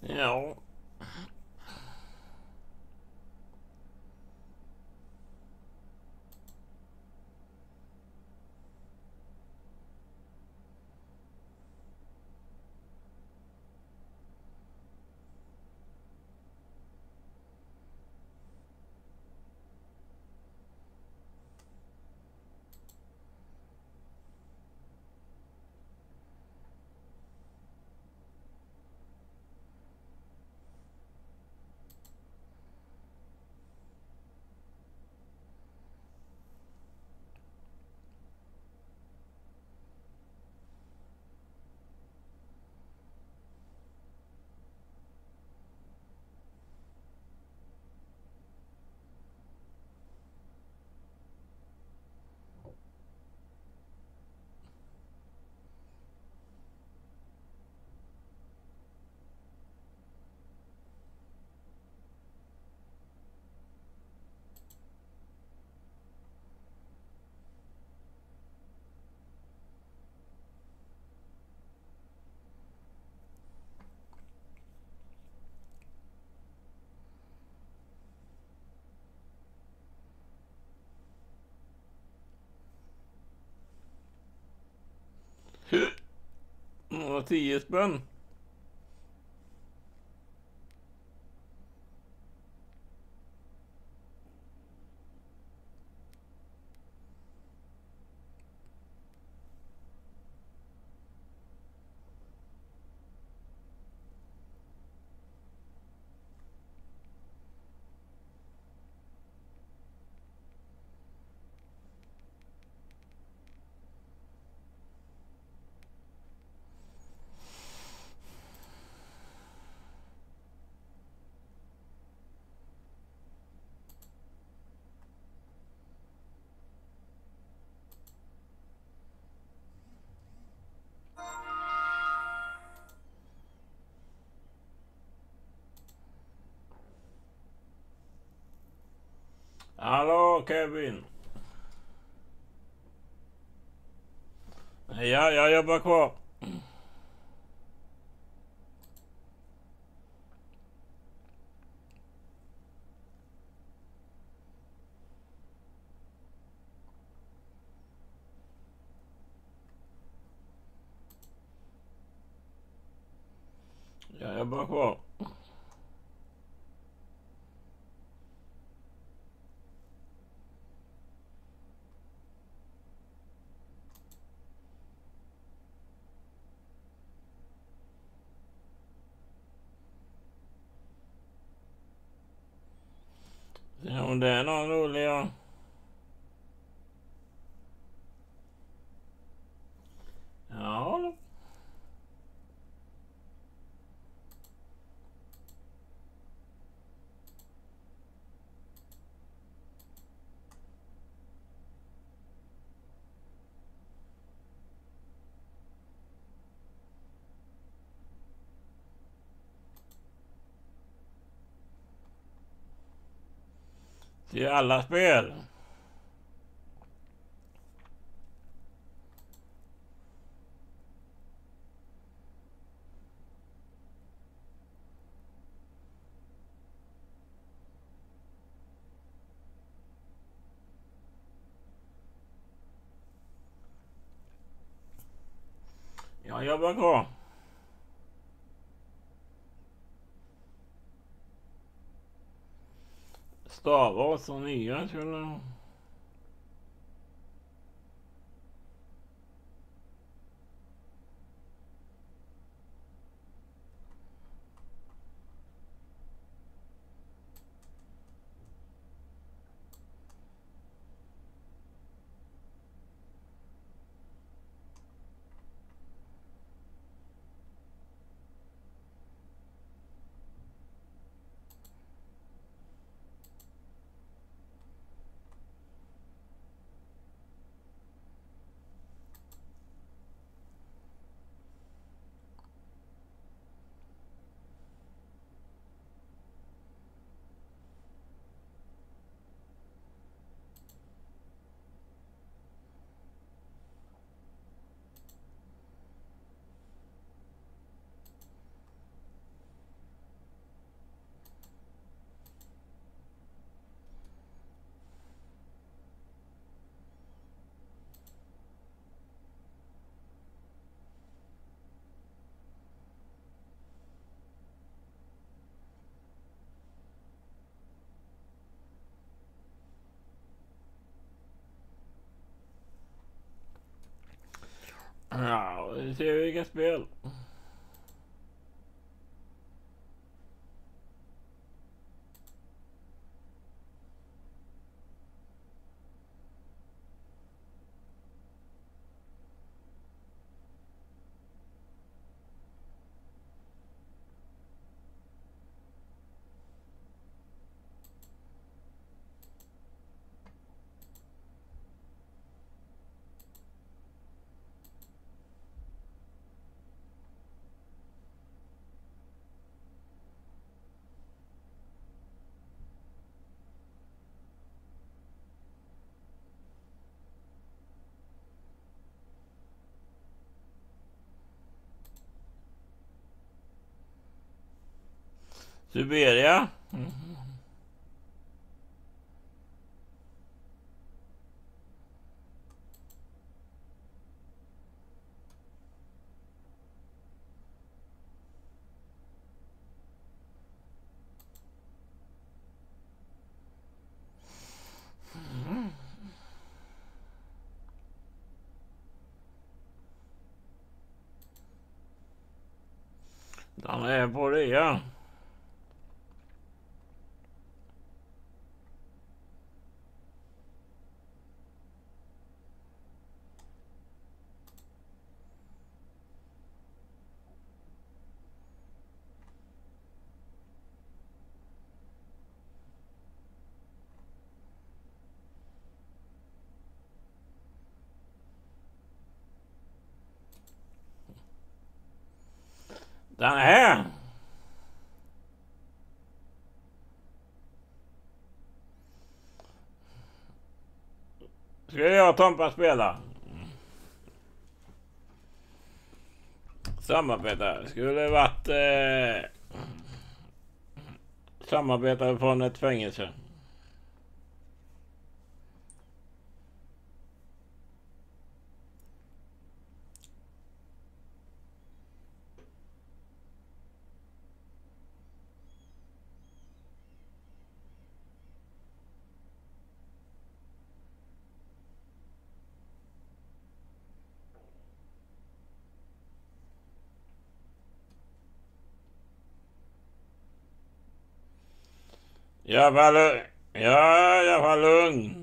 Ja. Några 10 spänn. Hallå Kevin. Ja, jag jobbar kvar. Jag jobbar kvar. Ja, om det är någon roliga. Ja. Till alla spel. Jag jobbar kvar. Stavas och nya skulle. Ja, vi ser vilka spel. Siberia. Den är på det, ja. Den här. Ska jag och Tompa spela? Samarbetare. Skulle varit samarbetare från ett fängelse. Jag var lugn.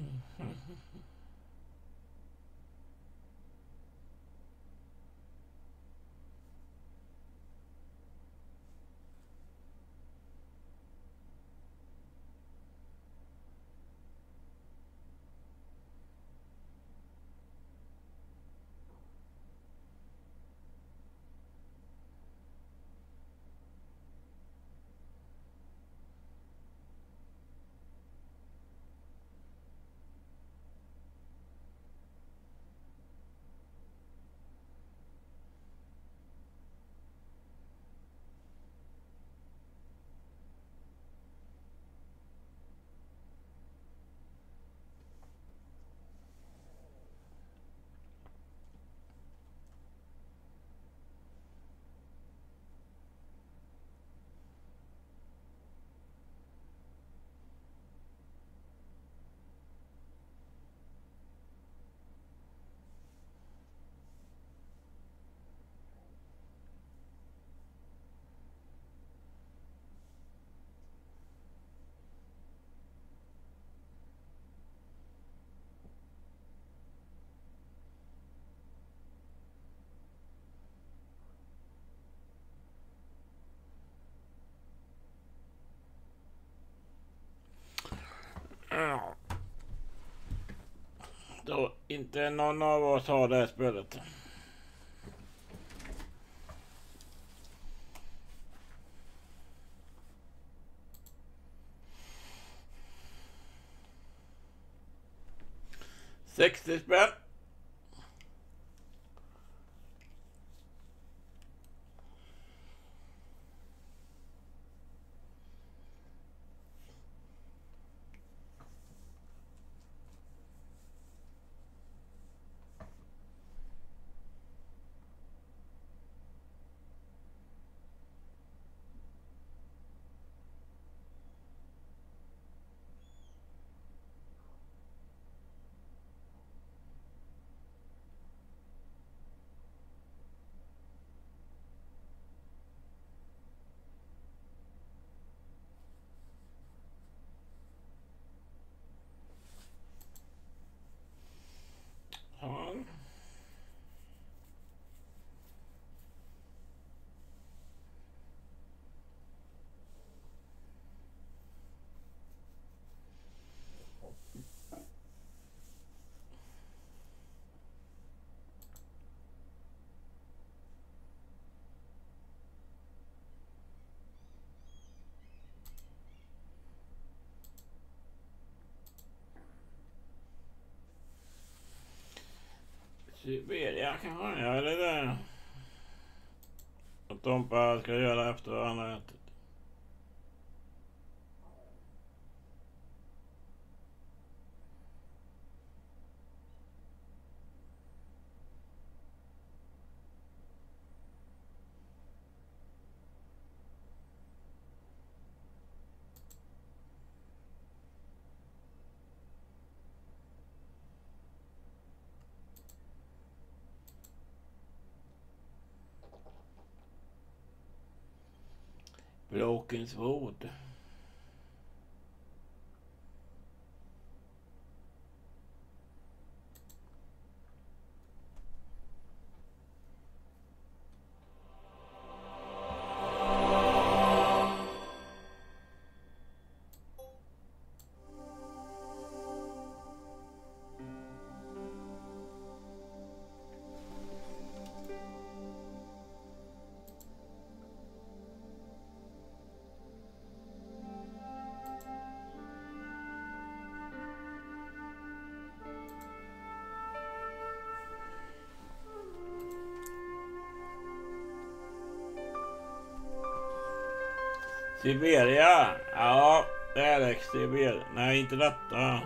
Då inte någon av oss har det här spelet. $60. Siberia kanske, ja, eller det. Att de bara ska göra efter varandra ätit. Bråkens vård. Siberia, ja, det är det, Siberia. Nej, inte detta.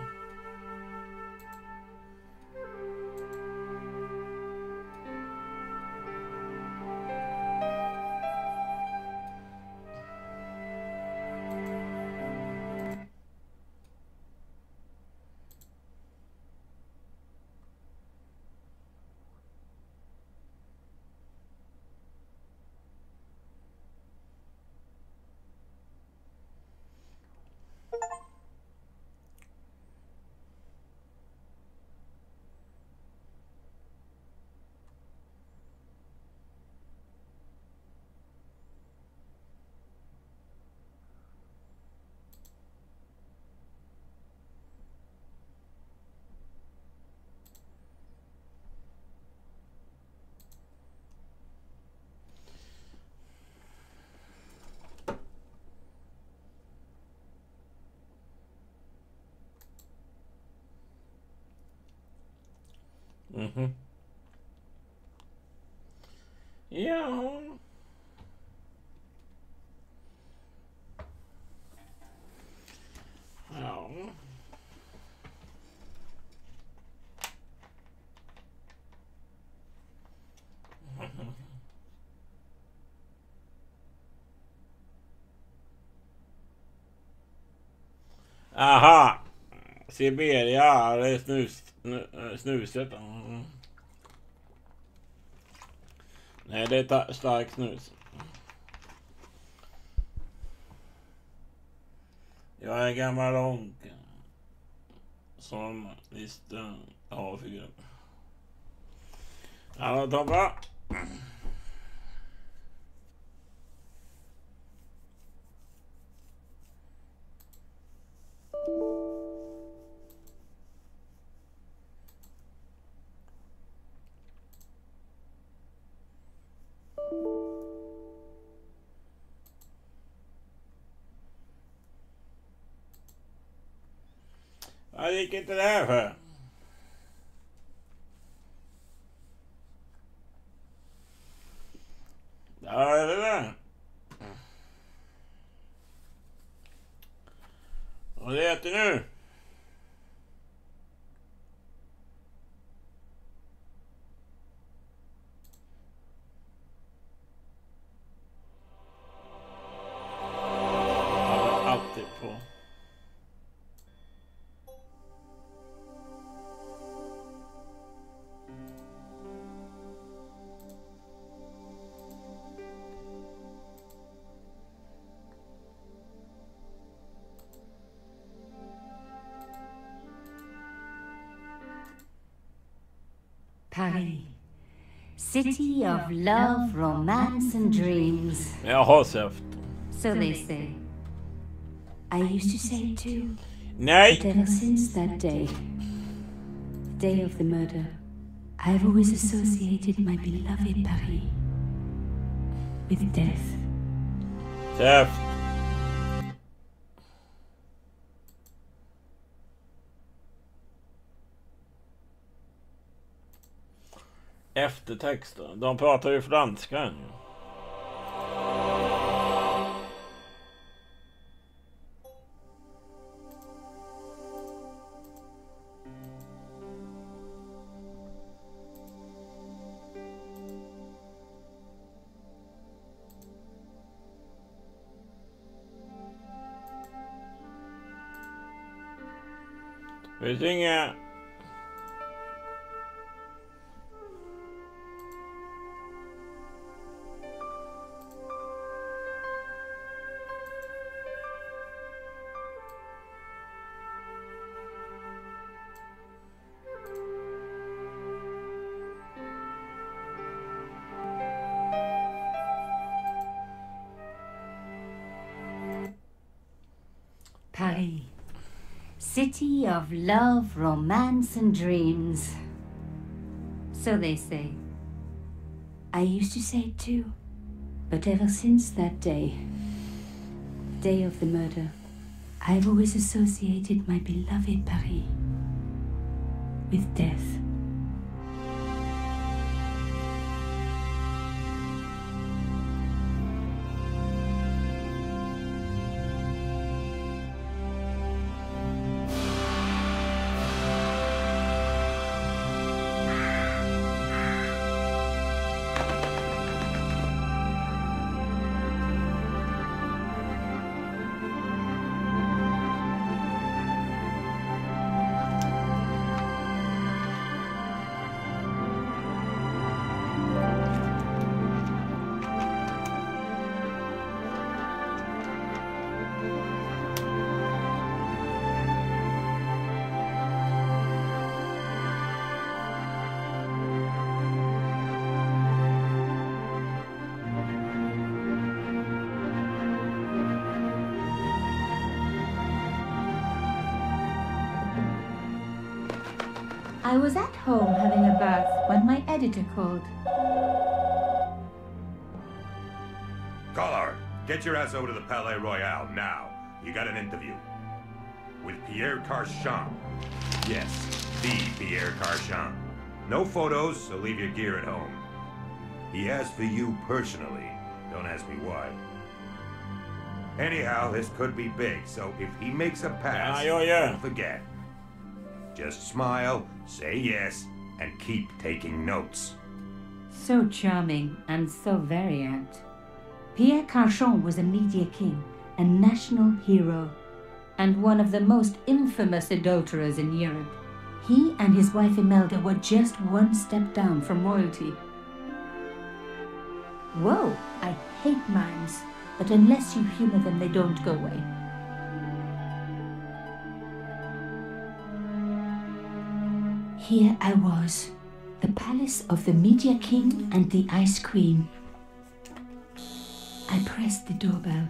Mhm. Ja. Ja. Aha. Siberia, det är snuset. Mm. Nej, det är stark snus. Jag är gammal onk. Som listan A4. Hallå Tobbe. Vad gick inte det här för? Ja, är det där? Och det äter nu. Alltid på. Paris, city of love, romance and dreams. Jag har söft. So they say. I used to say it too. Nej! But ever since that day, the day of the murder, I've always associated my beloved Paris with death. Söft. eftertexter. De pratar ju franska. Vi synger. Paris. City of love, romance and dreams. So they say. I used to say it too. But ever since that day of the murder, I've always associated my beloved Paris with death. I was at home having a bath when my editor called. Caller, get your ass over to the Palais Royal now. You got an interview. With Pierre Carchon. Yes, the Pierre Carchon. No photos, so leave your gear at home. He asked for you personally. Don't ask me why. Anyhow, this could be big, so if he makes a pass, don't forget. Just smile, say yes, and keep taking notes. So charming and so very apt. Pierre Carchon was a media king, a national hero, and one of the most infamous adulterers in Europe. He and his wife Imelda were just one step down from royalty. Whoa, I hate mimes, but unless you humor them, they don't go away. Here I was, the palace of the Media King and the Ice Queen. I pressed the doorbell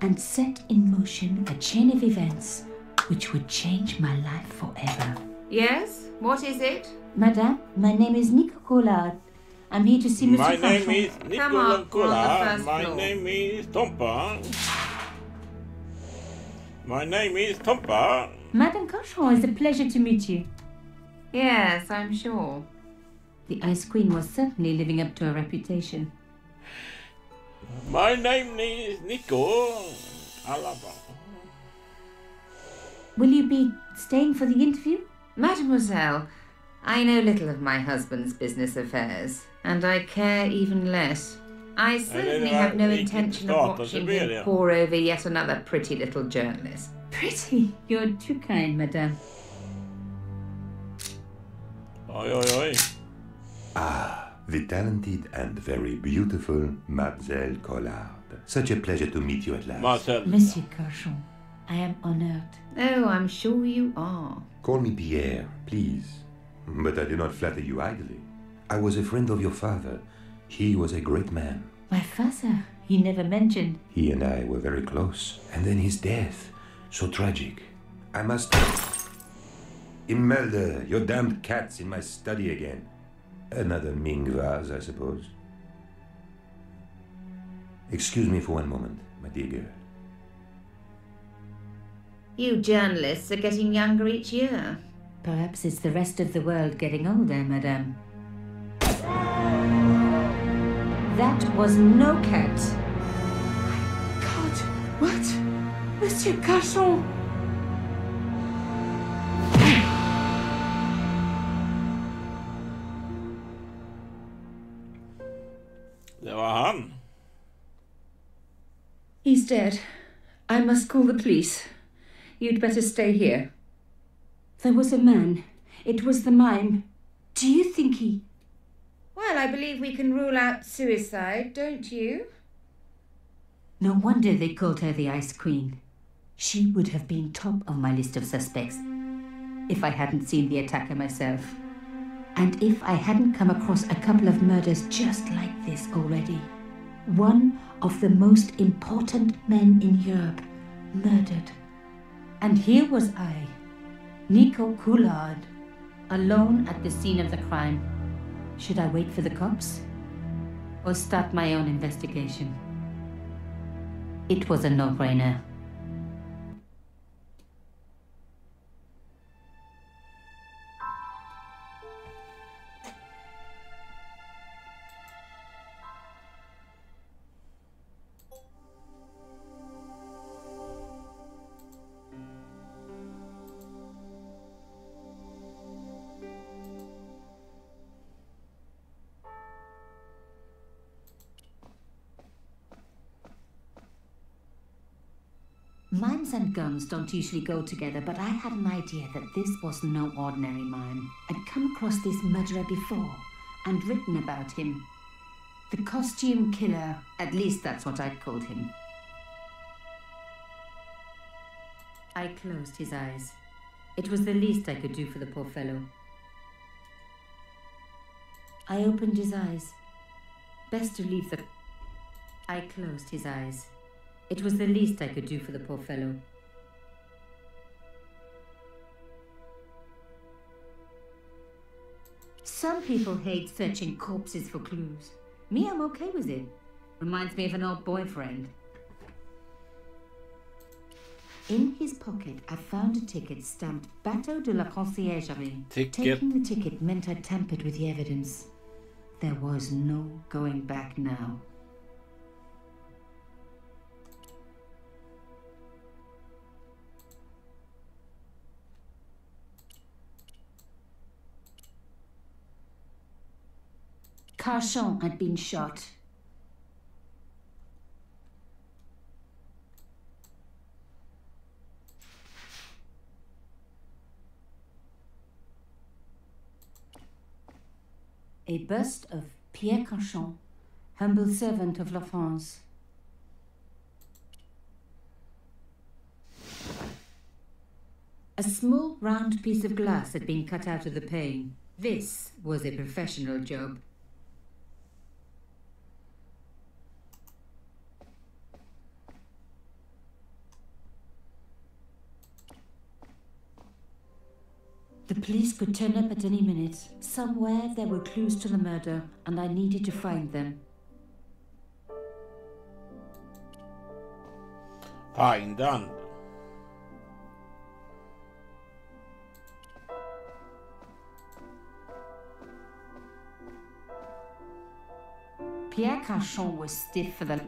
and set in motion a chain of events which would change my life forever. Yes? What is it? Madame, my name is Nico Collard. I'm here to see Mr. My name Carchon. is Nico Collard. My name is Tompa. My name is Tompa. Madame Carchon, it's a pleasure to meet you. Yes, I'm sure. The Ice Queen was certainly living up to her reputation. My name is Nico. Alaba. Will you be staying for the interview? Mademoiselle, I know little of my husband's business affairs, and I care even less. I certainly have no intention of watching him pore over yet another pretty little journalist. Pretty? You're too kind, madame. Oi, oi, oi. Ah, the talented and very beautiful Mademoiselle Collard. Such a pleasure to meet you at last. Marcel. Monsieur Carchon, I am honored. Oh, I'm sure you are. Call me Pierre, please. But I do not flatter you idly. I was a friend of your father. He was a great man. My father, he never mentioned. He and I were very close. And then his death. So tragic. I must... Imelda, your damned cat's in my study again. Another Ming vase, I suppose. Excuse me for one moment, my dear girl. You journalists are getting younger each year. Perhaps it's the rest of the world getting older, madame. That was no cat. God, what? Monsieur Carchon! Det var han. He's dead. I must call the police. You'd better stay here. There was a man. It was the mime. Do you think he... Well, I believe we can rule out suicide, don't you? No wonder they called her the Ice Queen. She would have been top of my list of suspects if I hadn't seen the attacker myself. And if I hadn't come across a couple of murders just like this already. One of the most important men in Europe murdered. And here was I, Nico Coulard, alone at the scene of the crime. Should I wait for the cops? Or start my own investigation? It was a no-brainer. Mimes and guns don't usually go together, but I had an idea that this was no ordinary mime. I'd come across this murderer before and written about him. The costume killer, at least that's what I'd called him. I closed his eyes. It was the least I could do for the poor fellow. I opened his eyes. Best to leave the... I closed his eyes. It was the least I could do for the poor fellow. Some people hate searching corpses for clues. Me, I'm okay with it. Reminds me of an old boyfriend. In his pocket, I found a ticket stamped Bateau de la Conciergerie. Taking the ticket meant I tampered with the evidence. There was no going back now. Carchon had been shot. A bust of Pierre Carchon, humble servant of La France. A small round piece of glass had been cut out of the pane. This was a professional job. The police could turn up at any minute. Somewhere there were clues to the murder, and I needed to find them. Find them. Pierre Carchon was stiff for the...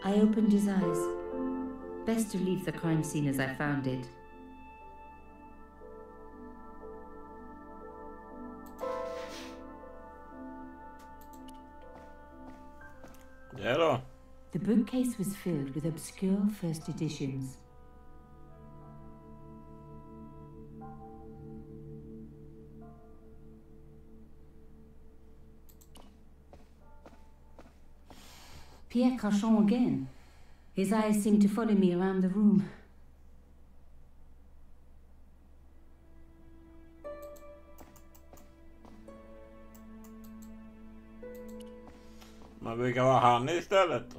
I opened his eyes. Best to leave the crime scene as I found it. Hello. The bookcase was filled with obscure first editions. Pierre Carchon again. His eyes seemed to follow me around the room. Man brukar vara han istället.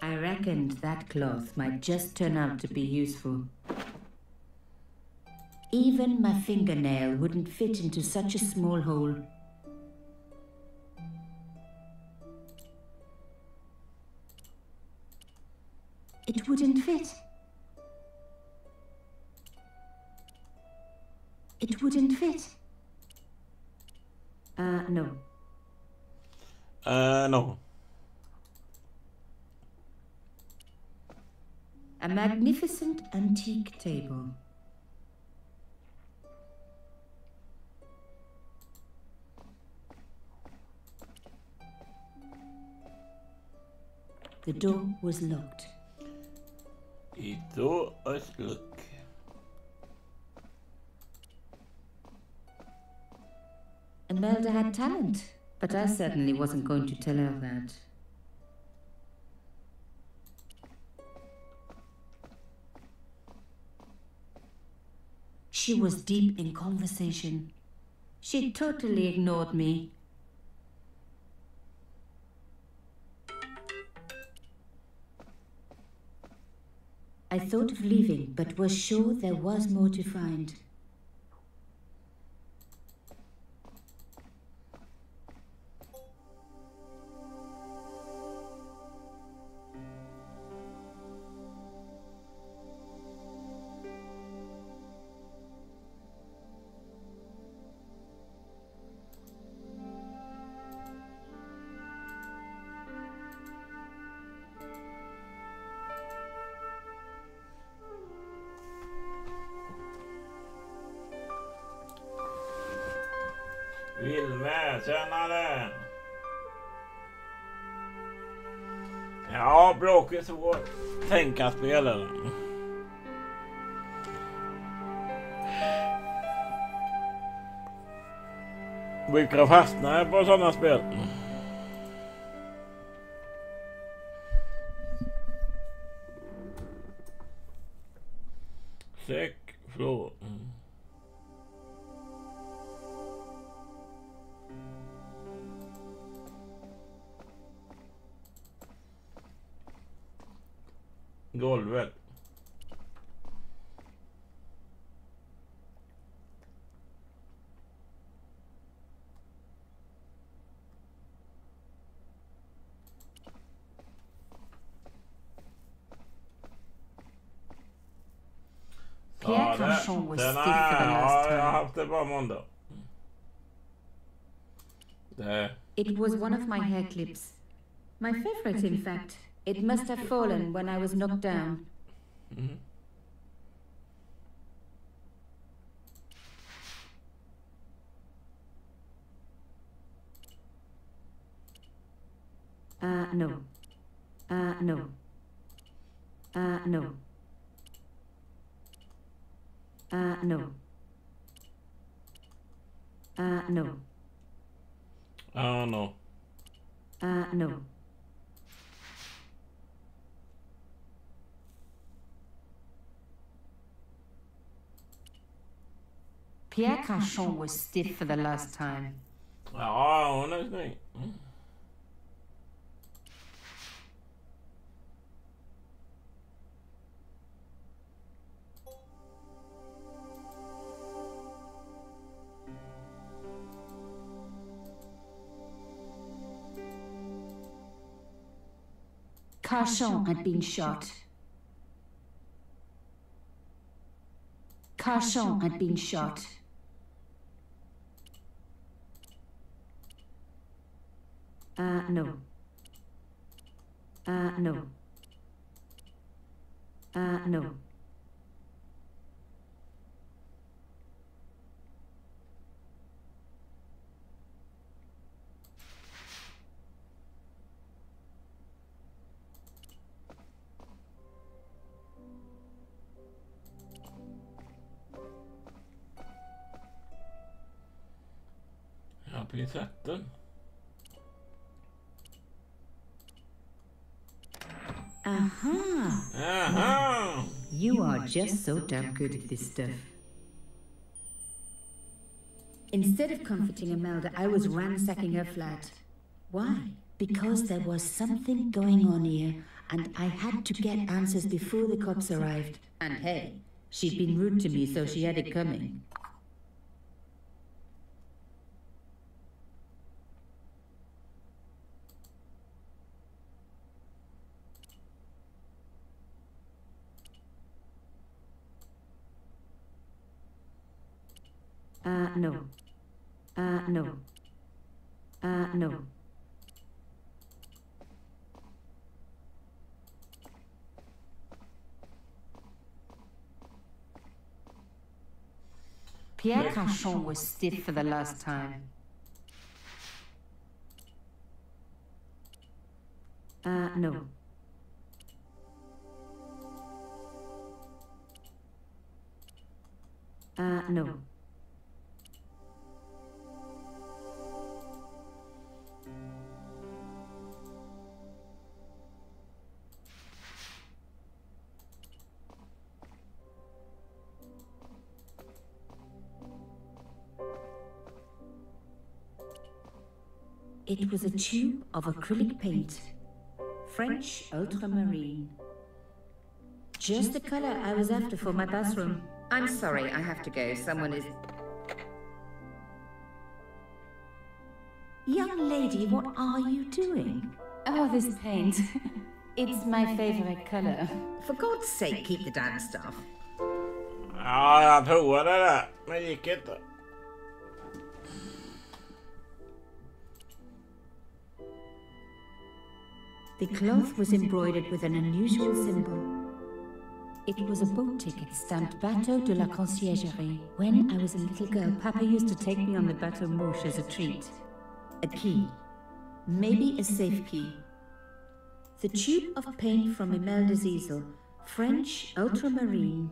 I reckoned that cloth might just turn out to be useful. Even my fingernail wouldn't fit into such a small hole. It wouldn't fit. It wouldn't fit. No. No. A magnificent antique table. The door was locked. The door was locked. Imelda had talent, but I certainly wasn't going to tell her that. She was deep in conversation. She totally ignored me. I thought of leaving, but was sure there was more to find. Vill med, tjänare. Ja, bråket så tänka spelare. Brukar fastna på sådana spel. Säck, flå. Golvet. Pierre Cachon was still for the last time. Jag har haft det bara måndag. It was one of my hair clips. My favorite, in fact. It must have fallen when I was knocked down. Mm. No. No. No. No. No. No. No. Pierre Cachon was stiff for the last time. Ja, hon är snygg. Cachon had been shot. Cachon had been shot. No. No. No. Ja, pincetten. Aha! You are just so damn good at this stuff. Instead of comforting Imelda, I was ransacking her flat. Why? Because there was something going on here, and I had to get answers before the cops arrived. And hey, she'd been rude to me, so she had it coming. No. No. No. Pierre Cachon was stiff for the last time. No. No. It was a tube of acrylic paint. French ultramarine. Just the color I was after for my bathroom. I'm sorry, I have to go. Someone is... Young lady, what are you doing? Oh, this paint. It's my favorite color. For God's sake, keep the damn stuff. Ja, jag provade det där, men det gick inte. The cloth was embroidered with an unusual symbol. It was a boat ticket stamped Bateau de la Conciergerie. When I was a little girl, Papa used to take me on the Bateau Mouche as a treat. A key. Maybe a safe key. The tube of paint from Imelda's easel. French ultramarine.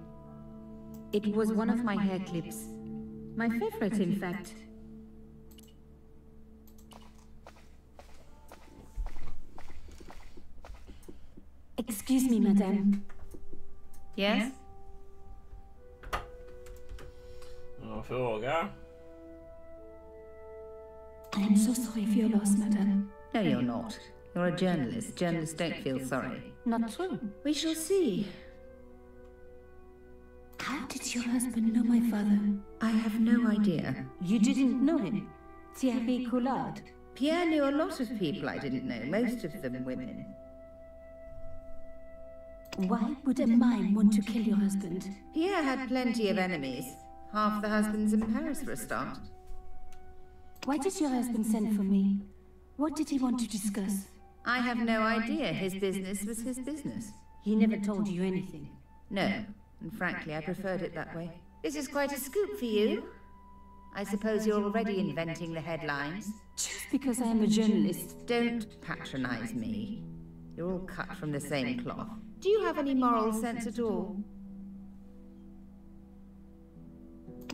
It was one of my hair clips. My favorite, in fact. Excuse me, madame. Yes? Någon fråga? I am so sorry for your loss, madame. No, you're not. You're a journalist. Journalists don't feel sorry. Not true. We shall see. How did your husband know my father? I have no idea. You didn't know him? Thierry Collard. Pierre knew a lot of people I didn't know, most of them women. Why would a mime want to kill your husband? Pierre had plenty of enemies. Half the husbands in Paris for a start. Why did your husband send for me? What did he want to discuss? I have no idea. His business was his business. He never told you anything. No, and frankly I preferred it that way. This is quite a scoop for you. I suppose you're already inventing the headlines. Just because I am a journalist. Don't patronize me. You're all cut from the same cloth. Do you have any moral sense at all?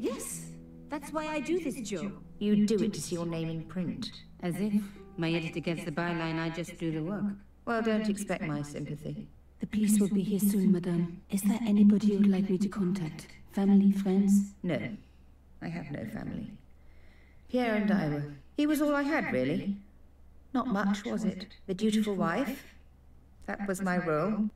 Yes, that's why I do this job. You do it to see your name in print. As if my editor gets the byline, I just do the work. Well, don't expect my sympathy. The police will be here soon, madame. Is there anybody you would like me to contact? Family, friends? No, I have no family. Pierre and I were... He was all I had, really. Not much, was it? The dutiful wife? That was my role.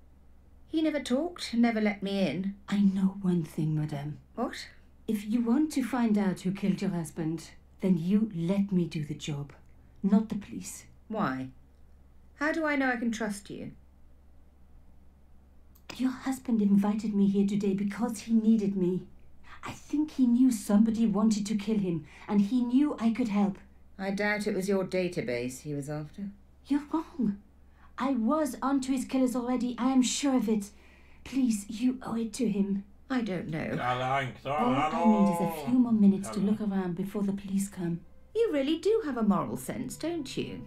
He never talked, never let me in. I know one thing, madame. What? If you want to find out who killed your husband, then you let me do the job, not the police. Why? How do I know I can trust you? Your husband invited me here today because he needed me. I think he knew somebody wanted to kill him, and he knew I could help. I doubt it was your database he was after. You're wrong. I was onto his killers already, I am sure of it. Please, you owe it to him. I don't know. All I need is a few more minutes to look around before the police come. You really do have a moral sense, don't you?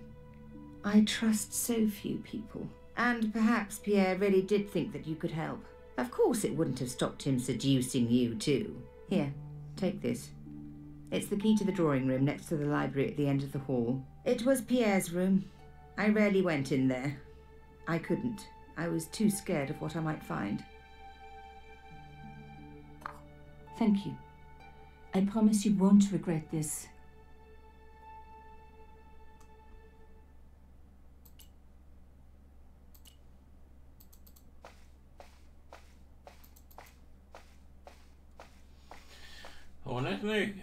I trust so few people. And perhaps Pierre really did think that you could help. Of course it wouldn't have stopped him seducing you too. Here, take this. It's the key to the drawing room next to the library at the end of the hall. It was Pierre's room. I rarely went in there. I couldn't. I was too scared of what I might find. Thank you. I promise you won't regret this. Hon är snygg.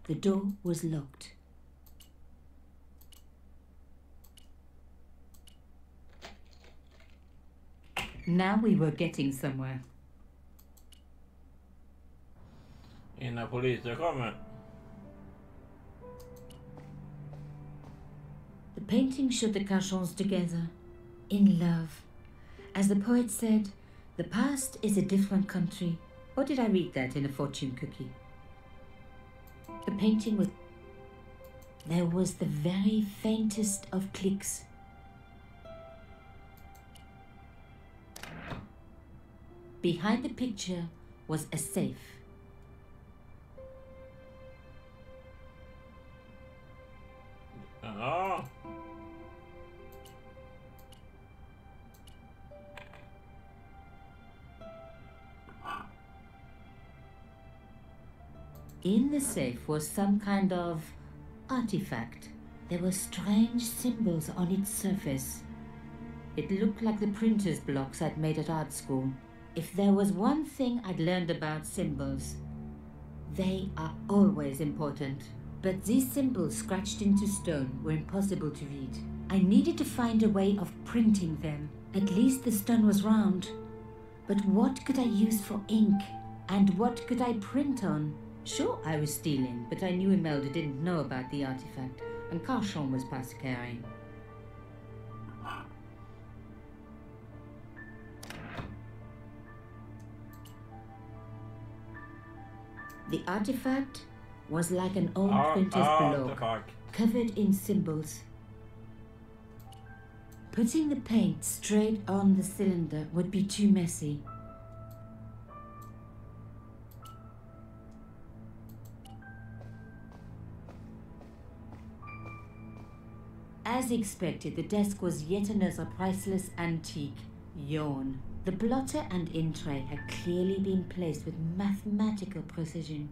The door was locked. Now we were getting somewhere. Innan polisen kommer. The painting showed the Cachons together, in love. As the poet said, the past is a different country. Or did I read that in a fortune cookie? The painting was... There was the very faintest of clicks. Behind the picture was a safe. Ja. In the safe was some kind of artifact. There were strange symbols on its surface. It looked like the printer's blocks I'd made at art school. If there was one thing I'd learned about symbols, they are always important. But these symbols scratched into stone were impossible to read. I needed to find a way of printing them. At least the stone was round. But what could I use for ink? And what could I print on? Sure, I was stealing, but I knew Imelda didn't know about the artifact, and Cachon was past caring. The artifact was like an old printer's block, covered in symbols. Putting the paint straight on the cylinder would be too messy. As expected, the desk was yet another priceless antique. Yawn. The blotter and in tray had clearly been placed with mathematical precision.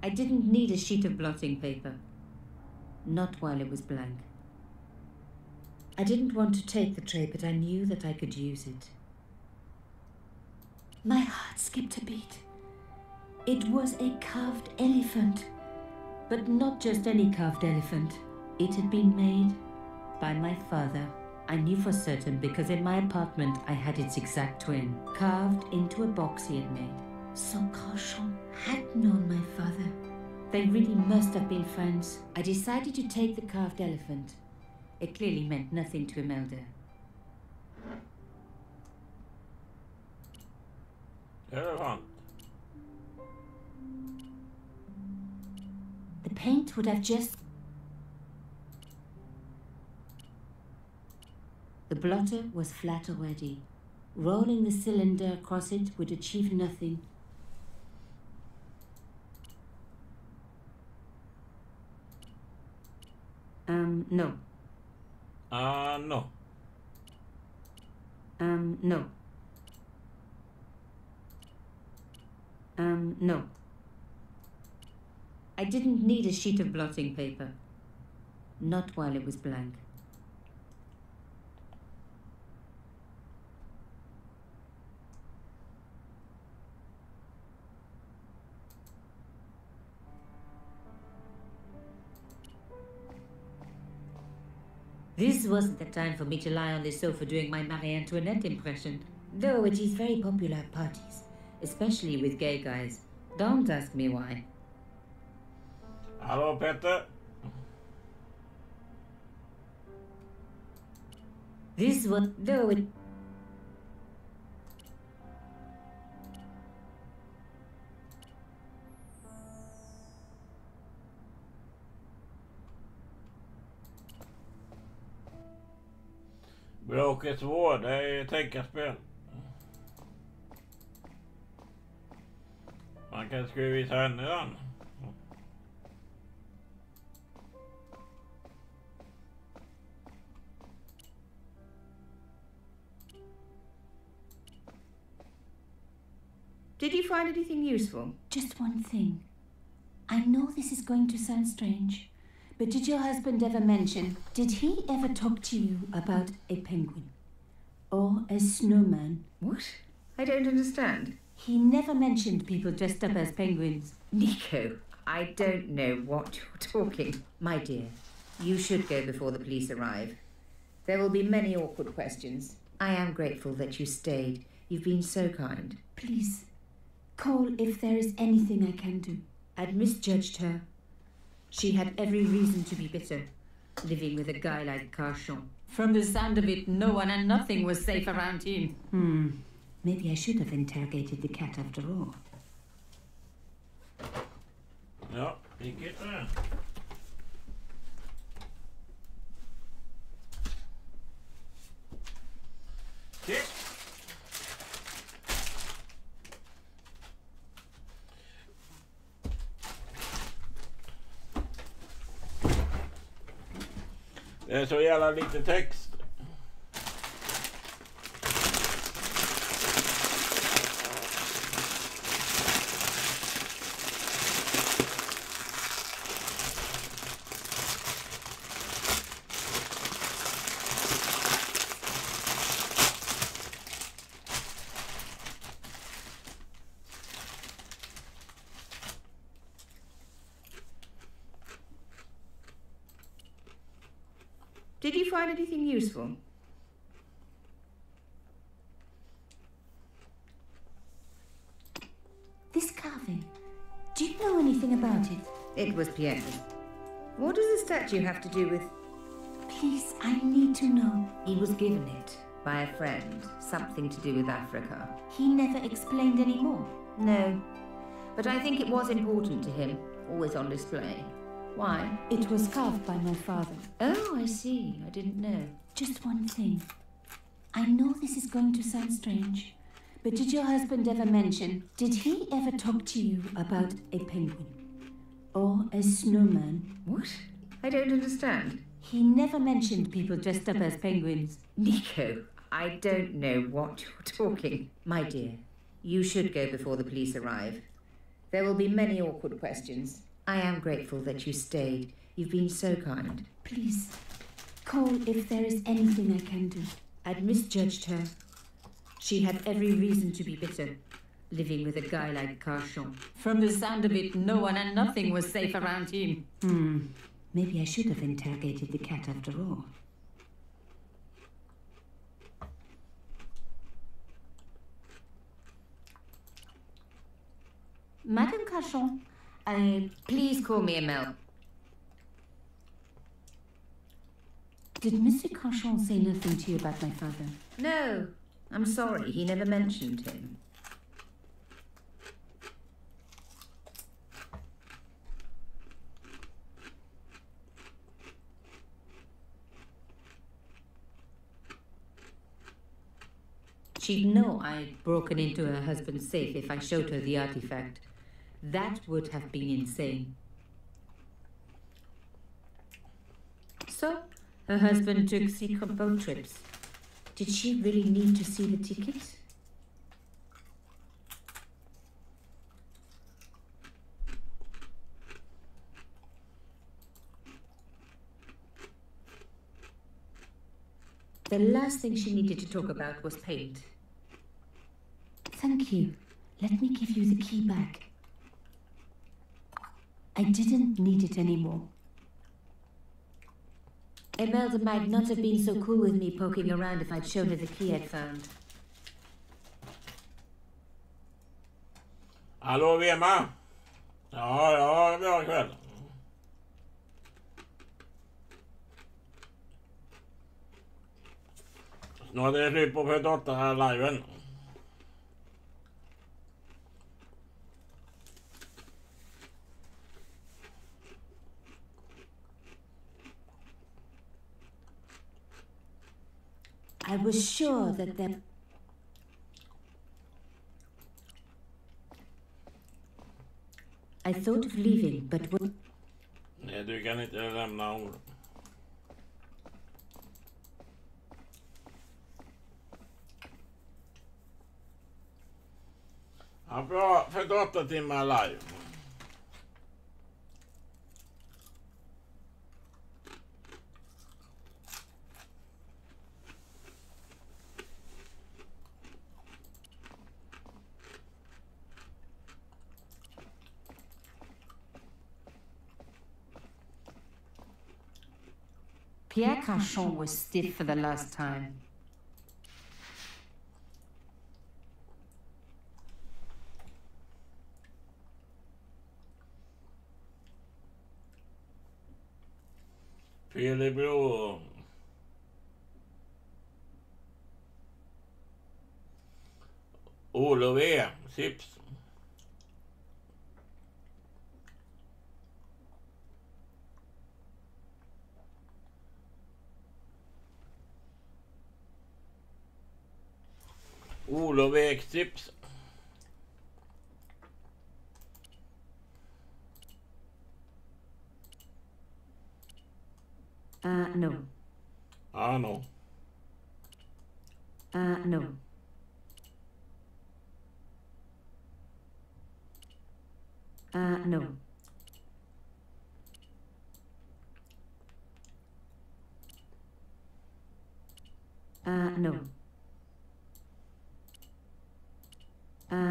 I didn't need a sheet of blotting paper. Not while it was blank. I didn't want to take the tray, but I knew that I could use it. My heart skipped a beat. It was a carved elephant. But not just any carved elephant. It had been made by my father. I knew for certain because in my apartment I had its exact twin, carved into a box he had made. So Cachon had known my father. They really must have been friends. I decided to take the carved elephant. It clearly meant nothing to Imelda. Elephant. The paint would have just... The blotter was flat already. Rolling the cylinder across it would achieve nothing. No. No. No. No. I didn't need a sheet of blotting paper. Not while it was blank. This wasn't the time for me to lie on the sofa doing my Marie Antoinette impression, though it is very popular at parties, especially with gay guys. Don't ask me why. Hallå Petter. This was, though it... Bråkets vård, det är tänkarspel. Man kan skulle visa henne den. Did you find anything useful? Just one thing. I know this is going to sound strange, but did your husband ever mention, did he ever talk to you about a penguin? Or a snowman? What? I don't understand. He never mentioned people dressed up as penguins. Nico, I don't know what you're talking. My dear, you should go before the police arrive. There will be many awkward questions. I am grateful that you stayed. You've been so kind. Please, call if there is anything I can do. I'd misjudged her. She had every reason to be bitter, living with a guy like Carchon. From the sound of it, no one and nothing was safe around him. Maybe I should have interrogated the cat after all. Ja, vilket är. Okej. Det är så jävla lite text. Did you find anything useful? This carving, do you know anything about it? It was Pierre's. What does the statue have to do with... Please, I need to know. He was given it by a friend, something to do with Africa. He never explained any more. No, but I think it was important to him, always on display. Why? It was carved by my father. Oh, I see. I didn't know. Just one thing. I know this is going to sound strange, but did your husband ever mention, did he ever talk to you about a penguin? Or a snowman? What? I don't understand. He never mentioned people dressed up as penguins. Nico, I don't know what you're talking. My dear, you should go before the police arrive. There will be many awkward questions. I am grateful that you stayed. You've been so kind. Please, call if there is anything I can do. I'd misjudged her. She had every reason to be bitter, living with a guy like Carchon. From the sound of it, no one and nothing was safe around him. Maybe I should have interrogated the cat after all. Madame Carchon, please call me Emel. Did Mr. Carchon say nothing to you about my father? No, I'm sorry, he never mentioned him. She'd know I'd broken into her husband's safe if I showed her the artifact. That would have been insane. So, her husband took secret boat trips. Did she really need to see the ticket? The last thing she needed to talk about was paint. Thank you. Let me give you the key back. I didn't need it anymore. Imelda might not have been so cool with me poking around if I'd shown her the key I'd found. Hallå Vema? Ja, bra kväll. Snart är det slut på 48 här liven. I was sure that there... I thought of leaving, but what... Nej, du kan inte lämna ord. Ja, bra. 48 timmar live. Pierre Cachon was stiff for the last time. Felebro. Olof E. Sips. Olof E. Sips. No. No. No. No. No.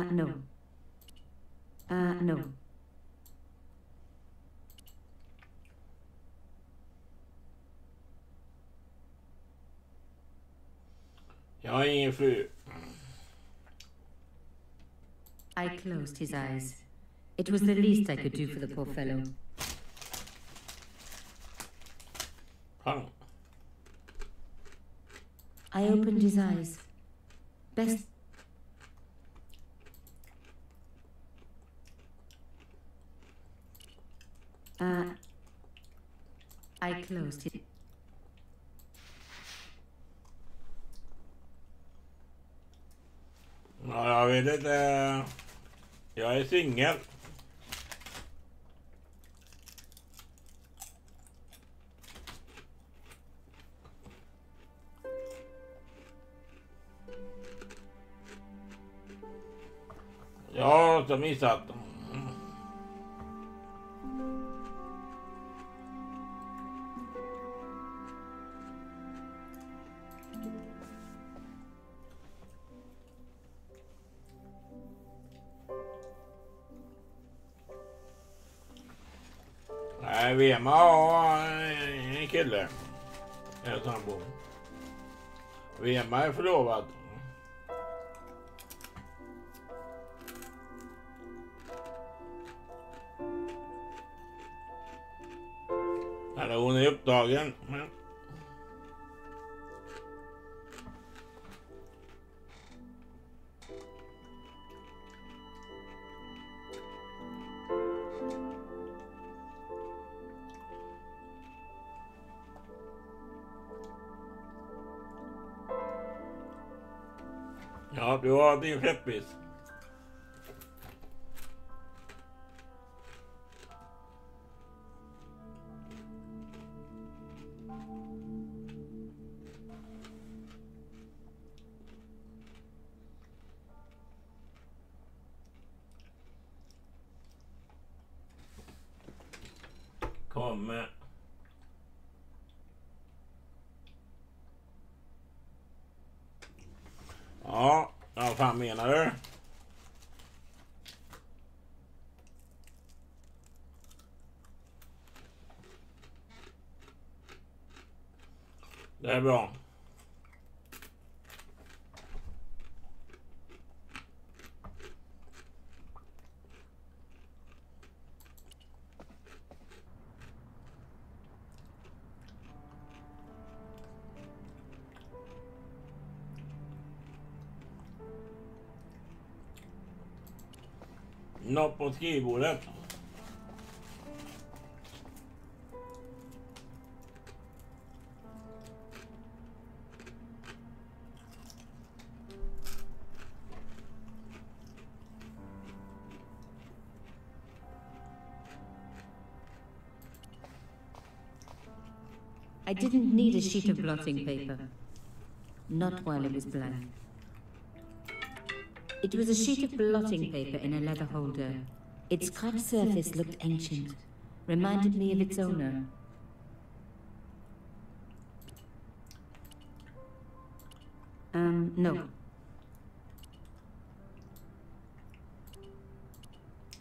No. No. Jag har ingen fru. I closed his eyes. It was the least I could do for the poor fellow. Fan. I opened his eyes. Best. I closed it. Ja, jag vet inte. Jag är singel. Jag har också missat. Nej, Vema har en kille. En sambo. Vema är förlovad. Eller hon är upptagen. Men... Ja, du har din skeppis. Kom. Ja, vad fan menar du? Det är bra. Något på skrivbordet. I didn't need a sheet of blotting paper. Not while it was blank. It was a sheet of blotting paper in a leather holder. Its cut surface looked ancient, reminded me of its owner. No.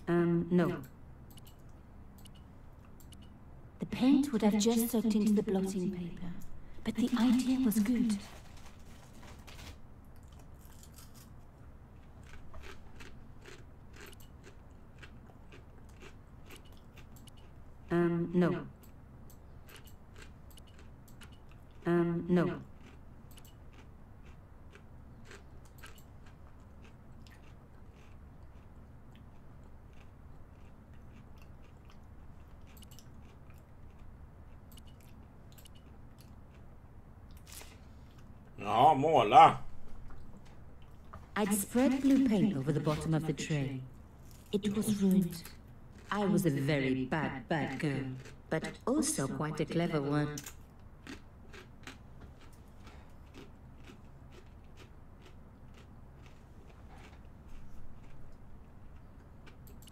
No. The paint would have just soaked into the blotting paper, but the idea was good. No. No. Ja, måla. I'd spread blue paint over the bottom of the tray. It was ruined. I was a very bad girl, but also quite a clever one.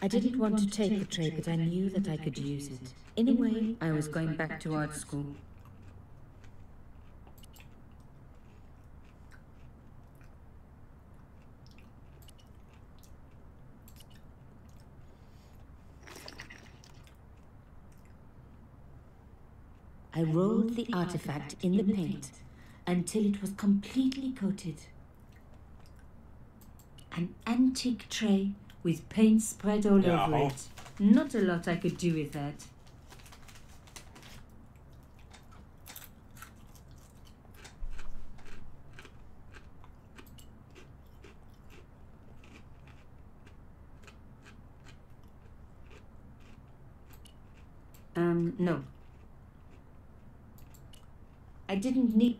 I didn't want to take the tray, but I knew that I could use it. In a way, I was going back to art school. I rolled the artifact in the paint until it was completely coated. An antique tray with paint spread all over it. Not a lot I could do with that. No. I didn't need...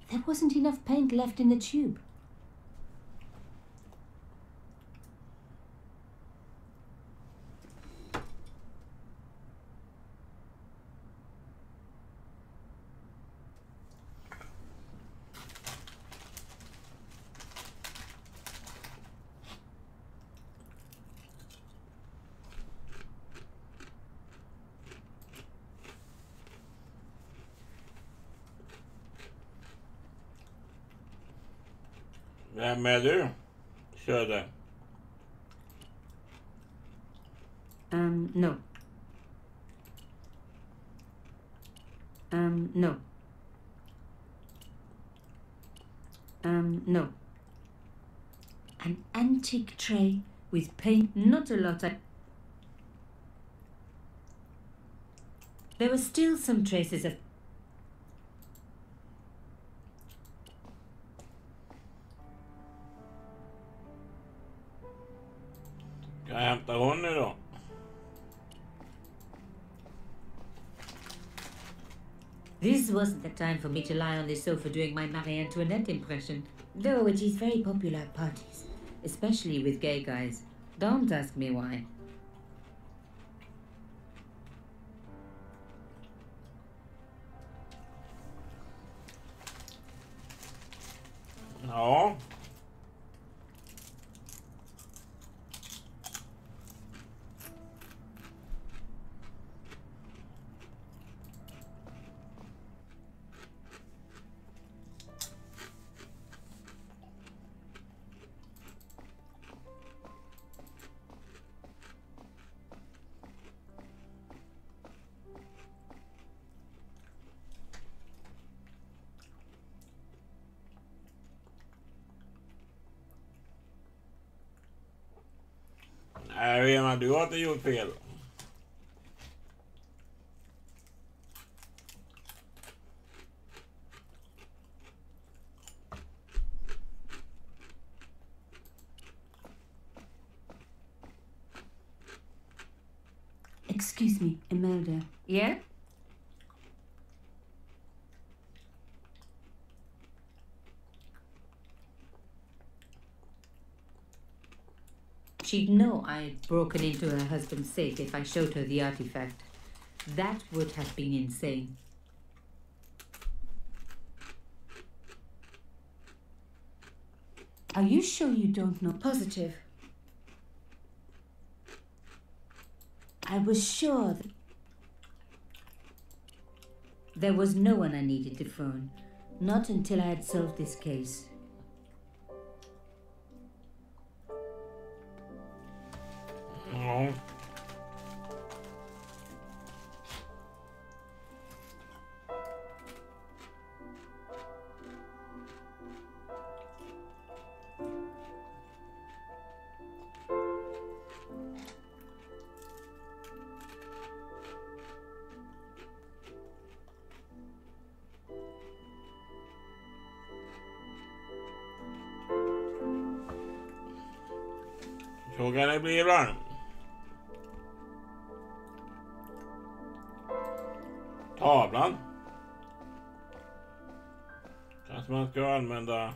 There wasn't enough paint left in the tube. Vem är du? Körde. No. No. No. An antique tray with paint, not a lot. There were still some traces of... Ska jag hämta hon nu då? This wasn't the time for me to lie on the sofa doing my Marie Antoinette impression, though it is very popular at parties, especially with gay guys. Don't ask me why. Ja. Nej, Lena, du har inte gjort fel. Excuse me, Imelda. Yeah? She'd know I'd broken into her husband's safe if I showed her the artifact. That would have been insane. Are you sure you don't know? Positive. I was sure that there was no one I needed to phone. Not until I had solved this case. Så kan det bli ibland. Tavlan. Kanske man ska använda.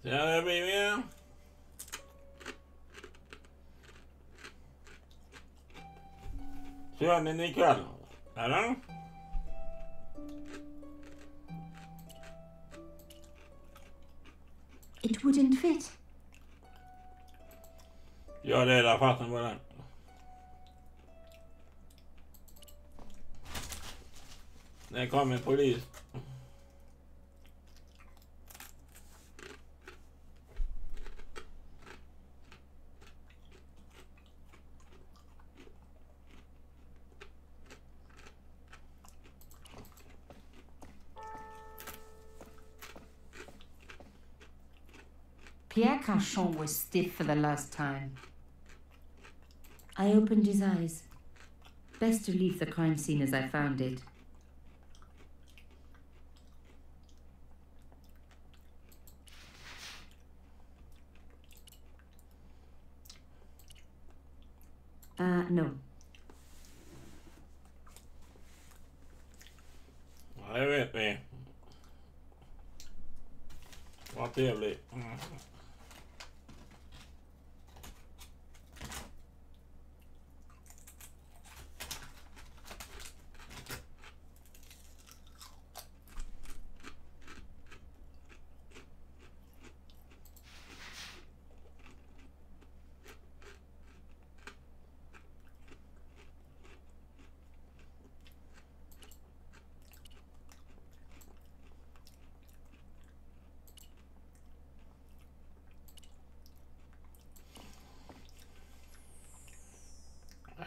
Ja, baby. Kör ni ikväll? Eller? It wouldn't fit. Ja, det är där fastnar på den. Det kommer polis. Pierre Cachon was stiff for the last time. I opened his eyes. Best to leave the crime scene as I found it. No. Ja, det vet vi. Vad trevligt.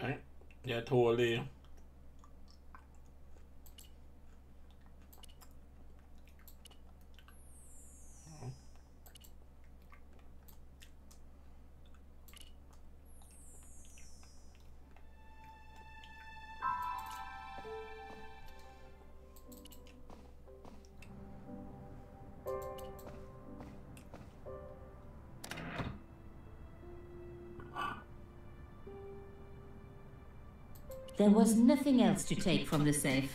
Nej, jag tål i. There was nothing else to take from the safe.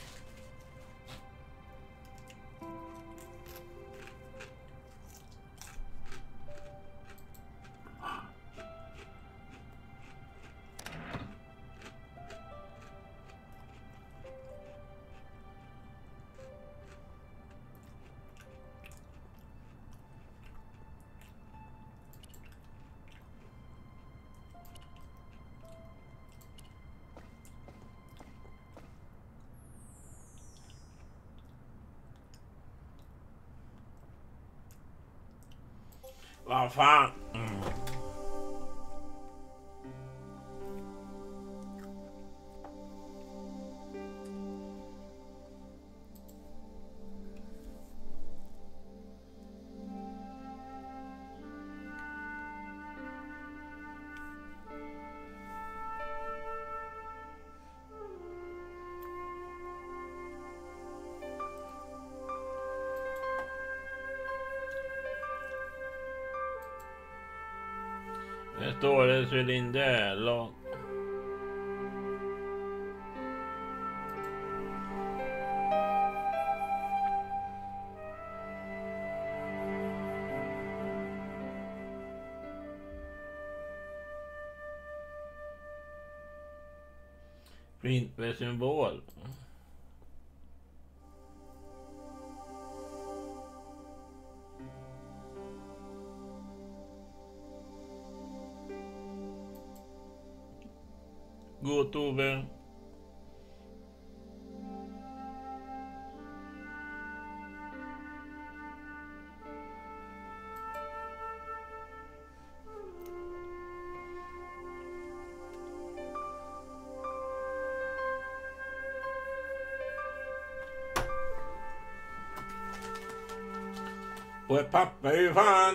Vad fan? Det står det så din del och fint med symbol. God Ove. På ett papper ju fan.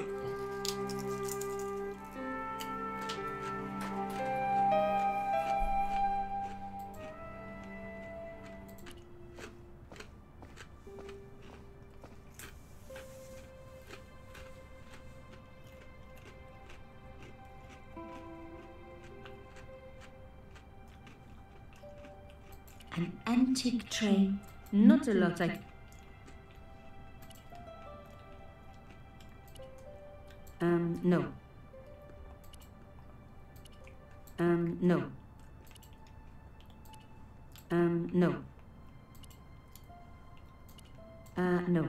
An antique tray. Not a lot, like... no. No. No. No. No.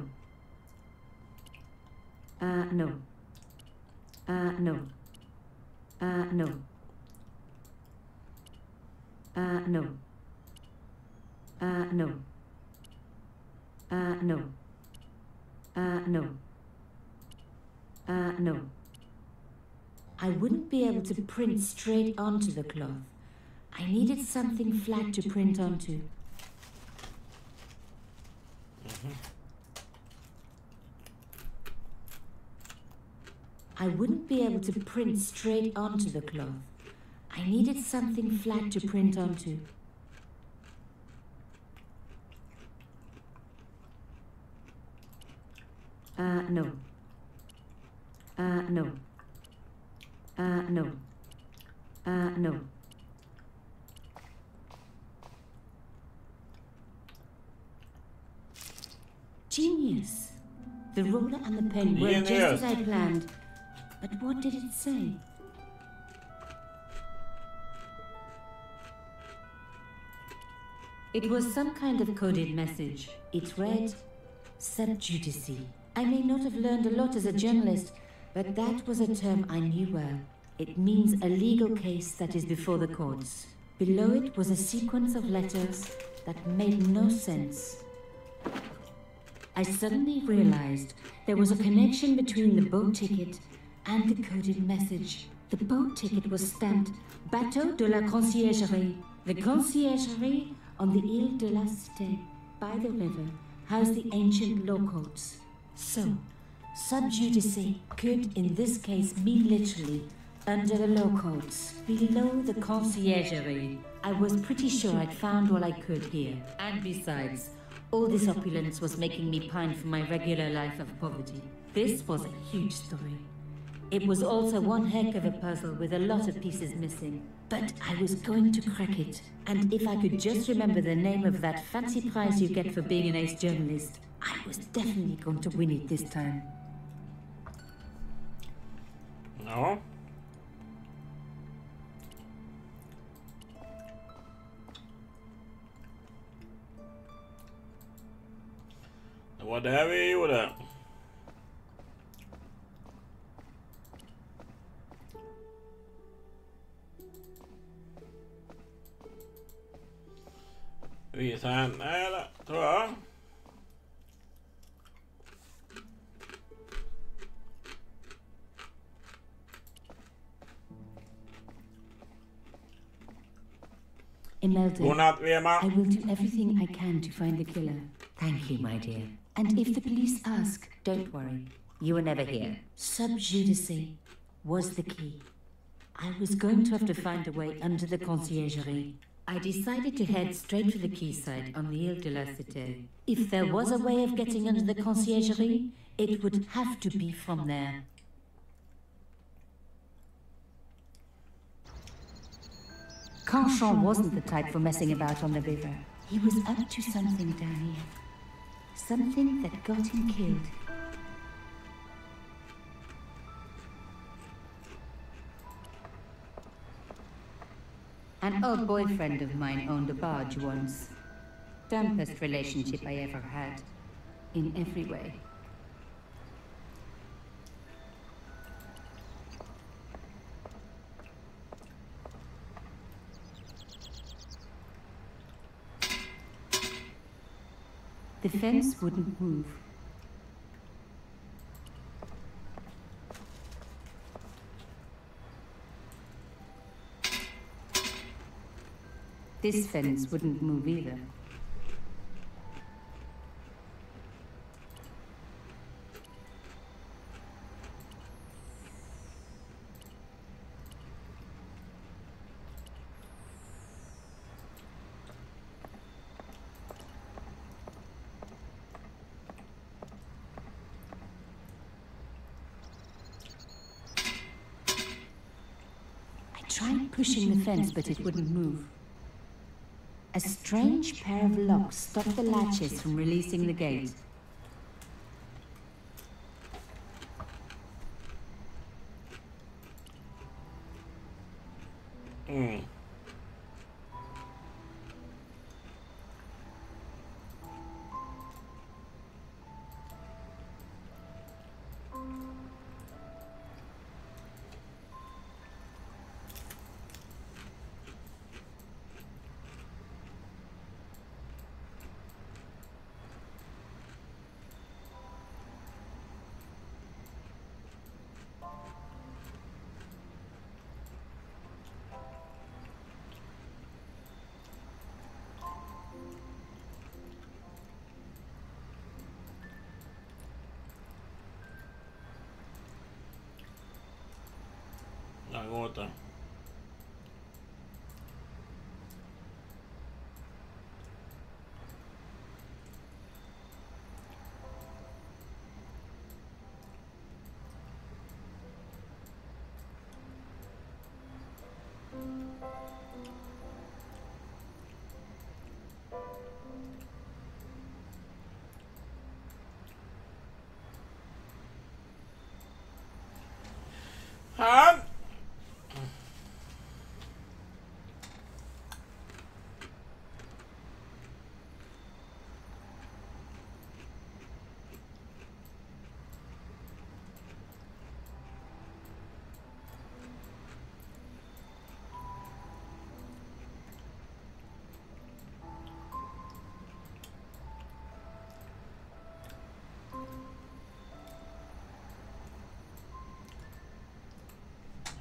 No. No. No. No. No. No. No. I wouldn't be able to print straight onto the cloth. I needed something flat to print onto. I wouldn't be able to print straight onto the cloth. I needed something flat to print onto. No. No. No. No. Genius! The roller and the pen were just as I planned. But what did it say? It was some kind of coded message. It read, "Sub judice." I may not have learned a lot as a journalist, but that was a term I knew well. It means a legal case that is before the courts. Below it was a sequence of letters that made no sense. I suddenly realized there was a connection between the boat ticket and the coded message. The boat ticket was stamped Bateau de la Conciergerie. The Conciergerie on the Ile de la Cité, by the river, housed the ancient law courts. So, sub judice could, in this case, mean literally under the law courts, below the Conciergerie. I was pretty sure I'd found all I could here. And besides, all this opulence was making me pine for my regular life of poverty. This was a huge story. It was also one heck of a puzzle with a lot of pieces missing. But I was going to crack it. And if I could just remember the name of that fancy prize you get for being an ace journalist, I was definitely going to win it this time. No. Det var det vi gjorde. Visa henne, eller? Tror jag. Imelda, Godnatt, Vema. I will do everything I can to find the killer. Thank you, my dear. And if the police ask, don't worry. You were never here. Sub judice was the key. I was going to have to find a way under the Conciergerie. I decided to head straight for the quayside on the Ile de la Cité. If there was a way of getting under the Conciergerie, it would have to be from there. Canchon wasn't the type for messing about on the river. He was up to something down here. Something that got him killed. An old boyfriend of mine owned a barge once. Dampest relationship I ever had. In every way. The fence wouldn't move. This fence wouldn't move either. tried pushing the fence, but it wouldn't move. A strange pair of locks stopped the latches from releasing the gate. La gota. Han!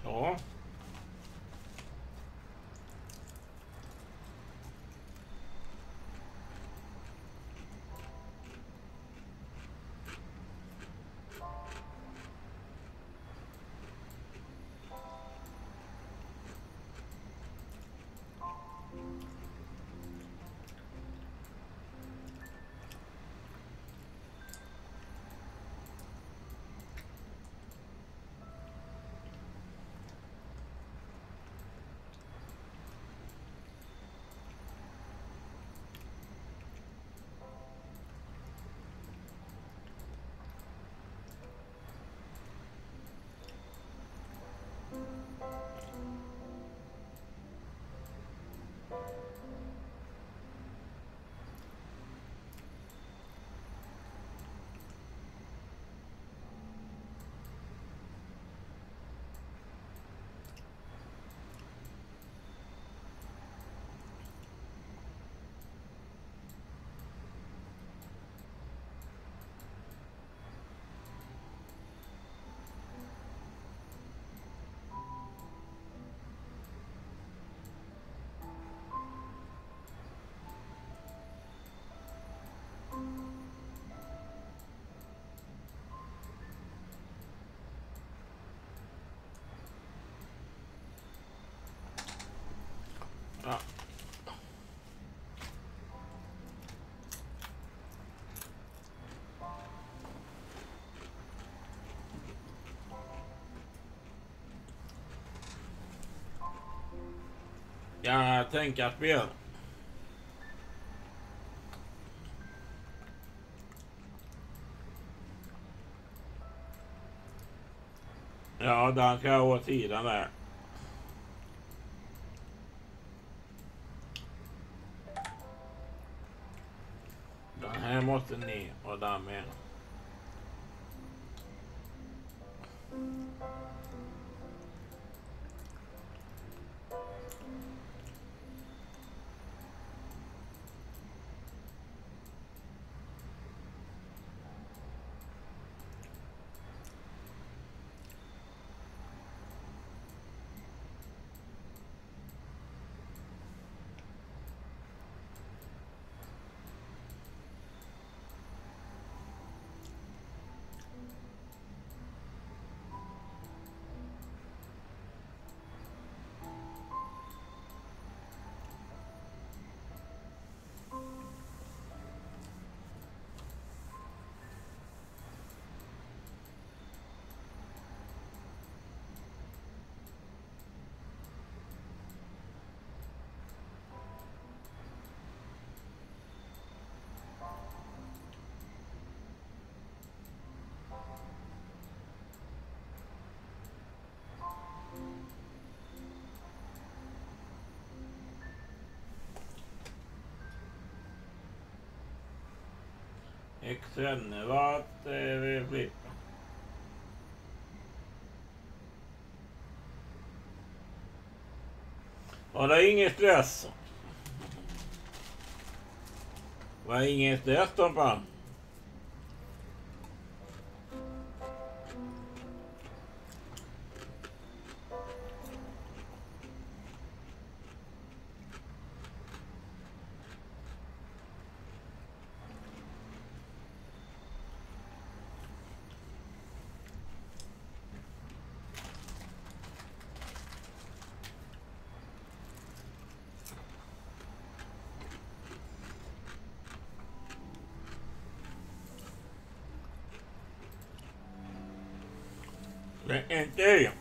Så. Ja. Jag tänker att spel. Ja, den ska jag åt sidan där. Den här måste ner och den med. Exennevat flip. Och det är ingen stress. Det var ingen stress, Tompan. Det är inte det.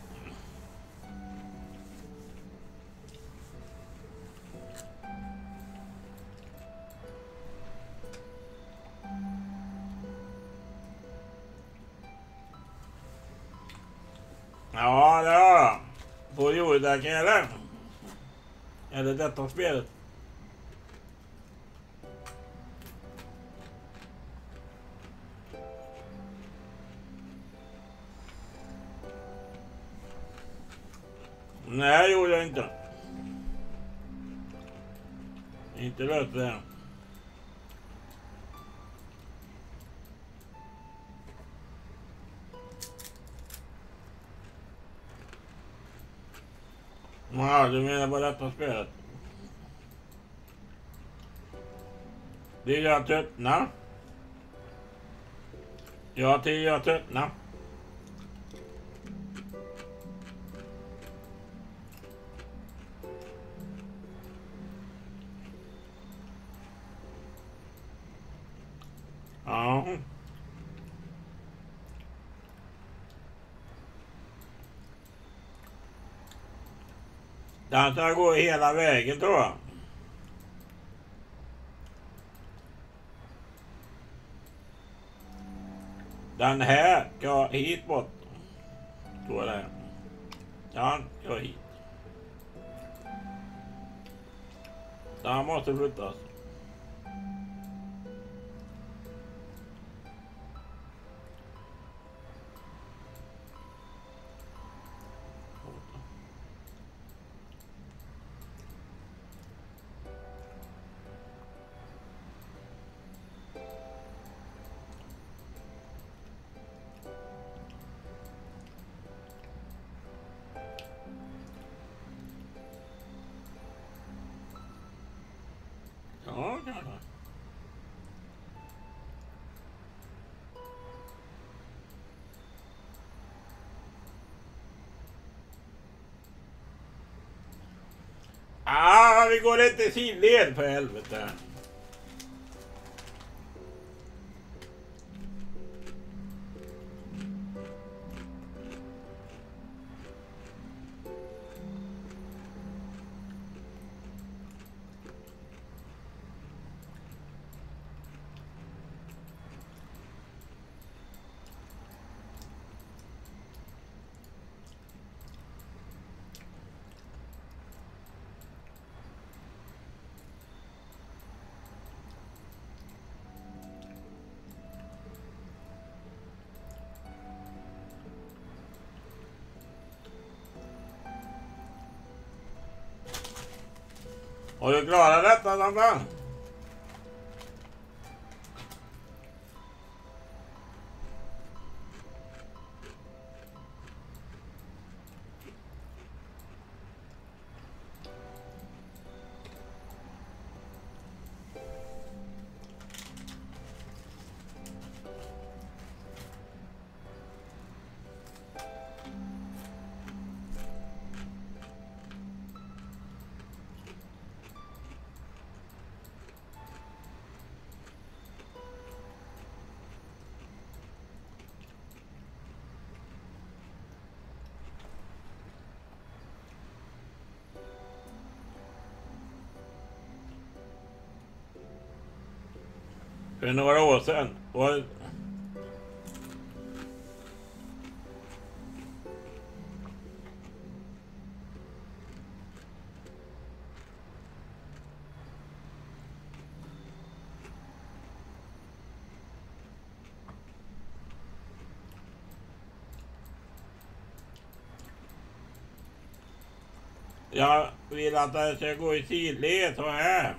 Ja, det har jag. På jordäcken eller? Eller detta spelet. Nej, det gjorde jag inte. Inte löst det här. Ja, du menar bara detta spelet. Det är tröttna. Jag till jag tröttna. Ja. Den ska gå hela vägen tror jag. Den här ska hit bort. Tror det. Den ska hit. Den måste flyttas. Ja, kanske. Vi går inte sidled för helvete. Har du klarat detta, Samba? För några år sedan. Jag vill att det ska gå i sidled så här.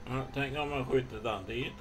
Ja, tänk om man skjuter den dit.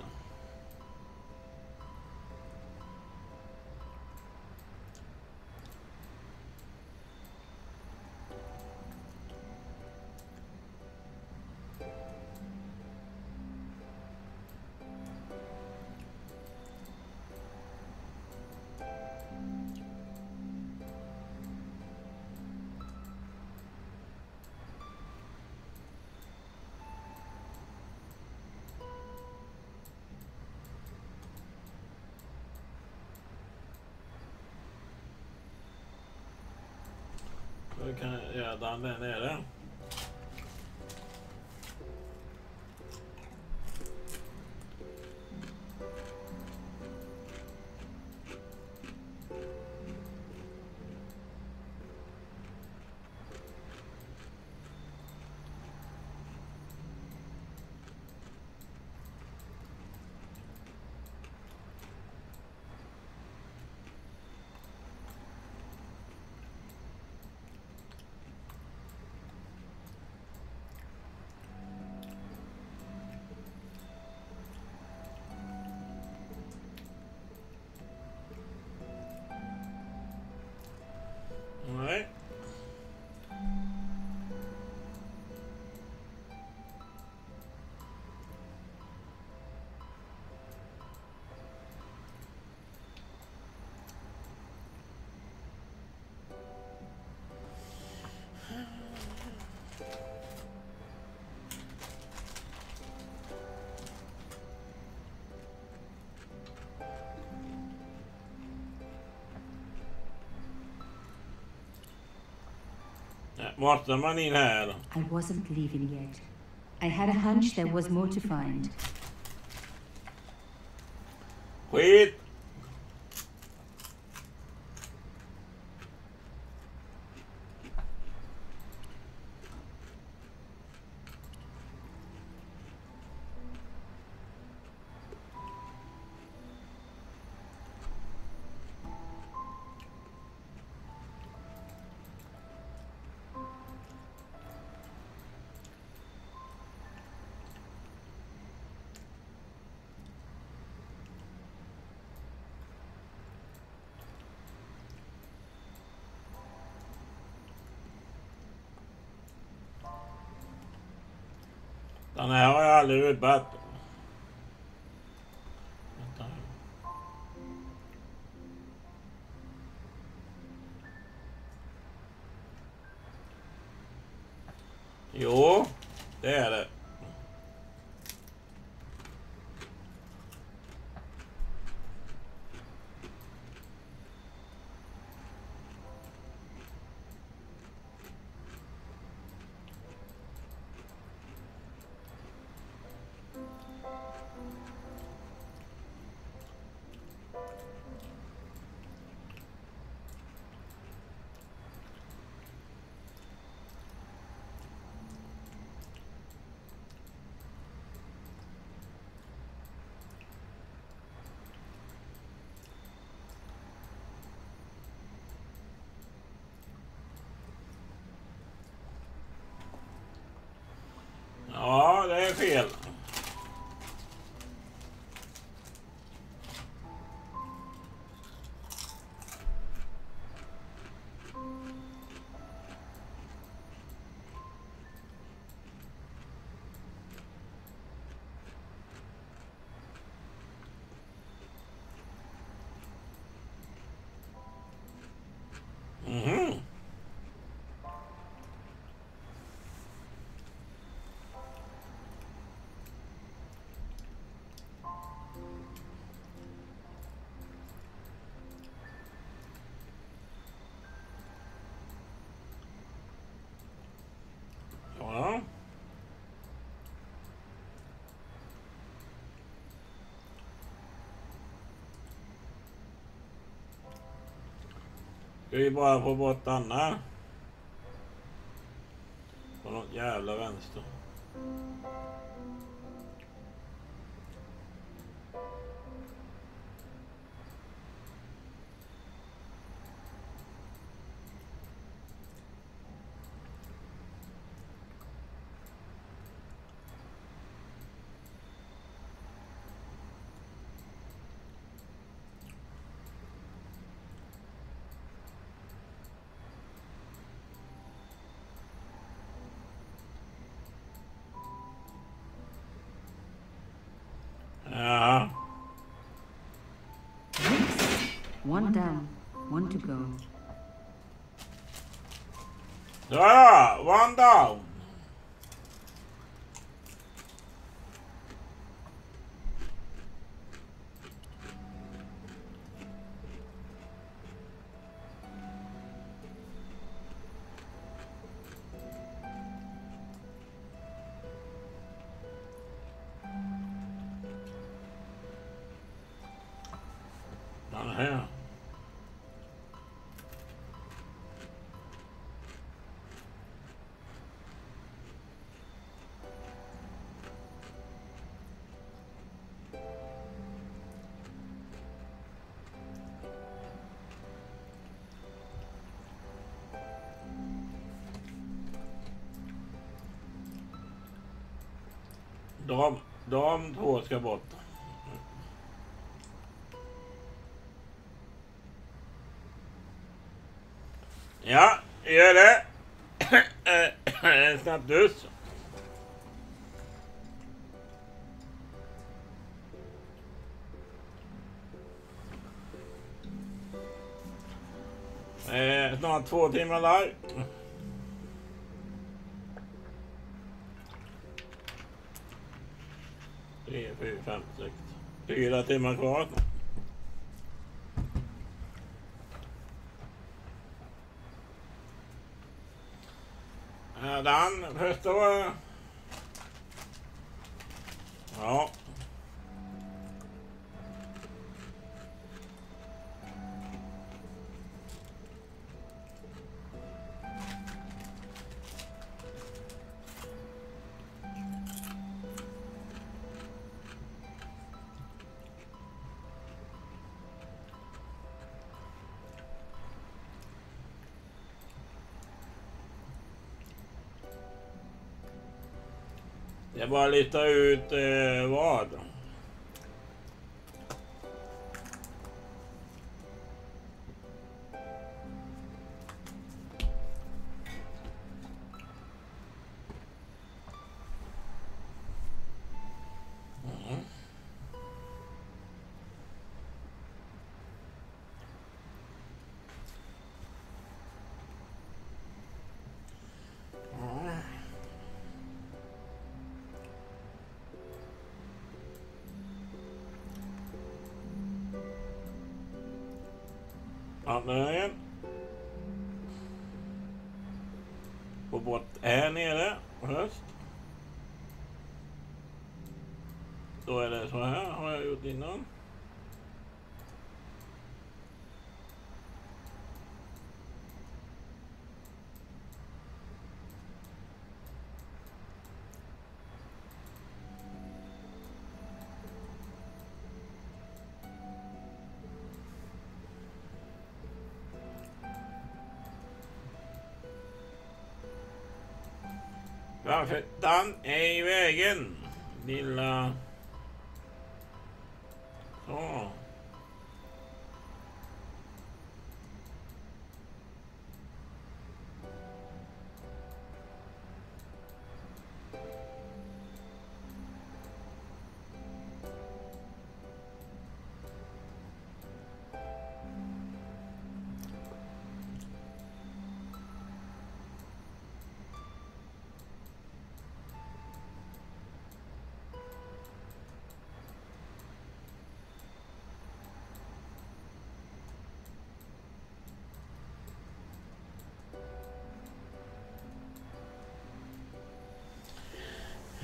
Då kan jag göra den där nere. Nej. Måste man in här? I wasn't leaving yet. I had a hunch there was more to find. Skit! Den här har jag aldrig rubbat. Vänta. Jo, det är det. Ja, det är fel. Mhm. Ja. Ska vi bara få bort Anna. jävla vänster. Ja. One down, one to go. Ja, one down. Den här. De två ska bort. Ja, gör det. Snabbt dus. Snart 2 timmar live. Tre, 4, 5, 6. 4 timmar kvar. Den förstår. Ja. Jag bara lista ut vad. Användningen. Få bort här nere först. Då är det så här har jag gjort innan. Varför den är i vägen, lilla. Så.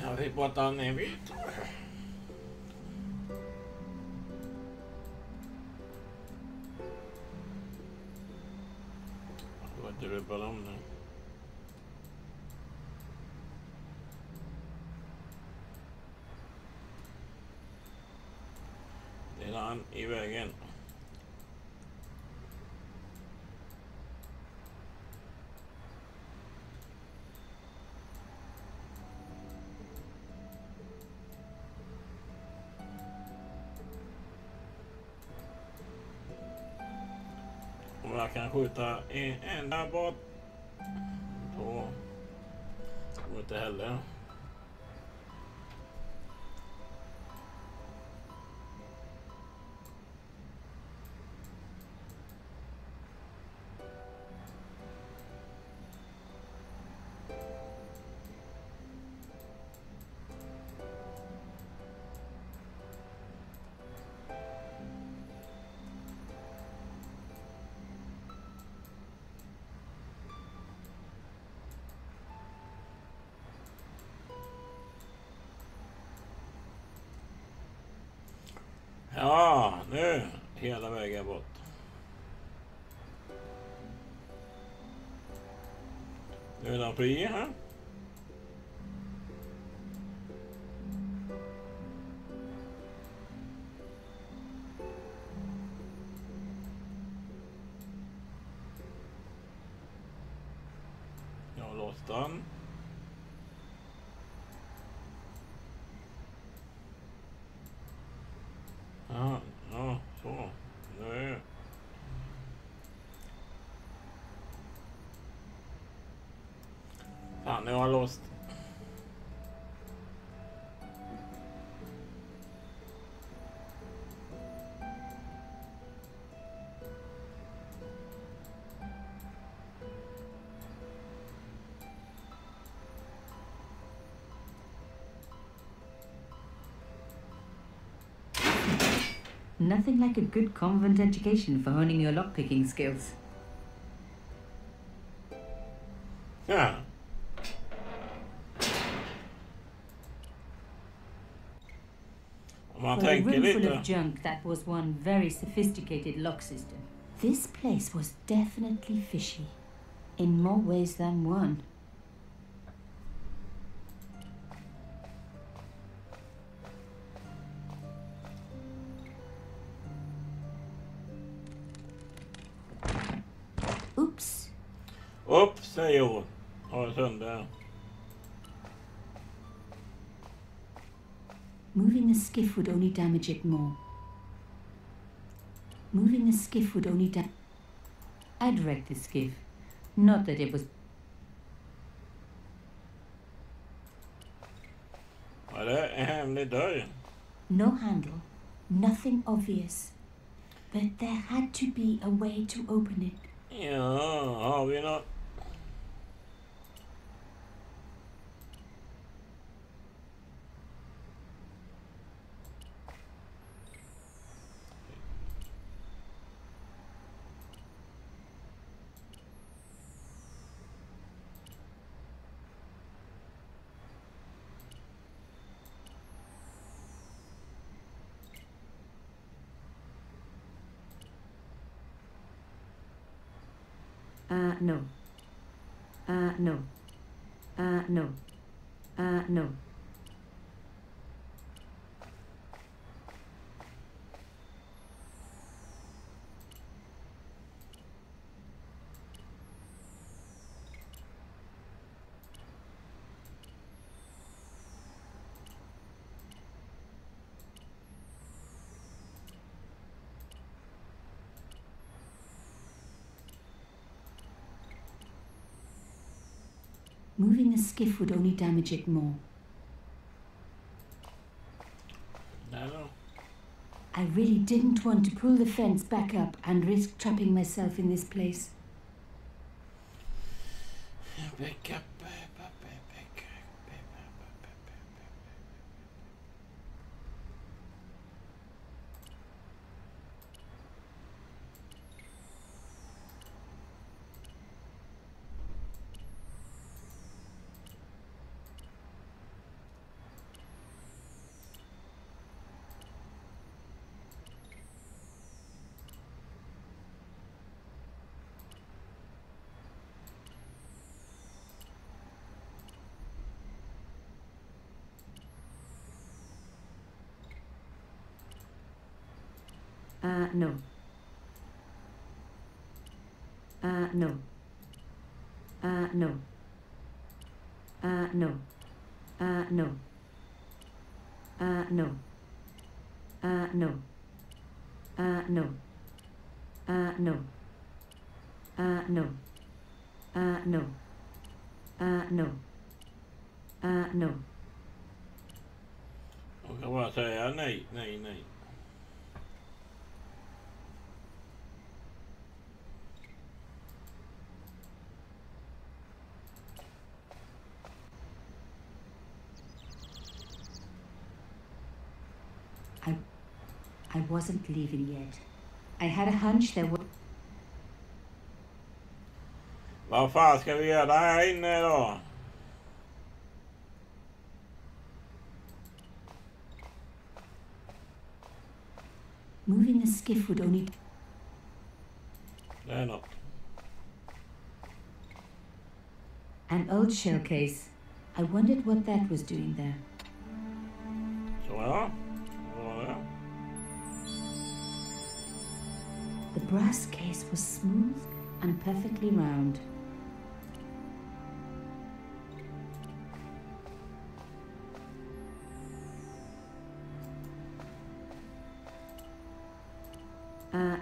Jag fick bara ta en bit. Jag vet inte hur det dem nu. han i vägen. Om jag kan skjuta en där bort, då går inte heller. Ja, nu hela vägen bort. Nu är den fri här. Jag har låst den. Ja, så. Nu. Fan, nu har jag låst. Nothing like a good convent education for honing your lockpicking skills. Ja. Om man For a tänker room full lite. of junk, that was one very sophisticated lock system. This place was definitely fishy, in more ways than one. Oops. Upp, säger hon. Har sönder. Moving the skiff would only damage it more. Moving the skiff would only I'd wreck the skiff. Not that it was... Ja, det är en hemlig dörr. No handle. Nothing obvious. But there had to be a way to open it. Ja, har vi något? No. No. No. No. Moving the skiff would only damage it more. No. I really didn't want to pull the fence back up and risk trapping myself in this place. Back up. No. No. No. No. No. No. No. No. No. No. No. No. No. Jag kan bara säga nej, nej, nej. I wasn't leaving yet. I had a hunch there would... Vad fan ska vi göra här inne då? Moving the skiff would only... Det är något. An old shell case. I wondered what that was doing there. Så ja. Vad var det? The brass case was smooth and perfectly round.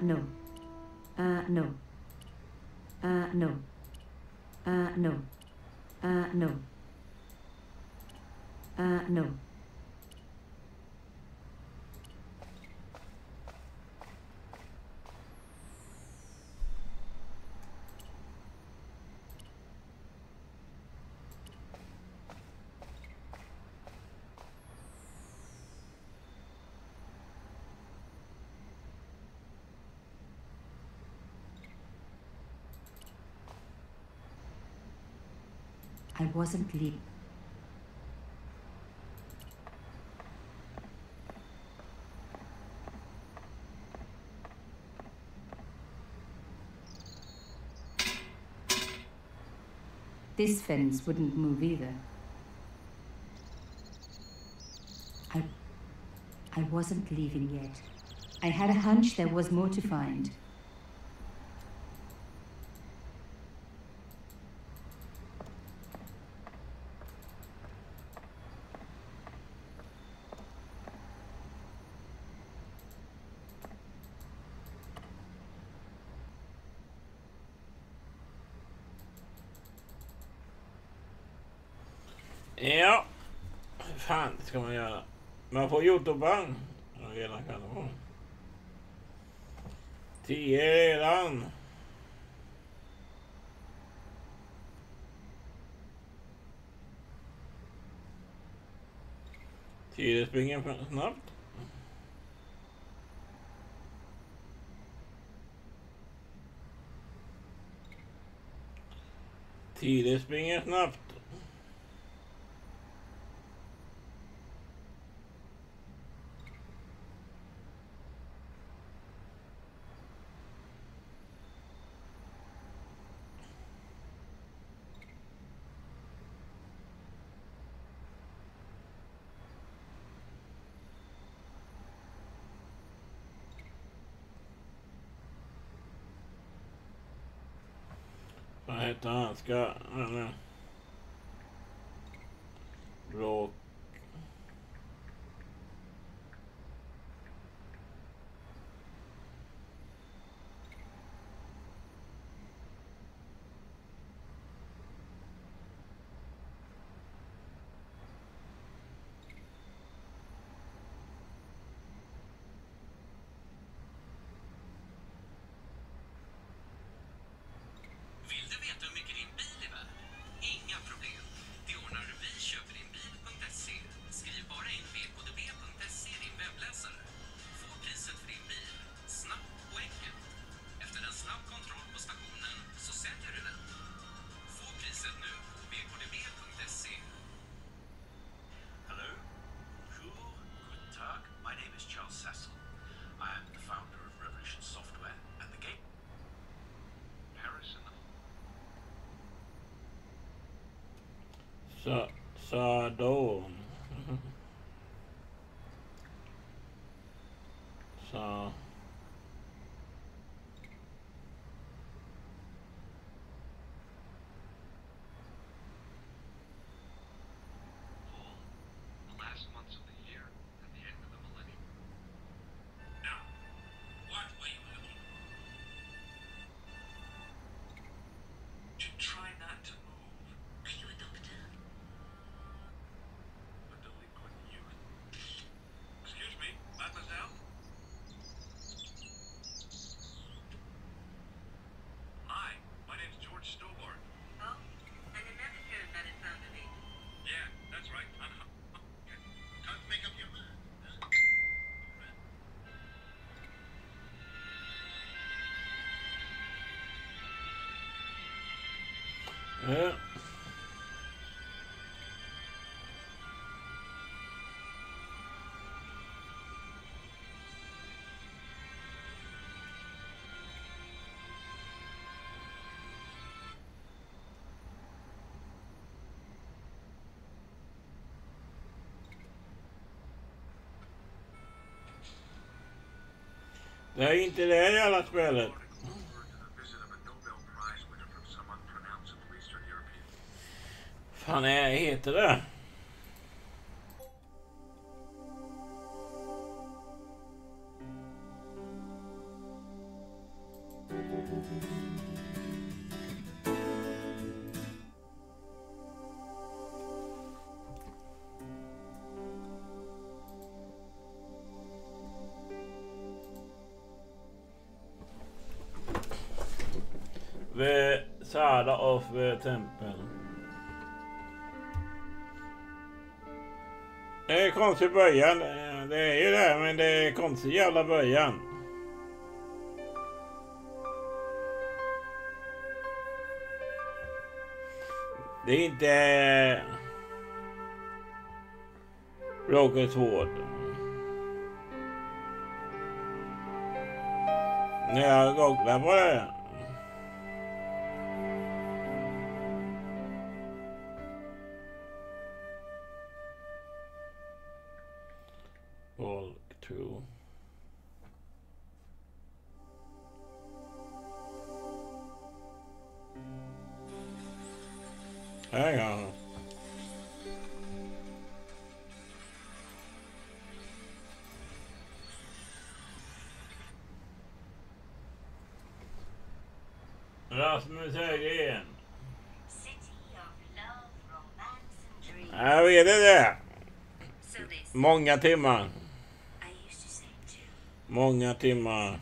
No. No. No. No. No. No. I wasn't leaving. This fence wouldn't move either. I wasn't leaving yet. I had a hunch there was more to find. Ja. Fan ska man göra. Man får YouTube-bang. Jag redan kan det vara. 10 redan. Tiden springer snabbt. Tiden springer snabbt. Vad heter han? Ska... Bråk. Så då. Så. Ja. Det är inte det jävla spelet. Fan heter det? The Saga of the Temple. Det är konstig början. Det är ju det, men det är konstig jävla början. Det är inte Rocket Sword. När jag googlar på det. Walkthrough. Hang on. Rasmus Högren. Jag vet det. Många timmar. Många timmar.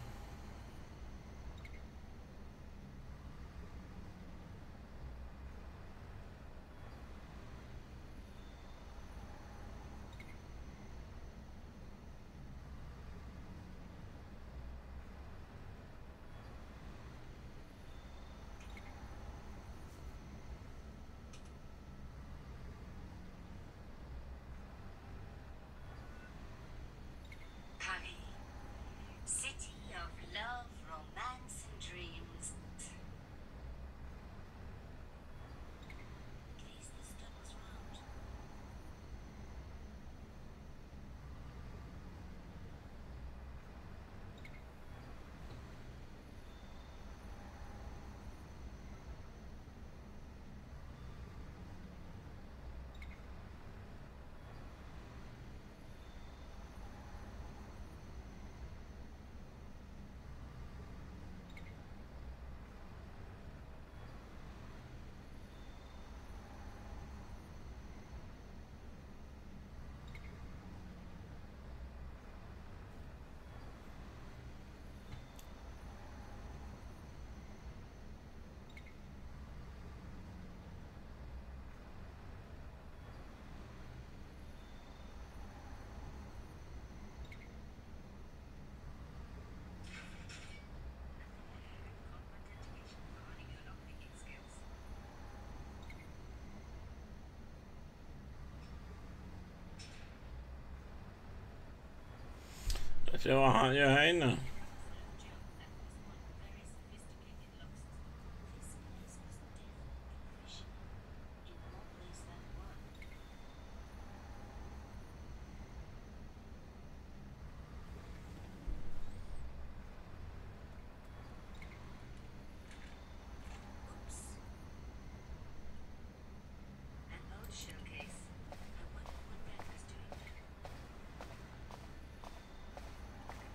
Se vad han gör här inne.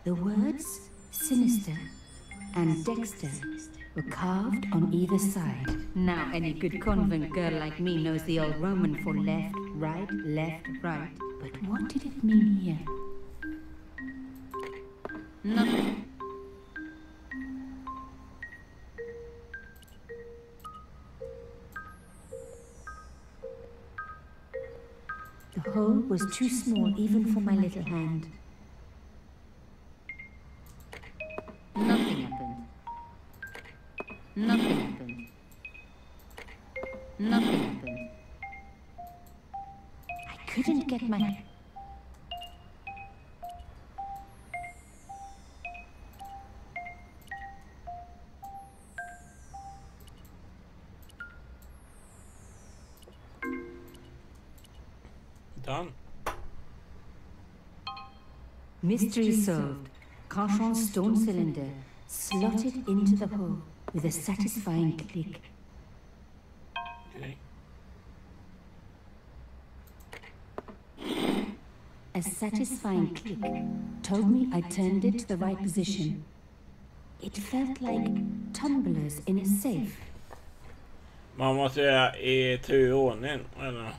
The words sinister and Dexter were carved on either side. Now any good convent girl like me knows the old Roman for left, right, right. But what did it mean here? Nothing. The hole was too small even for my little hand. Nothing happened. Nothing happened. Nothing happened. I couldn't get my... Done. Mystery solved. Carchon's stone cylinder slotted into the hole with a satisfying click. Okay. A satisfying click told me I turned it to the right position. It felt like tumblers in a safe. Man måste göra i turordning, eller?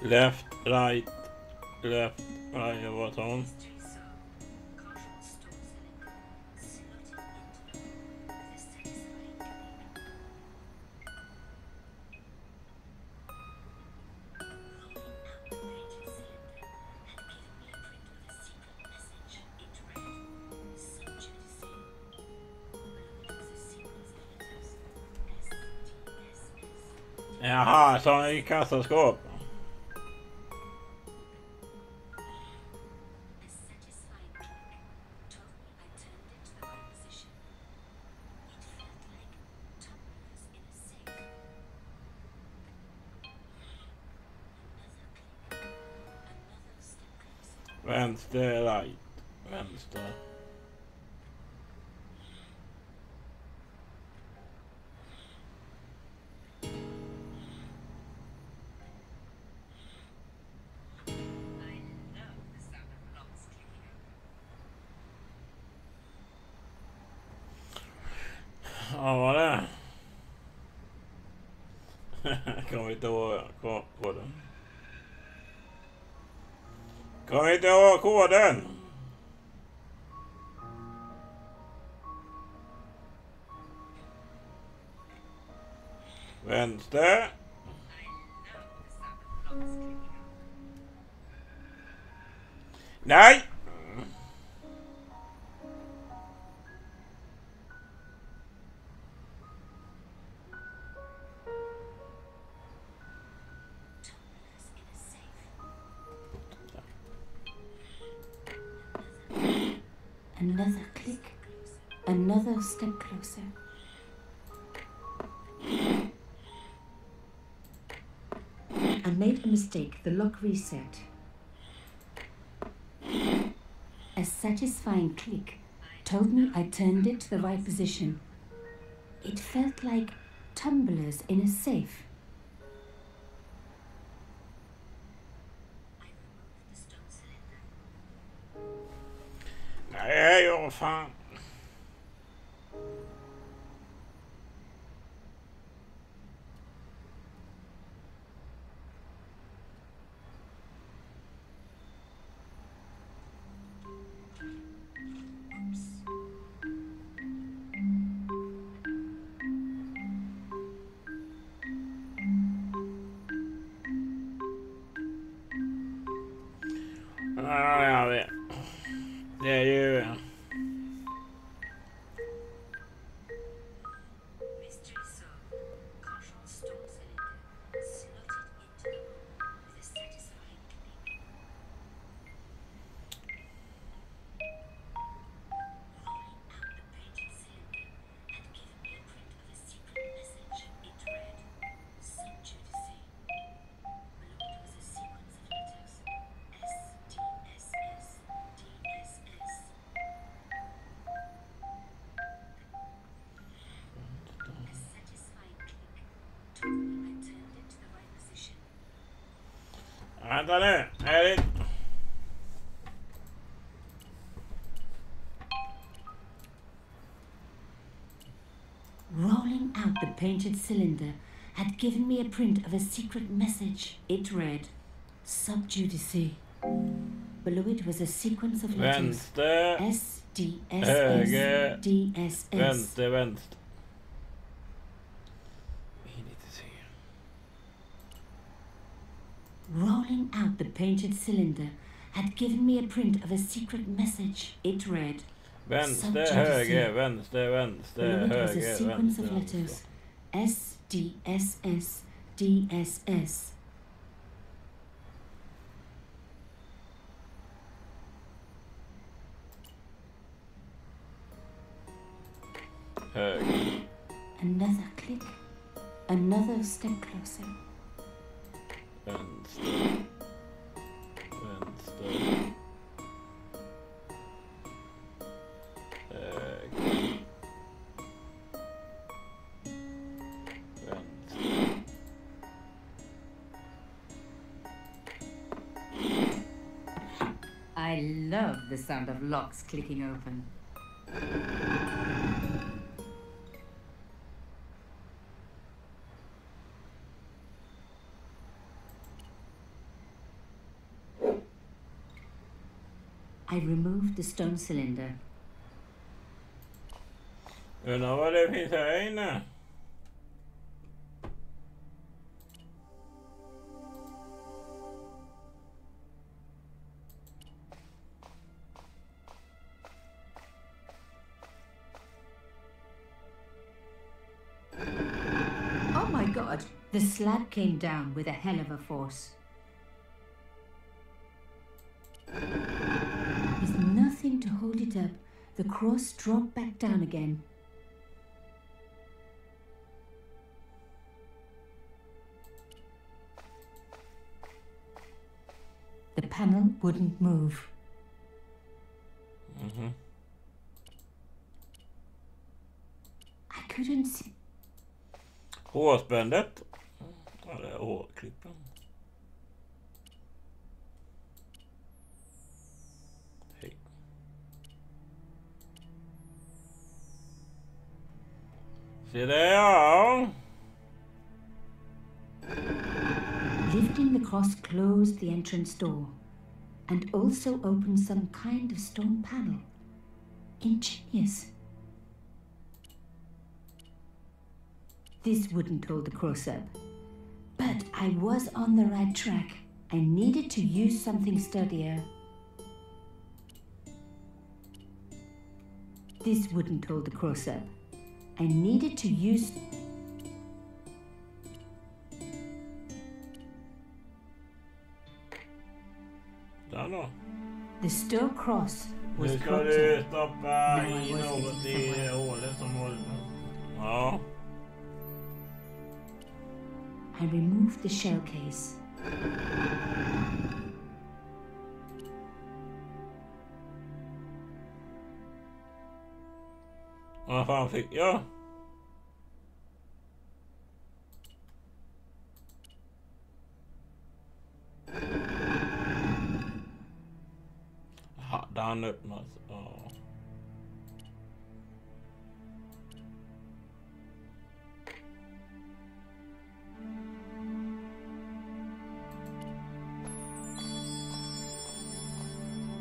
Left, right, vad tar hon? Jaha, så i kassaskåp. Vänster, right, vänster. Ja, vad är det? Kommer inte ihåg koden. Kommer inte ihåg koden. Vänster. Nej. Another click, another step closer. I made a mistake, the lock reset. A satisfying click told me I turned it to the right position. It felt like tumblers in a safe. Nej, jag fan. Ja, jag vet. Det är ju... Vänta nu, är det... Rolling out the painted cylinder had given me a print of a secret message. It read, Subjudice. Below it was a sequence of letters. Vänster, S, D, S, höger, S, D, S, S. vänster. Rolling out the painted cylinder had given me a print of a secret message. It read, Vänster, höger, vänster, vänster, Below it was höger, a sequence of vänster. letters. S, D, S, S, D, S, S. Höger. Another click. Another step closer. Vänster. Vänster. Höger. Vänster. I love the sound of locks clicking open. I removed the stone cylinder. Undrar vad det finns här inne. Oh my god! The slab came down with a hell of a force. With nothing to hold it up, the cross dropped back down again. The panel wouldn't move. I couldn't see. Hårspändet. Eller hårklippen. Hej. Se där, ja. Lifting the cross closed the entrance door and also opened some kind of stone panel. Ingenious. This wouldn't hold the cross up. But I was on the right track. I needed to use something sturdier. This wouldn't hold the cross up. I needed to use... The stone cross was Nu ska propped du up. stoppa i något i hålet som håller. Ja. I removed the shell case. Vad fan fick jag? Hade han öppnat? Ja.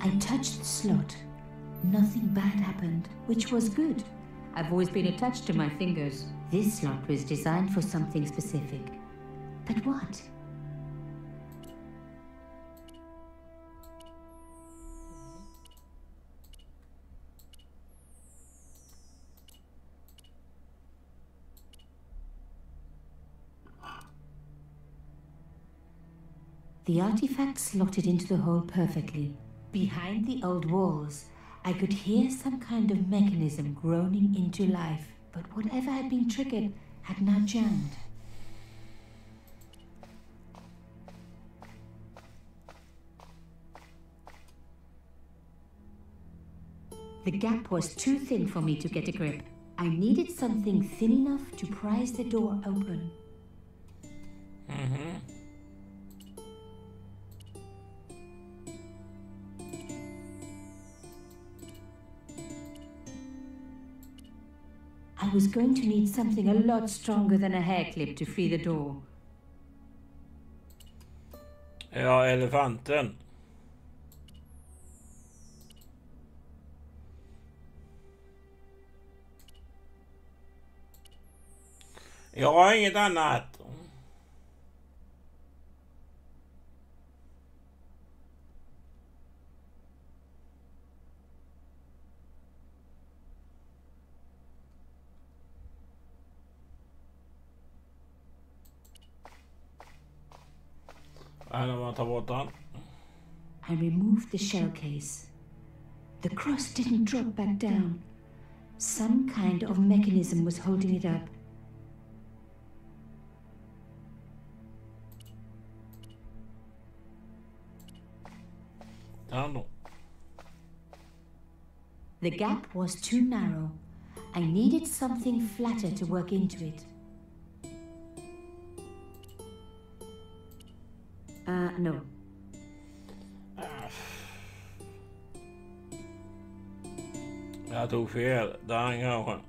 I touched the slot. Nothing bad happened, which was good. I've always been attached to my fingers. This slot was designed for something specific. But what? The artifact slotted into the hole perfectly. Behind the old walls, I could hear some kind of mechanism groaning into life, but whatever had been triggered had now jammed. The gap was too thin for me to get a grip. I needed something thin enough to prise the door open. I was going to need something a lot stronger than a hair clip to free the door. Ja, elefanten. Jag har inget annat. I removed the shell case. The cross didn't drop back down. Some kind of mechanism was holding it up. The gap was too narrow. I needed something flatter to work into it. No. Jag tog fel. Där kanske.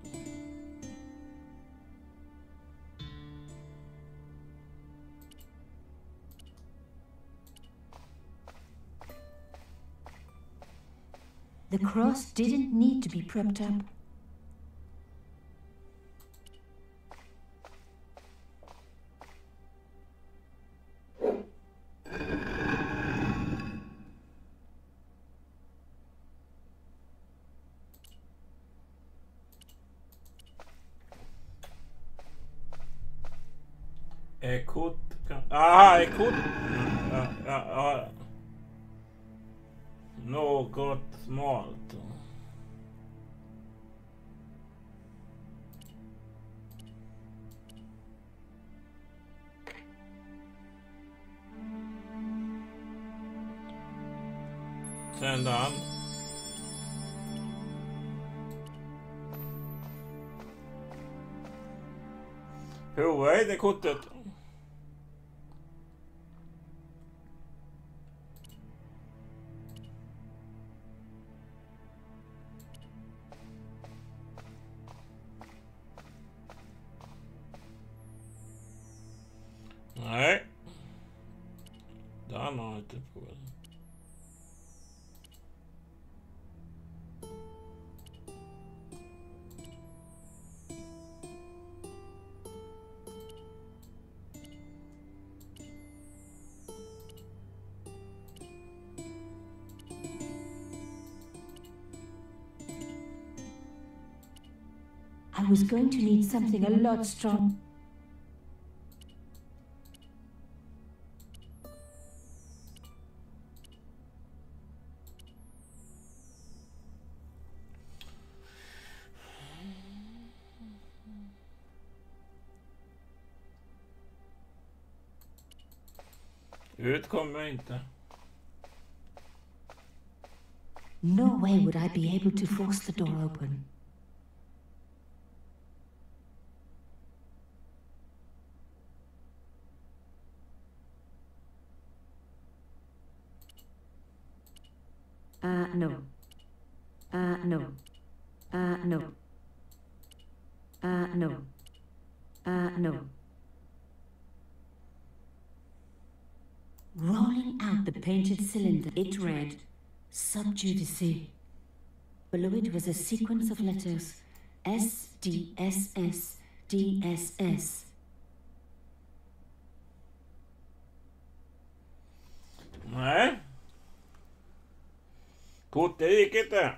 The cross didn't need to be propped up. Ekot. Aha, ekot. Ja. Något smalt. Sedan. Prova det kortet. Nej. Den har jag inte provat. I was going to need something a lot strong. Ut kommer jag inte. No way would I be able to force the door open. No. No. No. No. No. Rolling out the painted cylinder, it read, Subjudice. Below it was a sequence of letters, S, D, S, S, D, S, S. Nej. Kortet gick inte.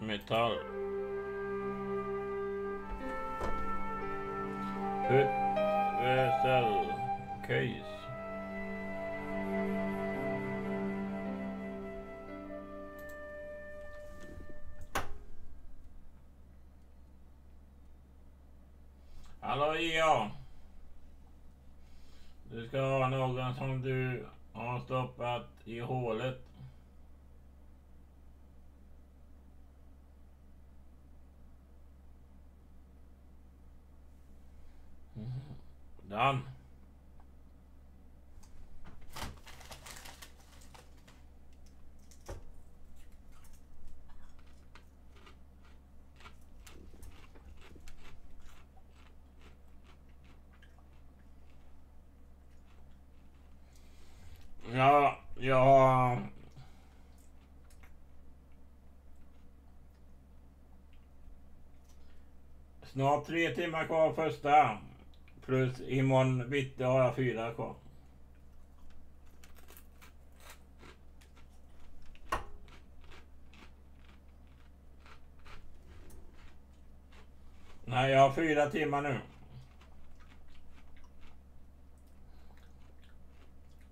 Metall. Vessel case. Hallå ja. Du ska ha någon som du har stoppat i hålet. Dan. Ja, jag har snart 3 timmar kvar första. Plus imorgon bitti har jag 4 kvar. Nej, jag har 4 timmar nu.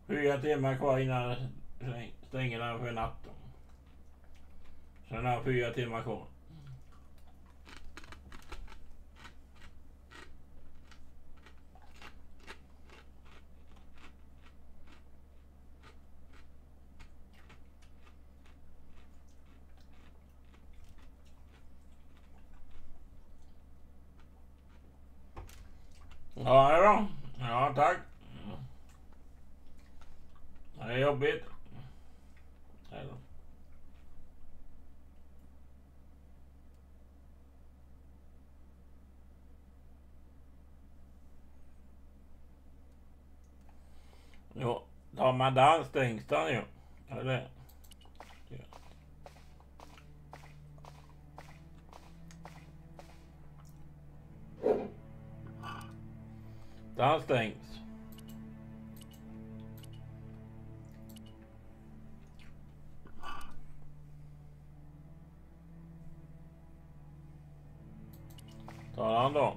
4 timmar kvar innan jag stänger den för natten. Sen har jag 4 timmar kvar. Ja, det är bra. Ja, tack. Det är jobbigt. Eller. Jo, tar man dans stängs den ju. Eller? Ja. Den stängs. Ta den då.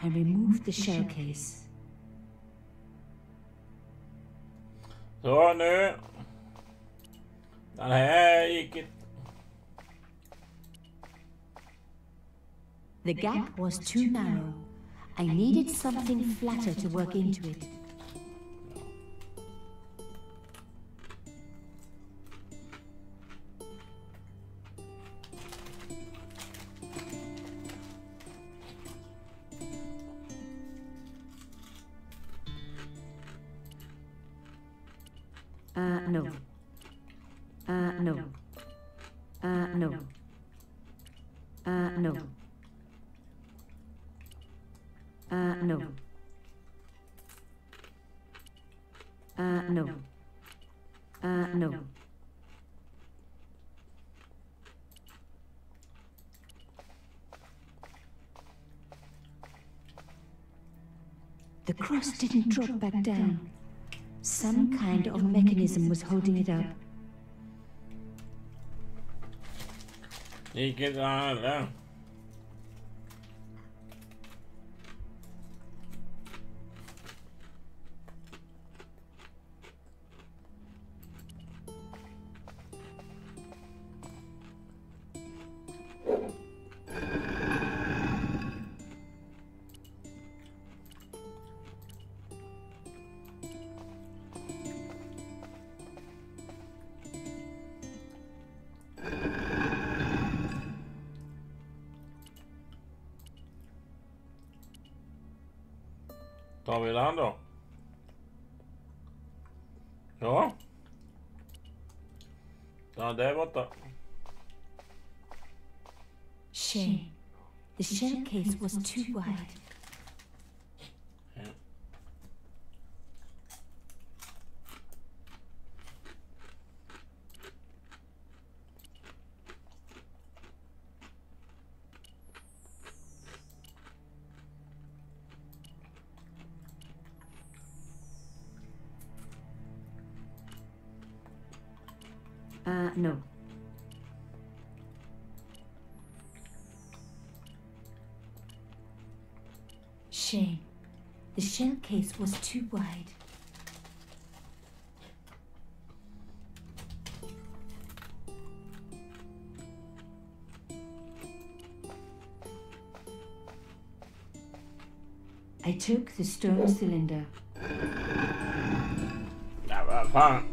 I removed the shell case. Så nu. Den här gick inte. The gap was too narrow. I needed something flatter to work into it. No. No. No. No. No. No. No. The cross didn't drop back down. Some kind of mechanism was holding it up. Gick inte heller. Tar vi den då? Ja. Ja, det är borta. Shame. The shell case was too wide. Ja. No. Shame. The shell case was too wide. I took the stone cylinder. Ja, vad fan.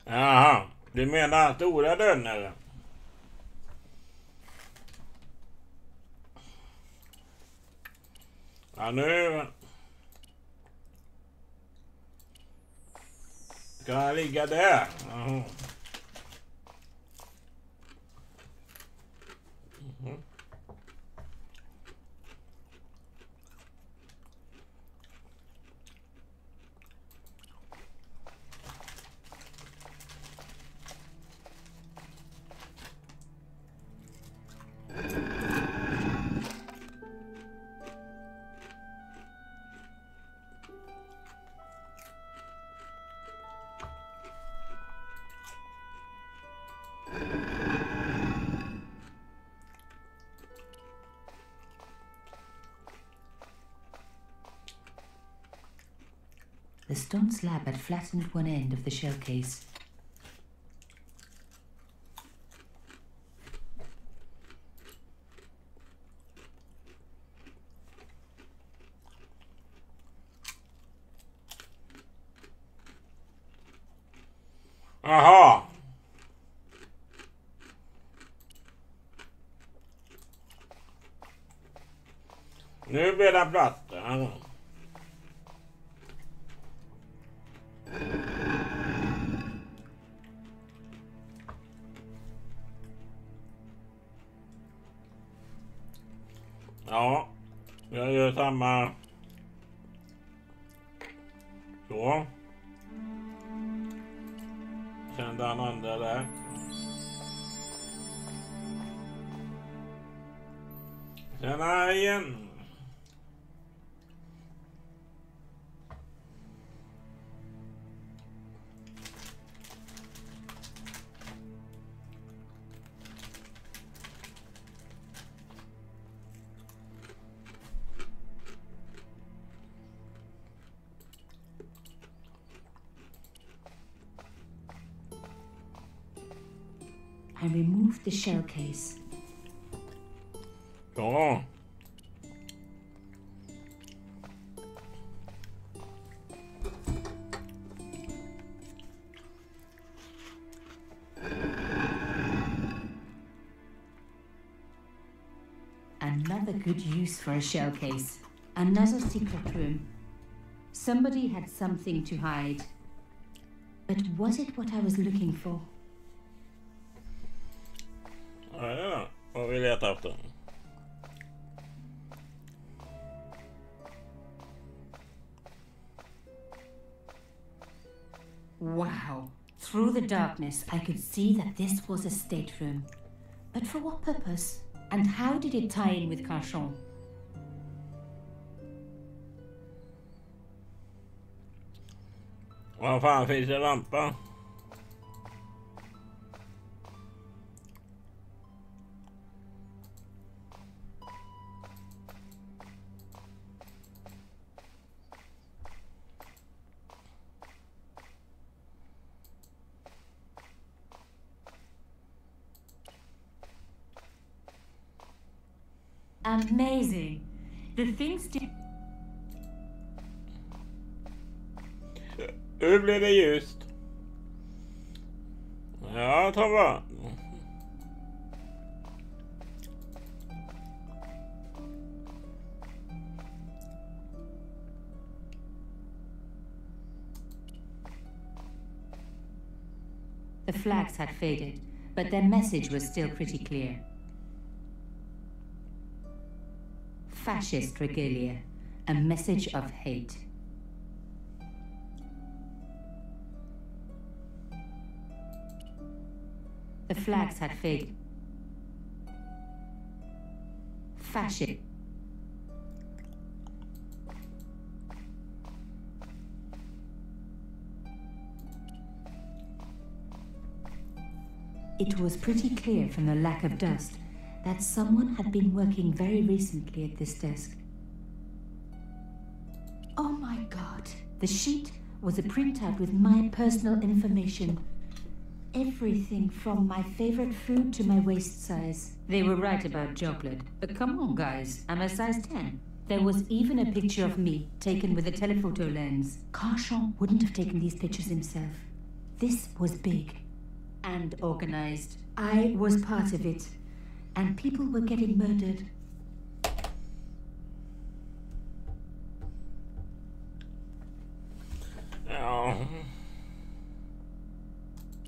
Jaha, du menar stora dörren eller? Ja, nu ska han ligga där. Jaha. The stone slab had flattened one end of the shell case. Aha! Nu blir det platt. Ja. Ja, jag gör samma. Så. Sen den andra där. Sen här igen. I removed the shell case. Ja. Another good use for a shell case. Another secret room. Somebody had something to hide. But was it what I was looking for? Ja, vad vi letar efter. Wow. Through the darkness, I could see that this was a stateroom. But for what purpose? And how did it tie in with Carchon? Vad fan finns det lampa? Amazing. The things do. Hur blir det ljust? Ja, ta bara. The flags had faded, but their message was still pretty clear. Fascist regalia, a message of hate. The flags had faded. Fascist. It was pretty clear from the lack of dust that someone had been working very recently at this desk. Oh my God! The sheet was a printout with my personal information. Everything from my favorite food to my waist size. They were right about chocolate, but come on guys, I'm a size 10. There was even a picture of me, taken with a telephoto lens. Carchon wouldn't have taken these pictures himself. This was big and organized. I was part of it. And people were getting murdered. Oh.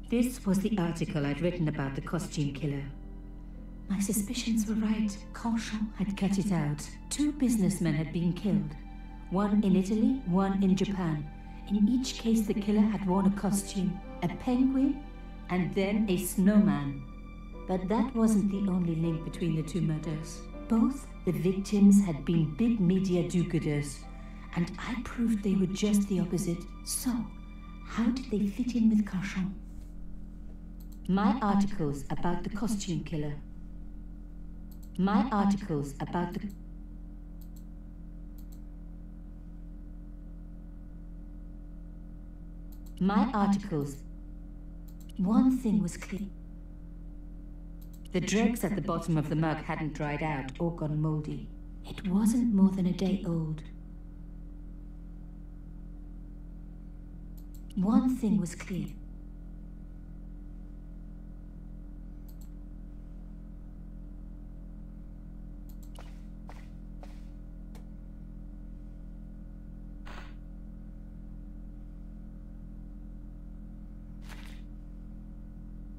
This was the article I'd written about the costume killer. My suspicions were right. Carchon had cut it out. 2 businessmen had been killed. One in Italy, one in Japan. In each case, the killer had worn a costume, a penguin, and then a snowman. But that wasn't the only link between the 2 murders. Both the victims had been big media do-gooders, and I proved they were just the opposite. So, how did they fit in with Carchon? My articles about the costume killer. My articles about the... My articles... One thing was clear. The dregs at the bottom of the mug hadn't dried out or gone moldy. It wasn't more than a day old. One thing was clear.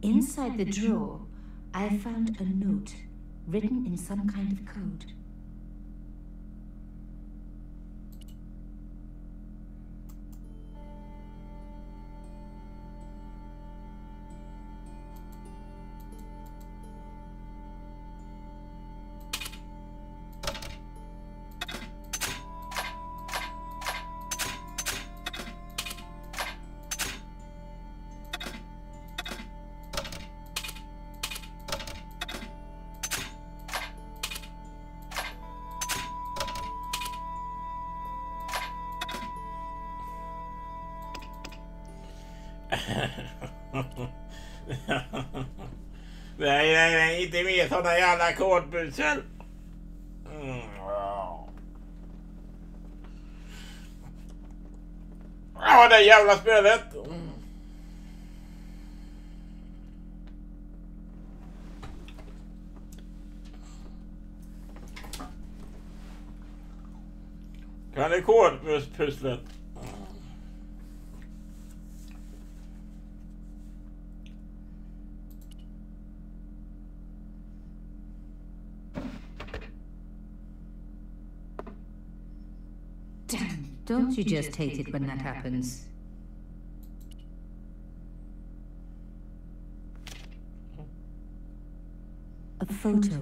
Inside the drawer, I found a note written in some kind of code. Nej, inte mer sådana jävla kodbusar. Ja, det jävla spelet. Kan det kodbusspusslet? Don't you just hate it when that happens? A photo,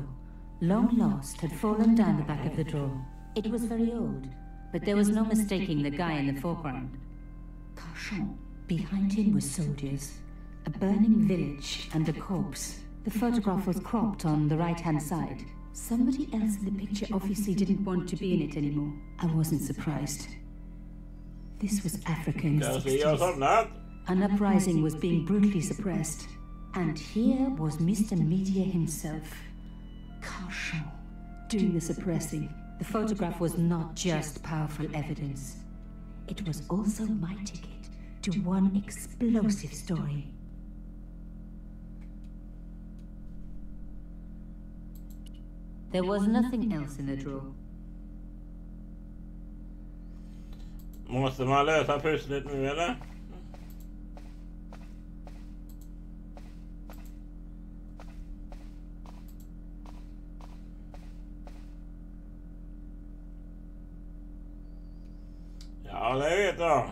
long lost, had fallen down the back of the drawer. It was very old, but there was no mistaking the guy in the foreground. Carchon. Behind him were soldiers, a burning village, and a corpse. The photograph was cropped on the right-hand side. Somebody else in the picture obviously didn't want to be in it anymore. I wasn't surprised. This was Africa in the 60s. An uprising was being brutally suppressed. And here was Mr. Media himself, Carchon, doing the suppressing. The photograph was not just powerful evidence. It was also my ticket to one explosive story. There was nothing else in the drawer. Måste man lösa pusslet nu eller? Ja, det vet jag.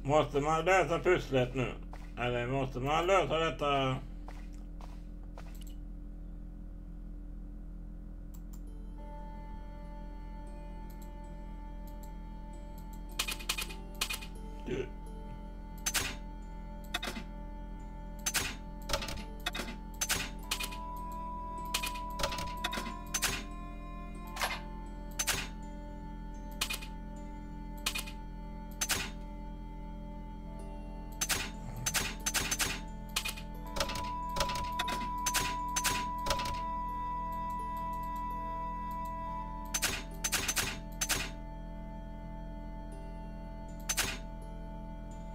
Måste man lösa pusslet nu? Eller måste man lösa detta? Du.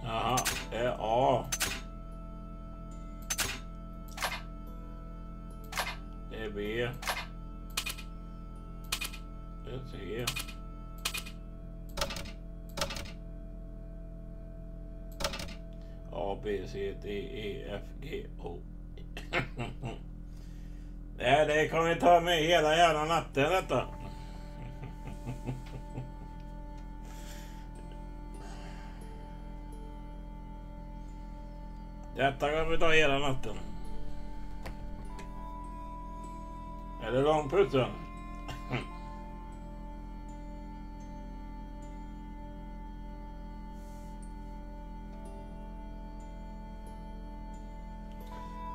Jaha, det är A. Det är B. Det är C. A, B, C, D, E, F, G, O. Det kommer ta mig hela jävla natten detta. Detta kommer vi ta hela natten. Är det lång pussen?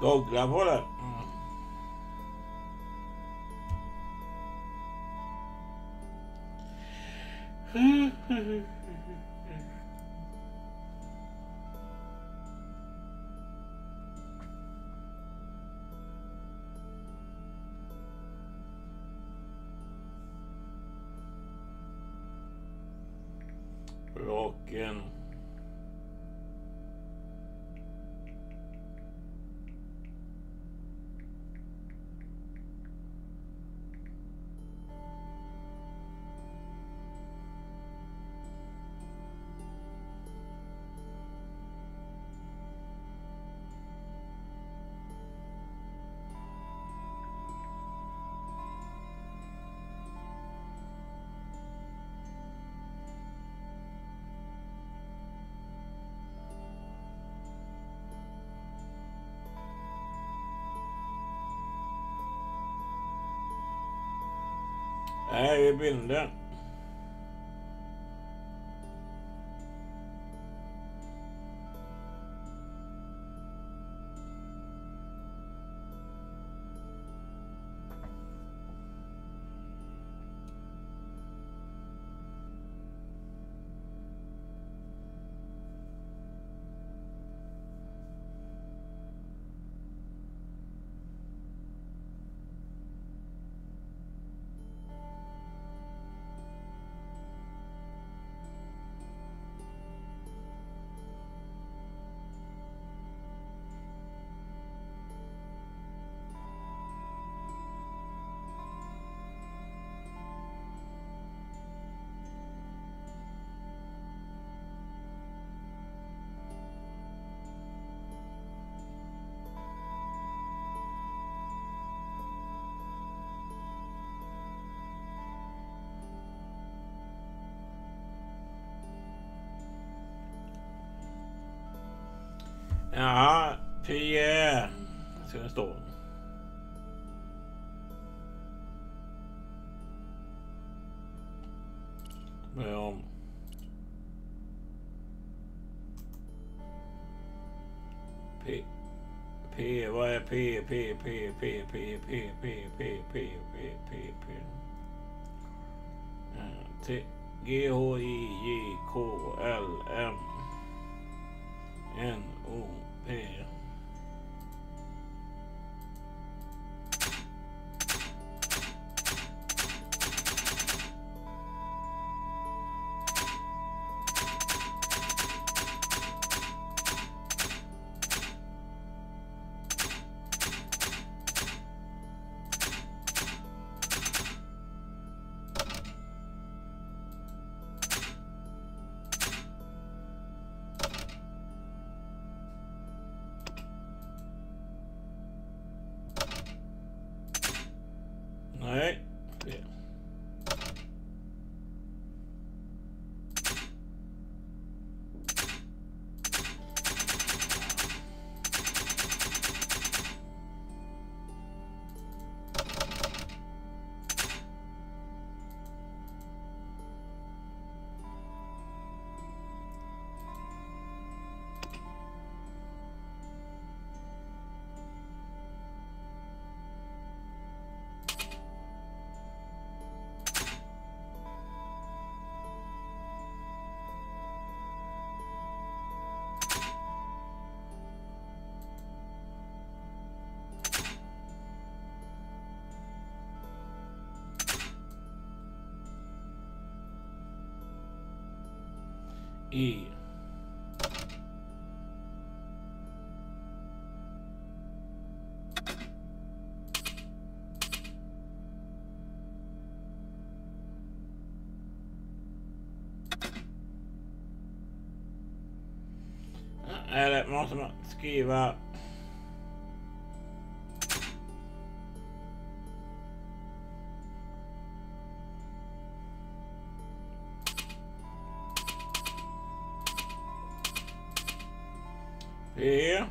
Googla på det. Rocken. Nej, i bilden. Ja, Pierre. Ska det stå. Börja om. Vad är P? GHIJKLM NOP. Nej, fel. E. Eller måste man skriva E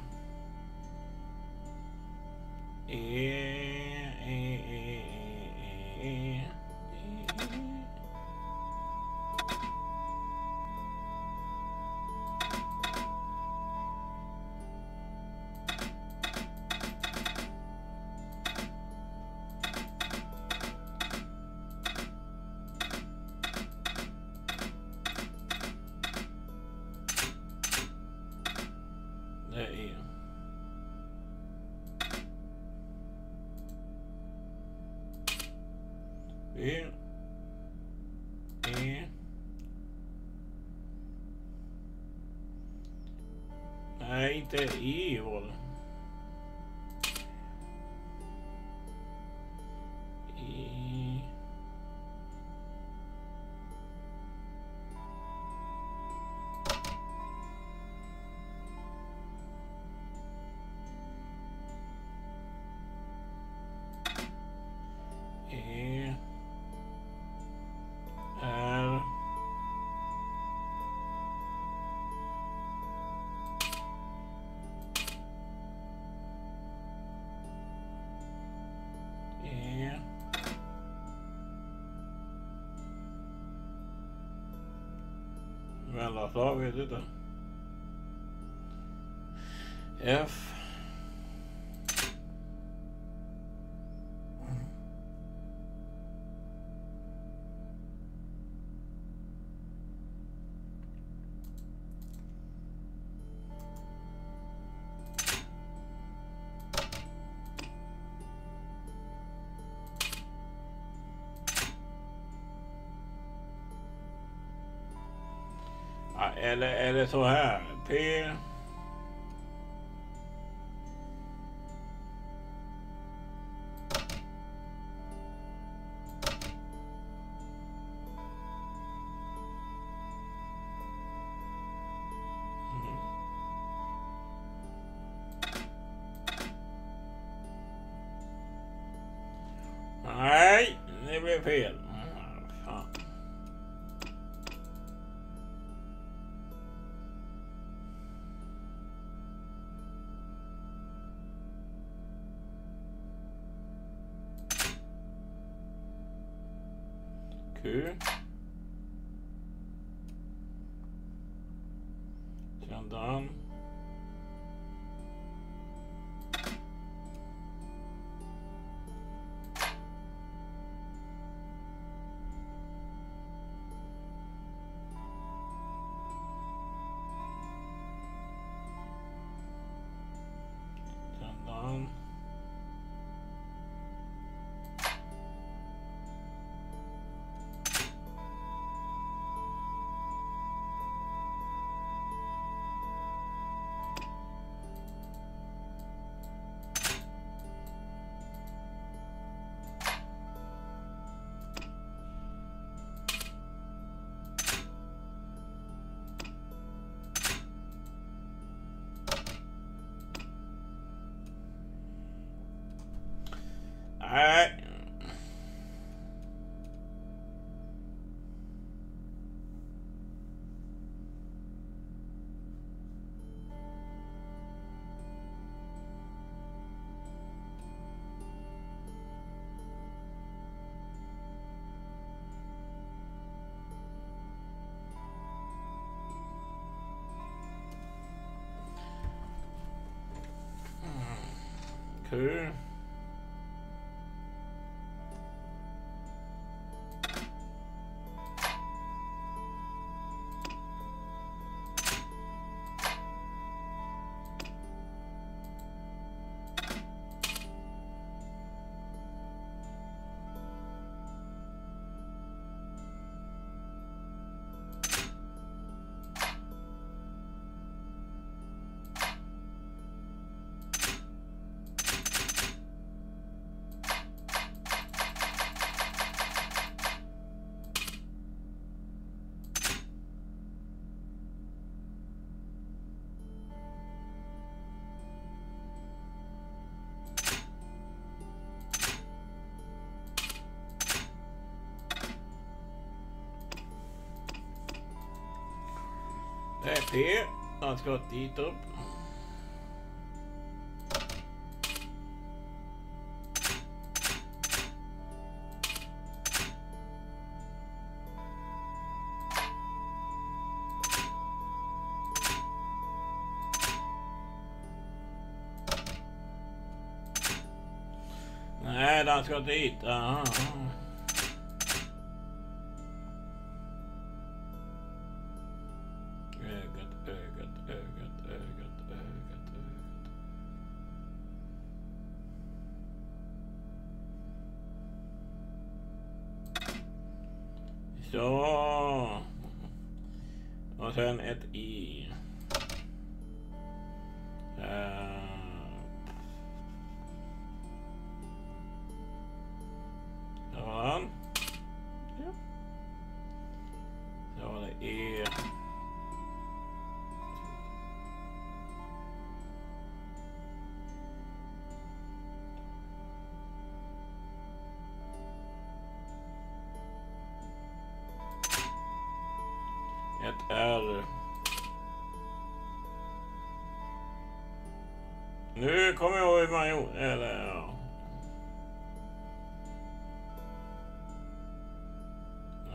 Nej, inte evil. Mellanslag vet du inte. F. Eller så här. P. Nej, det blev fel. Fan. Q. Sedan. Nej. Kul. Det är P. Han ska dit upp. Nej, han ska dit. Aha. Så. Och sen ett I. Ja. Så det är ett R. Nu kommer jag ihåg hur man gjorde, eller ja.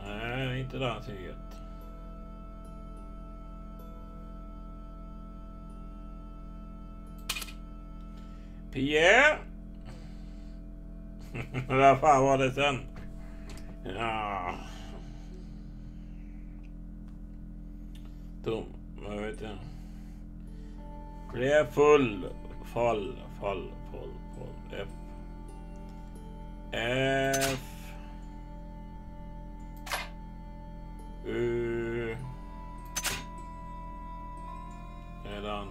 Nej, inte det tyget. Pierre. Vad fan var det sen? Ja. Tom, jag vet inte. Det är full. Fall. F. U. Sedan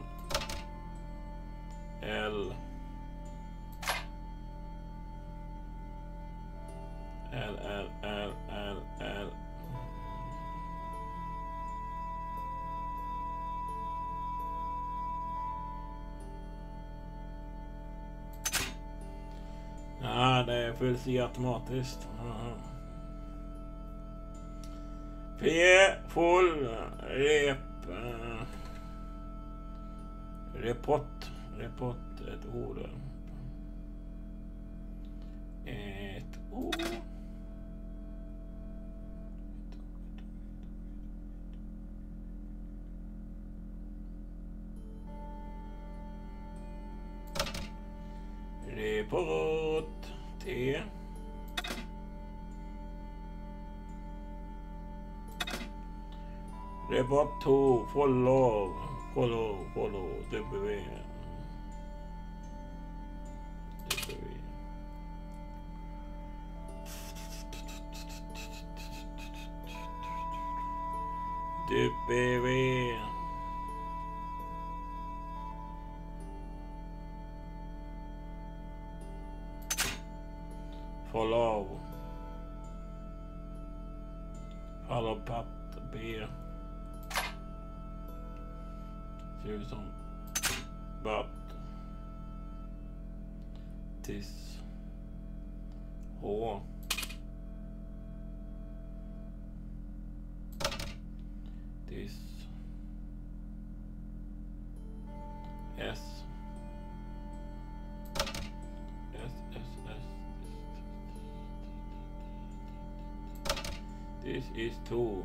L. Ja, det fylls i automatiskt. P, full, rep, report, ett ord. Ett ord. Report, T. Report to, follow, W. Follow path B. Ser ut som but this H. This. S. This is 2.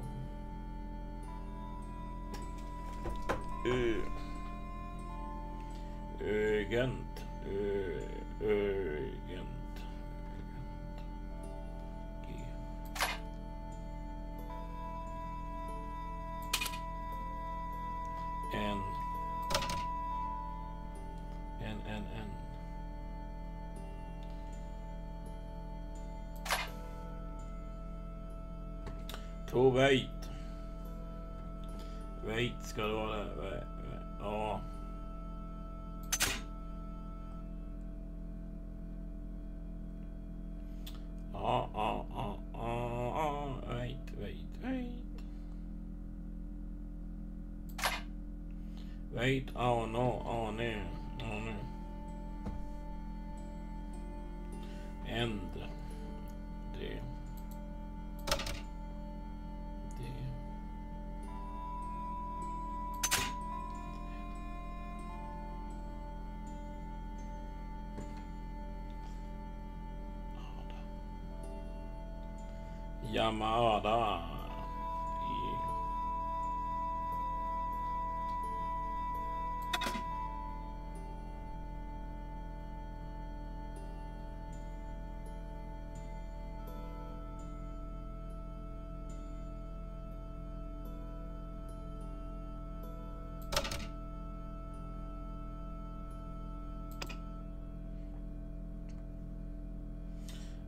Urgent. G. N. To wait. Wait ska det vara där. Ja. Wait, oh no. End. Det. Yamada.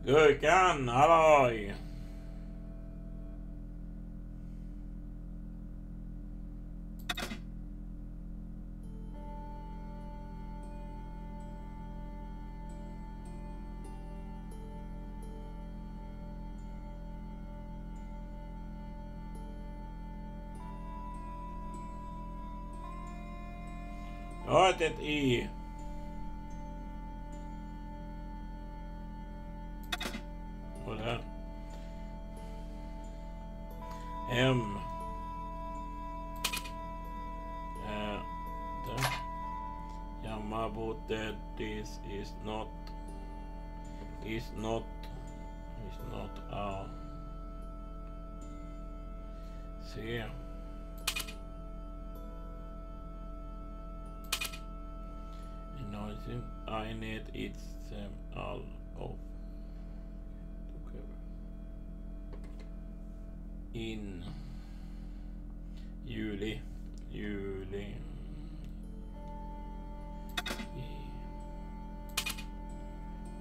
Gurkan, halloj! Jag har ett I. Och där. M. Där. Yamabote, this is not C. I need it all of in juli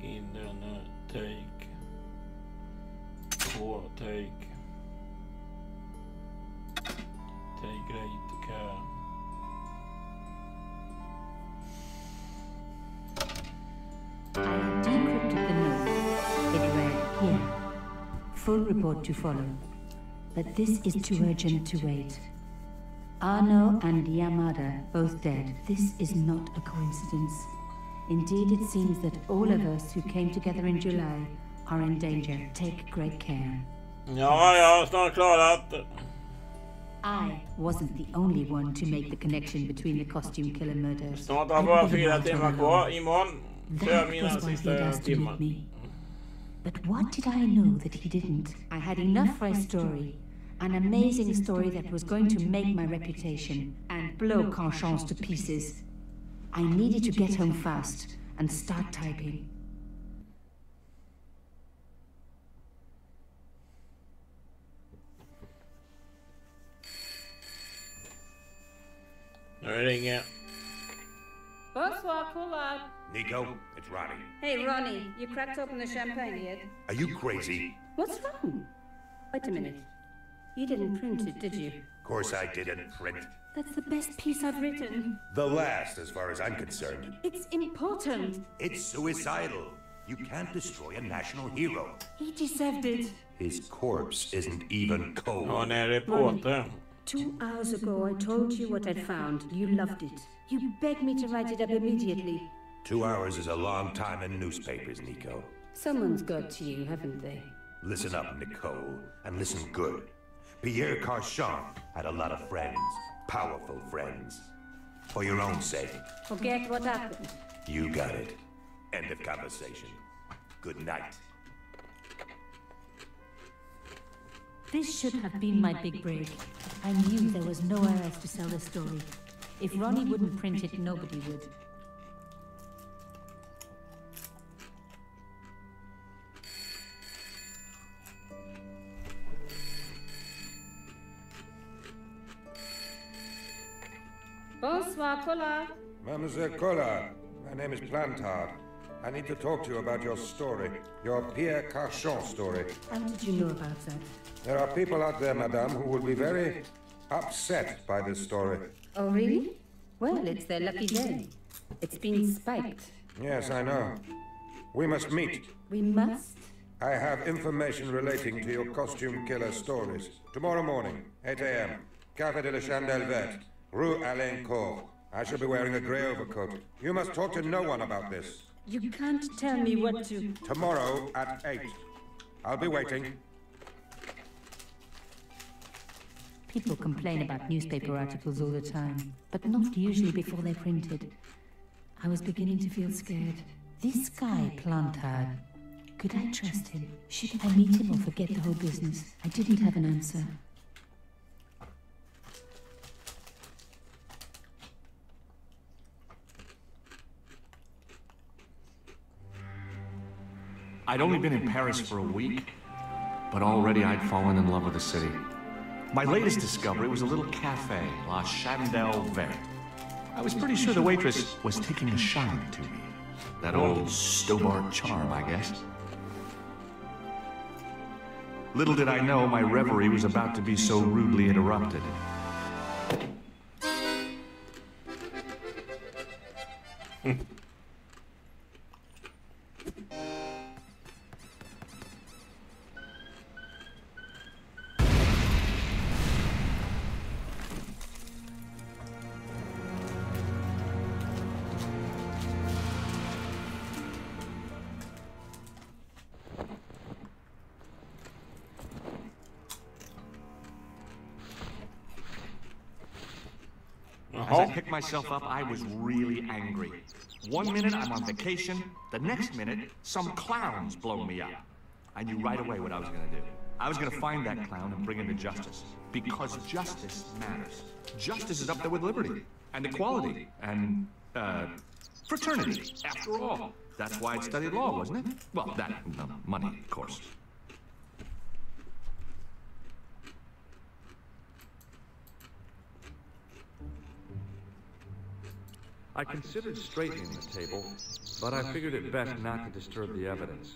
in den take great care. I decrypted the note. It read, here. Full report to follow. But this is too urgent to wait. Arno and Yamada both dead. This is not a coincidence. Indeed, it seems that all of us who came together in July are in danger. Take great care. Ja, snart klarat. I wasn't the only one to make the connection between the costume killer murders. Snart har bara 4 timmar kvar. Imorgon kör mina sista timmar. But what did I know that he didn't? I had enough for a story. An amazing story that was going to make my reputation and blow Conscience to pieces. I needed to get home fast and start typing. Nu ringer. Bonsoir, Pollard. Nico, it's Ronnie. Hey, Ronnie, you cracked open the champagne yet? Are you crazy? What's wrong? Wait a minute. You didn't print it, did you? Of course I didn't print. That's the best piece I've written. The last, as far as I'm concerned. It's important. It's suicidal. You can't destroy a national hero. He deserved it. His corpse isn't even cold. Hon är reporter. 2 hours ago, I told you what I'd found. You loved it. You begged me to write it up immediately. 2 hours is a long time in newspapers, Nico. Someone's got to you, haven't they? Listen up, Nicole, and listen good. Pierre Carchon had a lot of friends. Powerful friends. For your own sake. Forget what happened. You got it. End of conversation. Good night. This should have been my big break. I knew there was nowhere else to sell the story. If Ronnie wouldn't print it, nobody would. Bonsoir, Collard. Mademoiselle Collard, my name is Blandat. I need to talk to you about your story. Your Pierre Carchon story. How did you know about that? There are people out there, madame, who will be very upset by this story. Oh, really? Well, it's their lucky day. It's been spiked. Yes, I know. We must meet. We must? I have information relating to your costume killer stories. Tomorrow morning, 8 a.m. Café de la Chandelle Verte, Rue Alain Court. I shall be wearing a grey overcoat. You must talk to no one about this. You can't tell me what to... Tomorrow at 8. I'll be waiting. People complain about newspaper articles all the time, but not usually before they're printed. I was beginning to feel scared. This guy, Plantard, could I trust him? Should I meet him or forget the whole business? I didn't have an answer. I'd only been in Paris for a week, but already I'd fallen in love with the city. My latest discovery was a little cafe, La Chandelle Verte. I was pretty sure the waitress was taking a shine to me. That old Stobart charm, I guess. Little did I know my reverie was about to be so rudely interrupted. As I picked myself up, I was really angry. One minute I'm on vacation, the next minute some clown's blown me up. I knew right away what I was gonna do. I was gonna find that clown and bring him to justice. Because justice matters. Justice is up there with liberty, and equality, and, fraternity. After all, that's why I studied law, wasn't it? Well, that, no, money, of course. I considered straightening the table, but I figured it best not to disturb the evidence.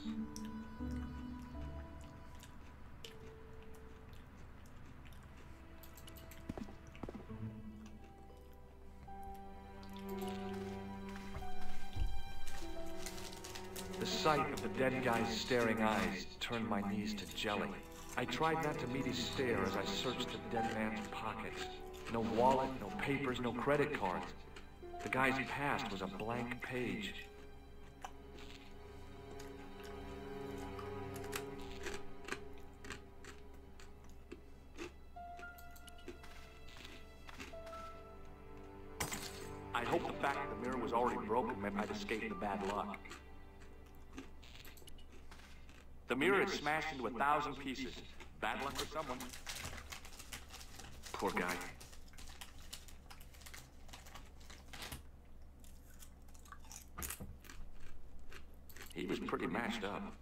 The sight of the dead guy's staring eyes turned my knees to jelly. I tried not to meet his stare as I searched the dead man's pockets. No wallet, no papers, no credit cards. The guy's past was a blank page. I hope the fact that the mirror was already broken meant I'd escaped the bad luck. The mirror had smashed into 1,000 pieces. Bad luck for someone. Poor guy. He was pretty mashed up.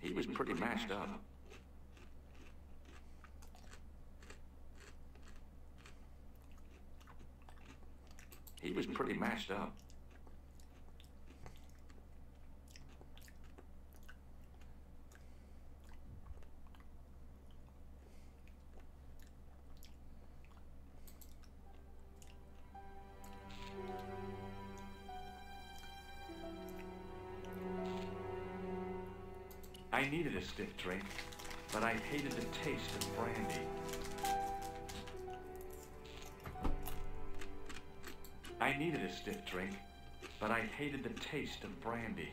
He was pretty mashed up. He was pretty mashed up. I needed a stiff drink, but I hated the taste of brandy. I needed a stiff drink, but I hated the taste of brandy.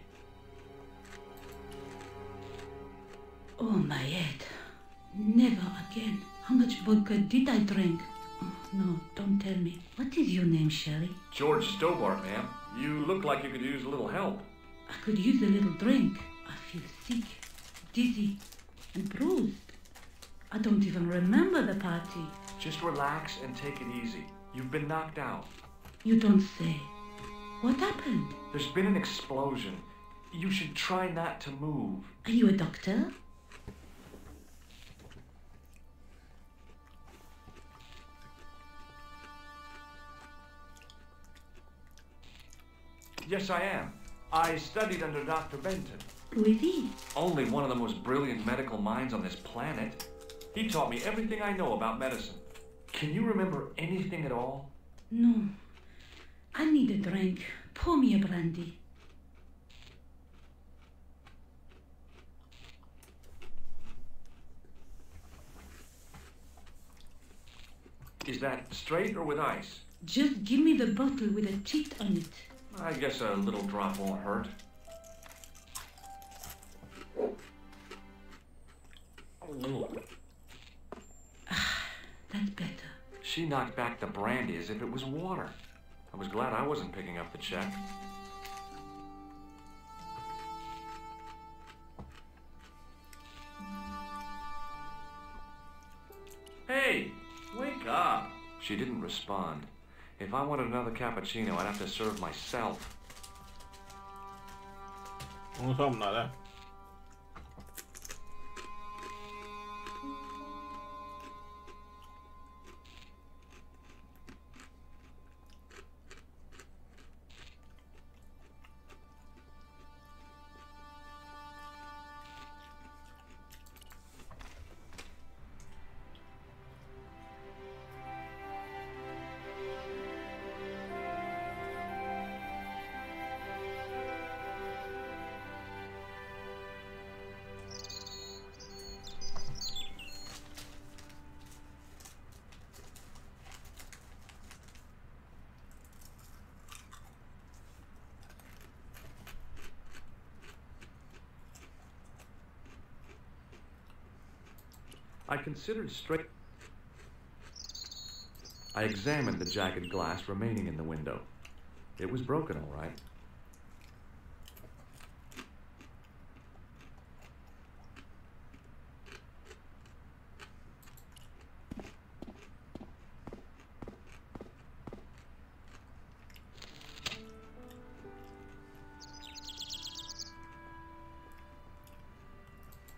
Oh, my head. Never again. How much vodka did I drink? Oh, no, don't tell me. What is your name, Shelley? George Stobart, ma'am. You look like you could use a little help. I could use a little drink. I feel sick, dizzy, and bruised. I don't even remember the party. Just relax and take it easy. You've been knocked out. You don't say. What happened? There's been an explosion. You should try not to move. Are you a doctor? Yes, I am. I studied under Dr. Benton. Who is he? Only one of the most brilliant medical minds on this planet. He taught me everything I know about medicine. Can you remember anything at all? No. I need a drink. Pour me a brandy. Is that straight or with ice? Just give me the bottle with a cheat on it. I guess a little drop won't hurt. That's better. She knocked back the brandy as if it was water. I was glad I wasn't picking up the check. Hey, wake up. She didn't respond. If I wanted another cappuccino, I'd have to serve myself. Hon somnade. I considered straight. I examined the jagged glass remaining in the window. It was broken, all right.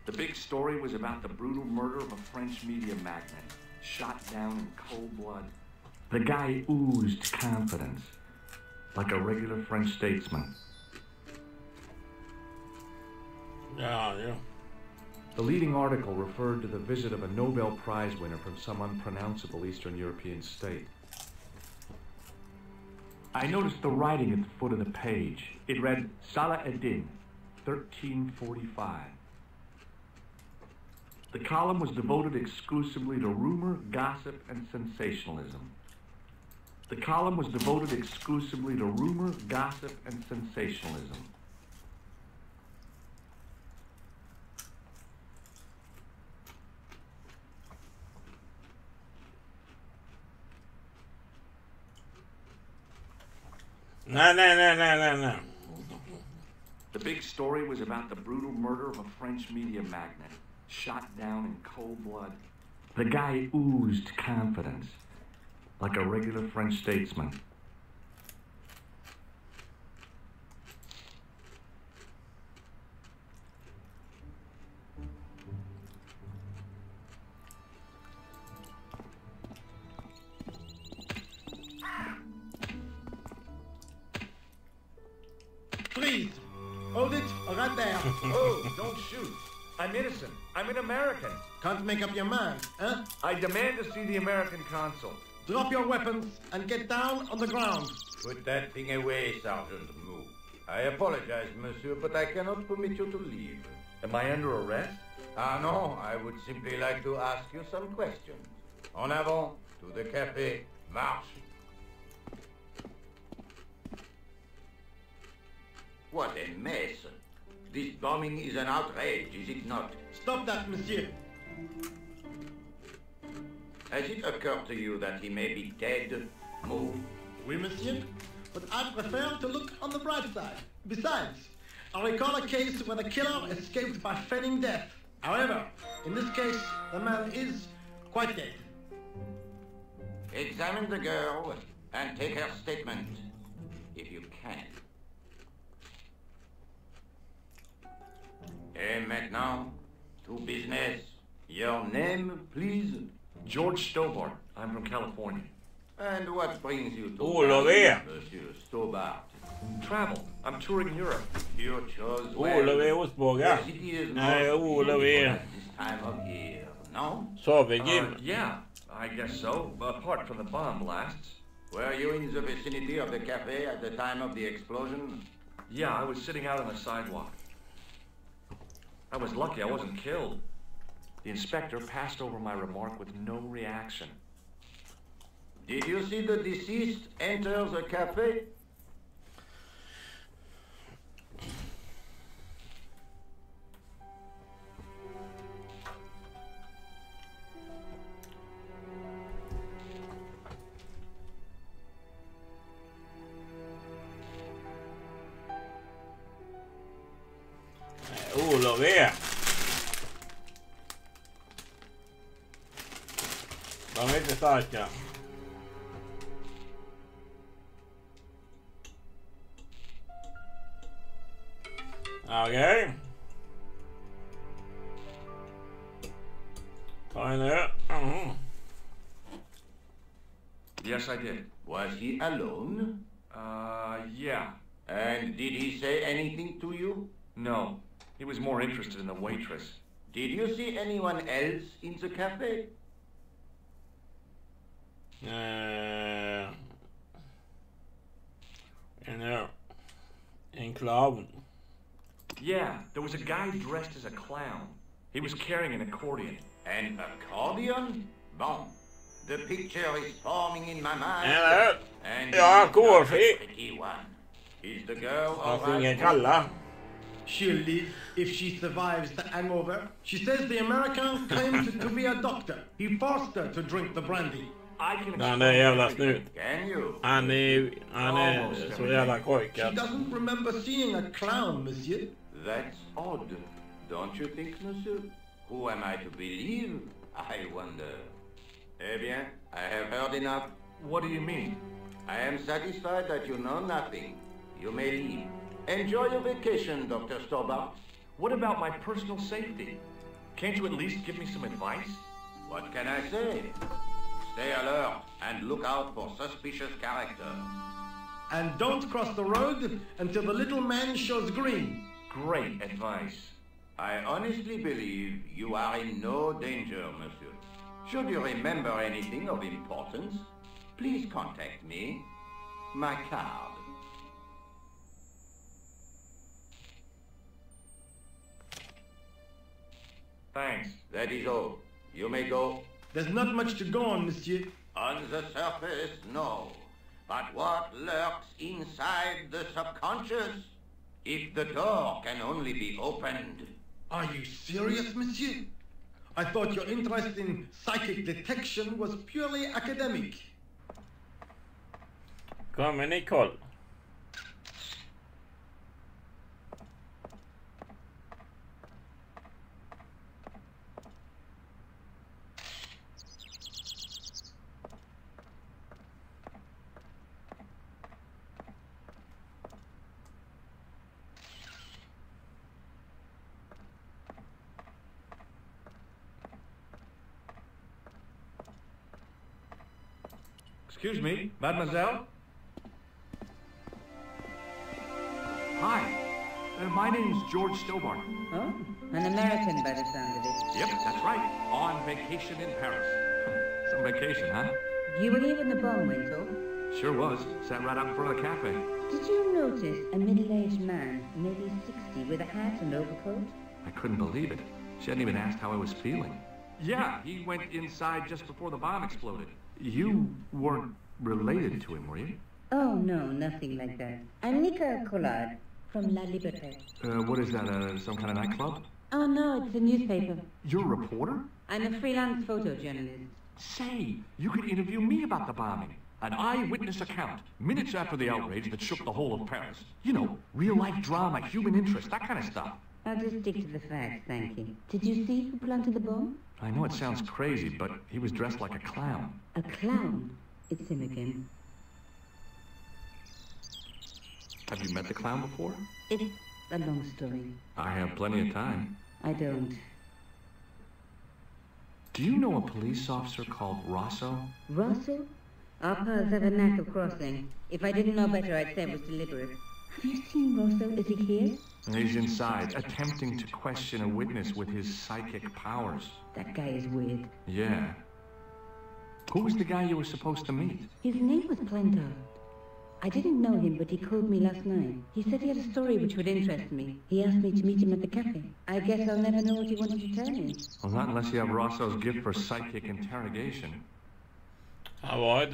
The big story was about the brutal murder of a French media magnate, shot down in cold blood. The guy oozed confidence, like a regular French statesman. Yeah. The leading article referred to the visit of a Nobel Prize winner from some unpronounceable Eastern European state. I noticed the writing at the foot of the page. It read, Salah ad-Din, 1345. The column was devoted exclusively to rumor, gossip, and sensationalism. The column was devoted exclusively to rumor, gossip, and sensationalism. No. The big story was about the brutal murder of a French media magnate, shot down in cold blood. The guy oozed confidence, like a regular French statesman. Freeze! Hold it, right there. Oh, don't shoot. I'm innocent. I'm an American. Can't make up your mind, huh? I demand to see the American consul. Drop your weapons and get down on the ground. Put that thing away, Sergeant. Move. I apologize, monsieur, but I cannot permit you to leave. Am I under arrest? Ah, no. I would simply like to ask you some questions. En avant, to the café. Marche. What a mess. This bombing is an outrage, is it not? Stop that, monsieur. Has it occurred to you that he may be dead? Move. Oui, monsieur. But I prefer to look on the bright side. Besides, I recall a case where the killer escaped by feigning death. However, in this case, the man is quite dead. Examine the girl and take her statement, if you can. Et maintenant, to business. Your name, please? George Stobart. I'm from California. And what brings you to Paris, Monsieur Stobart? Travel. I'm touring Europe. You chose Olof är ostbågar. Nej, Olof är this time of year, no? Sovjetgym. Yeah, I guess so. Apart from the bomb blasts. Were you in the vicinity of the cafe at the time of the explosion? Yeah, I was sitting out on the sidewalk. I was lucky I wasn't killed. The inspector passed over my remark with no reaction. Did you see the deceased enter the cafe? Olof är. De är inte starka. Okej. Ta en öl. Yes, I did. Was he alone? Yeah. And did he say anything to you? No. He was more interested in the waitress. Did you see anyone else in the cafe? En clown. Yeah, there was a guy dressed as a clown. He was carrying an accordion. An accordion? Bon. The picture is forming in my mind. And ja, gårfri. Pretty one. Is the girl Han all sjunger right? kalla. She'll live if she survives the hangover. She says the American claimed to be a doctor. He forced her to drink the brandy. I can Han är jävla snut. Can you? Han är så jävla She korkad. doesn't remember seeing a clown, monsieur. That's odd. Don't you think, monsieur? Who am I to believe? I wonder. Eh bien, I have heard enough. What do you mean? I am satisfied that you know nothing. You may leave. Enjoy your vacation, Dr. Stobart. What about my personal safety? Can't you at least give me some advice? What can I say? Stay alert and look out for suspicious characters. And don't cross the road until the little man shows green. Great advice. I honestly believe you are in no danger, monsieur. Should you remember anything of importance, please contact me. My card. Thanks. That is all. You may go. There's not much to go on, monsieur. On the surface, no. But what lurks inside the subconscious? If the door can only be opened. Are you serious, monsieur? I thought your interest in psychic detection was purely academic. Kommer Nicole. Excuse me, mademoiselle? Hi. My name's George Stobart. Oh, an American by the sound of it. Yep, that's right. On vacation in Paris. Some vacation, huh? You were here when the bomb went off? Sure was. Sat right out in front of the cafe. Did you notice a middle-aged man, maybe 60, with a hat and overcoat? I couldn't believe it. She hadn't even asked how I was feeling. Yeah, he went inside just before the bomb exploded. You weren't related to him, were you? Oh, no, nothing like that. I'm Nika Collard, From La Liberté. What is that, some kind of nightclub? Oh no, it's a newspaper. You're a reporter? I'm a freelance photojournalist. Say, you could interview me about the bombing. An eyewitness account, minutes after the outrage that shook the whole of Paris. You know, real-life drama, human interest, that kind of stuff. I'll just stick to the facts, thank you. Did you see who planted the bomb? I know it sounds crazy, but he was dressed like a clown. A clown? It's him again. Have you met the clown before? It's a long story. I have plenty of time. I don't. Do you know a police officer called Rosso? Rosso? Our paths have a knack of crossing. If I didn't know better, I'd say it was deliberate. Have you seen Rosso? Is he here? He's inside, attempting to question a witness with his psychic powers. That guy is weird. Yeah. Who was the guy you were supposed to meet? His name was Blandat. I didn't know him, but he called me last night. He said he had a story which would interest me. He asked me to meet him at the cafe. I guess I'll never know what he wanted to tell me. Well, not unless you have Rosso's gift for psychic interrogation. Why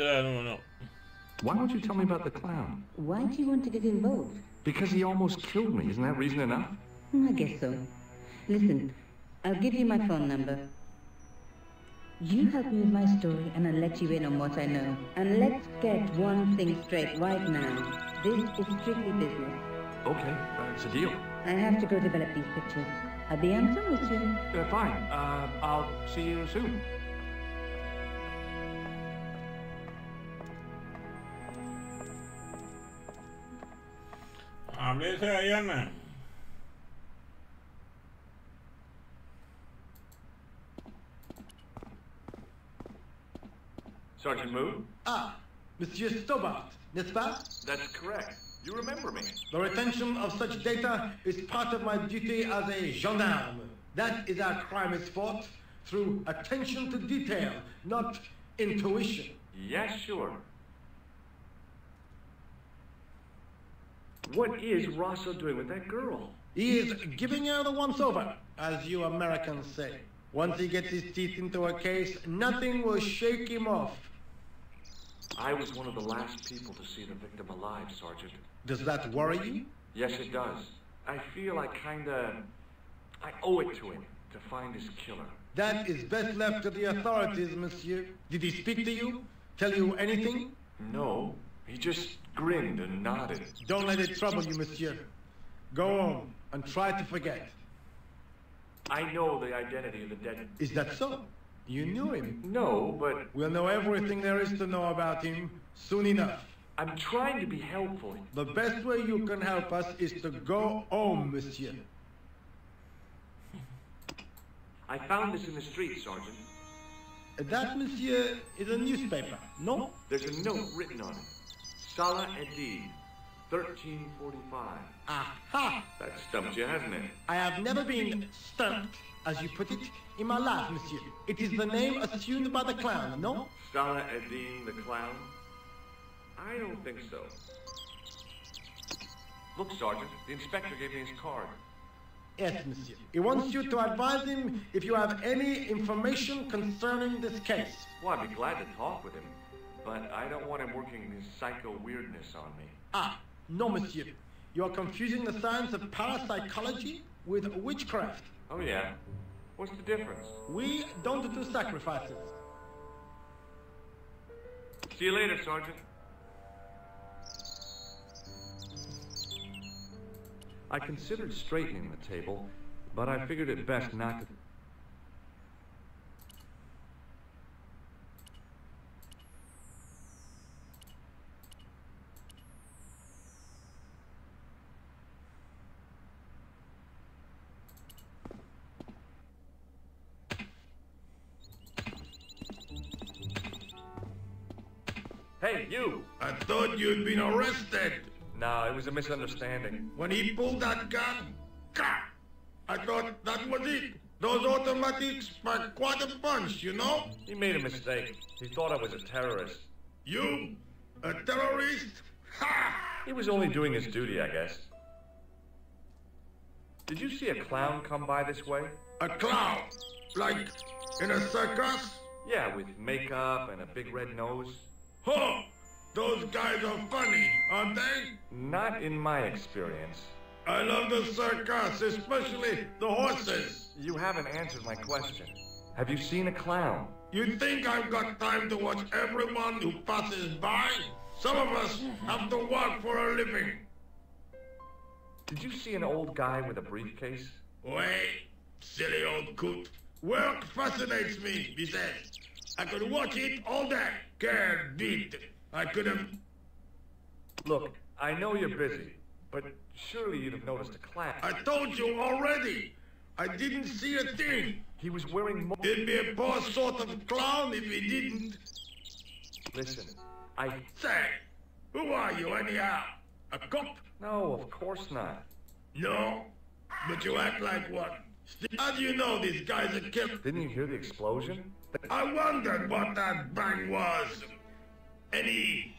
won't you tell me about the clown? Why do you want to get involved? Because he almost killed me. Isn't that reason enough? I guess so. Listen, I'll give you my phone number. You help me with my story and I'll let you in on what I know. And let's get one thing straight right now. This is strictly business. Okay, it's a deal. I have to go develop these pictures. I'll be on phone with you. Fine. I'll see you soon. Han blir här igen. Sergeant Moon? Ah, Monsieur Stobart, n'est-ce pas? That's correct. You remember me. The retention of such data is part of my duty as a gendarme. That is how crime is fought, through attention to detail, not intuition. Yes, sure. What is Rosso doing with that girl? He is giving her the once-over, as you Americans say. Once he gets his teeth into a case, nothing will shake him off. I was one of the last people to see the victim alive, Sergeant. Does that worry you? Yes, it does. I feel I owe it to him to find his killer. That is best left to the authorities, monsieur. Did he speak to you? Tell you anything? No, he just grinned and nodded. Don't let it trouble you, monsieur. Go home and try to forget. I know the identity of the dead. Is that so? You knew him? No, but... We'll know everything there is to know about him soon enough. I'm trying to be helpful. The best way you can help us is to go home, monsieur. I found this in the street, Sergeant. That, monsieur, is a newspaper, no? There's a note written on it. Salah Eddin, 1345. Aha! That stumped you, hasn't it? I have never been stumped, as you put it, in my life, monsieur. It is the name assumed by the clown, no? Salah Eddin, the clown? I don't think so. Look, Sergeant, the inspector gave me his card. Yes, monsieur. He wants you to advise him if you have any information concerning this case. Well, I'd be glad to talk with him, but I don't want him working his psycho weirdness on me. Ah, no, monsieur. You are confusing the science of parapsychology with witchcraft. Oh, yeah? What's the difference? We don't do sacrifices. See you later, Sergeant. I considered straightening the table, but I figured it best not to... Hey, you! I thought you'd been arrested. No, it was a misunderstanding. When he pulled that gun, I thought that was it. Those automatics pack quite a punch, you know? He made a mistake. He thought I was a terrorist. You? A terrorist? Ha! He was only doing his duty, I guess. Did you see a clown come by this way? A clown? Like in a circus? Yeah, with makeup and a big red nose. Huh! Those guys are funny, aren't they? Not in my experience. I love the circus, especially the horses. You haven't answered my question. Have you seen a clown? You think I've got time to watch everyone who passes by? Some of us have to work for a living. Did you see an old guy with a briefcase? Wait, silly old coot. Work fascinates me, he says. I could watch it all day. Can't beat it. I could have... Look, I know you're busy, but surely you'd have noticed a clown. I told you already. I didn't see a thing. He was wearing more... He'd be a poor sort of clown if he didn't. Listen, Say, who are you anyhow? A cop? No, of course not. No? But you act like one. How do you know this guy's a killer? Didn't you hear the explosion? I wondered what that bang was. Any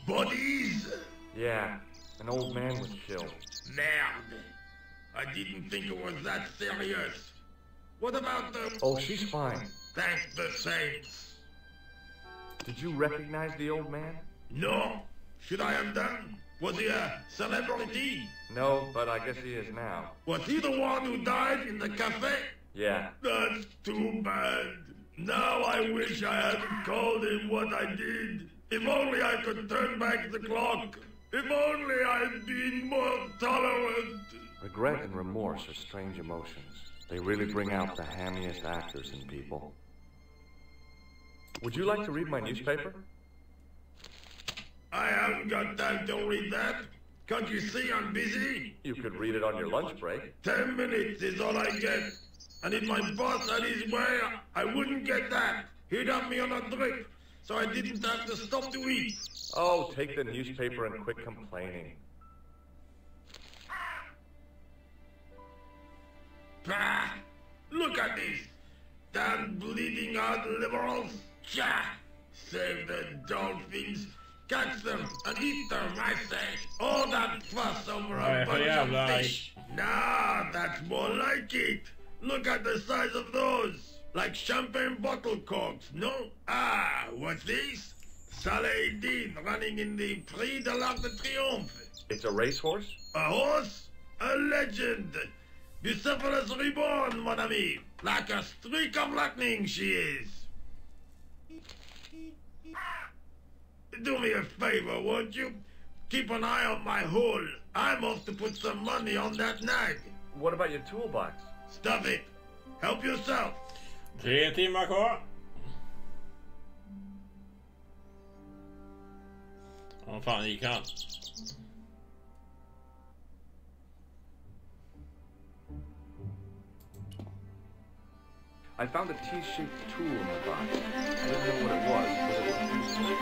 bodies? Yeah, an old man was killed. Merde. I didn't think it was that serious. What about the... Oh, she's fine. Thank the saints. Did you recognize the old man? No. Should I have done? Was he a celebrity? No, but I guess he is now. Was he the one who died in the cafe? Yeah. That's too bad. Now I wish I hadn't called him what I did. If only I could turn back the clock. If only I'd been more tolerant. Regret and remorse are strange emotions. They really bring out the hammiest actors in people. Would you like to read my newspaper? I haven't got time to read that. Can't you see I'm busy? You could read it on your lunch break. 10 minutes is all I get. And if my boss had his way, I wouldn't get that. He'd have me on a drip, so I didn't have to stop to eat. Oh, take the newspaper and quit complaining. Bah! Look at this. Damn bleeding heart liberals. Tcha! Save the dolphins. Catch them and eat them, I say. All that fuss over a bunch of fish. Nah, that's more like it. Look at the size of those. Like champagne bottle corks, no? Ah, what's this? Saladin running in the Prix de l'Arc de Triomphe. It's a racehorse? A horse? A legend. Bucephalus reborn, mon ami. Like a streak of lightning she is. Do me a favor, won't you? Keep an eye on my hole. I'm off to put some money on that nag. What about your toolbox? Stuff it. Help yourself. 3 timmar kvar. Vad fan gick han? I found a T-shaped tool in the box. I didn't know what it was, but it looked useful.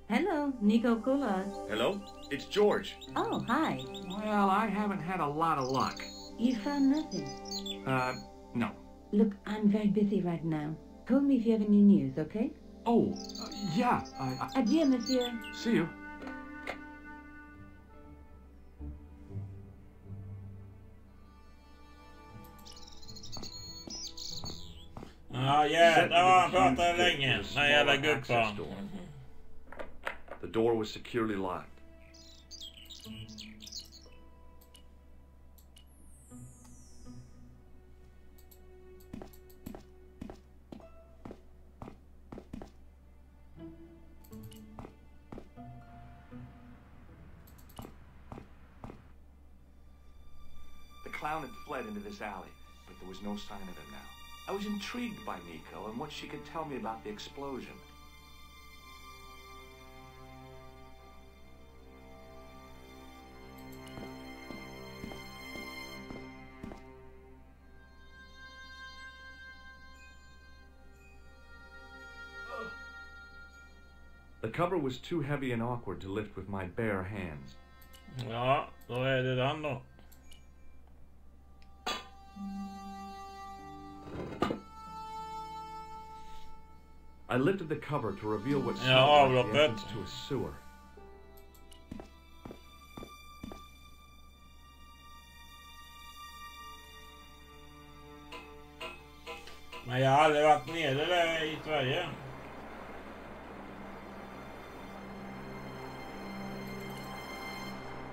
Hello, Nico Collard. Hello? It's George. Oh, hi. Well, I haven't had a lot of luck. You found nothing? No. Look, I'm very busy right now. Call me if you have any news, okay? Oh, yeah. Adieu, monsieur. See you. Ja, jävlar vad han pratade länge. Den jävla gubbfan. The door was securely locked. The clown had fled into this alley, but there was no sign of him now. I was intrigued by Nico and what she could tell me about the explosion. The cover was too heavy and awkward to lift with my bare hands. Ja, då är det den då. I lifted the cover to reveal what Ja, like the avloppet. entrance to a sewer. Men jag har aldrig varit nere där i Sverige.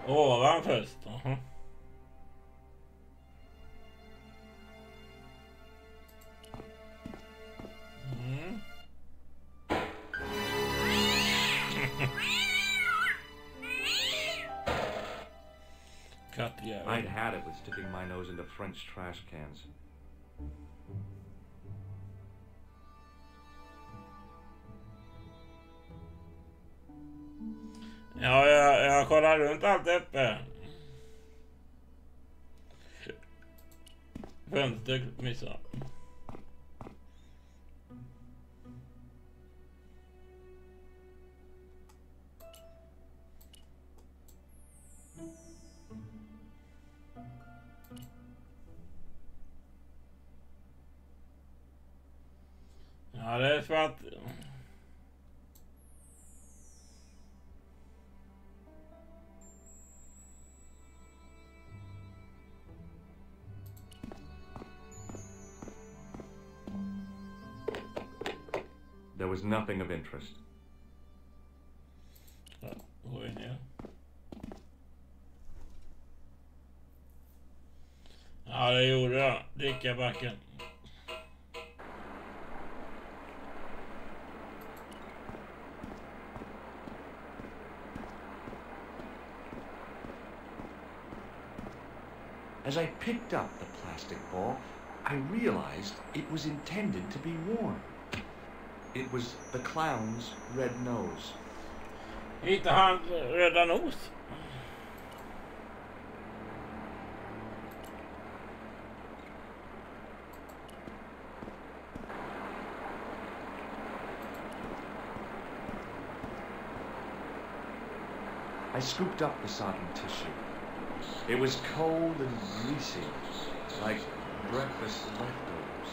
Ovan först. I'd had it with sticking my nose into French trash cans. Ja, jag kollar runt allt uppe. Fönster missar. Ja, det är svart. There was nothing of interest. Gå in igen. Ja, det gjorde jag. Dricka backen. As I picked up the plastic ball, I realized it was intended to be worn. It was the clown's red nose. Inte hans röda nos. I scooped up the sodden tissue. It was cold and greasy, like breakfast leftovers.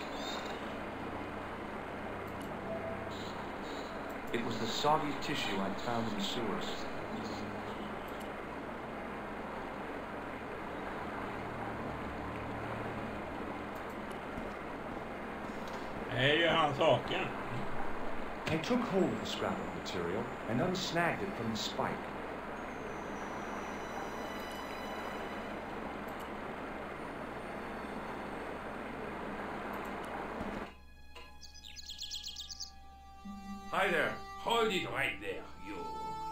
It was the soggy tissue I'd found in the sewers. Hey, han saken. I took hold of the scrap of material and unsnagged it from the spike. Hi there. Hold it right there,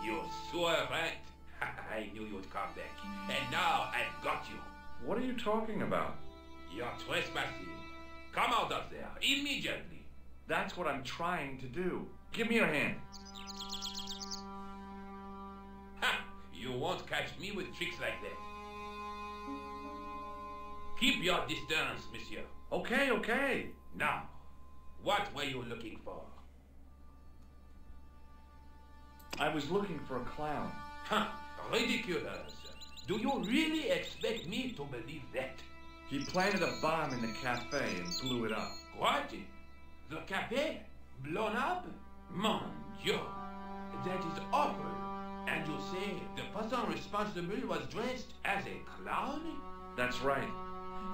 you sewer rat. I knew you'd come back. And now I've got you. What are you talking about? You're trespassing. Come out of there, immediately. That's what I'm trying to do. Give me your hand. Ha! You won't catch me with tricks like that. Keep your distance, monsieur. Okay, okay. Now, what were you looking for? I was looking for a clown. Huh, ridiculous. Do you really expect me to believe that? He planted a bomb in the cafe and blew it up. What? The cafe? Blown up? Mon Dieu, that is awful. And you say the person responsible was dressed as a clown? That's right.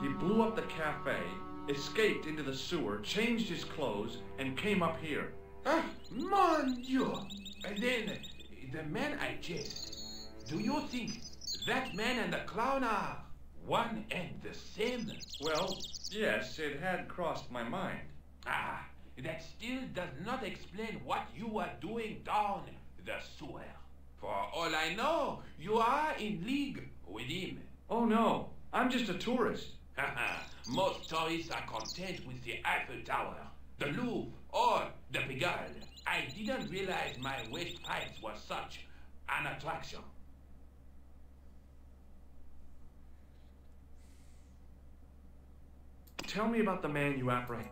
He blew up the cafe, escaped into the sewer, changed his clothes, and came up here. Ah, mon Dieu. And then, the man I chased, do you think that man and the clown are one and the same? Well, yes, it had crossed my mind. Ah, that still does not explain what you were doing down the sewer. For all I know, you are in league with him. Oh no, I'm just a tourist. Most tourists are content with the Eiffel Tower, the Louvre, or the Pigalle. I didn't realize my waste pipes were such an attraction. Tell me about the man you apprehend.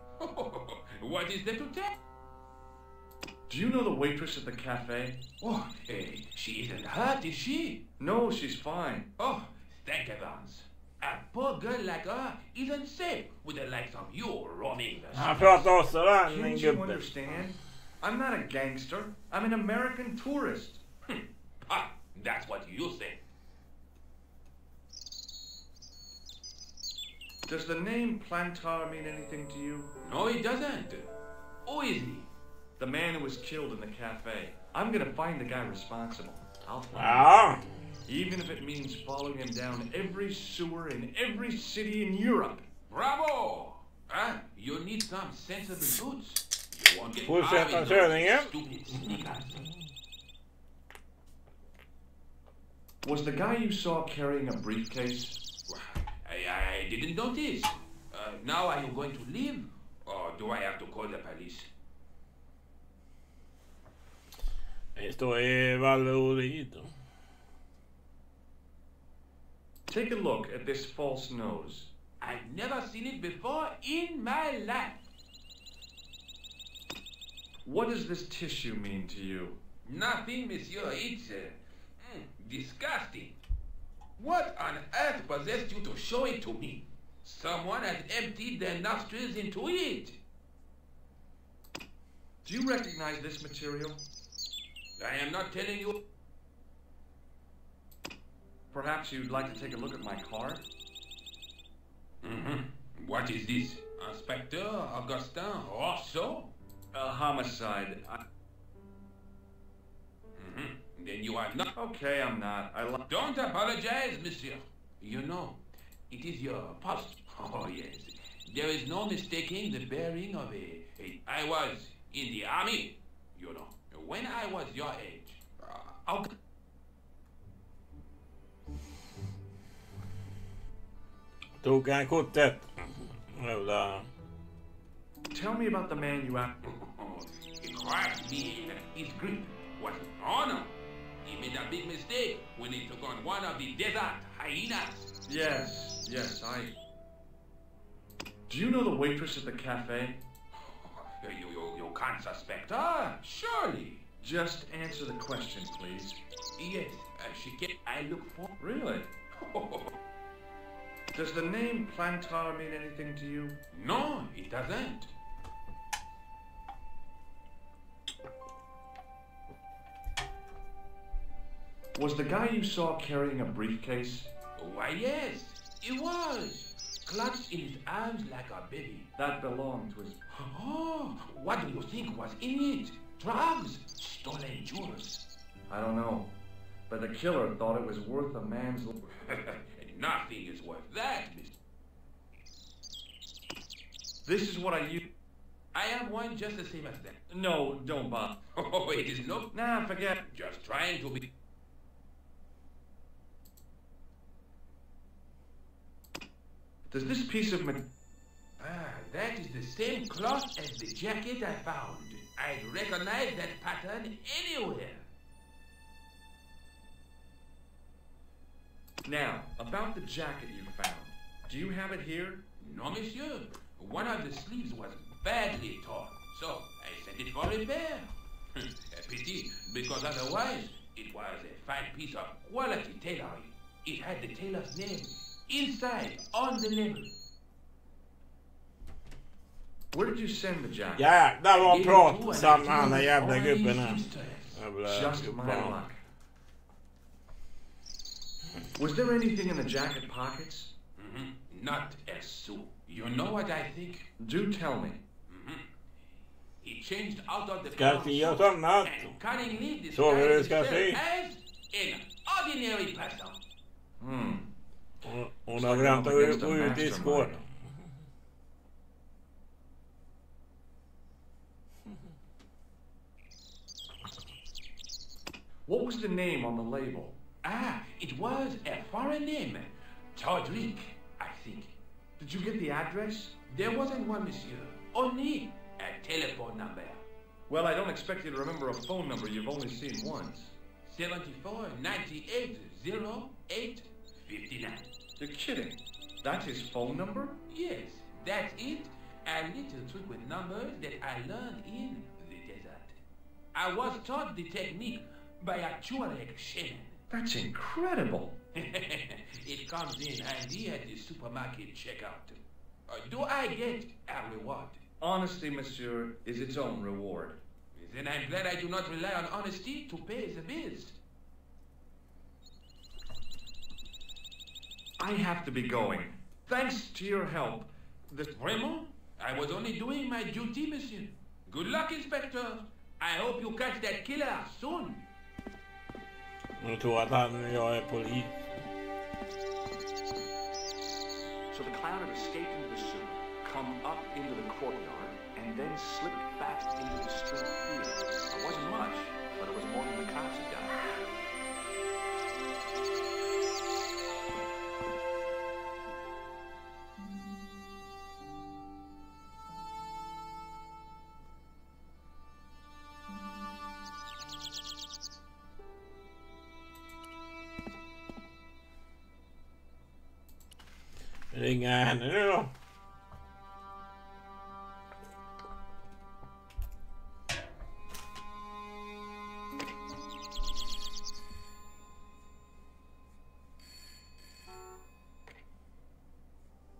What is there to tell? Do you know the waitress at the cafe? Oh, hey, she isn't hurt, is she? No, she's fine. Oh, thank heavens. A poor girl like her isn't safe with the likes of you roaming the Han pratar också där, min Can't you gubbe. understand? I'm not a gangster. I'm an American tourist. Ah, that's what you say. Does the name Plantar mean anything to you? No, it doesn't. Who is he? The man who was killed in the cafe. I'm gonna find the guy responsible. I'll find him. Even if it means following him down every sewer in every city in Europe. Bravo! Huh? You need some sensible goods. You won't get Fortsätta körningen. stupid sneakers. Was the guy you saw carrying a briefcase? I didn't notice. Now are you going to leave? Or do I have to call the police? Esto es valorito. Take a look at this false nose. I've never seen it before in my life. What does this tissue mean to you? Nothing, monsieur. It's disgusting. What on earth possessed you to show it to me? Someone has emptied their nostrils into it. Do you recognize this material? I am not telling you. Perhaps you'd like to take a look at my car? What is this? Inspector Augustin Rousseau? A homicide. Then you are not. Okay, I'm not. Don't apologize, monsieur. You know, it is your post. Oh, yes. There is no mistaking the bearing of I was in the army, you know, when I was your age. Tog han kortet? Tell me about the man you have. He crushed me. His grip was an honor. He made a big mistake when he took on one of the desert hyenas. Yes, Do you know the waitress at the cafe? You can't suspect her, surely. Just answer the question, please. Yes, she can. I look for. Really? Does the name Plantar mean anything to you? No, it doesn't. Was the guy you saw carrying a briefcase? Why, yes, it was. Clutched in his arms like a baby. That belonged to his... Oh, what do you think was in it? Drugs? Stolen jewels? I don't know. But the killer thought it was worth a man's... Nothing is worth that, mister. This is what I use. I have one just the same as that. No, don't bother. Oh, it is no... Nah, forget. Just trying to be... Does this piece of... that is the same cloth as the jacket I found. I'd recognize that pattern anywhere. Now, about the jacket you found. Do you have it here? No, monsieur. One of the sleeves was badly torn, so I sent it for repair. A pity, because otherwise, it was a fine piece of quality tailoring. It had the tailor's name inside on the label. Where did you send the jacket? Jävlar vad pratsam han den jävla gubben här. Just my luck. Was there anything in the jacket pockets? Not a sou. You know what I think? Do tell me. He changed out of the Ska sånt natt. and cunningly Så hur det disguised ska himself se. as an ordinary person. Hon har väntat ut i skålen. What was the name on the label? It was a foreign name. Todrick, I think. Did you get the address? There wasn't one, monsieur. Only a telephone number. Well, I don't expect you to remember a phone number you've only seen once. 74 98 08 59. You're kidding. That's his phone number? Yes, that's it. A little trick with numbers that I learned in the desert. I was taught the technique by a Tuareg shaman. That's incredible. It comes in handy at the supermarket checkout. Do I get a reward? Honesty, monsieur, is its own reward. Then I'm glad I do not rely on honesty to pay the bills. I have to be going. Thanks to your help, Vraiment? I was only doing my duty, monsieur. Good luck, Inspector. I hope you catch that killer soon. Jag tror att jag är polis. So the clown had escaped into the sewer, come up into the courtyard, and then slipped back into the street theater. It wasn't much, but it was more than the cops had done. Ringa henne nu då.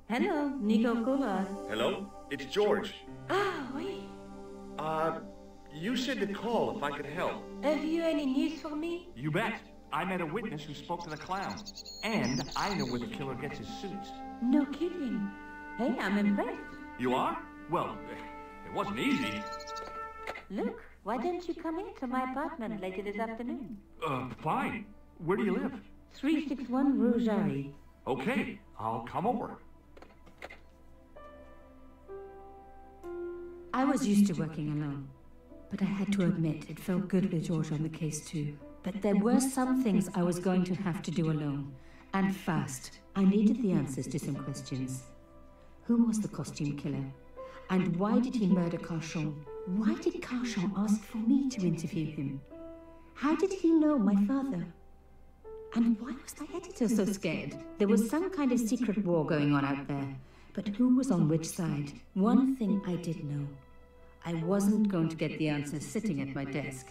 Hello, Nico Kolar. Hello? It's George. Ah, oui. You said to call if I could help. Have you any news for me? You bet. I met a witness who spoke to the clown. And I know where the killer gets his suits. No kidding. Hey, I'm impressed. You are? Well, it wasn't easy. Look, why don't you come into my apartment later this afternoon? Fine. Where do you live? 361 Rue Jarry. Okay, I'll come over. I was used to working alone, but I had to admit it felt good with George on the case too. But there were some things I was going to have to do alone, and fast. I needed the answers to some questions. Who was the costume killer? And why did he murder Carchon? Why did Carchon ask for me to interview him? How did he know my father? And why was my editor so scared? There was some kind of secret war going on out there. But who was on which side? One thing I did know. I wasn't going to get the answers sitting at my desk.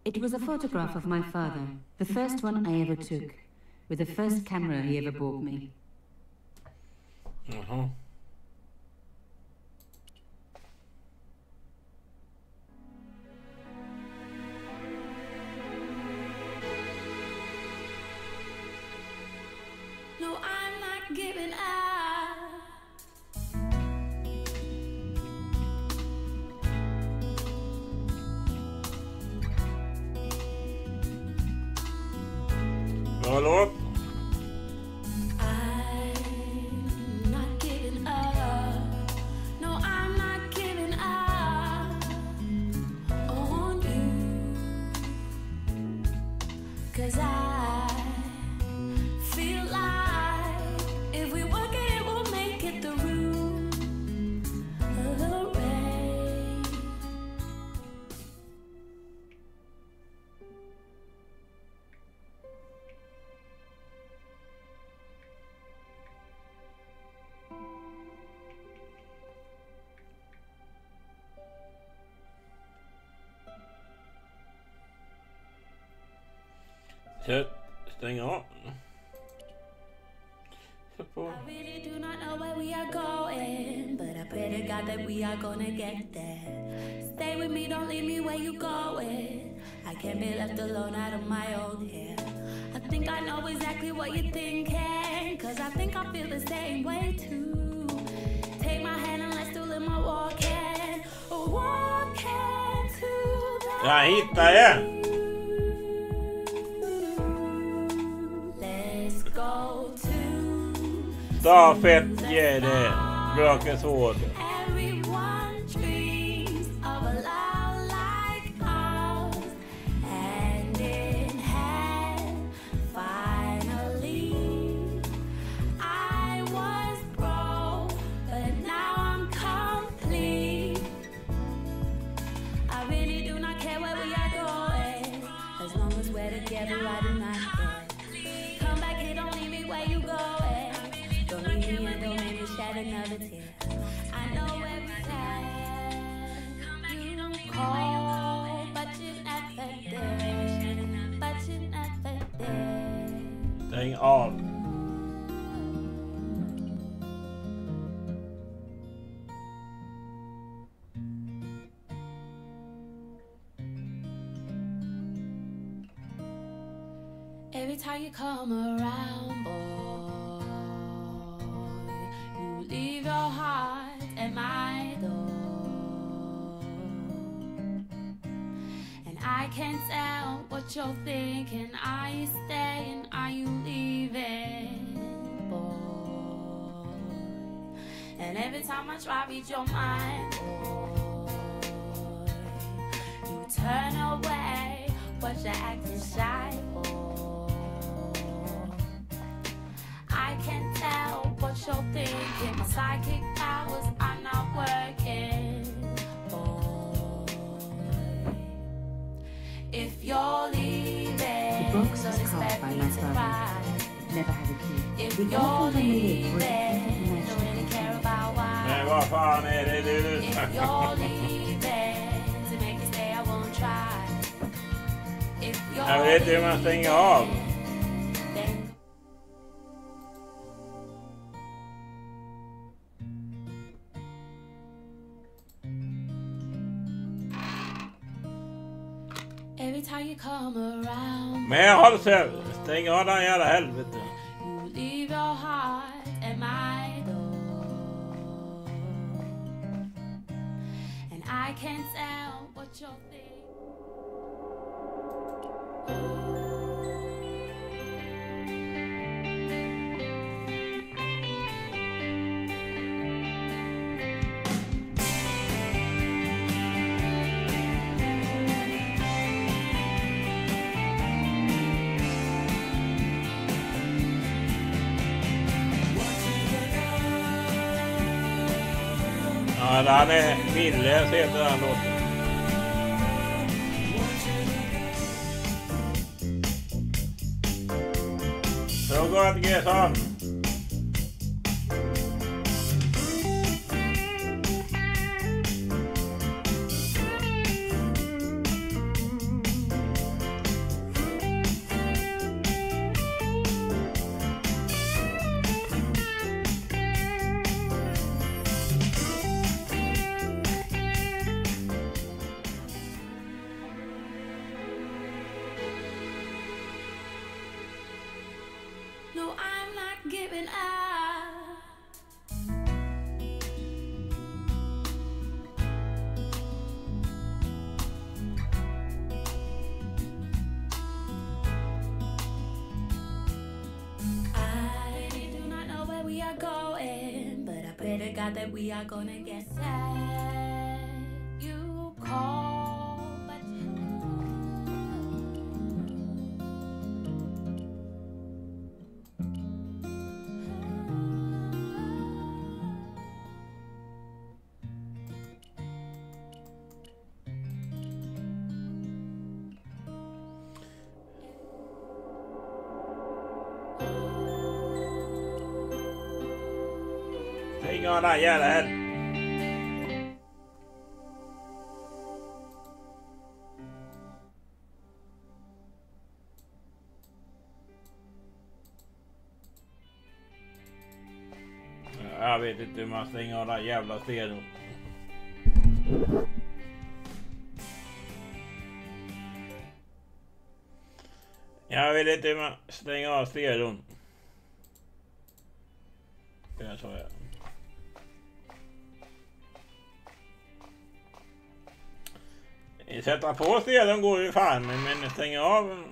It was a photograph of my father, the first one I ever took, with the first camera he ever bought me. No, I'm not giving up. Hallå? I'm not giving up. No, I'm not giving up on you. 'Cause I feel like if we work it, we'll make it through the rain. Stäng av. I really do not know where we are going, but I pray to God that we are gonna get there. Stay with me, don't leave me where you going. I can't be left alone out of my own hair. I think I know exactly what you're thinking, 'cause I think I feel the same way too. Take my hand and let's do a little walking. Walking to the Jag hittar det. Let's go to Stafett ger det. Brakes hård. everyone dreams of a love like ours. Hand in hand, finally. I was broke, but now I'm complete. I really do not care where we are going, as long as we're together. I do not care. Come back here, don't leave me where you going. Don't leave me and don't make me shed another tear. I know every time you call, but you never did. But you never did. Stäng av. Every time you come around, boy, you leave your heart at my door. And I can't tell what you're thinking. Are you staying? Are you leaving, boy? And every time I try to read your mind, boy, you turn away, but you're acting shy, boy. I can't tell what you're thinking. My psychic powers are not working, boy. If you're leaving, The box was carved by my father. It never had a key. If you're leaving, don't really care about why. Nej, vad fan är det du? If you're leaving, to make you stay I won't try. If you're Jag vet inte hur man stänger av. Every time you come around, Men jag har det stäng av den jävla helvete. you leave your heart at my door. And I can't tell what you're thinking. Ja, den är Milles heter den låten. Så gott, Gesson. No, I'm not giving up. I do not know where we are going, but I pray to God that we are gonna get sad. You call, but Stäng av den jävla helvete. Jag vet inte hur man stänger av den jävla stereon. Jag vet inte hur man stänger av stereon. Det sa jag. Sätta på stereon går ju fan, men stänga av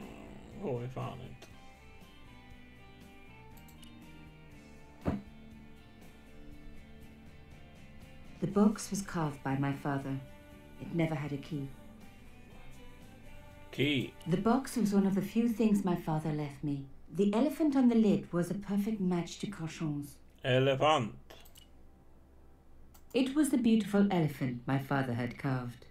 går ju fan inte. The box was carved by my father. It never had a key. Key? The box was one of the few things my father left me. The elephant on the lid was a perfect match to Cochon's. Elephant? It was the beautiful elephant my father had carved.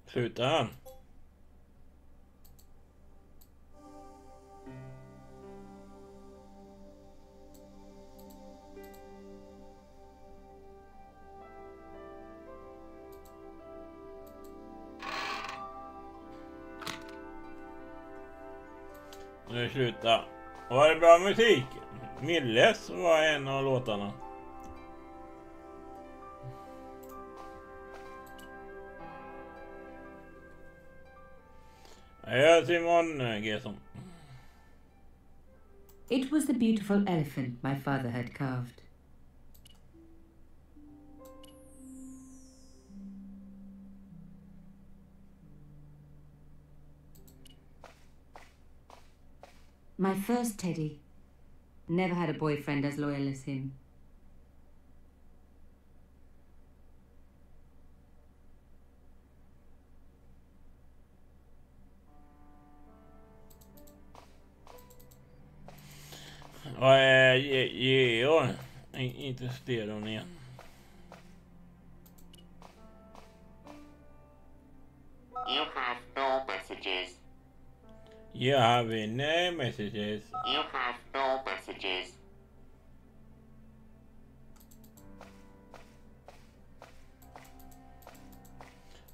Sluta han. Nu slutar. Var det bra musik? Milles var en av låtarna. Ja, Simon Gesson. It was the beautiful elephant my father had carved. My first teddy. Never had a boyfriend as loyal as him. Geo. Inte stereon igen. You have no messages. You have no messages. You have no messages.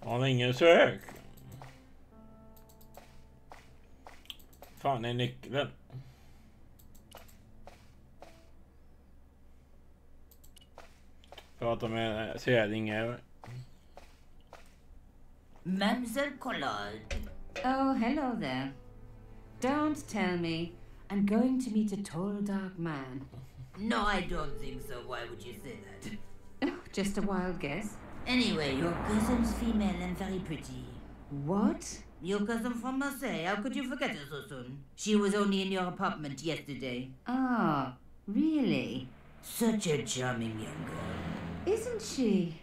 Har ingen sök. Fan är nyckeln. Prata med Sädinger. Mademoiselle Collard. Oh, hello there. Don't tell me I'm going to meet a tall, dark man. No, I don't think so. Why would you say that? Oh, just a wild guess. Anyway, your cousin's female and very pretty. What? Your cousin from Marseille. How could you forget her so soon? She was only in your apartment yesterday. Ah, really? Such a charming young girl. Isn't she?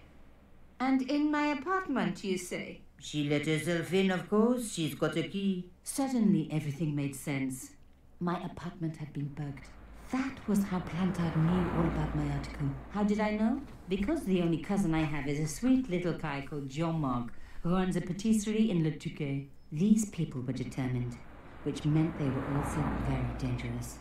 And in my apartment, you say? She let herself in, of course. She's got a key. Suddenly, everything made sense. My apartment had been bugged. That was how Blandat knew all about my article. How did I know? Because the only cousin I have is a sweet little guy called Jean-Marc, who runs a patisserie in Le Touquet. These people were determined, which meant they were also very dangerous.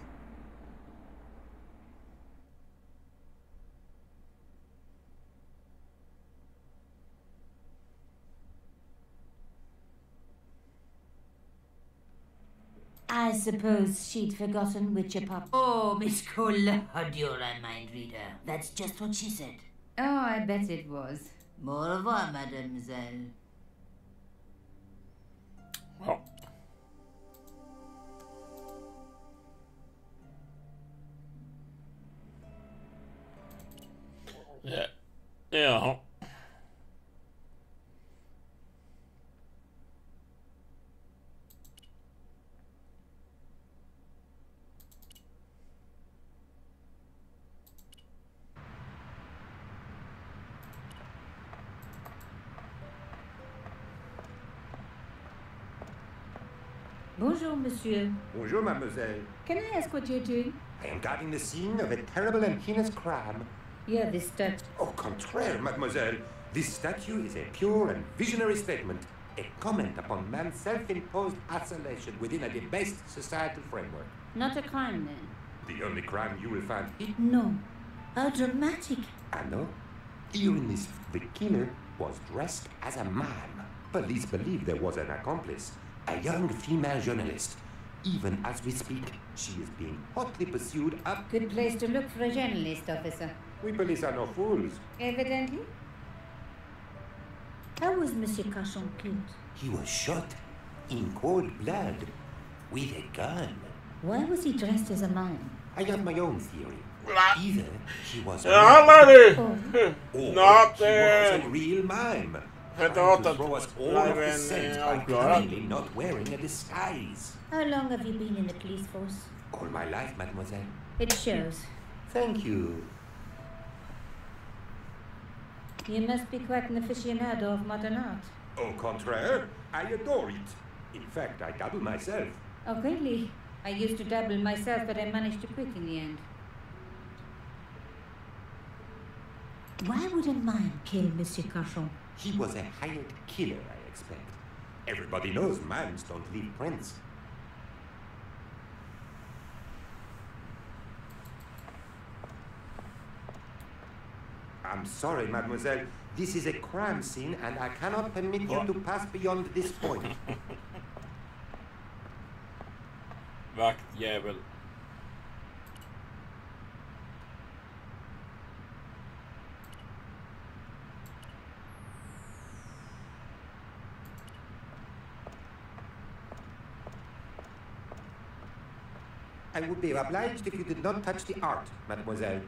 I suppose she'd forgotten which apartment. Oh, Miss Collard, you're a mind reader. That's just what she said. Oh, I bet it was. Au revoir, mademoiselle. Oh. Ja. Bonjour, monsieur. Bonjour, mademoiselle. Can I ask what you're doing? I am guarding the scene of a terrible and heinous crime. Yeah, this statue. Au contraire, mademoiselle. This statue is a pure and visionary statement, a comment upon man's self-imposed isolation within a debased societal framework. Not a crime, then? The only crime you will find here. No. How dramatic. I know. Here in this, the killer was dressed as a man. Police believe there was an accomplice, a young female journalist. Even as we speak, she is being hotly pursued up. Good place to look for a journalist, officer. We police are no fools. Evidently. How was Monsieur Cachon killed? He was shot in cold blood with a gun. Why was he dressed as a man? I have my own theory. Either he was a Not he was a real mime. Trying to throw us all off the scent by clearly not wearing a disguise. How long have you been in the police force? All my life, mademoiselle. It shows. Thank you. You must be quite an aficionado of modern art. Au contraire, I adore it. In fact, I dabble myself. Oh, really? I used to dabble myself, but I managed to quit in the end. Why would a mime kill Monsieur Cachon? He was a hired killer, I expect. Everybody knows mimes don't leave prints. I'm sorry, mademoiselle. This is a crime scene, and I cannot permit you to pass beyond this point. Vad jävel. I would be obliged if you did not touch the art, mademoiselle.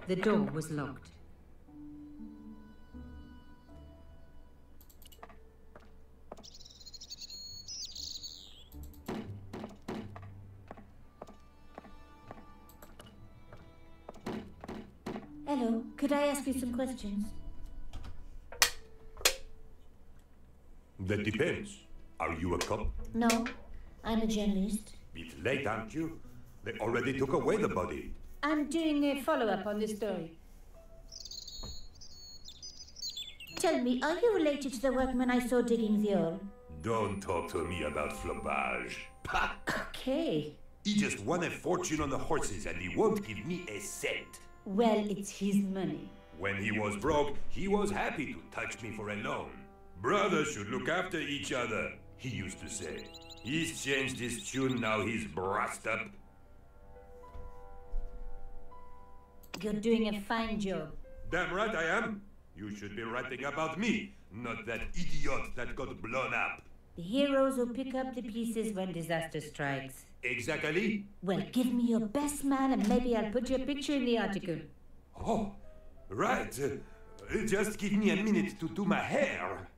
The door was locked. Hello, could I ask you some questions? That depends. Are you a cop? No, I'm a journalist. It's late, aren't you? They already took away the body. I'm doing a follow-up on this story. Tell me, are you related to the workman I saw digging the hole? Don't talk to me about flopage. Pah! Okay. He just won a fortune on the horses and he won't give me a cent. Well, it's his money. When he was broke, he was happy to touch me for a loan. Brothers should look after each other, he used to say. He's changed his tune, now he's brassed up. You're doing a fine job. Damn right I am. You should be writing about me, not that idiot that got blown up. The heroes who pick up the pieces when disaster strikes. Exactly. Well, give me your best man and maybe I'll put your picture in the article. Oh, right. Just give me a minute to do my hair.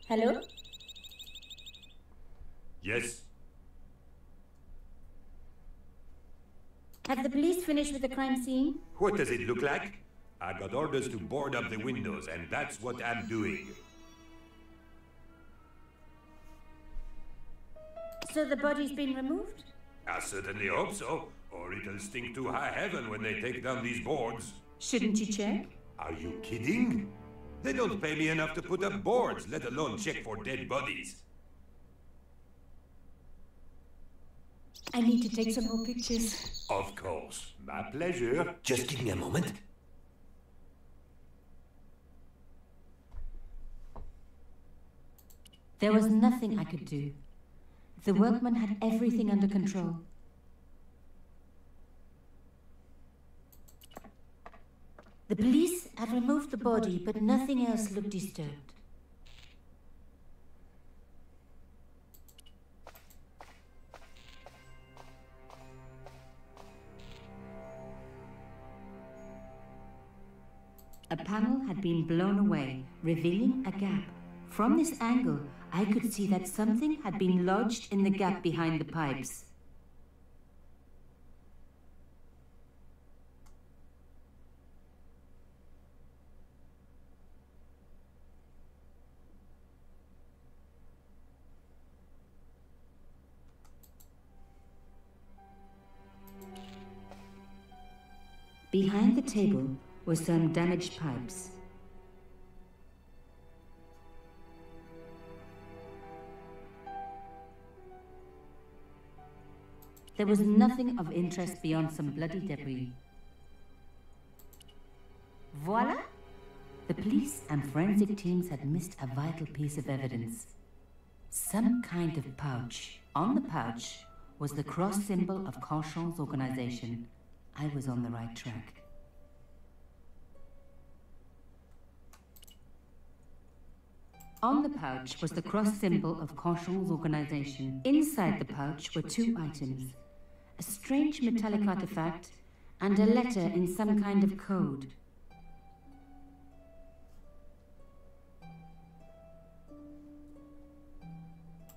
Hello? Yes? Have the police finished with the crime scene? What does it look like? I got orders to board up the windows, and that's what I'm doing. So the body's been removed? I certainly hope so, or it'll stink to high heaven when they take down these boards. Shouldn't you check? Are you kidding? They don't pay me enough to put up boards, let alone check for dead bodies. I need to take some more pictures. Of course. My pleasure. Just give me a moment. There was nothing I could do. The workman had everything under control. The police had removed the body, but nothing else looked disturbed. A panel had been blown away, revealing a gap. From this angle, I could see that something had been lodged in the gap behind the pipes. Behind the table were some damaged pipes. There was nothing of interest beyond some bloody debris. Voila! The police and forensic teams had missed a vital piece of evidence. Some kind of pouch. On the pouch was the cross symbol of Conchon's organization. I was on the right track. On the pouch was the cross symbol of Conchon's organization. Inside the pouch were two items: a strange metallic artifact and a letter in some kind of code.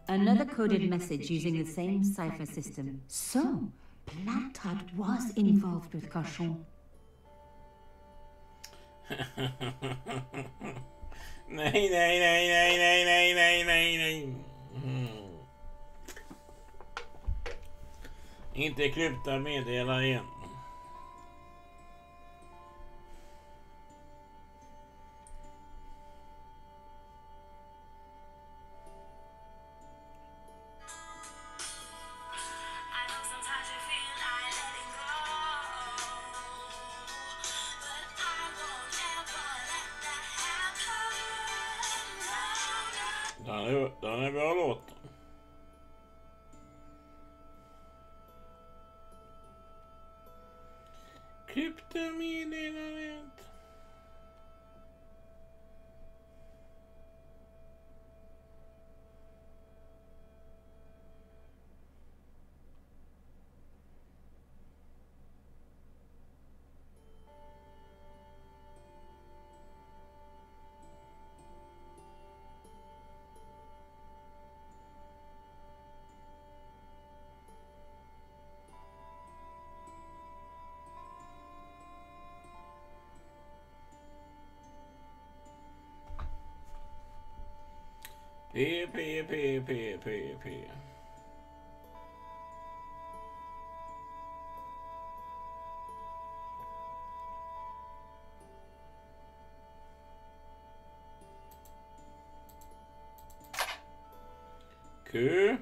Another coded message using the same cipher system. So, Blandat was involved with Conchon. Nej, nej, nej, nej, nej, nej, nej, nej, nej. Inte krypta meddela igen. Den är bra låt. Kryptomeddelandet. P. Q.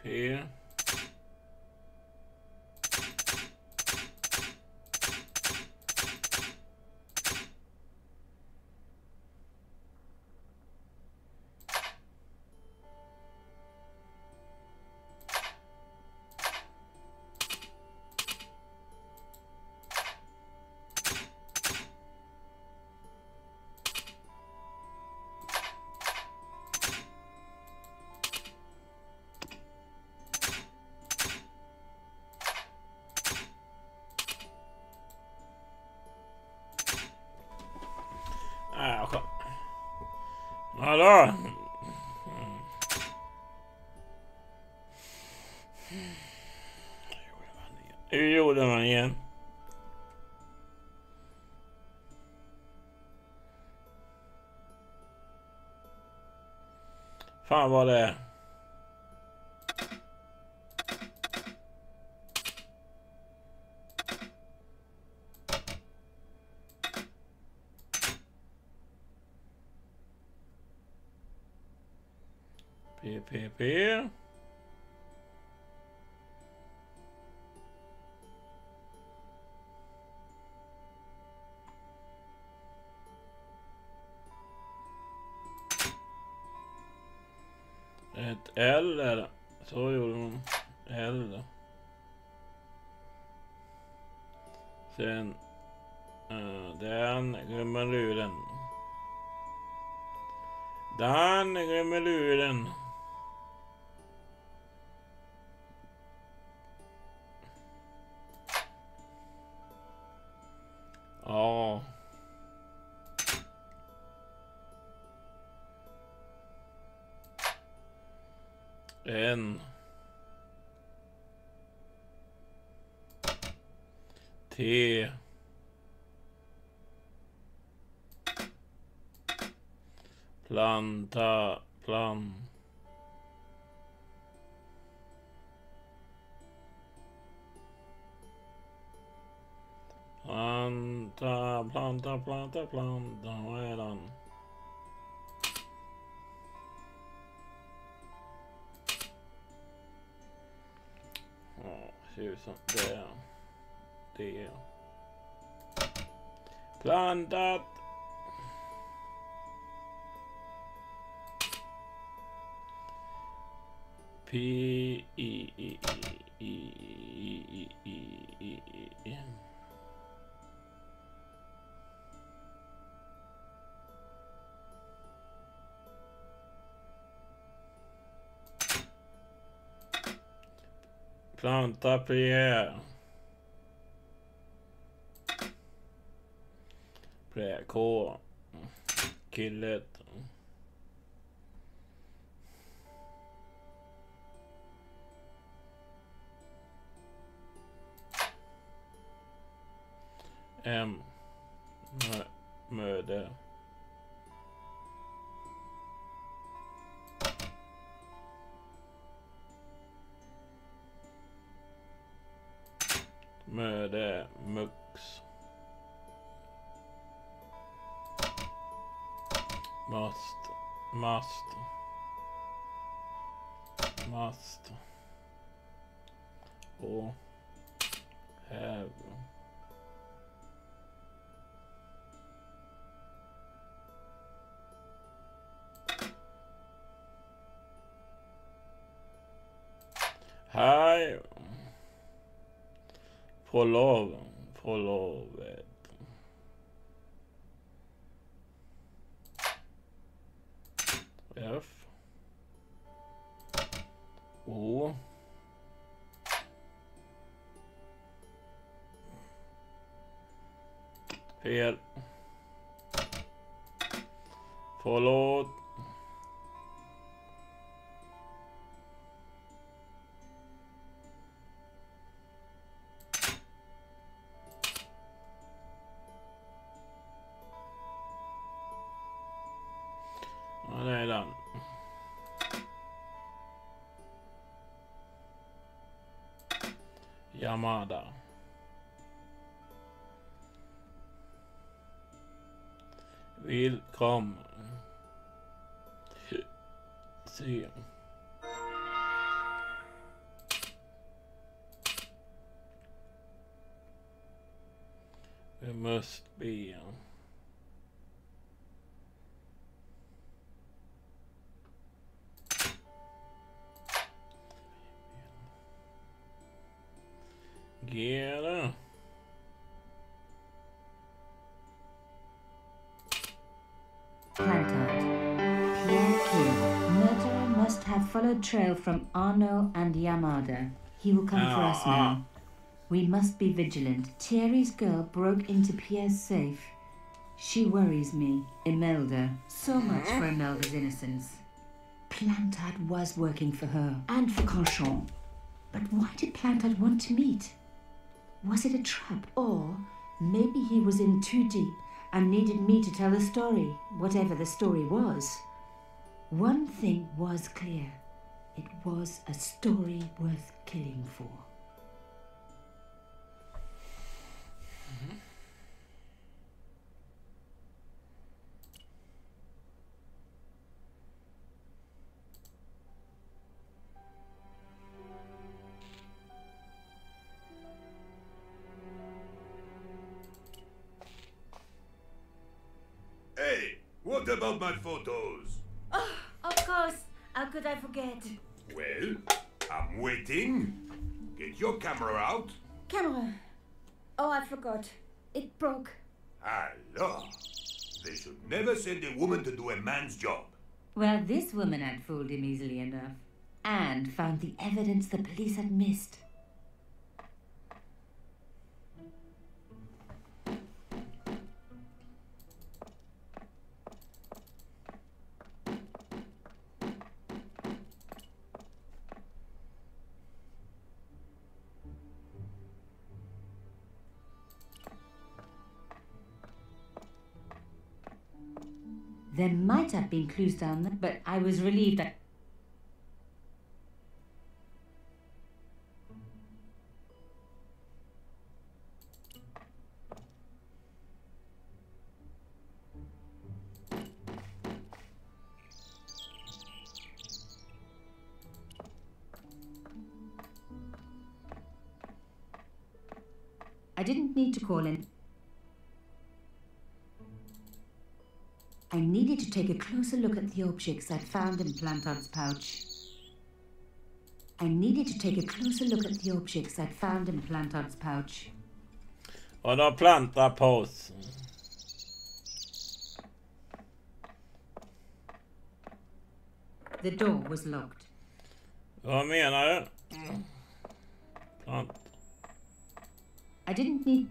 P. Hallå? Hur gjorde man igen? Fan vad det är. P. Ett L är det. Så gjorde man. L då. Sen den glömmer luren. Den glömmer luren. Ja. En. T. Planta. Plan. Planta. Vad är den? Ser ut som det. Blandat. P. Planta Pierre. K. Killet. M. Möde. Möde. Mux. Mast. Och Have. Här. Förlovet. F. O. Fel. Förlåt. Ja, det är den. Yamada. Välkommen. Se. It must be. Get up. Blandat. Pierre King. Murderer must have followed trail from Arno and Yamada. He will come for us now. We must be vigilant. Thierry's girl broke into Pierre's safe. She worries me, Imelda. So much for Imelda's innocence. Blandat was working for her and for Conchon. But why did Blandat want to meet? Was it a trap? Or maybe he was in too deep and needed me to tell the story, whatever the story was. One thing was clear. It was a story worth killing for. Hey, what about my photos? Oh, of course. How could I forget? Well, I'm waiting. Get your camera out. Camera. Oh, I forgot. It broke. Alors, they should never send a woman to do a man's job. Well, this woman had fooled him easily enough. And found the evidence the police had missed. There might have been clues down there, but I was relieved that... I didn't need to call in. I needed to take a closer look at the objects I'd found in Blandat's pouch. Och då plantar på oss. The door was locked. Vad menar du? Plant. I didn't need...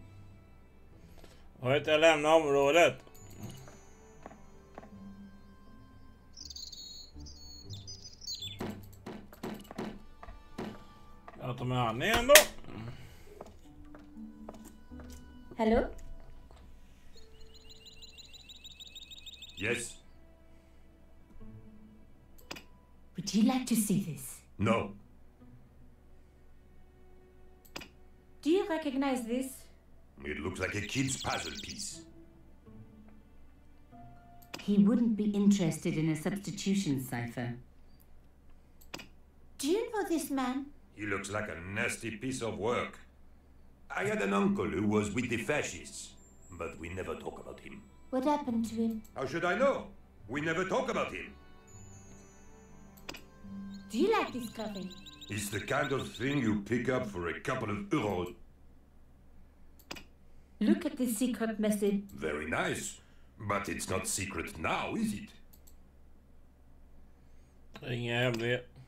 Har inte jag lämnat området? Jag tar med han igen då. Hello? Yes? Would you like to see this? No. Do you recognize this? It looks like a kid's puzzle piece. He wouldn't be interested in a substitution cipher. Do you know this man? He looks like a nasty piece of work. I had an uncle who was with the fascists, but we never talk about him. What happened to him? How should I know? We never talk about him. Do you like this coffee? It's the kind of thing you pick up for a couple of euros. Look at the secret message. Very nice. But it's not secret now, is it?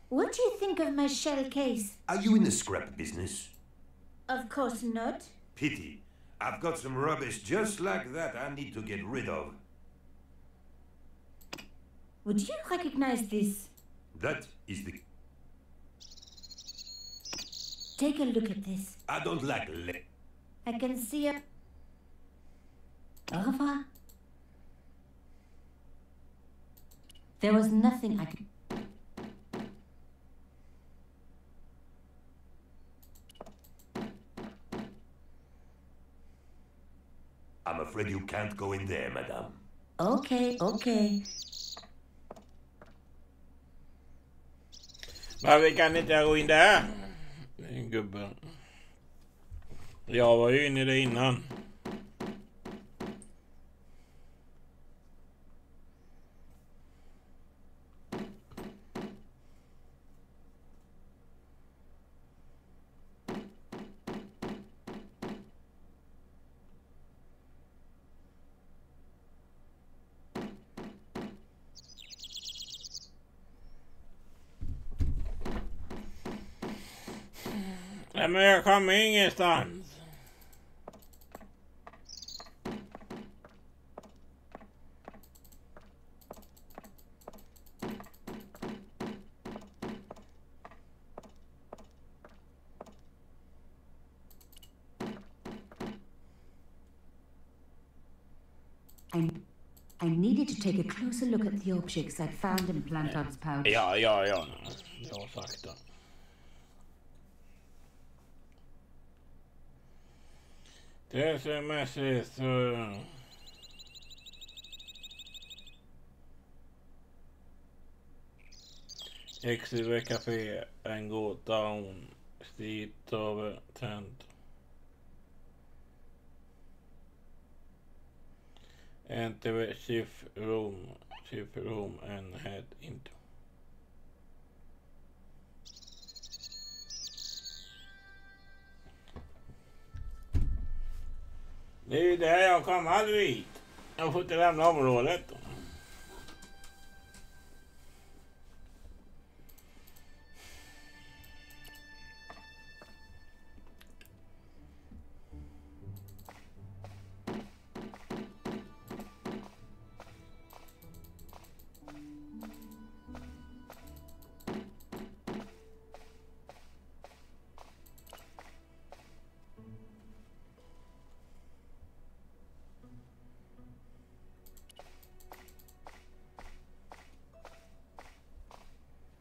What do you think of my shell case? Are you in the scrap business? Of course not. Pity. I've got some rubbish just like that I need to get rid of. Would you recognize this? That is the... Take a look at this. I don't like I can see a... Au revoir. There was nothing I could... I'm afraid you can't go in there, madame. Okay. Varför kan inte jag gå in där? Det är en gubbe. Jag var ju inne i det innan. Nej, men jag kommer ingenstans. I needed to take a closer look at the objects I'd found in Blandat's pouch. Ja. Jag har sagt det. Det som är så... XV Café and go down street of tent. Enter the chief room and head into. Det är ju där jag kommer aldrig hit. Jag får inte lämna området.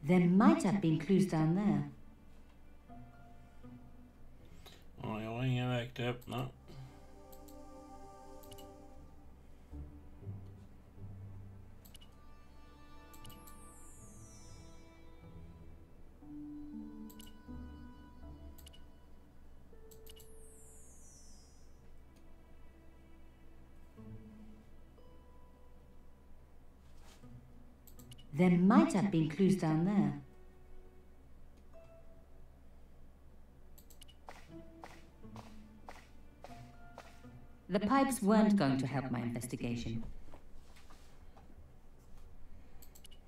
There might have been clues down there. Ja, jag har ingen väg till öppna. There might have been clues down there. The pipes weren't going to help my investigation.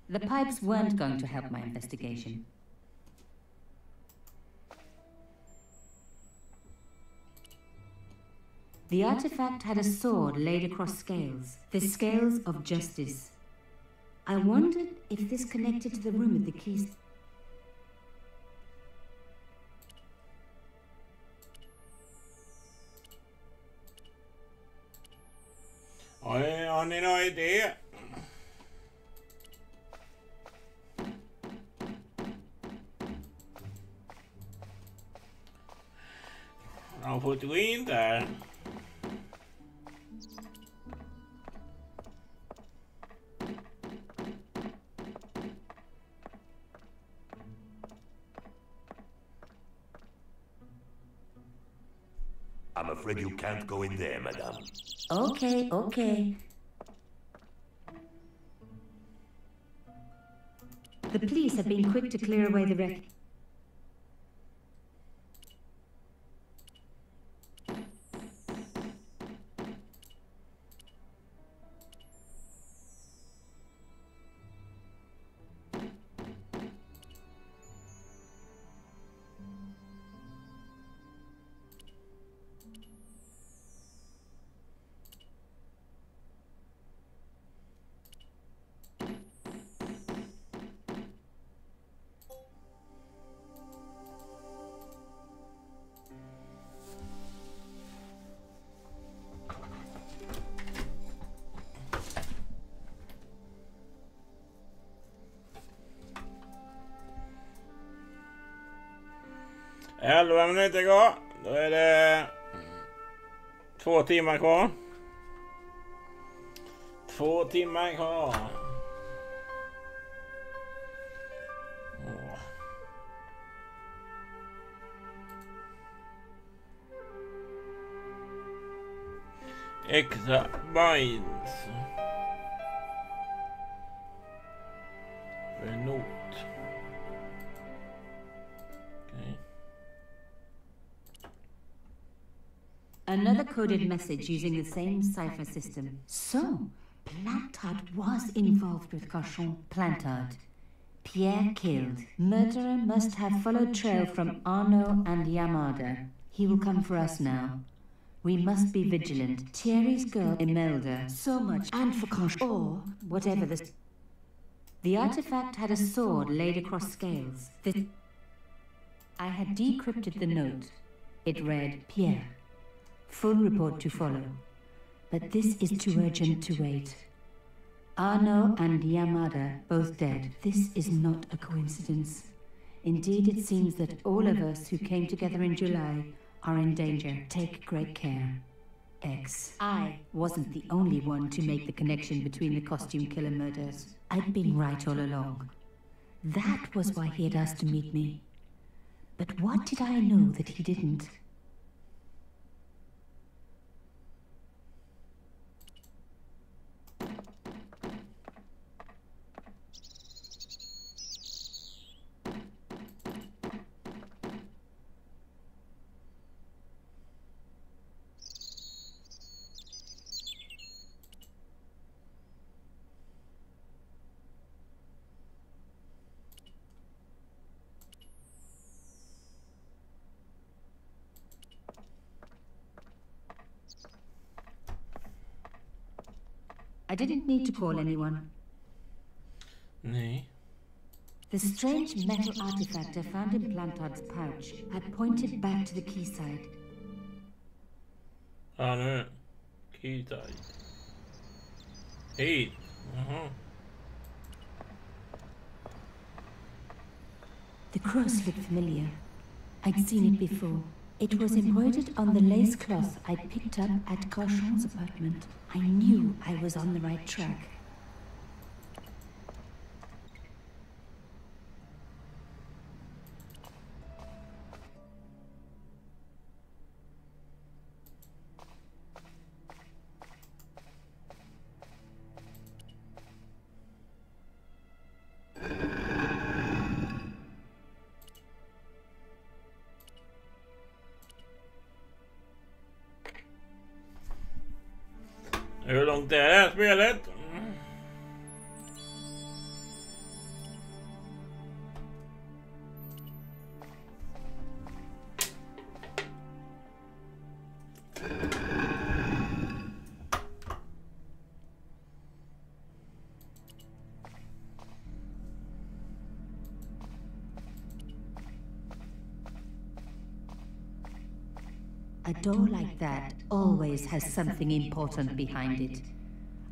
The pipes weren't going to help my investigation. The artifact had a sword laid across scales, the scales of justice. I wondered if this connected to the room with the keys. Har ni någon idé? Jag får inte gå in där. I'm afraid you can't go in there, madame. Okay, okay. The police have been quick to clear away the wreck. Elva minuter kvar. Då är det 2 timmar kvar. 2 timmar kvar. Extra binds. För not. Okay. Another coded message using the same cipher system. So, Blandat was involved with Cochon. Blandat. Pierre killed. Murderer must have followed trail from Arnaud and Yamada. He will come for us now. We must be vigilant. Thierry's girl Imelda. So much. And for Cochon. Or whatever the... The artifact had a sword laid across scales. I had decrypted the note. It read, Pierre. Full report to follow. But this is too urgent to wait. Arnaud and Yamada both dead. This is not a coincidence. Indeed, it seems that all of us who came together in July are in danger. Take great care. X. I wasn't the only one to make the connection between the costume killer murders. I'd been right all along. That was why he had asked to meet me. But what did I know that he didn't? I didn't need to call anyone. Nej. The strange metal artifact I found in Blandat's pouch had pointed back to the quayside. Ja, nu. Quayside. Hit. Jaha. The cross looked familiar. I'd seen it before. It was embroidered on the lace cloth I picked up at Cochon's apartment. I knew I was on the right track. Hur långt är det här spelet? A door like that always has something important behind it.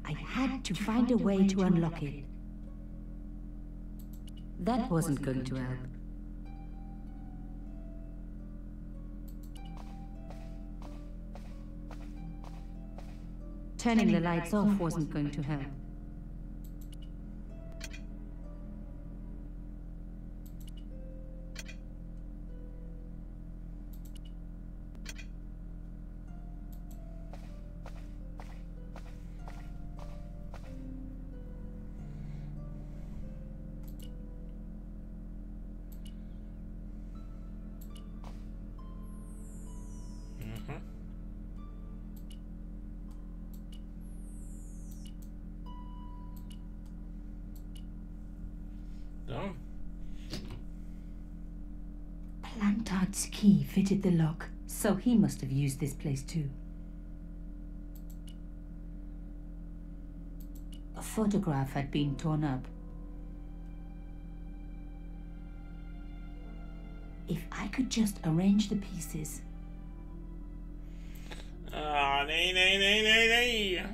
I had to find a way to unlock it. That wasn't going to help. Turning the lights off wasn't going to help. Done. Blandat's key fitted the lock, so he must have used this place too. A photograph had been torn up. If I could just arrange the pieces. Nej.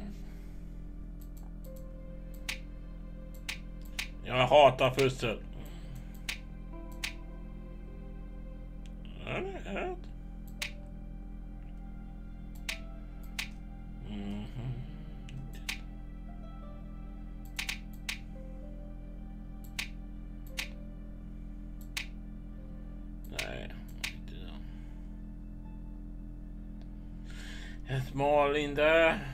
Jag hatar pussel. Nej, inte då. Ett mål in där.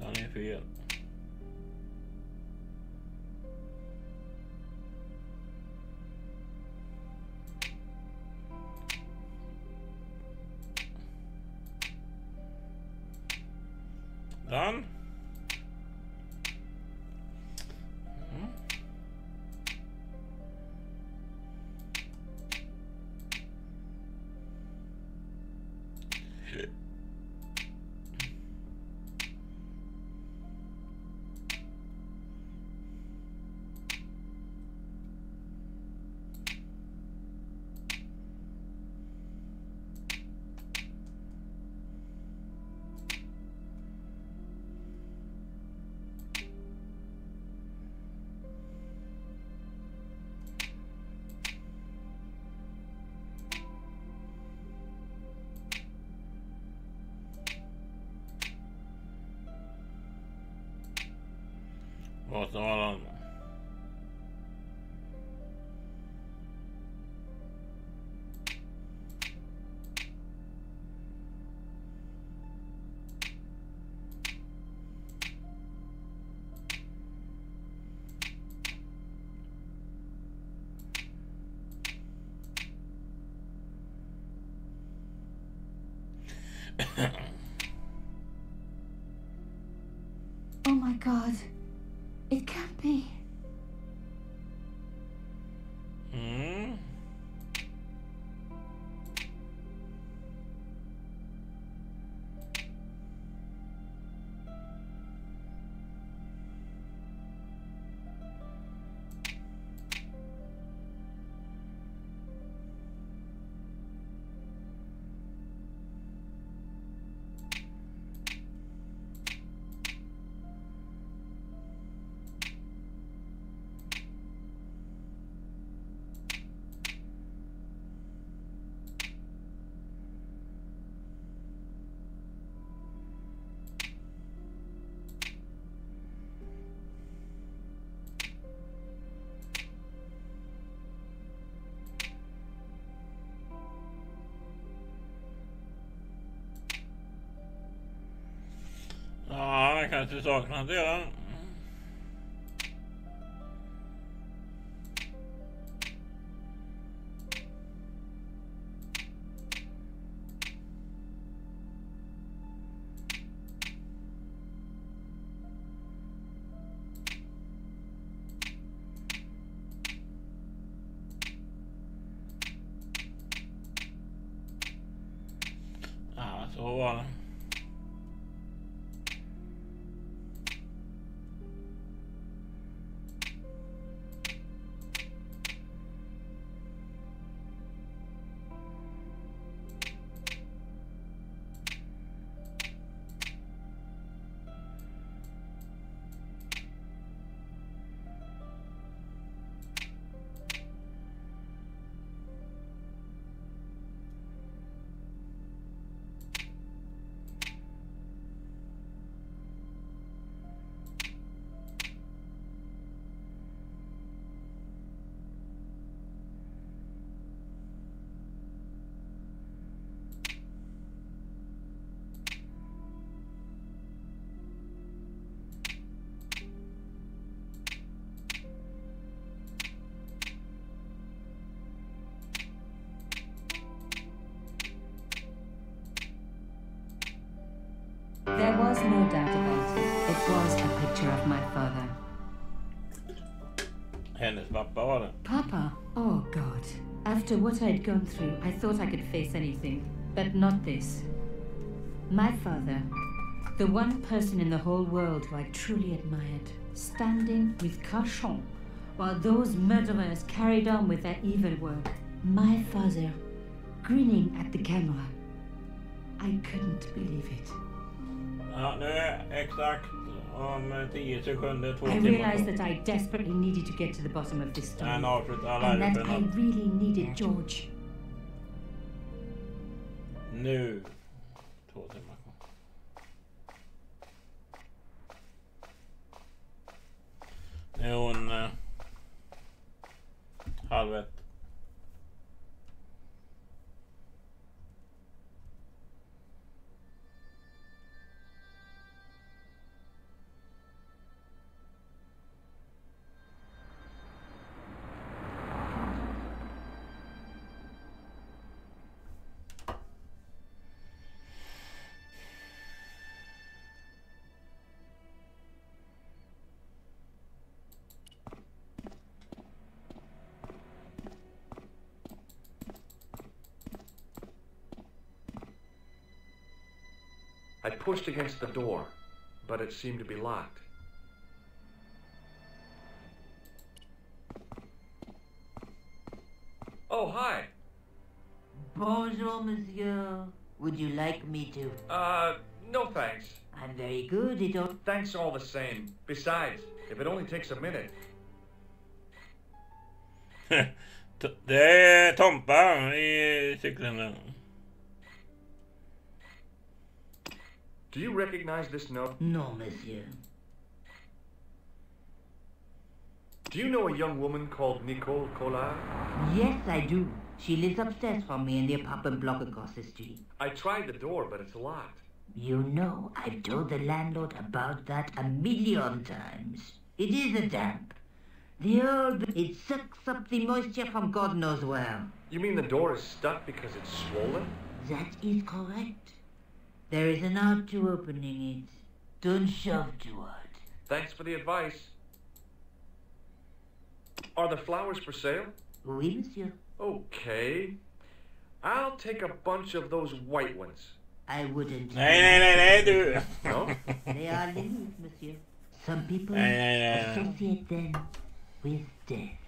Han är fel. Done. Vad som var den? Oh my God. It can't be. Ja, jag kanske saknar det. Ja, så var det. pappa var det. Papa? Oh God. After what I'd gone through, I thought I could face anything. But not this. My father, the one person in the whole world who I truly admired, standing with Cachon while those murderers carried on with their evil work. My father, grinning at the camera. I couldn't believe it. Ja, nu är exakt om 10 sekunder, 2 timmar. I realized that I desperately needed to get to the bottom of this story. And that I really needed George. Nu. 2 timmar kvar. Nu är hon 12:30. I pushed against the door, but it seemed to be locked. Oh, hi. Bonjour, monsieur. Would you like me to? No thanks. I'm very good, it don't... Thanks all the same. Besides, if it only takes a minute. Det är Tompa i cykeln där. Do you recognize this note? No, monsieur. Do you know a young woman called Nicole Collard? Yes, I do. She lives upstairs from me in the apartment block across the street. I tried the door, but it's locked. You know, I've told the landlord about that 1,000,000 times. It is a damp. The old... It sucks up the moisture from God knows where. You mean the door is stuck because it's swollen? That is correct. There is an out to opening it. Don't shove too hard. Thanks for the advice. Are the flowers for sale? Oui, monsieur. Okay. I'll take a bunch of those white ones. I wouldn't. Nej, du. No? They are lilies, monsieur. Some people associate them with death.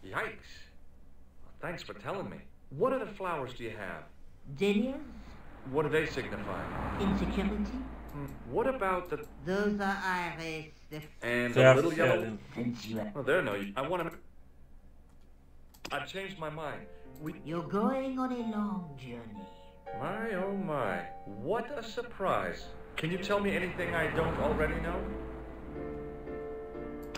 Yikes. Well, thanks for telling me. What other flowers do you have? Dahlias? What do they signify? Insecurity? What about the... Those are iris. And the little yellow... Sensual. Oh, there no... I want to... I've changed my mind. You're going on a long journey. My, oh my. What a surprise. Can you tell me anything I don't already know?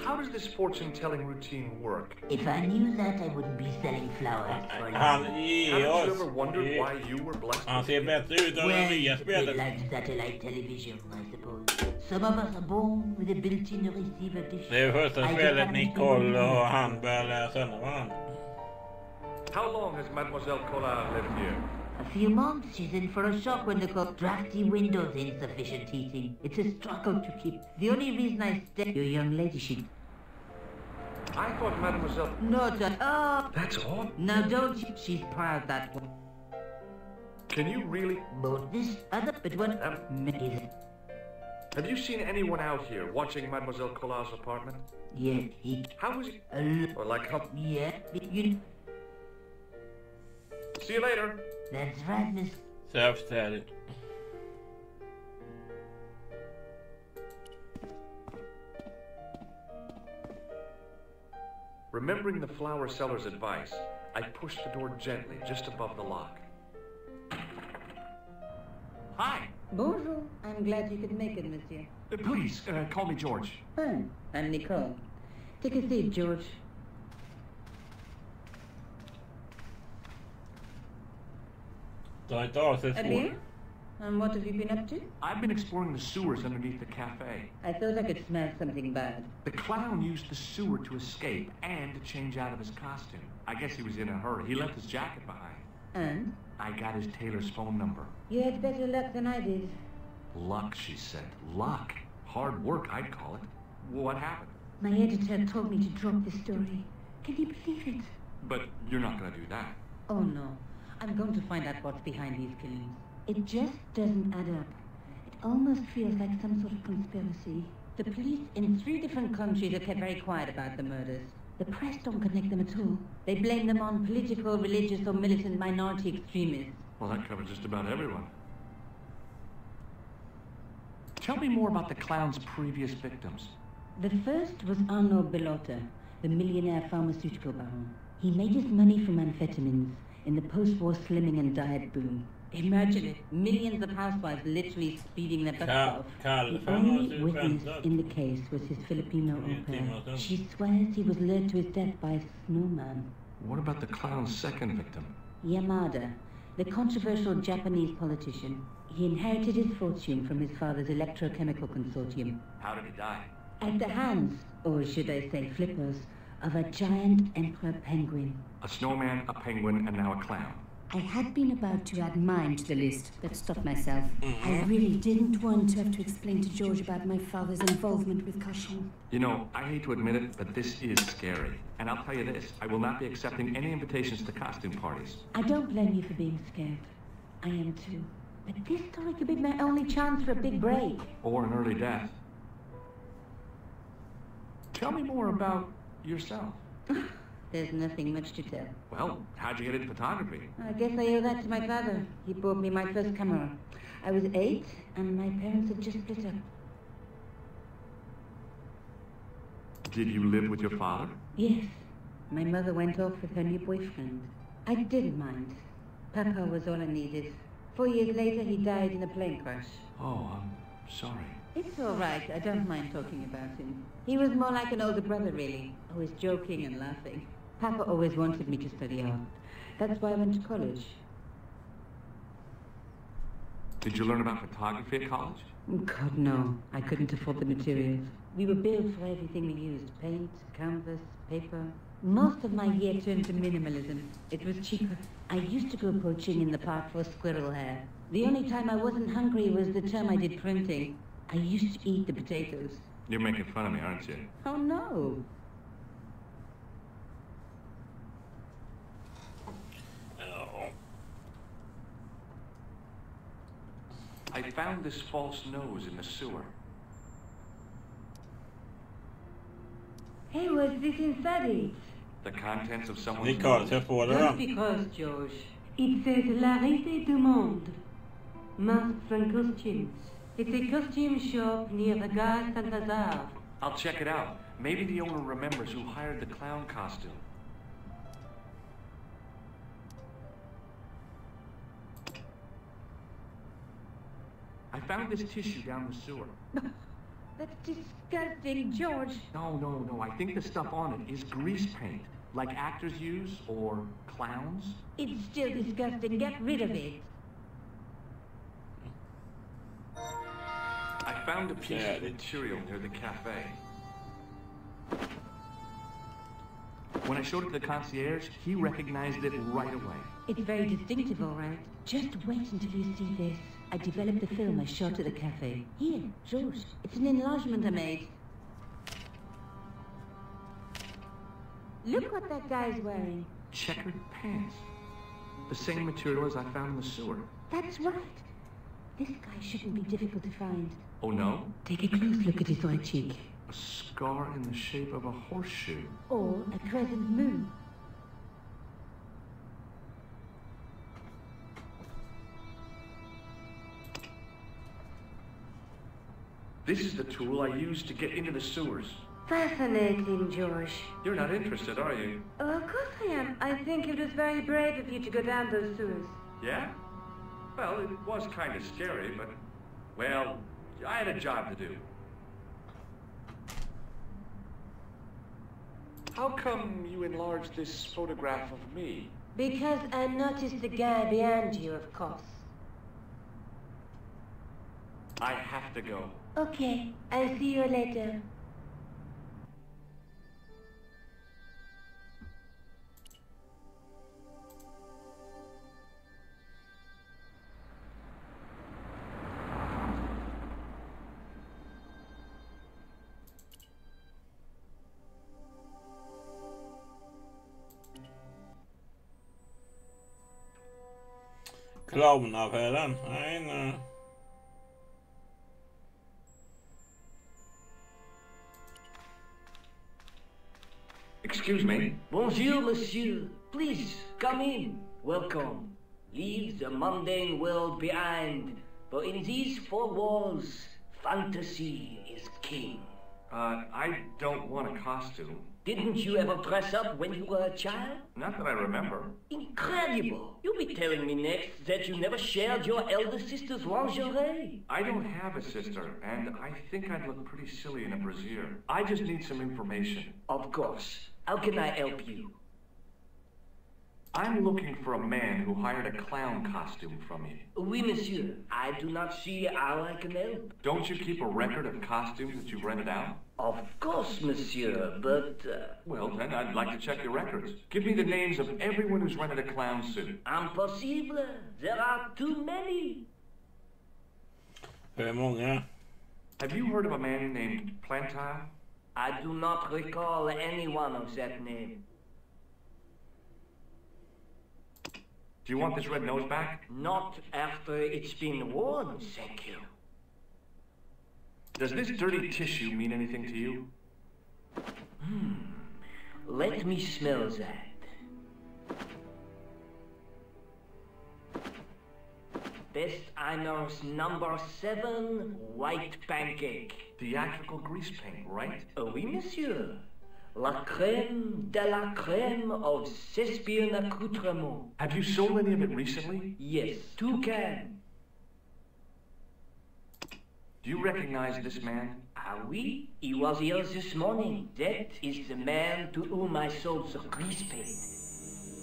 How does this fortune-telling routine work? If I knew that, I wouldn't be selling flowers for Haven't you ever wondered why you were blessed? Han ser bättre ut än den nya spelet. Like satellite television, I suppose. Some of us are born with a built-in receiver dish. Det är första spelet Nicole och han börjar lära känna varandra. How long has Mademoiselle Collard lived here? A few months. She's in for a shock when they got drafty windows, insufficient heating. It's a struggle to keep. The only reason I stay... Your young lady, she... I thought Mademoiselle... Not at all. That's all? Now don't you... She's proud, that one. Can you really... Both this other, but one... Have you seen anyone out here watching Mademoiselle Collard's apartment? Yeah, he... How was it? Or like how... Yeah, you... See you later. That's right, miss. Self-steady. Remembering the flower seller's advice, I pushed the door gently just above the lock. Hi. Bonjour. I'm glad you could make it, monsieur. Please, call me George. Fine. I'm Nicole. Take a seat, George. A beer? And what have you been up to? I've been exploring the sewers underneath the cafe. I thought I could smell something bad. The clown used the sewer to escape and to change out of his costume. I guess he was in a hurry. He left his jacket behind. And? I got his tailor's phone number. You had better luck than I did. Luck, she said. Luck. Hard work, I'd call it. What happened? My editor told me to drop the story. Can you believe it? But you're not gonna do that. Oh no. I'm going to find out what's behind these killings. It just doesn't add up. It almost feels like some sort of conspiracy. The police in 3 different countries have kept very quiet about the murders. The press don't connect them at all. They blame them on political, religious, or militant minority extremists. Well, that covers just about everyone. Tell me more about the clown's previous victims. The first was Arnaud Bellotta, the millionaire pharmaceutical baron. He made his money from amphetamines in the post-war slimming and diet boom. Imagine it, millions of housewives literally speeding their butts off. The only witness in the case was his Filipino au pair. She swears he was lured to his death by a snowman. What about the clown's second victim? Yamada, the controversial Japanese politician. He inherited his fortune from his father's electrochemical consortium. How did he die? At the hands, or should I say flippers, of a giant emperor penguin. A snowman, a penguin, and now a clown. I had been about to add mine to the list, but stopped myself. I really didn't want to have to explain to George about my father's involvement with Cauchon. You know, I hate to admit it, but this is scary. And I'll tell you this, I will not be accepting any invitations to costume parties. I don't blame you for being scared. I am too. But this story could be my only chance for a big break. Or an early death. Tell me more about yourself. There's nothing much to tell. Well, how'd you get into photography? I guess I owe that to my father. He bought me my first camera. I was 8, and my parents had just split up. Did you live with your father? Yes. My mother went off with her new boyfriend. I didn't mind. Papa was all I needed. 4 years later, he died in a plane crash. Oh, I'm sorry. It's all right. I don't mind talking about him. He was more like an older brother, really. Always joking and laughing. Papa always wanted me to study art. That's why I went to college. Did you learn about photography at college? God, no. I couldn't afford the materials. We were billed for everything we used. Paint, canvas, paper. Most of my year turned to minimalism. It was cheaper. I used to go poaching in the park for squirrel hair. The only time I wasn't hungry was the term I did printing. I used to eat the potatoes. You're making fun of me, aren't you? Oh, no. I found this false nose in the sewer. Hey, what's this inside it? The contents of someone's Just because, George. It says La Rite du Monde. Masks and costumes. It's a costume shop near the Gare Saint-Lazare. I'll check it out. Maybe the owner remembers who hired the clown costume. I found this tissue down the sewer. That's disgusting, George. No. I think the stuff on it is grease paint, like actors use, or clowns. It's still disgusting. Get rid of it. I found a piece of material near the cafe. When I showed it to the concierge, he recognized it right away. It's very distinctive, all right. Just wait until you see this. I developed the film I shot at the cafe. Here, George. It's an enlargement I made. Look what that guy's wearing. Checkered pants. The same material as I found in the sewer. That's right. This guy shouldn't be difficult to find. Oh, no? Take a close look at his right cheek. A scar in the shape of a horseshoe. Or a crescent moon. This is the tool I used to get into the sewers. Fascinating, George. You're not interested, are you? Oh, of course I am. I think it was very brave of you to go down those sewers. Yeah? Well, it was kind of scary, but... Well, I had a job to do. How come you enlarged this photograph of me? Because I noticed the guy behind you, of course. I have to go. Okay, I'll see you later. Clownaffären? Nej. Excuse me. Bonjour, monsieur. Please, come in. Welcome. Leave the mundane world behind. But in these four walls, fantasy is king. I don't want a costume. Didn't you ever dress up when you were a child? Not that I remember. Incredible! You'll be telling me next that you never shared your elder sister's lingerie. I don't have a sister, and I think I'd look pretty silly in a brassiere. I just need some information. Of course. How can I help you? I'm looking for a man who hired a clown costume from you. Oui, monsieur. I do not see how I can help. Don't you keep a record of costumes that you've rented out? Of course, monsieur, but... Well, then I'd like to check your records. Give me the names of everyone who's rented a clown suit. Impossible. There are too many. Hur många? Have you heard of a man named Plantar? I do not recall anyone of that name. Do you want this red nose back? Not after it's been worn, thank you. Does this dirty tissue mean anything to you? Let me smell that. Best Eimer's number 7 white pancake. Theatrical grease paint, right? Oui, monsieur. La crème de la crème of Thespian accoutrement. Have you sold any of it recently? Yes, 2 cans. Do you recognize this man? Ah oui, he was here this morning. That is the man to whom I sold the grease paint.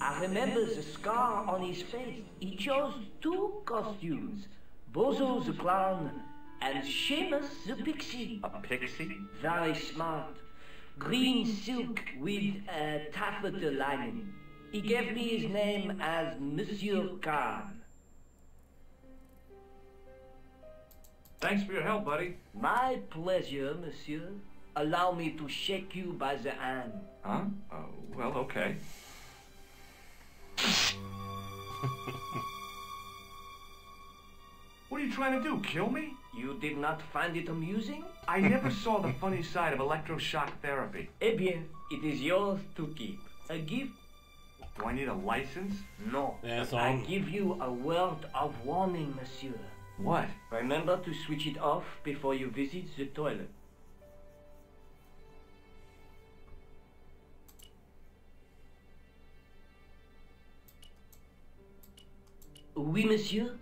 I remember the scar on his face. He chose 2 costumes. Bozo the clown and Seamus the pixie. A pixie? Very smart. Green silk with a taffeta lining. He gave me his name as Monsieur Khan. Thanks for your help, buddy. My pleasure, monsieur. Allow me to shake you by the hand. Huh? Well, okay. What are you trying to do, kill me? You did not find it amusing? I never saw the funny side of electroshock therapy. Eh bien, it is yours to keep. A gift? Do I need a license? No. Yes, I give you a word of warning, monsieur. What? Remember to switch it off before you visit the toilet. Oui, monsieur?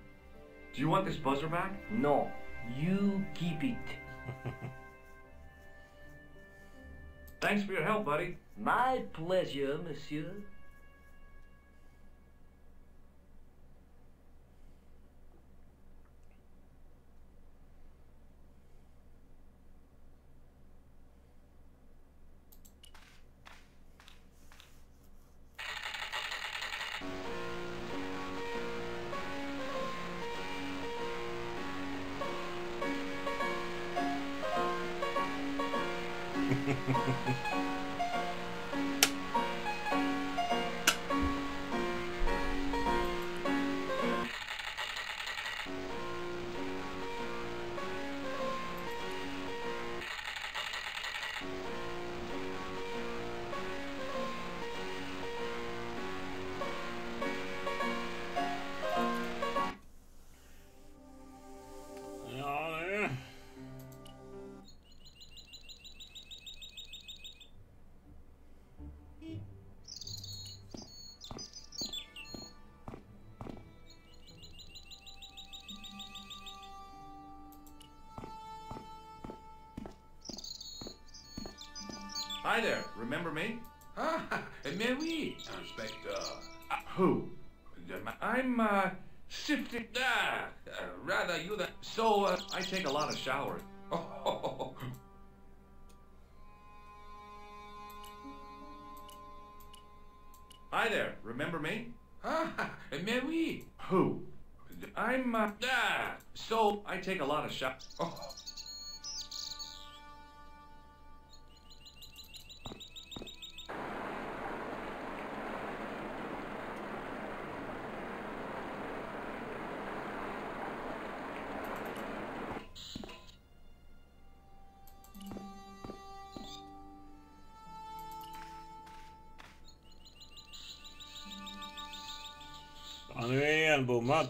Do you want this buzzer back? No. You keep it. Thanks for your help, buddy. My pleasure, monsieur. Hi there, remember me? Ah, mais oui, Inspector. Who? I'm, sifting... rather, you the... So, I take a lot of showers. Oh. Hi there, remember me? Ah, mais oui. Who? I'm, So, I take a lot of showers. Oh. Han är ju enbommad.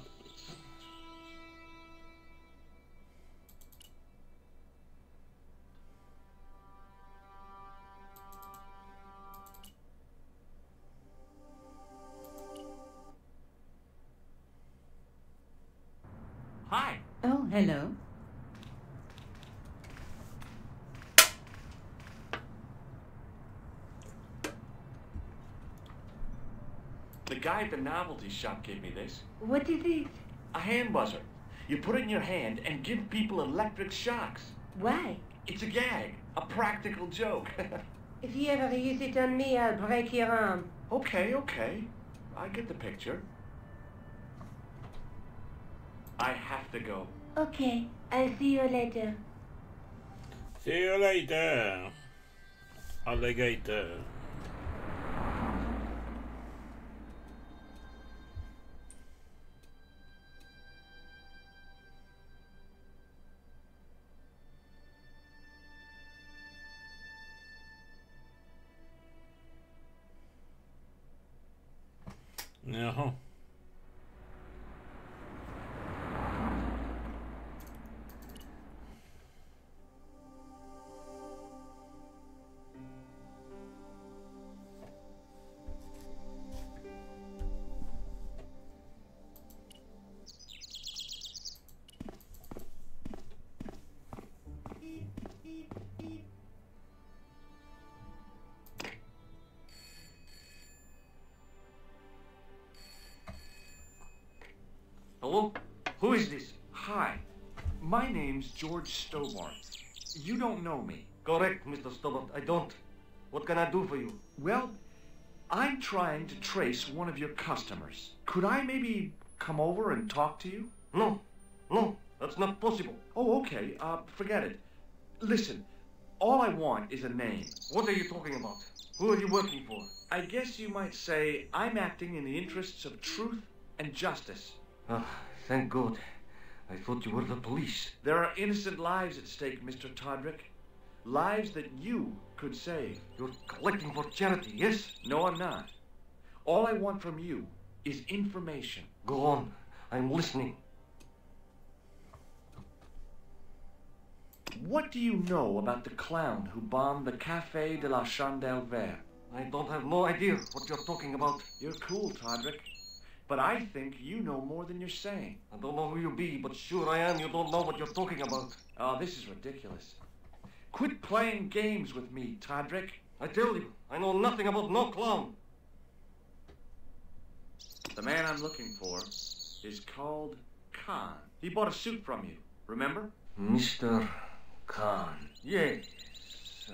Hi. Oh, hello. The guy at the novelty shop gave me this. What is it? A hand buzzer. You put it in your hand and give people electric shocks. Why? It's a gag. A practical joke. If you ever use it on me, I'll break your arm. Okay, okay. I get the picture. I have to go. Okay, I'll see you later. See you later. Alligator. Jaha. Hello? Who is this? Hi. My name's George Stobart. You don't know me. Correct, Mr. Stobart. I don't. What can I do for you? Well, I'm trying to trace one of your customers. Could I maybe come over and talk to you? No. No, that's not possible. Oh, okay. Forget it. Listen, all I want is a name. What are you talking about? Who are you working for? I guess you might say I'm acting in the interests of truth and justice. Ah, thank God. I thought you were the police. There are innocent lives at stake, Mr. Todrick. Lives that you could save. You're collecting for charity, yes? No, I'm not. All I want from you is information. Go on. I'm listening. What do you know about the clown who bombed the Café de la Chandelle Verte? I don't have no idea what you're talking about. You're cool, Todrick. But I think you know more than you're saying. I don't know who you be, but sure I am you don't know what you're talking about. Oh, this is ridiculous. Quit playing games with me, Todrick. I tell you, I know nothing about no clown. The man I'm looking for is called Khan. He bought a suit from you, remember? Mr. Khan. Yes,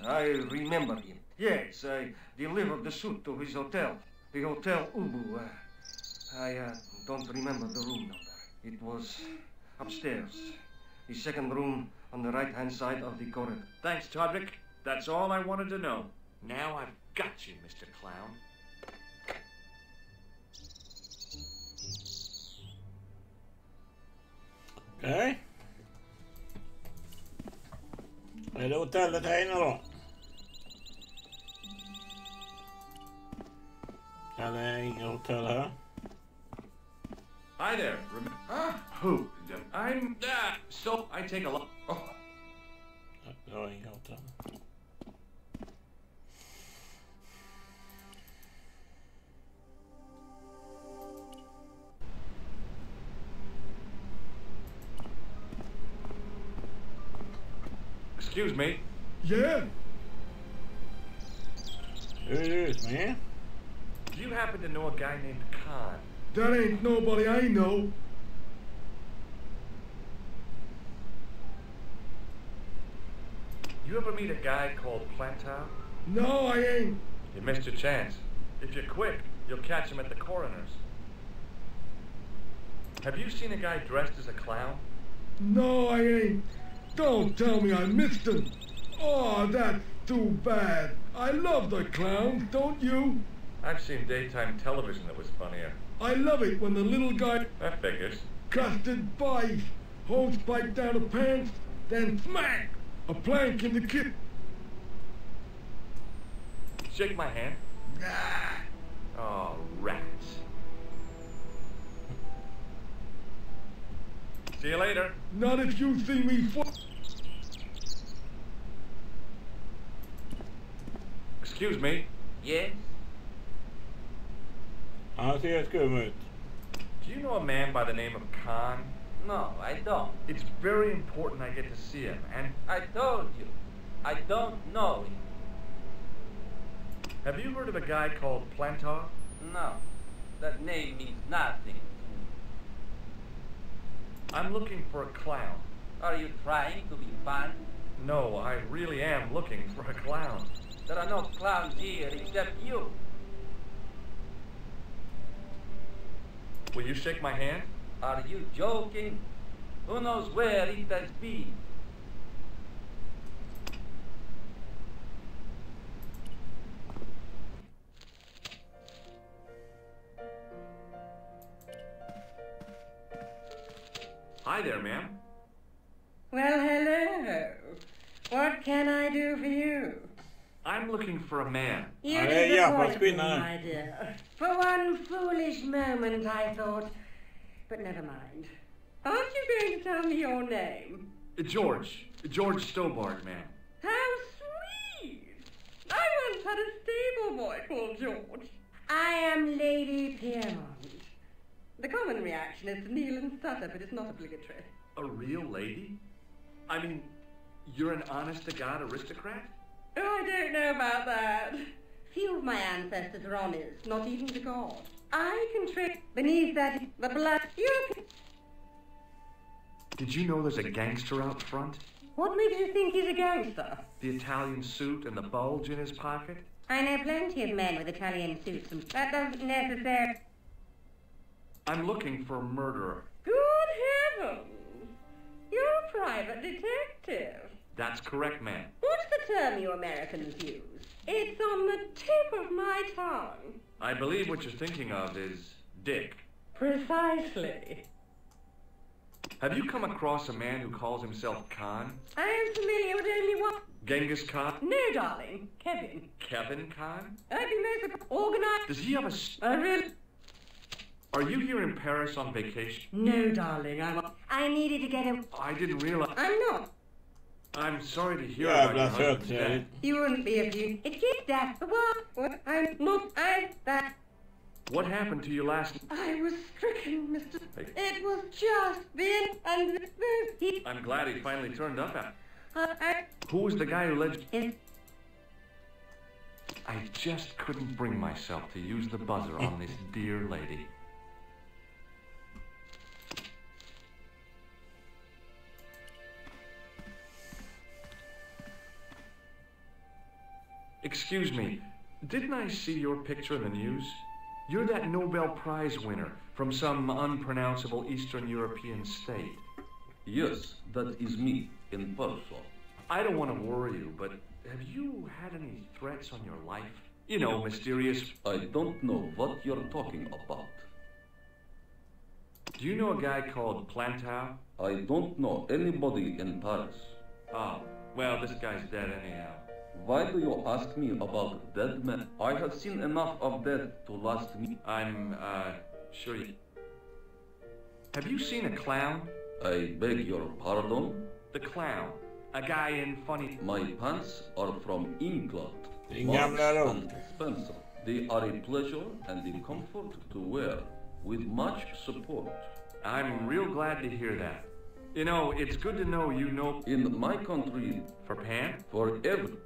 I remember him. Yes, I delivered the suit to his hotel. The Hotel Ubu. I don't remember the room number. It was upstairs. The second room on the right-hand side of the corridor. Thanks, Todrick. That's all I wanted to know. Now I've got you, Mr. Clown. Okej. Är det hotellet här inne då? Eller inga hotell här? Hi there. Who? I'm... so I take a look. Oh. Det var inga hotell. Excuse me. Yeah? Excuse me? Do you happen to know a guy named Khan? That ain't nobody I know. You ever meet a guy called Plantar? No, I ain't. You missed your chance. If you're quick, you'll catch him at the coroner's. Have you seen a guy dressed as a clown? No, I ain't. Don't tell me I missed him. Oh, that's too bad. I love the clowns, don't you? I've seen daytime television that was funnier. I love it when the little guy... That figures. Custard bites, hose pipe down the pants, then smack! A plank in the kit. Shake my hand. Nah. Oh, rats. See you later. Not if you see me Excuse me. Yes? Han ser skum ut. Do you know a man by the name of Khan? No, I don't. It's very important I get to see him, and I told you, I don't know him. have you heard of a guy called Plantar? No, that name means nothing to me. I'm looking for a clown. Are you trying to be fun? No, I really am looking for a clown. There are no clowns here except you. Will you shake my hand? Are you joking? Who knows where it has been? Hi there, ma'am. Well, hello. What can I do for you? I'm looking for a man. You disappoint me, my dear. For one foolish moment I thought, but never mind. Aren't you going to tell me your name? George Stobart, ma'am. How sweet! I once had a stable boy called George. I am Lady Piermont. The common reaction is to kneel and stutter, but it's not obligatory. A real lady? I mean, you're an honest-to-God aristocrat? Oh, I don't know about that. Few of my ancestors are honest, not even to God. I can trick beneath that the blood. Did you know there's a gangster out front? What makes you think he's a gangster? The Italian suit and the bulge in his pocket? I know plenty of men with Italian suits, and that doesn't necessarily... I'm looking for a murderer. Good heavens! You're a private detective. That's correct, ma'am. What's the term you Americans use? It's on the tip of my tongue. I believe what you're thinking of is Dick. Precisely. Have you come across a man who calls himself Khan? I am familiar with only one. Genghis Khan? No, darling. Kevin. Kevin Khan? I'd be most organized. Does he have a... really... Are you here in Paris on vacation? No, darling. I needed to get him. I didn't realize... I'm not. I'm sorry to hear about your husband's death. You wouldn't be if you... It gets that. What? I'm not... that... What happened to you last... I was stricken, Mr... It was just then and... I'm glad he finally turned up at... Who was the guy who led... I just couldn't bring myself to use the buzzer on this dear lady. Excuse me, didn't I see your picture in the news? You're that Nobel Prize winner from some unpronounceable Eastern European state. Yes, that is me, in person. I don't want to worry you, but have you had any threats on your life? You know, mysterious... I don't know what you're talking about. Do you know a guy called Plantar? I don't know anybody in Paris. Oh, well, this guy's dead anyhow. Why do you ask me about dead men? I have seen enough of dead to last me. I'm, sure you... Have you seen a clown? I beg your pardon? The clown. A guy in funny... My pants are from England. Marks and Spencer. They are a pleasure and a comfort to wear, with much support. I'm real glad to hear that. You know, it's good to know you know... In my country... For Pan? For every...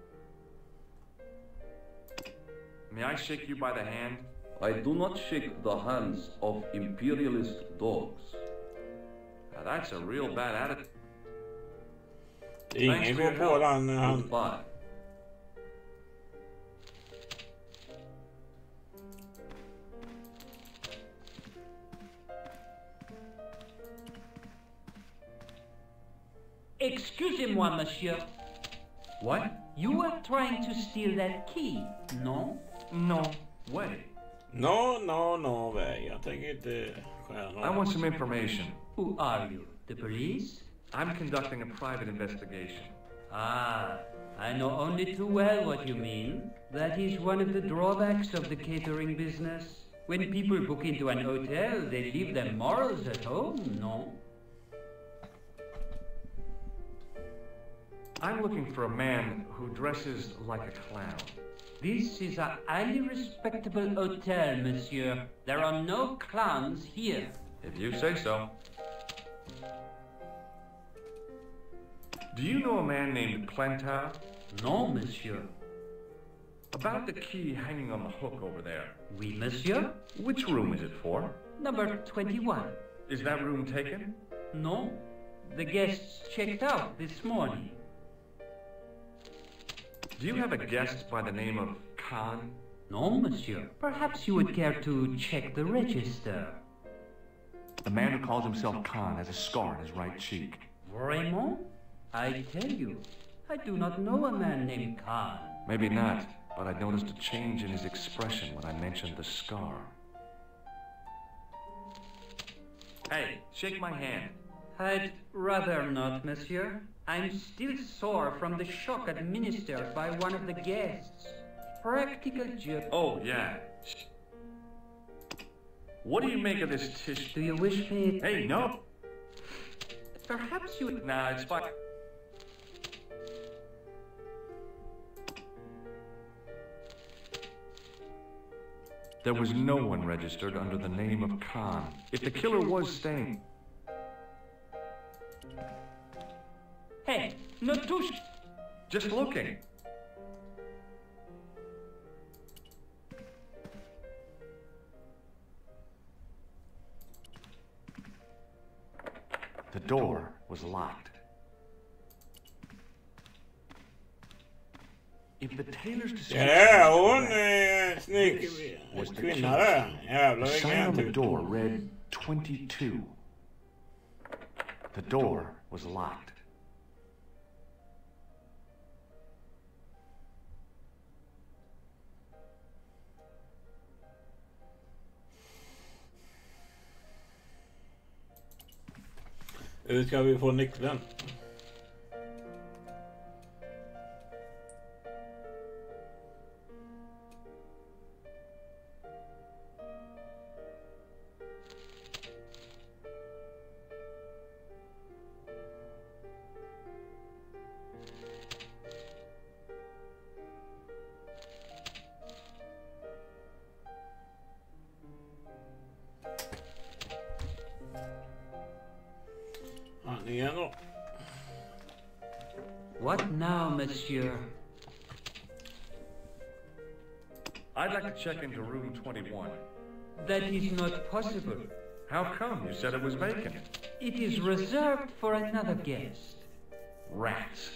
May I shake you by the hand? I do not shake the hands of imperialist dogs. Now that's a real bad attitude. Ingen går på den när han... Goodbye. Excusez-moi, monsieur. What? You were trying to steal that key, no? No way. No way. Jag tänker inte stjäla. I want some information. Who are you? The police? I'm conducting a private investigation. Ah, I know only too well what you mean. That is one of the drawbacks of the catering business. When people book into an hotel, they leave their morals at home, no? I'm looking for a man who dresses like a clown. This is a highly respectable hotel, monsieur. There are no clowns here. If you say so. Do you know a man named Plantar? No, monsieur. About the key hanging on the hook over there. Oui, monsieur. Which room is it for? Number 21. Is that room taken? No. The guests checked out this morning. Do you have a guest by the name of Khan? No, monsieur. Perhaps you would care to check the register. The man who calls himself Khan has a scar on his right cheek. Vraiment? I tell you, I do not know a man named Khan. Maybe not, but I noticed a change in his expression when I mentioned the scar. Hey, shake my hand. I'd rather not, monsieur. I'm still sore from the shock administered by one of the guests. Practical joke. Oh, yeah. What do you make of this tish? Do you wish me... Hey, no! Perhaps you... Nah, it's fine. There was no one registered under the name of Khan. If the killer was staying... Hey, no touche! Just looking. The door was locked. If the tailor's description was the killer, the sign on the door read 22. The door was locked. Hur ska vi få nyckeln? What now, monsieur? I'd like to check into room 21. That is not possible. How come? You said it was vacant. It is reserved for another guest. Rats.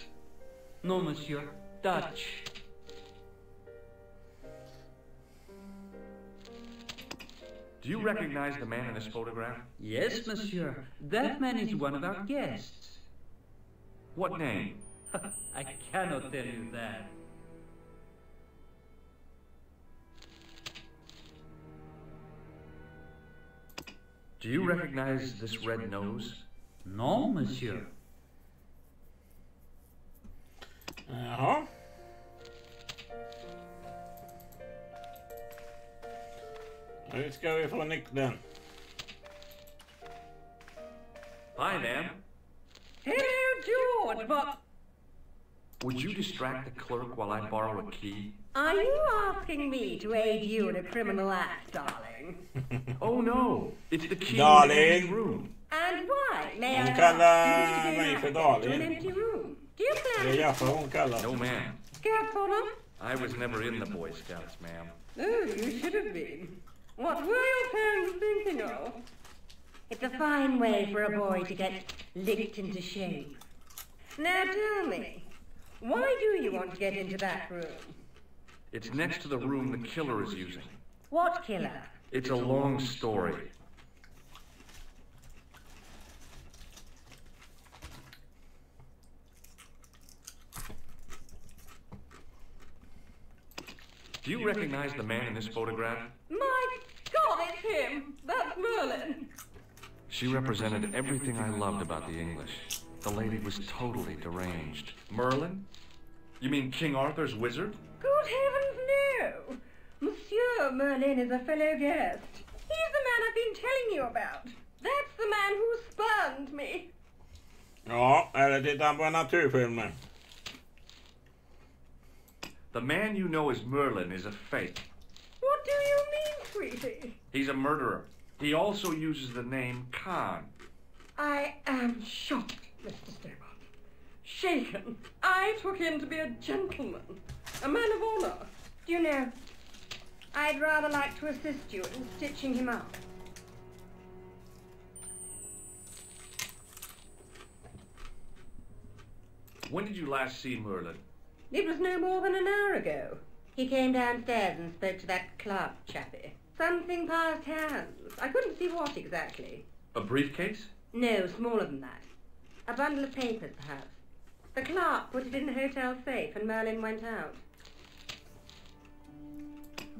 No, monsieur. Dutch. Do you recognize the man in this photograph? Yes, monsieur. That man is one of our guests. What name? I cannot tell you that. Do you recognize this red nose? No, monsieur. Jaha. Nu ska vi få nyckeln. Hi, ma'am. Hello, George, but... Would you distract the clerk while I borrow a key? Are you asking me to aid you in a criminal act, darling? Oh, no. It's the key Darling. in the empty room. And why, may I Hon ask? kallar mig för To an darling. empty room. Do you plan Det är därför hon kallar. No, ma'am. Scout for them? I was never in the Boy Scouts, ma'am. Oh, you should have been. What were your parents thinking of? It's a fine way for a boy to get licked into shape. Now tell me, why do you want to get into that room? It's next to the room the killer is using. What killer? It's a long story. Do you recognize the man in this photograph? My God, it's him! That's Merlin! She represented everything I loved about the English. The lady was totally deranged. Merlin? You mean King Arthur's wizard? Good heavens, no! Monsieur Merlin is a fellow guest. He's the man I've been telling you about. That's the man who spurned me. Ja, eller tittar han på naturfilmer. The man you know as Merlin is a fake. What do you mean, sweetie? He's a murderer. He also uses the name Khan. I am shocked, Mr. Stewart. Shaken. I took him to be a gentleman, a man of honor. Do you know, I'd rather like to assist you in stitching him up. When did you last see Merlin? It was no more than an hour ago. He came downstairs and spoke to that clerk chappie. Something passed hands. I couldn't see what exactly. A briefcase? No, smaller than that. A bundle of papers, perhaps. The clerk put it in the hotel safe and Merlin went out.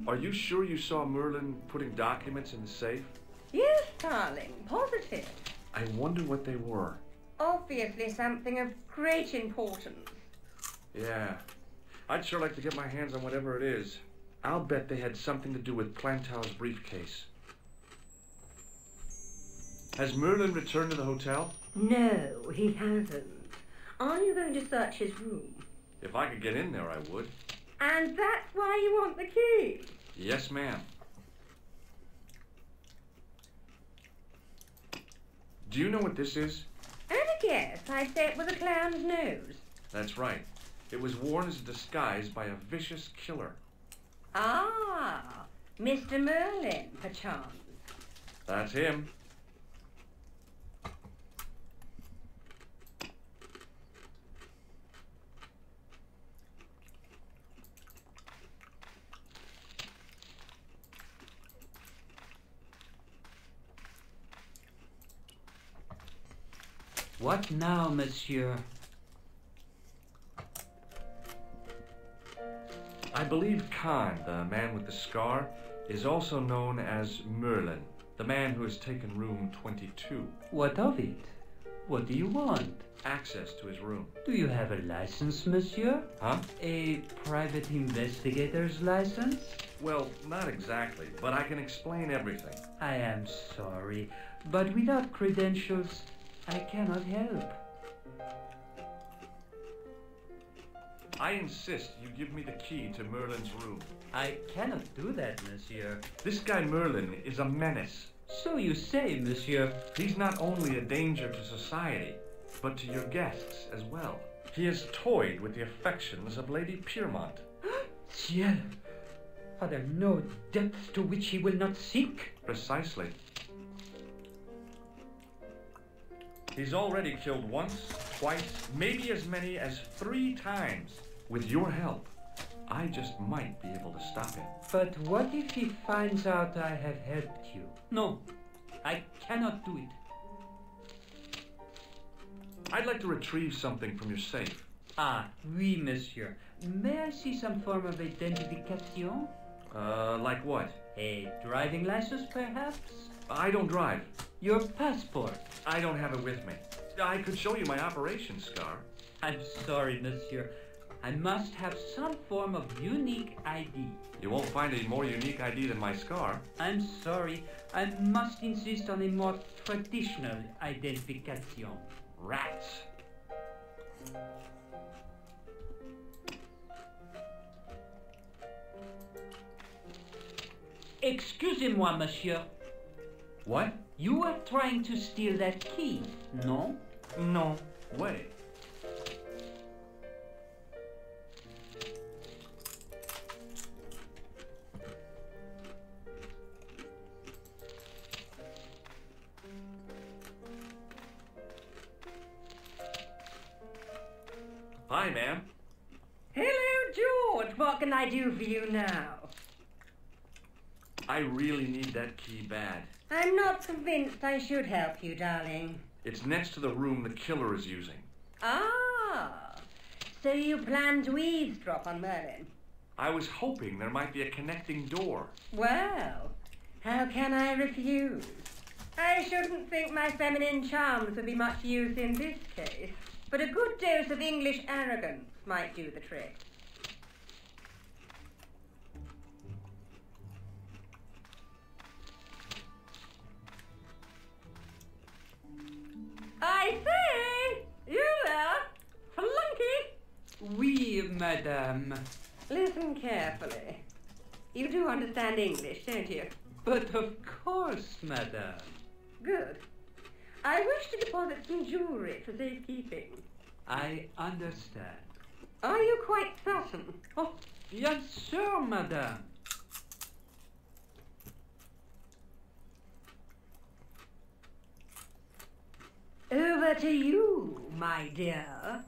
Are you sure you saw Merlin putting documents in the safe? Yes, darling, positive. I wonder what they were. Obviously something of great importance. Yeah. I'd sure like to get my hands on whatever it is. I'll bet they had something to do with Plantow's briefcase. Has Merlin returned to the hotel? No, he hasn't. Are you going to search his room? If I could get in there, I would. And that's why you want the key? Yes, ma'am. Do you know what this is? And a guess. I'd say it was a clown's nose. That's right. It was worn as a disguise by a vicious killer. Ah, Mr. Merlin, perchance. That's him. What now, monsieur? I believe Khan, the man with the scar, is also known as Merlin, the man who has taken room 22. What of it? What do you want? Access to his room. Do you have a license, monsieur? Huh? A private investigator's license? Well, not exactly, but I can explain everything. I am sorry, but without credentials, I cannot help. I insist you give me the key to Merlin's room. I cannot do that, monsieur. This guy Merlin is a menace. So you say, monsieur. He's not only a danger to society, but to your guests as well. He has toyed with the affections of Lady Piermont. Ciel! Are there no depths to which he will not sink? Precisely. He's already killed once, twice, maybe as many as 3 times. With your help, I just might be able to stop him. But what if he finds out I have helped you? No, I cannot do it. I'd like to retrieve something from your safe. Ah, oui, monsieur. May I see some form of identification? Like what? A driving license, perhaps? I don't drive. Your passport? I don't have it with me. I could show you my operation scar. I'm sorry, monsieur. I must have some form of unique ID. You won't find a more unique ID than my scar. I'm sorry. I must insist on a more traditional identification. Rats. Excusez-moi, monsieur. What? You were trying to steal that key, no? No way. Hi, ma'am. Hello, George. What can I do for you now? I really need that key bad. I'm not convinced I should help you, darling. It's next to the room the killer is using. Ah, so you plan to eavesdrop on Merlin? I was hoping there might be a connecting door. Well, how can I refuse? I shouldn't think my feminine charms would be much use in this case, but a good dose of English arrogance might do the trick. I say! You there? Flunky! Oui, madame. Listen, Listen carefully. You do understand English, don't you? But of course, madame. Good. I wish to deposit some jewelry for safekeeping. I understand. Are you quite certain? Oh, bien sûr, madame. Over to you, my dear.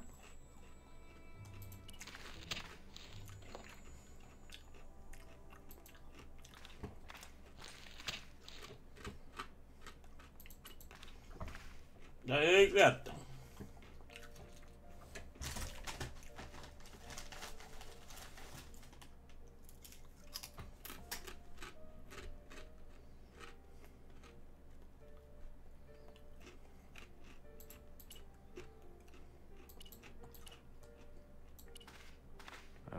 Det gick rätt.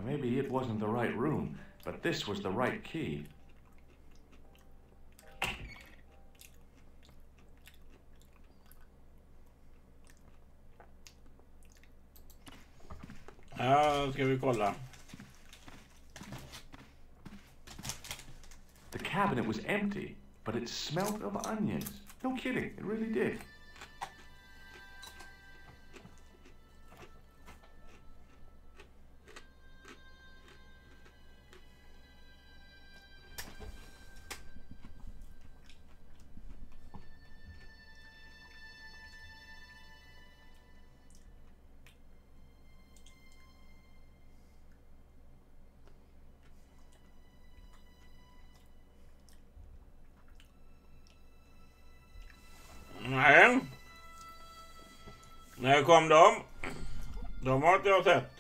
Maybe it wasn't the right room, but this was the right key. Ja, ska vi kolla. The cabinet was empty, but it smelled of onions. No kidding, it really did. Nej. När kom de? De har inte jag sett.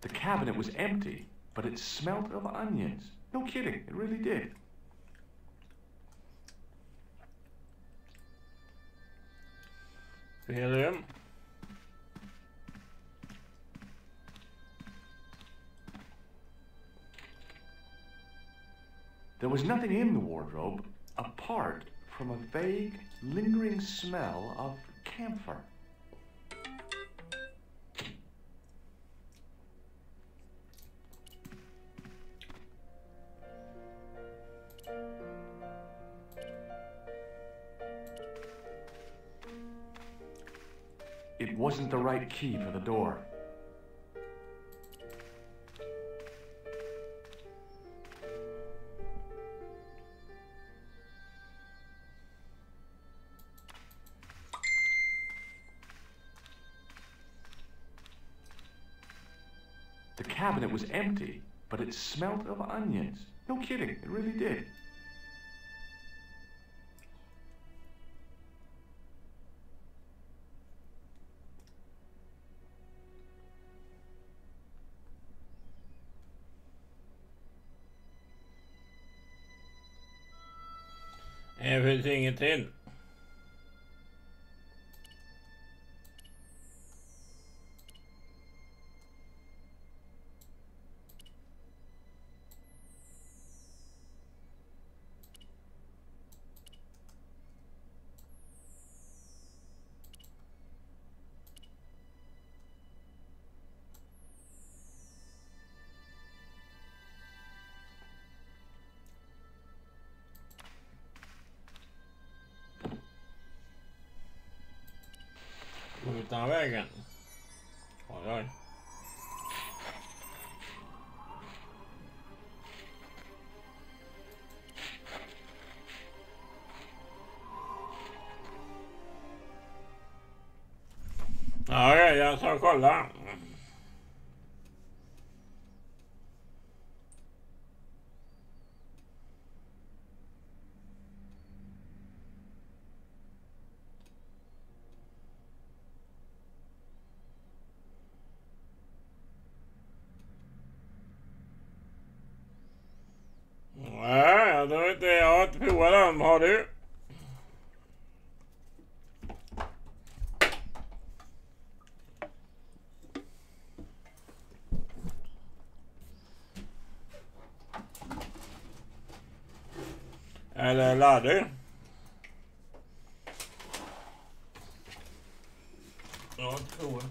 The cabinet was empty, but it smelled of onions. No kidding, it really did. Film. There was nothing in the wardrobe apart from a vague, lingering smell of camphor. It wasn't the right key for the door. The cabinet was empty, but it smelled of onions. No kidding, it really did. Everything till. Utan vägen. Oj, oj. Ja, jag ska kolla. Nej, då vet jag har inte provat den. Har du? Eller ladder. Ja, tror jag.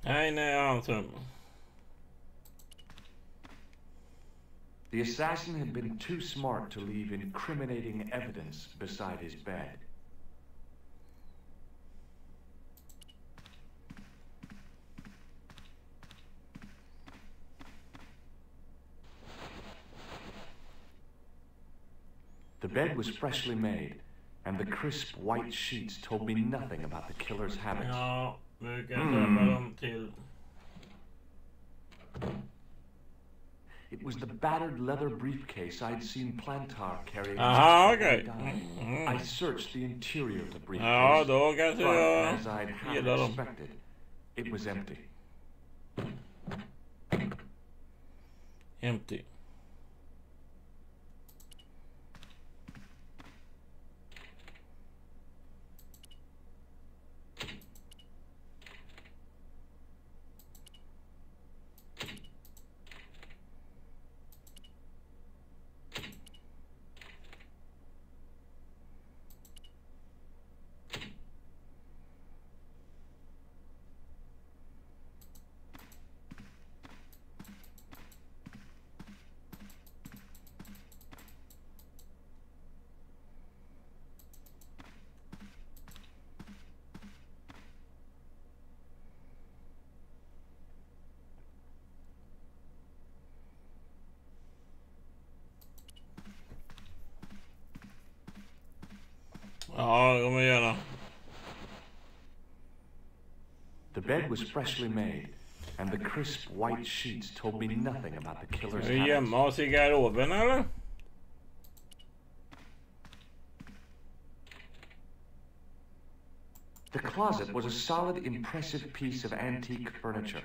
Nej, alltså. The assassin had been too smart to leave incriminating evidence beside his bed. The bed was freshly made, and the crisp white sheets told me nothing about the killer's habits. Ja, vi kan döpa dem till. It was the battered leather briefcase I'd seen Plantar carrying. Okay. I searched the interior of the briefcase, Ja, då kanske but jag as I'd half gillar dem. expected, it was empty. Empty. Ja, kom igen då. The bed was freshly made, and the crisp white sheets told me nothing about the killer's Ska vi habits. gömma oss i garderoben eller? The closet was a solid, impressive piece of antique furniture.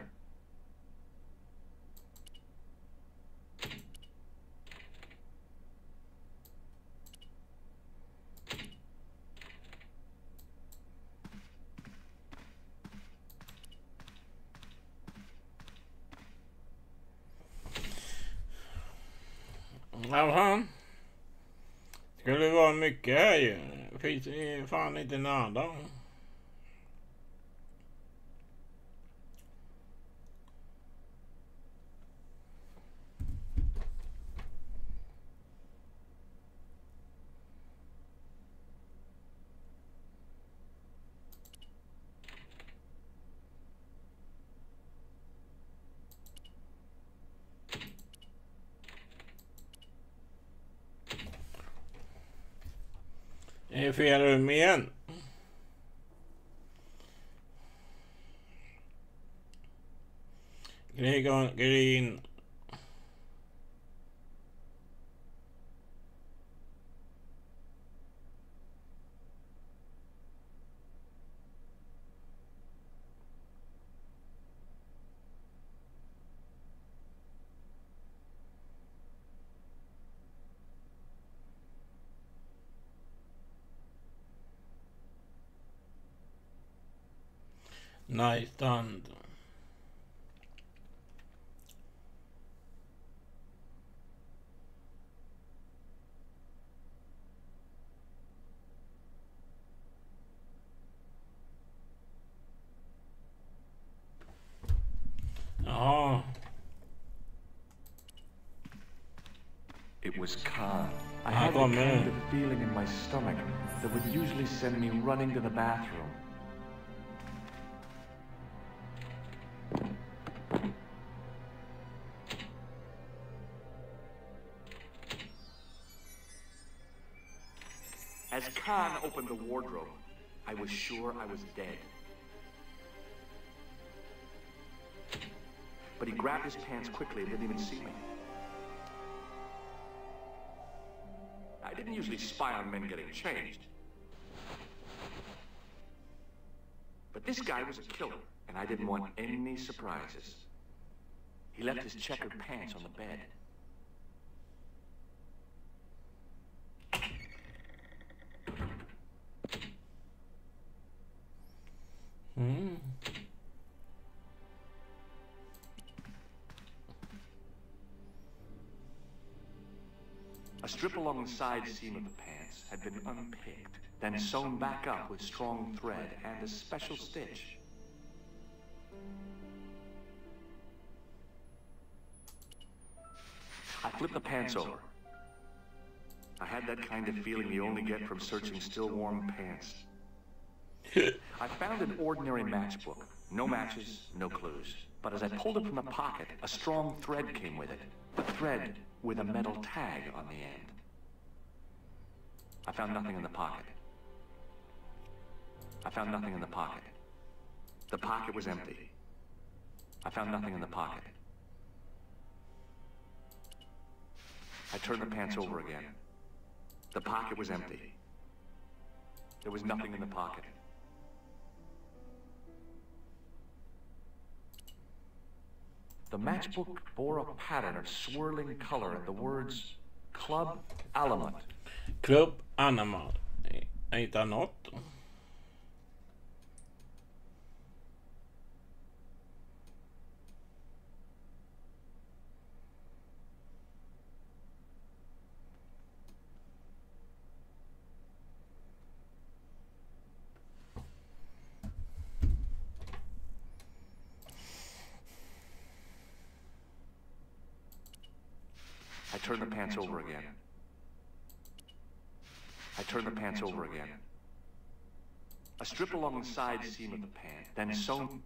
Jaha. Skulle vara mycket här ju. Finns ju fan inte nada. Det är fel rum igen. Green. Nightstand. Ja. It was Khan. I had the kind of feeling in my stomach that would usually send me running to the bathroom. As Khan opened the wardrobe, I was sure I was dead. But he grabbed his pants quickly and didn't even see me. I didn't usually spy on men getting changed. But this guy was a killer, and I didn't want any surprises. He left his checkered pants on the bed. strip along the side seam of the pants had been unpicked, then sewn back up with strong thread and a special stitch. I flipped the pants over. I had that kind of feeling you only get from searching still warm pants. I found an ordinary matchbook. No matches, no clues. But as I pulled it from the pocket, a strong thread came with it. A thread with a metal tag on the end. I found nothing in the pocket. I found nothing in the pocket. The pocket was empty. I found nothing in the pocket. I turned the pants over again. The pocket was empty. There was nothing in the pocket. The matchbook bore a pattern of swirling color and the words Club Animal. Club Animal. Jag hittar något. I turned the pants over again. I turned the pants over again. A strip along the side seam of the pant, then sewn...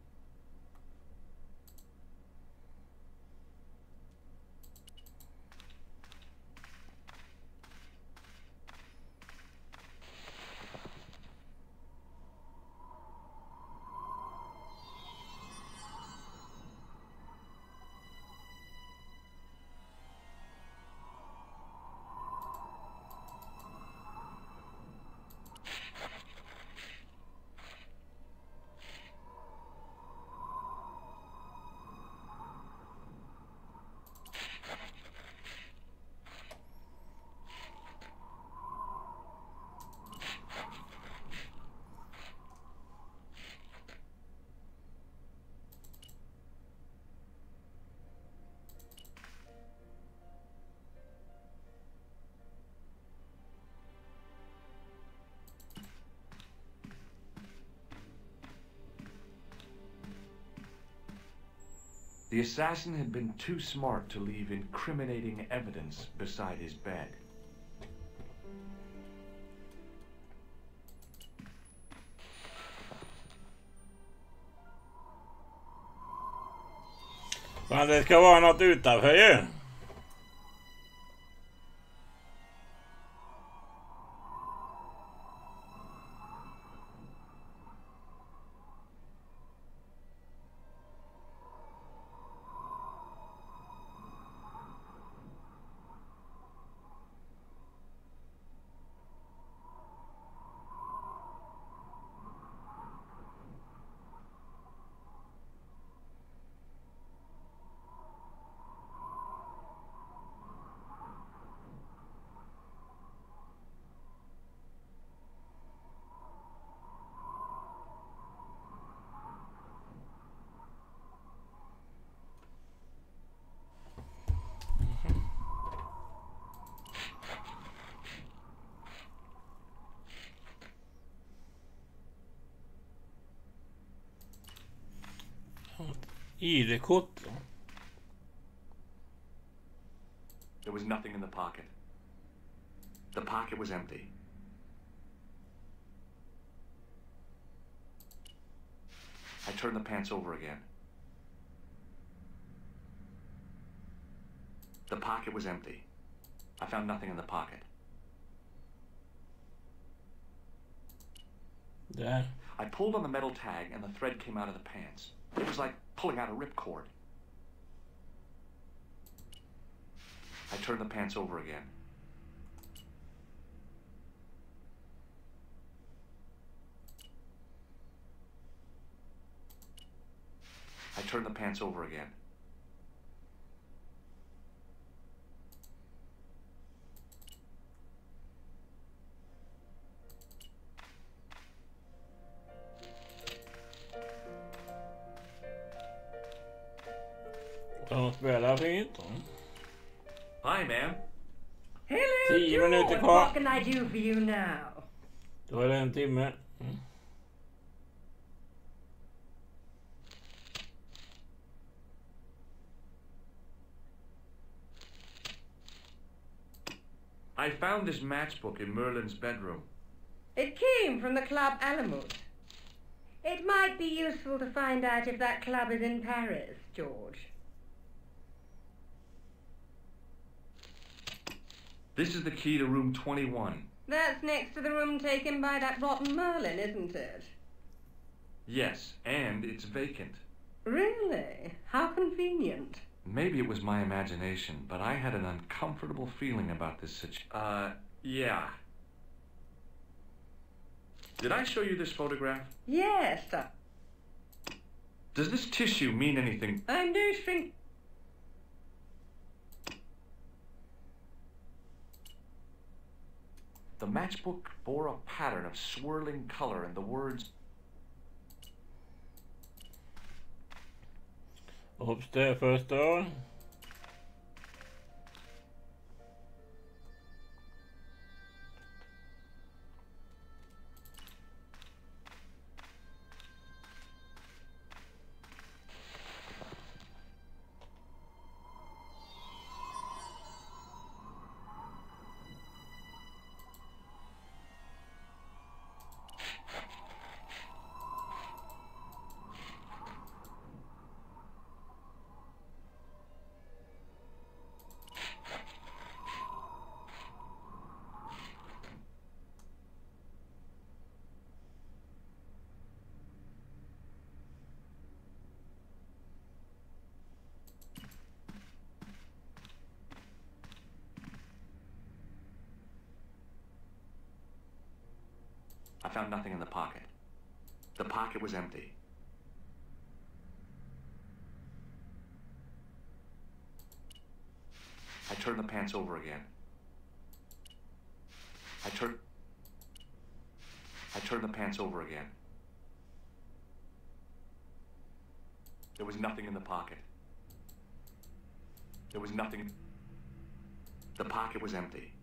The assassin had been too smart to leave incriminating evidence beside his bed. Fan, det ska vara något utanför ju. ID-kort. There was nothing in the pocket. The pocket was empty. I turned the pants over again. The pocket was empty. I found nothing in the pocket. There. I pulled on the metal tag and the thread came out of the pants. It was like pulling out a ripcord. I turned the pants over again. I turned the pants over again. De spelar fint. Hi, ma'am. Hello, 10 minuter George. kvar. What can I do for you now? Då är det en timme. I found this matchbook in Merlin's bedroom. It came from the Club Alamut. It might be useful to find out if that club is in Paris, George. This is the key to room 21. That's next to the room taken by that rotten Merlin, isn't it? Yes, and it's vacant. Really? How convenient. Maybe it was my imagination, but I had an uncomfortable feeling about this situation. Yeah. Did I show you this photograph? Yes. Does this tissue mean anything? I'm no shrink. The matchbook bore a pattern of swirling color and the words... Upstairs first door. I found nothing in the pocket. The pocket was empty. I turned the pants over again. I turned the pants over again. There was nothing in the pocket. There was nothing. The pocket was empty.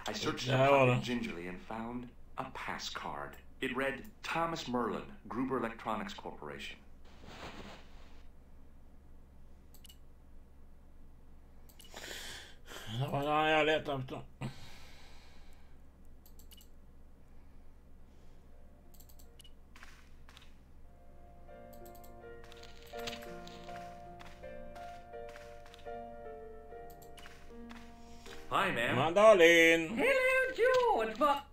I searched the pocket gingerly and found a pass card. It read, Thomas Merlin, Gruber Electronics Corporation. Det var den jag letade efter. Hi, ma'am. Mandolin. Hello, George. What?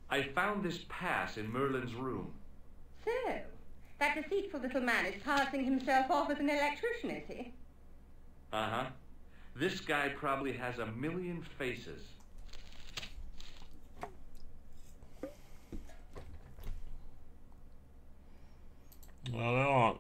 I found this pass in Merlin's room. So, that deceitful little man is passing himself off as an electrician, is he? Uh-huh. This guy probably has 1,000,000 faces. Well, they're on.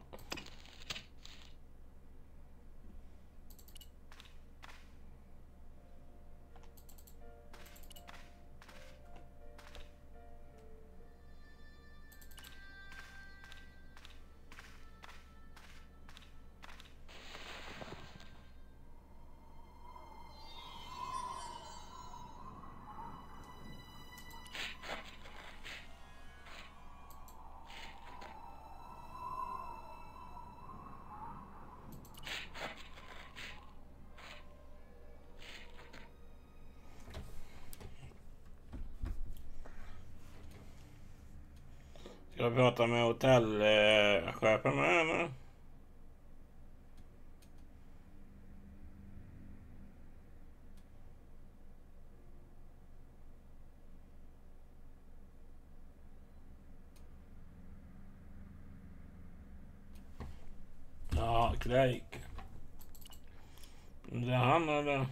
Ska jag prata med hotellchefen med henne? Ja, Craig. Det är han eller?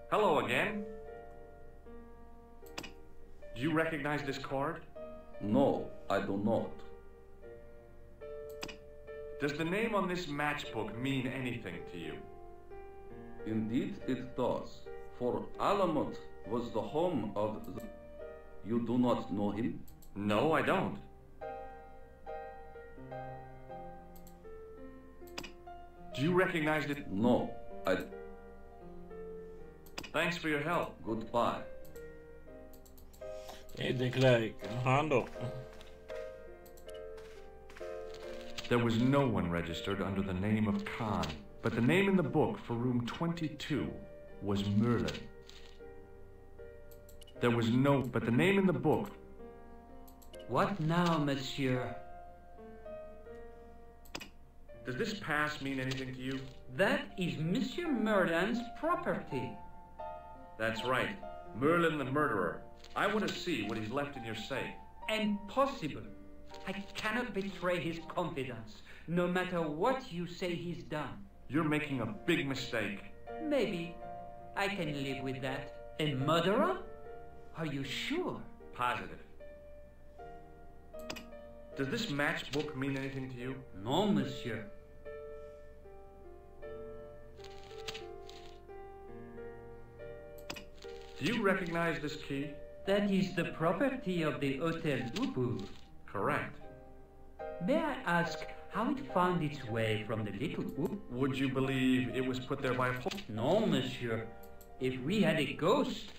Hello again. Do you recognize this card? No, I do not. Does the name on this matchbook mean anything to you? Indeed it does. For Alamut was the home of the... You do not know him? No, I don't. Do you recognize it? No, I... Thanks for your help. Goodbye. Inte Clegg. Han då. There was no one registered under the name of Khan, but the name in the book for room 22 was Merlin. There was no, but the name in the book... What now, monsieur? Does this pass mean anything to you? That is Monsieur Merlin's property. That's right. Merlin the murderer. I want to see what he's left in your safe. Impossible. I cannot betray his confidence, no matter what you say he's done. You're making a big mistake. Maybe. I can live with that. A murderer? Are you sure? Positive. Does this matchbook mean anything to you? No, monsieur. Do you recognize this key? That is the property of the Hotel Ubu. Correct. May I ask how it found its way from the little Ubu? Would you believe it was put there by a... No, monsieur. If we had a ghost...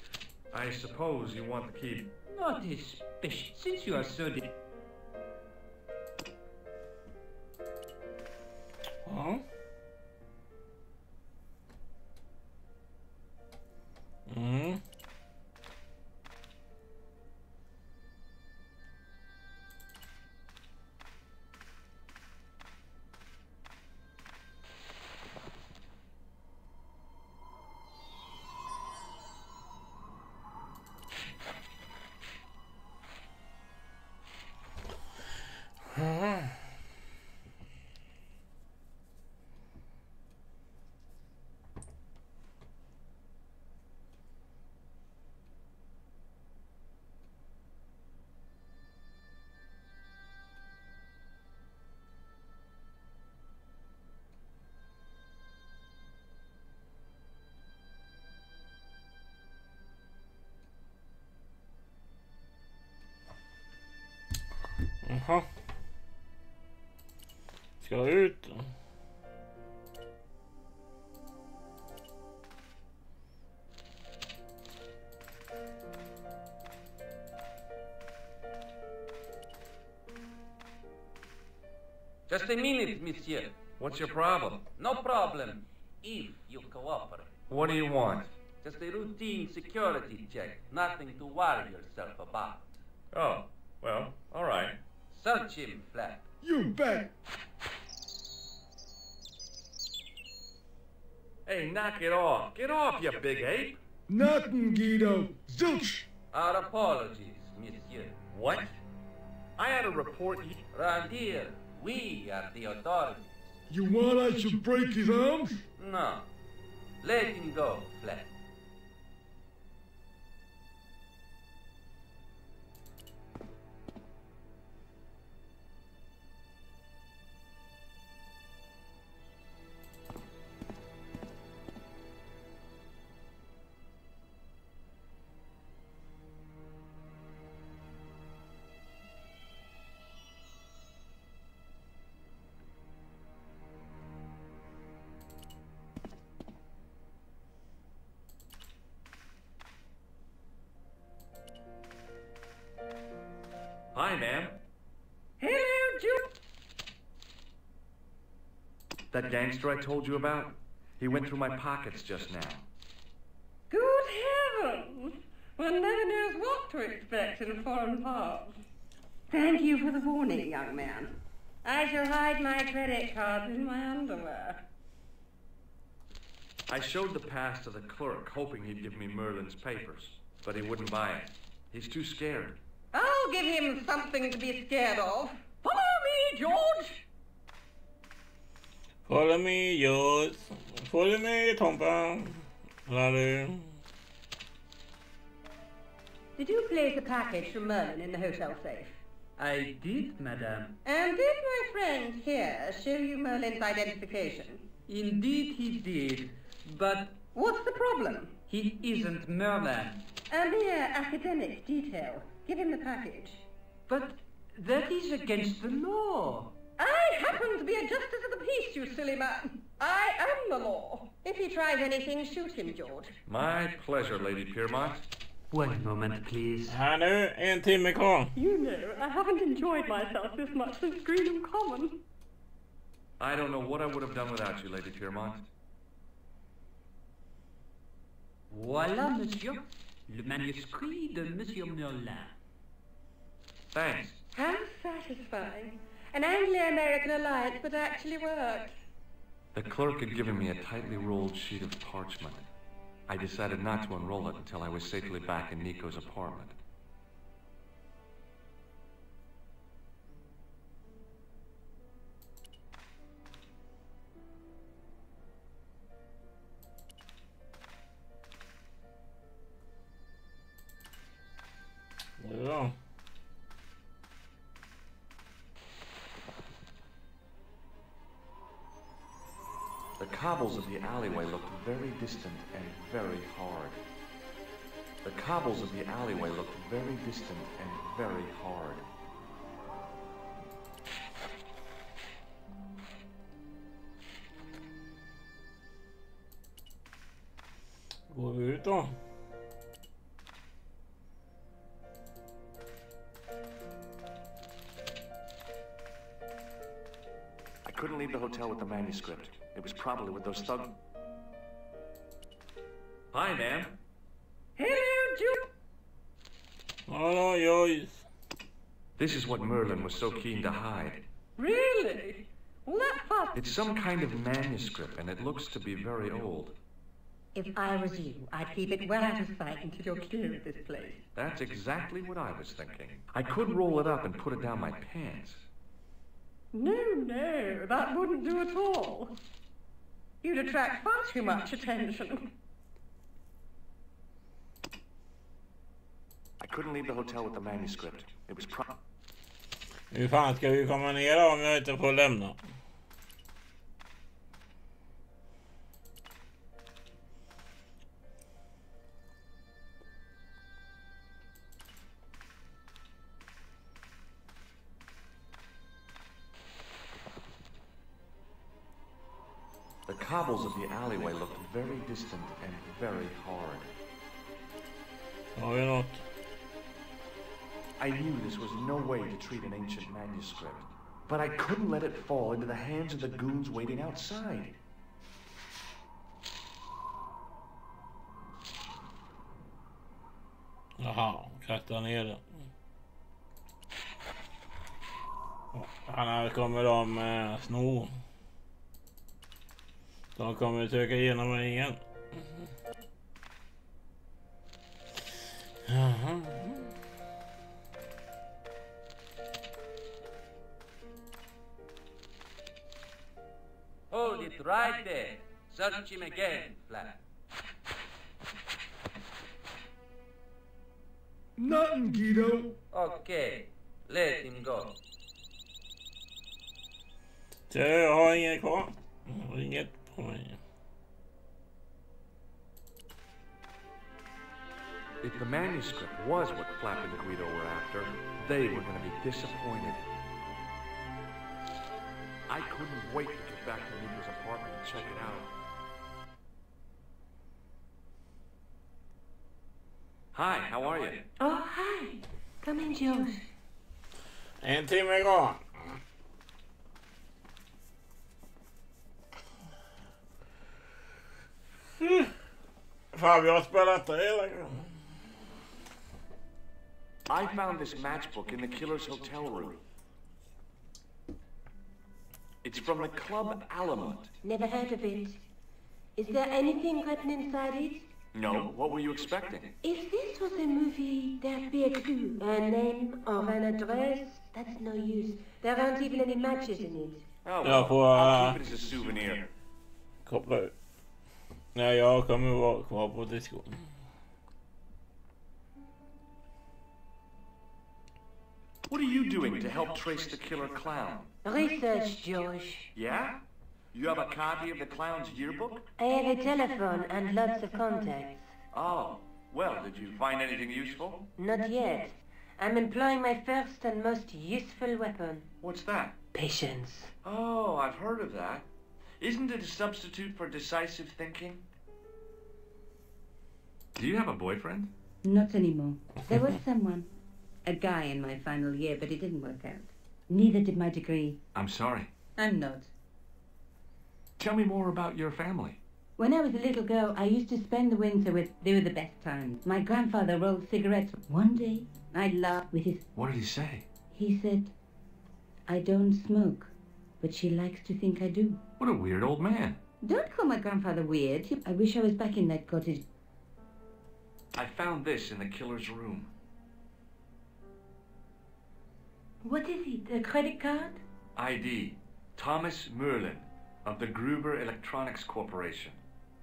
I suppose you want the key. Not especially, since you are so... Huh? Mm. Jaha. Ska jag ut? Just a minute, monsieur. What's your problem? No problem, if you cooperate. What do you want? Just a routine security check. Nothing to worry yourself about. Oh, well, all right. Search him, Flap. You bet. Hey, knock it off. Get off, you big ape. Nothing, Guido. Zilch. Our apologies, monsieur. What? I had a report. Round here, we are the authorities. You want I should break his arms? No. Let him go, Flap. Hi, ma'am. Hello, Jude. That gangster I told you about? He went through my pockets just now. Good heavens! One never knows what to expect in foreign parts. Thank you for the warning, young man. I shall hide my credit cards in my underwear. I showed the pass to the clerk, hoping he'd give me Merlin's papers, but he wouldn't buy it. He's too scared. I'll give him something to be scared of. Follow me, George! Follow me, George. Follow me, Tompa. Larry. Did you place a package from Merlin in the hotel safe? I did, madame. And did my friend here show you Merlin's identification? Indeed he did. But What's the problem? he isn't Merlin. A mere academic detail. Give him the package. But that is against the law. I happen to be a justice of the peace, you silly man. I am the law. If he tries anything, shoot him, George. My pleasure, Lady Piermont. One moment, please. Här nu, en timme kvar. You know, I haven't enjoyed myself this much since Greenham Common. I don't know what I would have done without you, Lady Piermont. Voilà, monsieur. Le manuscrit de Monsieur Merlin. Thanks. How satisfying. An Anglo-American alliance that actually worked. The clerk had given me a tightly rolled sheet of parchment. I decided not to unroll it until I was safely back in Nico's apartment. Ja. The cobbles of the alleyway looked very distant and very hard. The cobbles of the alleyway looked very distant and very hard. Går vi ut då? I couldn't leave the hotel with the manuscript. It was probably with those thugs. Hi, ma'am. Hello, Jude. Oh, yours. This is what Merlin was so keen to hide. Really? Well, that fast. It's some kind of manuscript, and it looks to be very old. If I was you, I'd keep it well out of sight until you're clear of this place. That's exactly what I was thinking. I could roll it up and put it down my pants. No, that wouldn't do at all. You'd attract far too much attention. I couldn't leave the hotel with the manuscript. It was Hur fan ska vi komma ner då om jag inte får lämna? The cobbles of the alleyway looked very distant and very hard. Har vi något? I knew this was no way to treat an ancient manuscript, but I couldn't let it fall into the hands of the goons waiting outside. Jaha, kasta ner den. Annars kommer de sno. De kommer söka igenom mig igen. Jaha. Hold it right there. Search him again, Flap. Nothing, Guido. Okay, let him go. Jag har inget kvar. Jag har inget på mig. If the manuscript was what Flap and Guido were after, they were going to be disappointed. I couldn't wait to get back to Nico's apartment and check it out. Hi, how are you? Oh, hi. Come in, George. En timme kvar. Fan, vi har spelat det hela gången. I found this matchbook in the killer's hotel room. It's from the Club Alamut. Never heard of it. Is there anything written inside it? No, what were you expecting? If this was a movie, there'd be a clue. A name or an address? That's no use. There aren't even any matches in it. Oh, well, I'll keep it as a souvenir. Koppla ut. Nej, jag kommer vara kvar på disco. What are you doing to help trace the killer clown? Research, George. Yeah? You have a copy of the clown's yearbook? I have a telephone and lots of contacts. Oh, well, did you find anything useful? Not yet. I'm employing my first and most useful weapon. What's that? Patience. Oh, I've heard of that. Isn't it a substitute for decisive thinking? Do you have a boyfriend? Not anymore. There was someone. A guy in my final year, but it didn't work out. Neither did my degree. I'm sorry. I'm not. Tell me more about your family. When I was a little girl, I used to spend the winter with... They were the best times. My grandfather rolled cigarettes. One day, I laughed with his... What did he say? He said, I don't smoke, but she likes to think I do. What a weird old man. Don't call my grandfather weird. I wish I was back in that cottage. I found this in the killer's room. What is it? A credit card? ID. Thomas Merlin of the Gruber Electronics Corporation.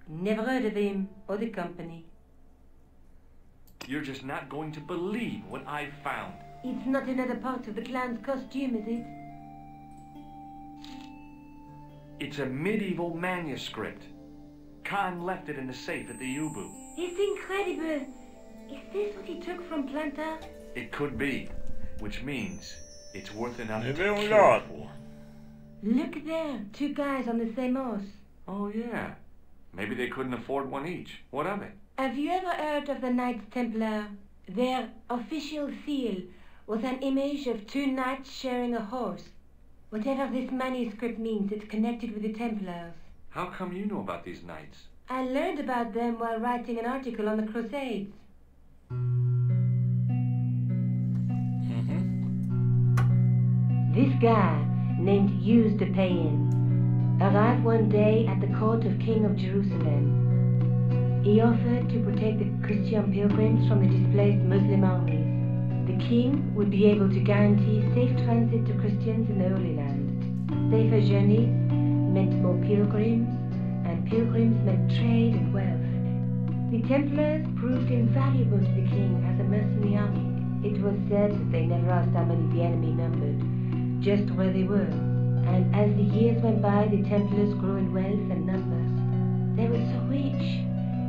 Never heard of him or the company. You're just not going to believe what I found. It's not another part of the clown's costume, is it? It's a medieval manuscript. Khan left it in the safe at the U-Boot. It's incredible. Is this what he took from Blandat? It could be, which means it's worth enough to Det är hon kill glad for. på. Look there, 2 guys on the same horse. Oh, yeah. Maybe they couldn't afford one each. What of it? Have you ever heard of the Knights Templar? Their official seal was an image of 2 knights sharing a horse. Whatever this manuscript means, it's connected with the Templars. How come you know about these knights? I learned about them while writing an article on the Crusades. This guy, named Hughes de Payen, arrived one day at the court of King of Jerusalem. He offered to protect the Christian pilgrims from the displaced Muslim armies. The king would be able to guarantee safe transit to Christians in the Holy Land. Safer journeys meant more pilgrims, and pilgrims meant trade and wealth. The Templars proved invaluable to the king as a mercenary army. It was said that they never asked how many the enemy numbered, just where they were. And as the years went by, the Templars grew in wealth and numbers. They were so rich,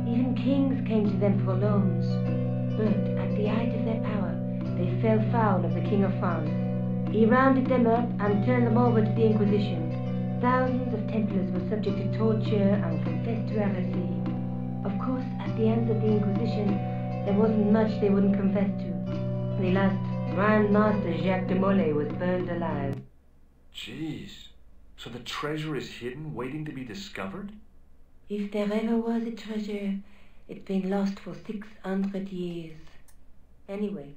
even kings came to them for loans. But at the height of their power, they fell foul of the King of France. He rounded them up and turned them over to the Inquisition. Thousands of Templars were subject to torture and confessed to heresy. Of course, at the hands of the Inquisition, there wasn't much they wouldn't confess to. The last Grand Master Jacques de Molay was burned alive. Jeez. So the treasure is hidden, waiting to be discovered? If there ever was a treasure, it's been lost for 600 years. Anyway,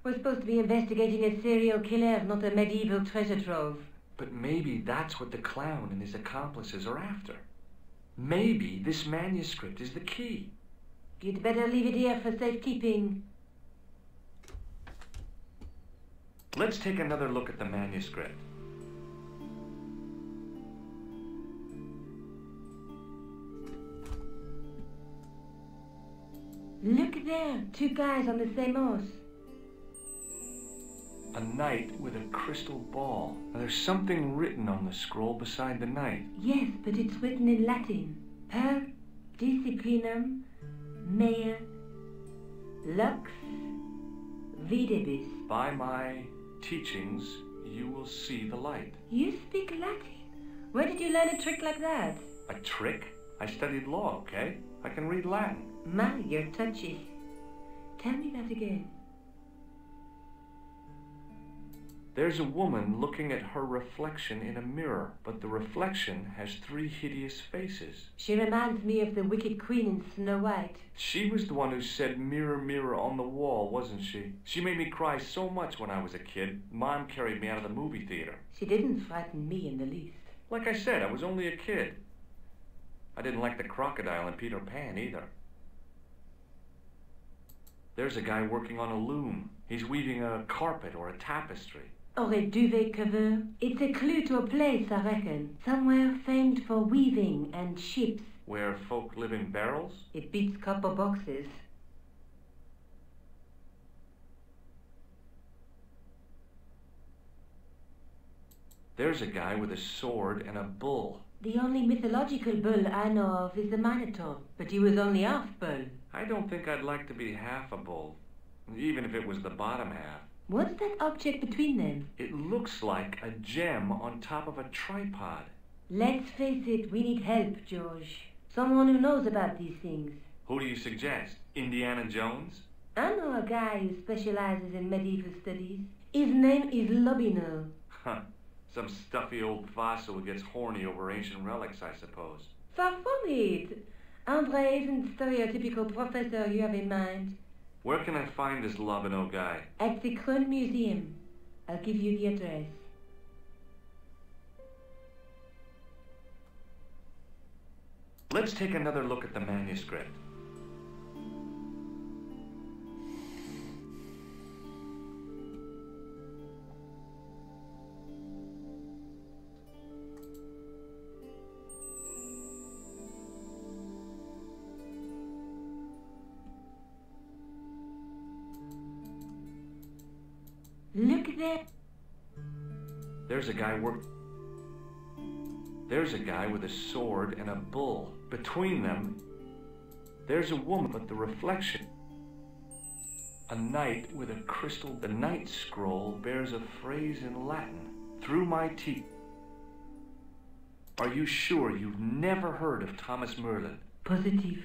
we're supposed to be investigating a serial killer, not a medieval treasure trove. But maybe that's what the clown and his accomplices are after. Maybe this manuscript is the key. You'd better leave it here for safekeeping. Let's take another look at the manuscript. Look there, 2 guys on the same horse. A knight with a crystal ball. Now, there's something written on the scroll beside the knight. Yes, but it's written in Latin. Per disciplinam mea lux videbis. By my teachings, you will see the light. You speak Latin? Where did you learn a trick like that? A trick? I studied law, okay? I can read Latin. My, you're touchy. Tell me that again. There's a woman looking at her reflection in a mirror, but the reflection has 3 hideous faces. She reminds me of the wicked queen in Snow White. She was the one who said, "Mirror, mirror on the wall," wasn't she? She made me cry so much when I was a kid. Mom carried me out of the movie theater. She didn't frighten me in the least. Like I said, I was only a kid. I didn't like the crocodile in Peter Pan either. There's a guy working on a loom. He's weaving a carpet or a tapestry. Or a duvet cover. It's a clue to a place, I reckon. Somewhere famed for weaving and ships. Where folk live in barrels? It beats copper boxes. There's a guy with a sword and a bull. The only mythological bull I know of is the Minotaur, but he was only half bull. I don't think I'd like to be half a bull, even if it was the bottom half. What's that object between them? It looks like a gem on top of a tripod. Let's face it, we need help, George. Someone who knows about these things. Who do you suggest? Indiana Jones? I know a guy who specializes in medieval studies. His name is Lobino. Huh. Some stuffy old fossil who gets horny over ancient relics, I suppose. Far from it. Andre isn't the stereotypical professor you have in mind. Where can I find this Lobino guy? At the Krone Museum. I'll give you the address. Let's take another look at the manuscript. Look there. There's a guy with a sword and a bull. Between them, there's a woman, but the reflection. A knight with a crystal. The knight scroll bears a phrase in Latin. Through my teeth. Are you sure you've never heard of Thomas Merlin? Positive.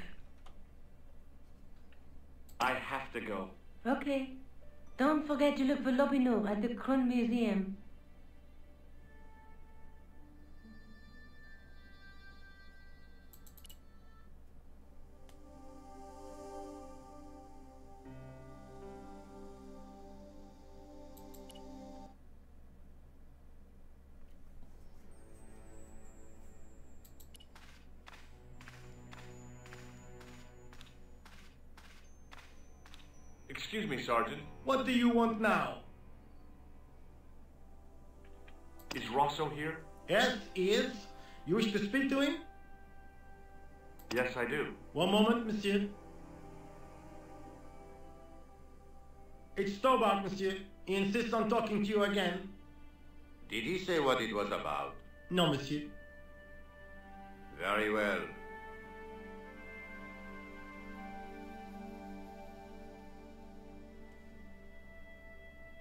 I have to go. Okay. Don't forget to look for Lobino at the Krone Museum. Excuse me, Sergeant. What do you want now? Is Rosso here? Yes, he is. You wish to speak to him? Yes, I do. One moment, monsieur. It's Stobart, monsieur. He insists on talking to you again. Did he say what it was about? No, monsieur. Very well.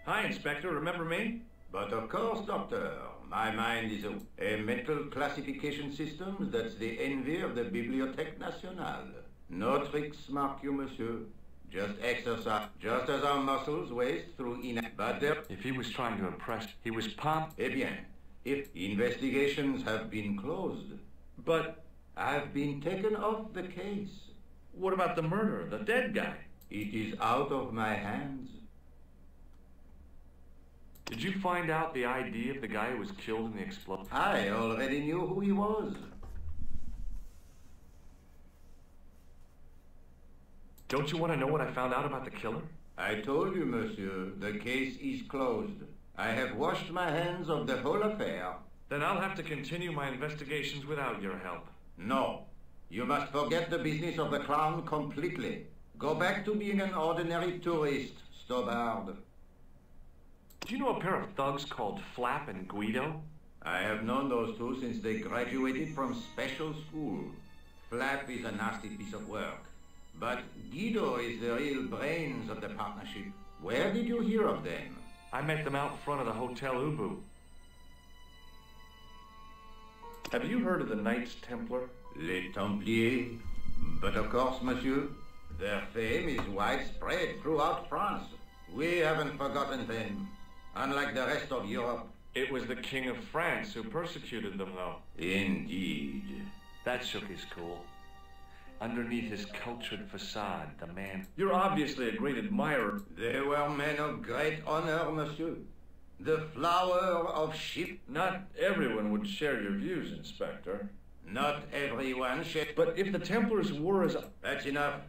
Hi, Inspector. Remember me? But of course, Doctor. My mind is a mental classification system that's the envy of the Bibliothèque Nationale. No tricks mark you, monsieur. Just exercise. Just as our muscles waste through but there... If he was trying to impress, he was pumped. Eh bien, if investigations have been closed... But... I've been taken off the case. What about the murderer, the dead guy? It is out of my hands. Did you find out the ID of the guy who was killed in the explosion? I already knew who he was. Don't you want to know what I found out about the killer? I told you, monsieur, the case is closed. I have washed my hands of the whole affair. Then I'll have to continue my investigations without your help. No. You must forget the business of the crown completely. Go back to being an ordinary tourist, Stobart. Do you know a pair of thugs called Flap and Guido? I have known those two since they graduated from special school. Flap is a nasty piece of work. But Guido is the real brains of the partnership. Where did you hear of them? I met them out in front of the Hotel Ubu. Have you heard of the Knights Templar? Les Templiers. But of course, monsieur, their fame is widespread throughout France. We haven't forgotten them. Unlike the rest of Europe. It was the King of France who persecuted them, though. Indeed. That shook his cool. Underneath his cultured facade, the man... You're obviously a great admirer. They were men of great honor, monsieur. The flower of chivalry. Not everyone would share your views, Inspector. Not everyone shares... But if the Templars were as... That's enough.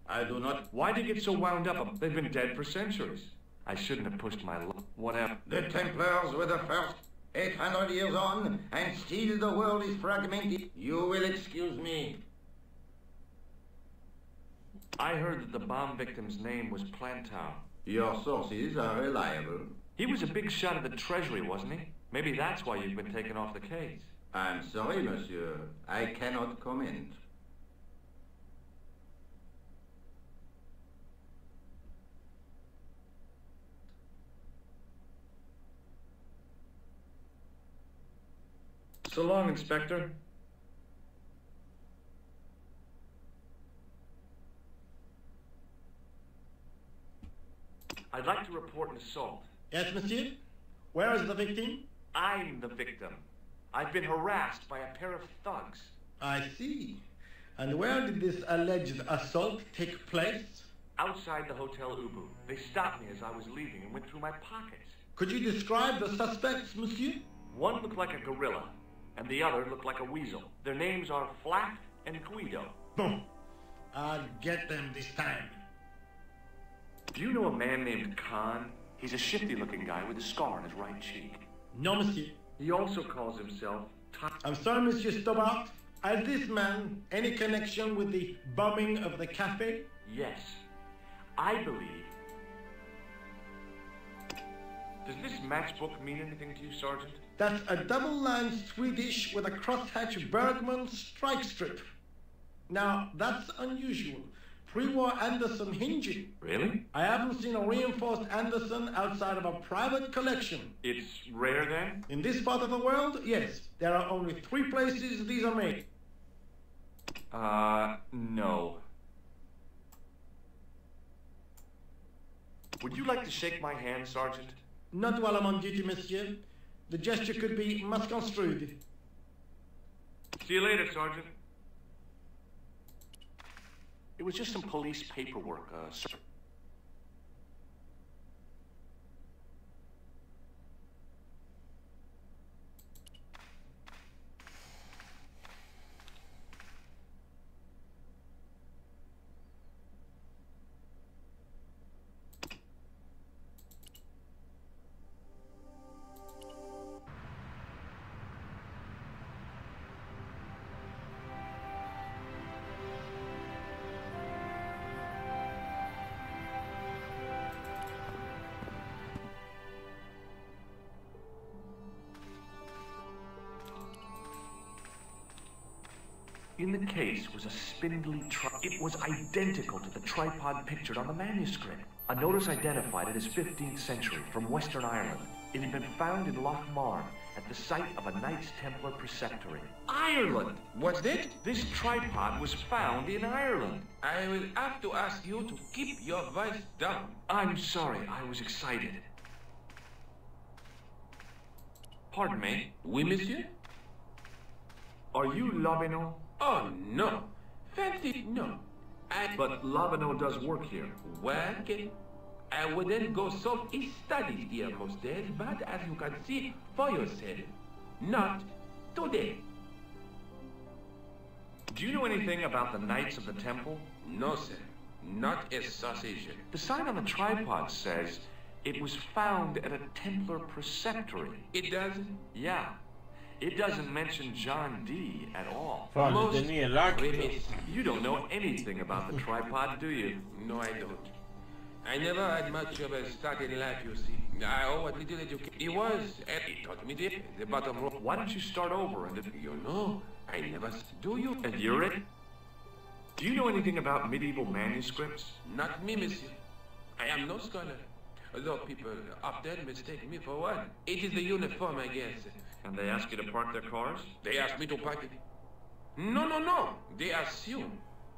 I do not... Why'd you get so wound up? They've been dead for centuries. I shouldn't have pushed my luck. Whatever. The Templars were the first, 800 years on, and still the world is fragmented. You will excuse me. I heard that the bomb victim's name was Plantow. Your sources are reliable. He was a big shot at the Treasury, wasn't he? Maybe that's why you've been taken off the case. I'm sorry, monsieur. I cannot comment. So long, Inspector. I'd like to report an assault. Yes, monsieur? Where is the victim? I'm the victim. I've been harassed by a pair of thugs. I see. And where did this alleged assault take place? Outside the Hotel Ubu. They stopped me as I was leaving and went through my pockets. Could you describe the suspects, monsieur? One looked like a gorilla, and the other looked like a weasel. Their names are Flap and Guido. Boom. I'll get them this time. Do you know a man named Khan? He's a shifty-looking guy with a scar on his right cheek. No, monsieur. He also calls himself I'm sorry, Monsieur Stobart. Has this man any connection with the bombing of the cafe? Yes. I believe... Does this matchbook mean anything to you, Sergeant? That's a double-lined Swedish with a crosshatch Bergman strike strip. Now, that's unusual. Pre-war Anderson hinging. Really? I haven't seen a reinforced Anderson outside of a private collection. It's rare, then? In this part of the world, yes. There are only 3 places these are made. No. Would you like to shake my hand, Sergeant? Not while I'm on duty, monsieur. The gesture could be misconstrued. See you later, Sergeant. It was just some police paperwork, sir. In the case was a spindly It was identical to the tripod pictured on the manuscript. A notice identified it as 15th century from Western Ireland. It had been found in Loch Marn at the site of a Knights Templar preceptory. Ireland! What's that? This tripod was found in Ireland. I will have to ask you to keep your voice down. I'm sorry, I was excited. Pardon me? Oui, monsieur? Are you Lobino? Oh, no. Fancy, no. But Lobino does work here. Work? I wouldn't go solve his studies here most days, but as you can see for yourself, not today. Do you know anything about the Knights of the Temple? No, sir. Not a sausage. The sign on the tripod says it was found at a Templar preceptory. It does? Yeah. It doesn't mention John D. at all. You don't know anything about the tripod, do you? No, I don't. I never had much of a start in life, you see. I owe what little education. He taught me the bottom row. Why don't you start over and... You know, I never... Do you? And you're it? Do you know anything about medieval manuscripts? Not me, monsieur. I am no scholar. Although people often mistake me for one. It is the uniform, I guess. And they ask you to park their cars? They ask me to park it. No. They assume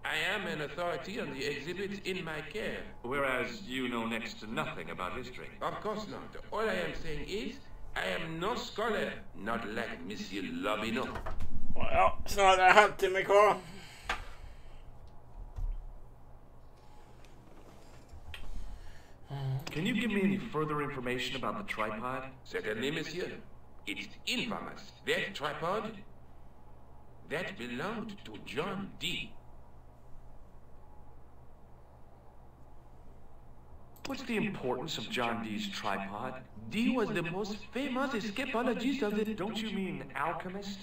I am an authority on the exhibits in my care. Whereas you know next to nothing about history. Of course not. All I am saying is, I am no scholar, not like Monsieur Lobino. Ja, snart är det halvtimme kvar. Can you give me any further information about the tripod? Certainly, monsieur. It's infamous. That tripod, that belonged to John D. What's the importance of John D's tripod? D was the most famous escapologist of the... Don't you mean alchemist?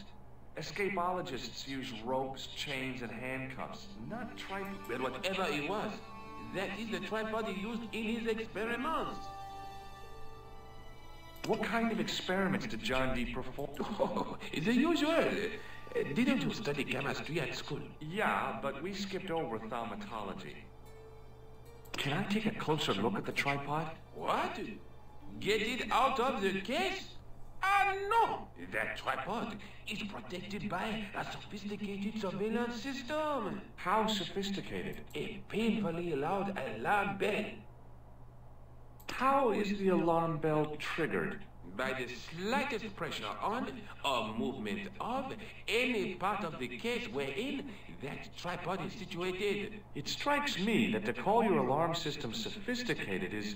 Escapologists use ropes, chains, and handcuffs, not tripod. But whatever he was, that is the tripod he used in his experiments. What kind of experiments did John D. perform? Oh, the usual. Didn't you study chemistry at school? Yeah, but we skipped over thaumatology. Can I take a closer look at the tripod? What? Get it out of the case? Ah, no! That tripod is protected by a sophisticated surveillance system. How sophisticated? A painfully loud alarm bell. How is the alarm bell triggered? By the slightest pressure on or movement of any part of the case wherein that tripod is situated. It strikes me that to call your alarm system sophisticated is,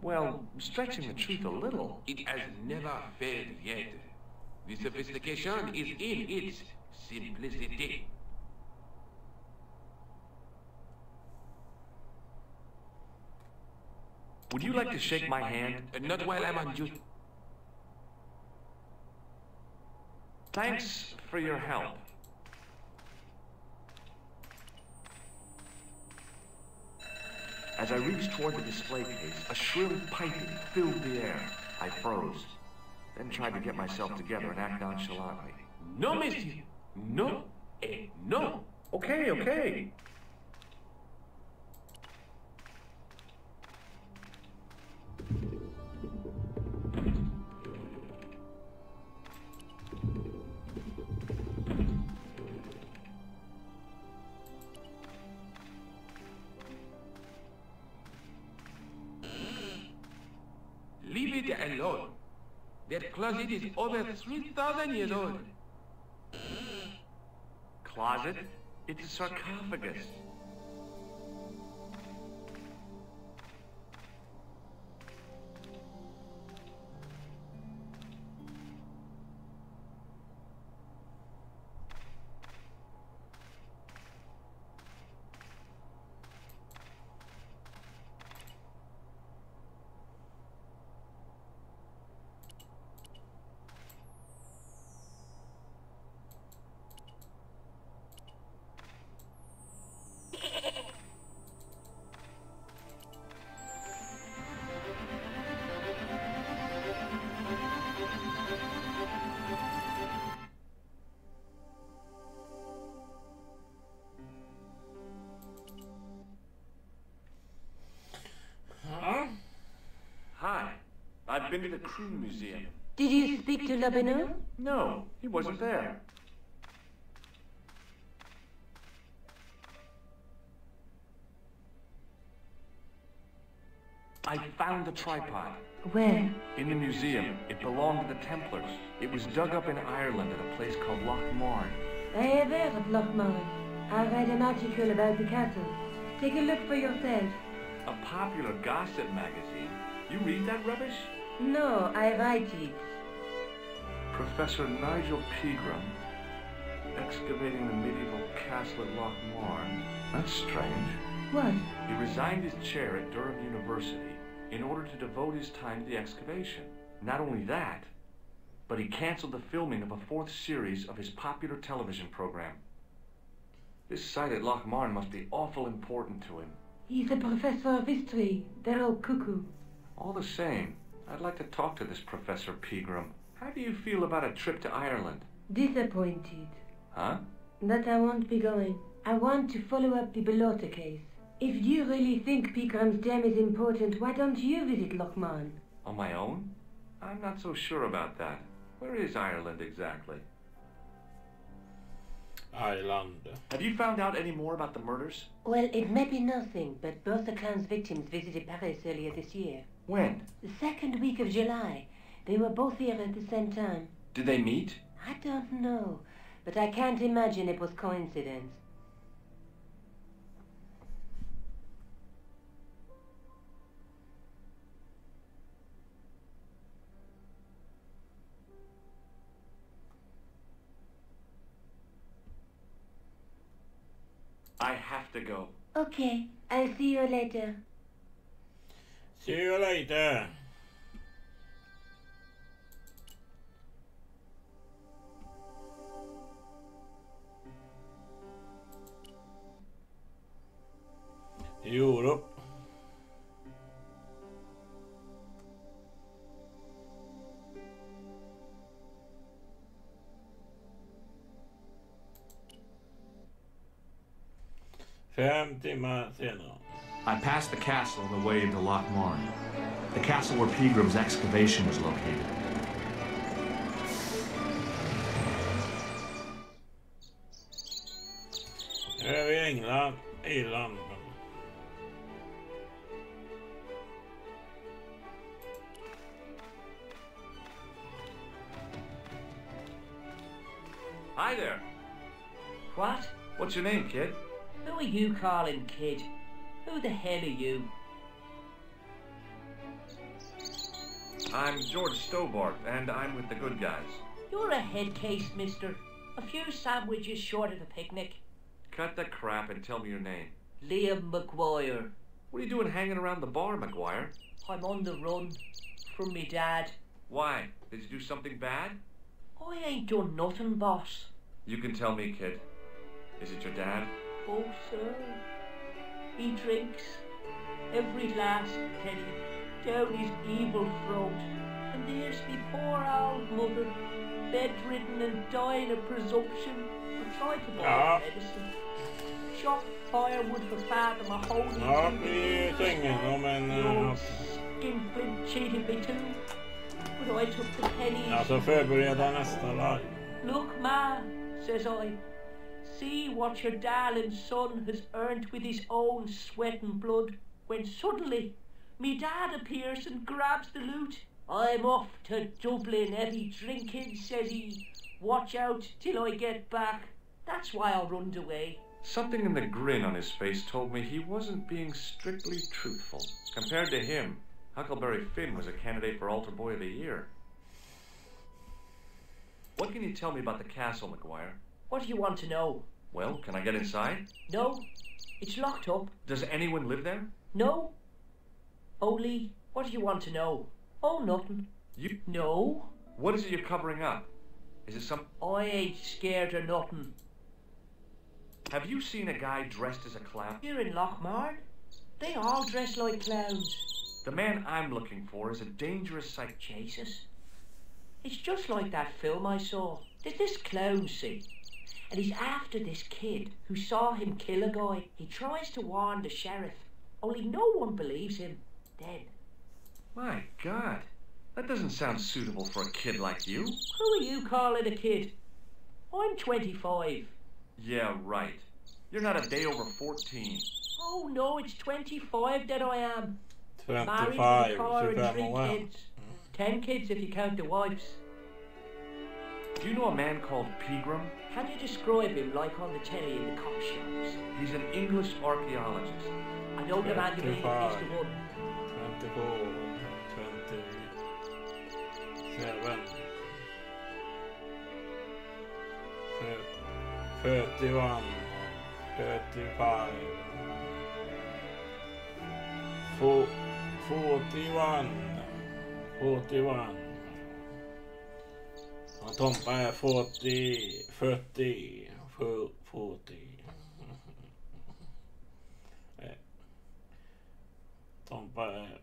well, stretching the truth a little. It has never failed yet. The sophistication is in its simplicity. Would you like to shake my hand? Not while I'm on duty. Thanks for your help. As I reached toward the display case, a shrill piping filled the air. I froze, then tried to get myself together and act nonchalantly. No, monsieur. No. No. Okay, okay. Leave it alone. That closet is over 3,000 years old. Closet? It's a sarcophagus. Hi, I've been to the Crew Museum. Did you speak to Labeno? No, he wasn't there. I found the tripod. Where? In the museum. It belonged to the Templars. It was dug up in Ireland at a place called Loch Marn. I have heard of Loch Marn. I read an article about the castle. Take a look for yourself. A popular gossip magazine. You read that rubbish? No, I write it. Professor Nigel Pegram, excavating the medieval castle at Loch Marn. That's strange. What? He resigned his chair at Durham University in order to devote his time to the excavation. Not only that, but he canceled the filming of a 4th series of his popular television program. This site at Loch Marn must be awful important to him. He's a professor of history. They're all cuckoo. All the same, I'd like to talk to this Professor Pegram. How do you feel about a trip to Ireland? Disappointed. Huh? That I won't be going. I want to follow up the Blandat case. If you really think Pegram's dam is important, why don't you visit Loch Marn? On my own? I'm not so sure about that. Where is Ireland exactly? Ireland. Have you found out any more about the murders? Well, it may be nothing, but both the clown's victims visited Paris earlier this year. When? The second week of July. They were both here at the same time. Did they meet? I don't know, but I can't imagine it was coincidence. I have to go. Okay, I'll see you later. See you later. Europe. 5 timmar senare. I passed the castle on the way into Loch Marne. The castle where Pegram's excavation was located. Över England, Irland. Hi there. What? What's your name, kid? Who are you calling kid? Who the hell are you? I'm George Stobart, and I'm with the good guys. You're a head case, mister. A few sandwiches short of a picnic. Cut the crap and tell me your name. Liam McGuire. What are you doing hanging around the bar, McGuire? I'm on the run from me dad. Why? Did you do something bad? I ain't done nothing, boss. You can tell me, kid. Is it your dad? Oh, sir. He drinks every last penny down his evil throat. And there's me poor old mother, bedridden and dying of presumption. I tried to buy medicine. Chopped firewood for father, my holy Ja, i sängen om en... Skinflint cheated me too. But I took the pennies. Alltså förbereda nästa live. Look, ma, says I. See what your darling son has earned with his own sweat and blood. When suddenly, me dad appears and grabs the loot. I'm off to Dublin, heavy drinking, says he. Watch out till I get back. That's why I runned away. Something in the grin on his face told me he wasn't being strictly truthful. Compared to him, Huckleberry Finn was a candidate for Altar Boy of the Year. What can you tell me about the castle, McGuire? What do you want to know? Well, can I get inside? No, it's locked up. Does anyone live there? No. Only, what do you want to know? Oh, nothing. You? No. What is it you're covering up? Is it some... I ain't scared of nothing. Have you seen a guy dressed as a clown? Here in Loch Marne, they all dress like clowns. The man I'm looking for is a dangerous sight. Jesus. It's just like that film I saw. There's this clown, see? And he's after this kid who saw him kill a guy. He tries to warn the sheriff, only no one believes him. Then. My God, that doesn't sound suitable for a kid like you. Who are you calling a kid? I'm 25. Yeah, right. You're not a day over 14. Oh no, it's 25 that I am. 25, married with a car and 3 wow. kids. 10 kids if you count the wives. Do you know a man called Pegram? How do you describe him like on the telly in the cop shows? He's an English archaeologist. I know the man you mean, he's the one. 24, 27, 31, 35, 41. Och Tompa är 40. Tompa är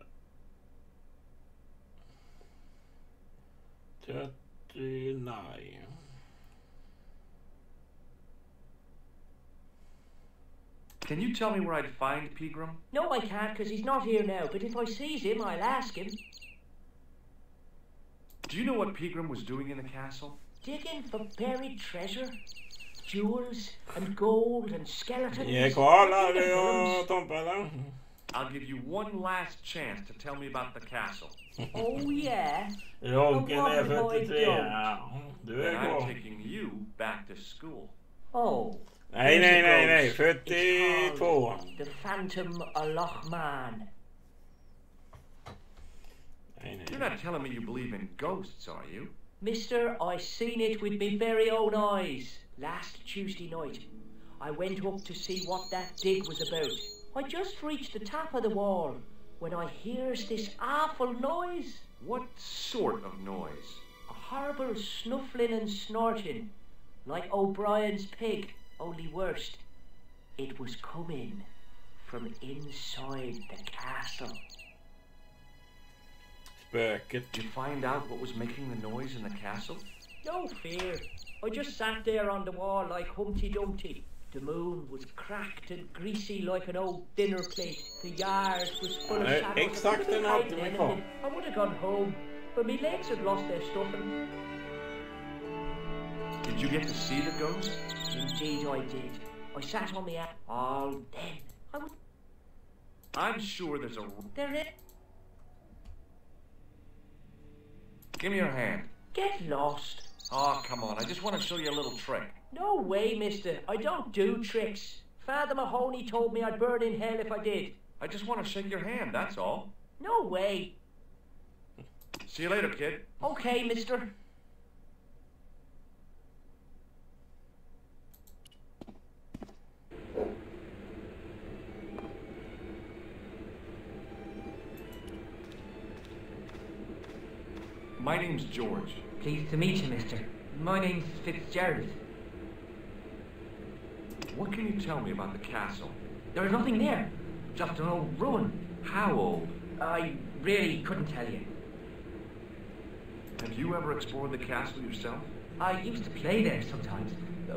39. Can you tell me where I'd find Pegram? No, I can't, because he's not here now. But if I sees him, I'll ask him. Do you know what Pegram was doing in the castle? Digging for buried treasure. Jewels and gold and skeletons. I'll give you one last chance to tell me about the castle. Oh, yeah? Ronken är 43. Du är I'm kvar. taking you back to school. Oh. Nej. 42. The Phantom of Loch Marne. You're not telling me you believe in ghosts, are you? Mister, I seen it with me very own eyes. Last Tuesday night, I went up to see what that dig was about. I just reached the top of the wall when I hears this awful noise. What sort of noise? A horrible snuffling and snorting, like O'Brien's pig, only worse. It was coming from inside the castle. Did you find out what was making the noise in the castle? No fear. I just sat there on the wall like Humpty Dumpty. The moon was cracked and greasy like an old dinner plate. The yard was full of shadows. Exakt en halvtimme kvar. I would have gone home, but my legs had lost their stuffing. Did you get to see the ghost? Indeed I did. I sat on the app. Oh, then I would... I'm sure there's a... There is... Give me your hand. Get lost. Oh, come on. I just want to show you a little trick. No way, mister. I don't do tricks. Father Mahoney told me I'd burn in hell if I did. I just want to shake your hand, that's all. No way. See you later, kid. Okay, mister. My name's George. Pleased to meet you, mister. My name's Fitzgerald. What can you tell me about the castle? There's nothing there. Just an old ruin. How old? I really couldn't tell you. Have you ever explored the castle yourself? I used to play there sometimes,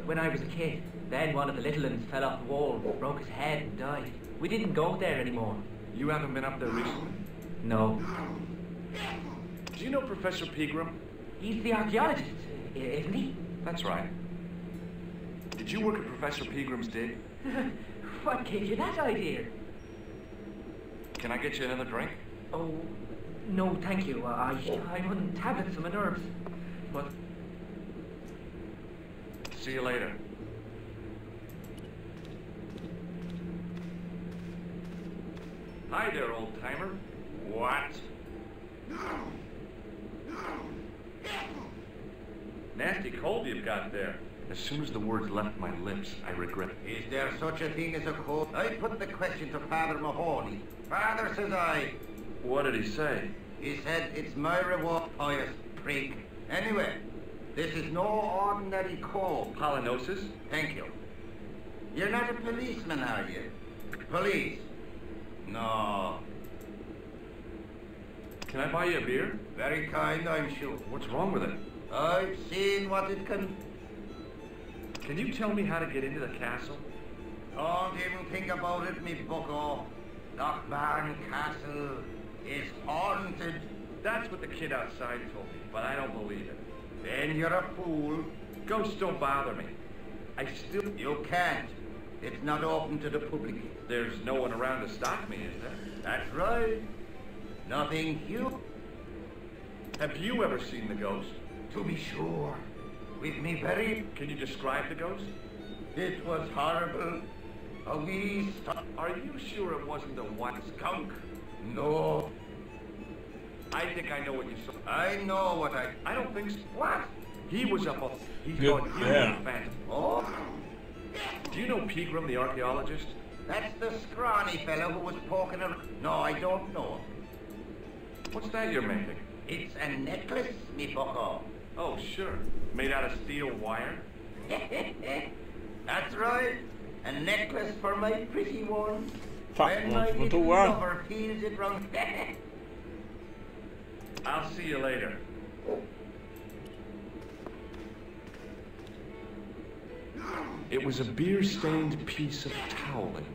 when I was a kid. Then one of the little ones fell off the wall, broke his head and died. We didn't go there anymore. You haven't been up there recently? No. Do you know Professor Pegram? He's the archaeologist, isn't he? That's right. Did you work at Professor Pegram's dig? What gave you that idea? Can I get you another drink? Oh, no, thank you. I'm on tablets for my nerves. But... See you later. Hi there, old-timer. What? Nasty cold you've got there. As soon as the words left my lips, I regret it. Is there such a thing as a cold? I put the question to Father Mahoney. Father, says I. What did he say? He said, it's my reward, pious prig. Anyway, this is no ordinary cold. Polynosis? Thank you. You're not a policeman, are you? Police? No. Can I buy you a beer? Very kind, I'm sure. What's wrong with it? I've seen what it can... Can you tell me how to get into the castle? Don't even think about it, me bucko. Lochbarn Castle is haunted. That's what the kid outside told me, but I don't believe it. Then you're a fool. Ghosts don't bother me. I still... You can't. It's not open to the public. There's no one around to stop me, is there? That's right. Nothing huge. Have you ever seen the ghost? To be sure. With me very... Can you describe the ghost? It was horrible. A wee... Are you sure it wasn't a white skunk? No. I think I know what you saw. I know what I don't think so. What? He was up on... He's Good. called you Yeah. Phantom. Oh? Do you know Pegram, the archaeologist? That's the scrawny fellow who was poking around. No, I don't know. What's that you're making? It's a necklace, me bucko. Oh, sure. Made out of steel wire? That's right. A necklace for my pretty one. Fuck, When my what little the world? lover feels it wrong. I'll see you later. It was a beer-stained piece of toweling.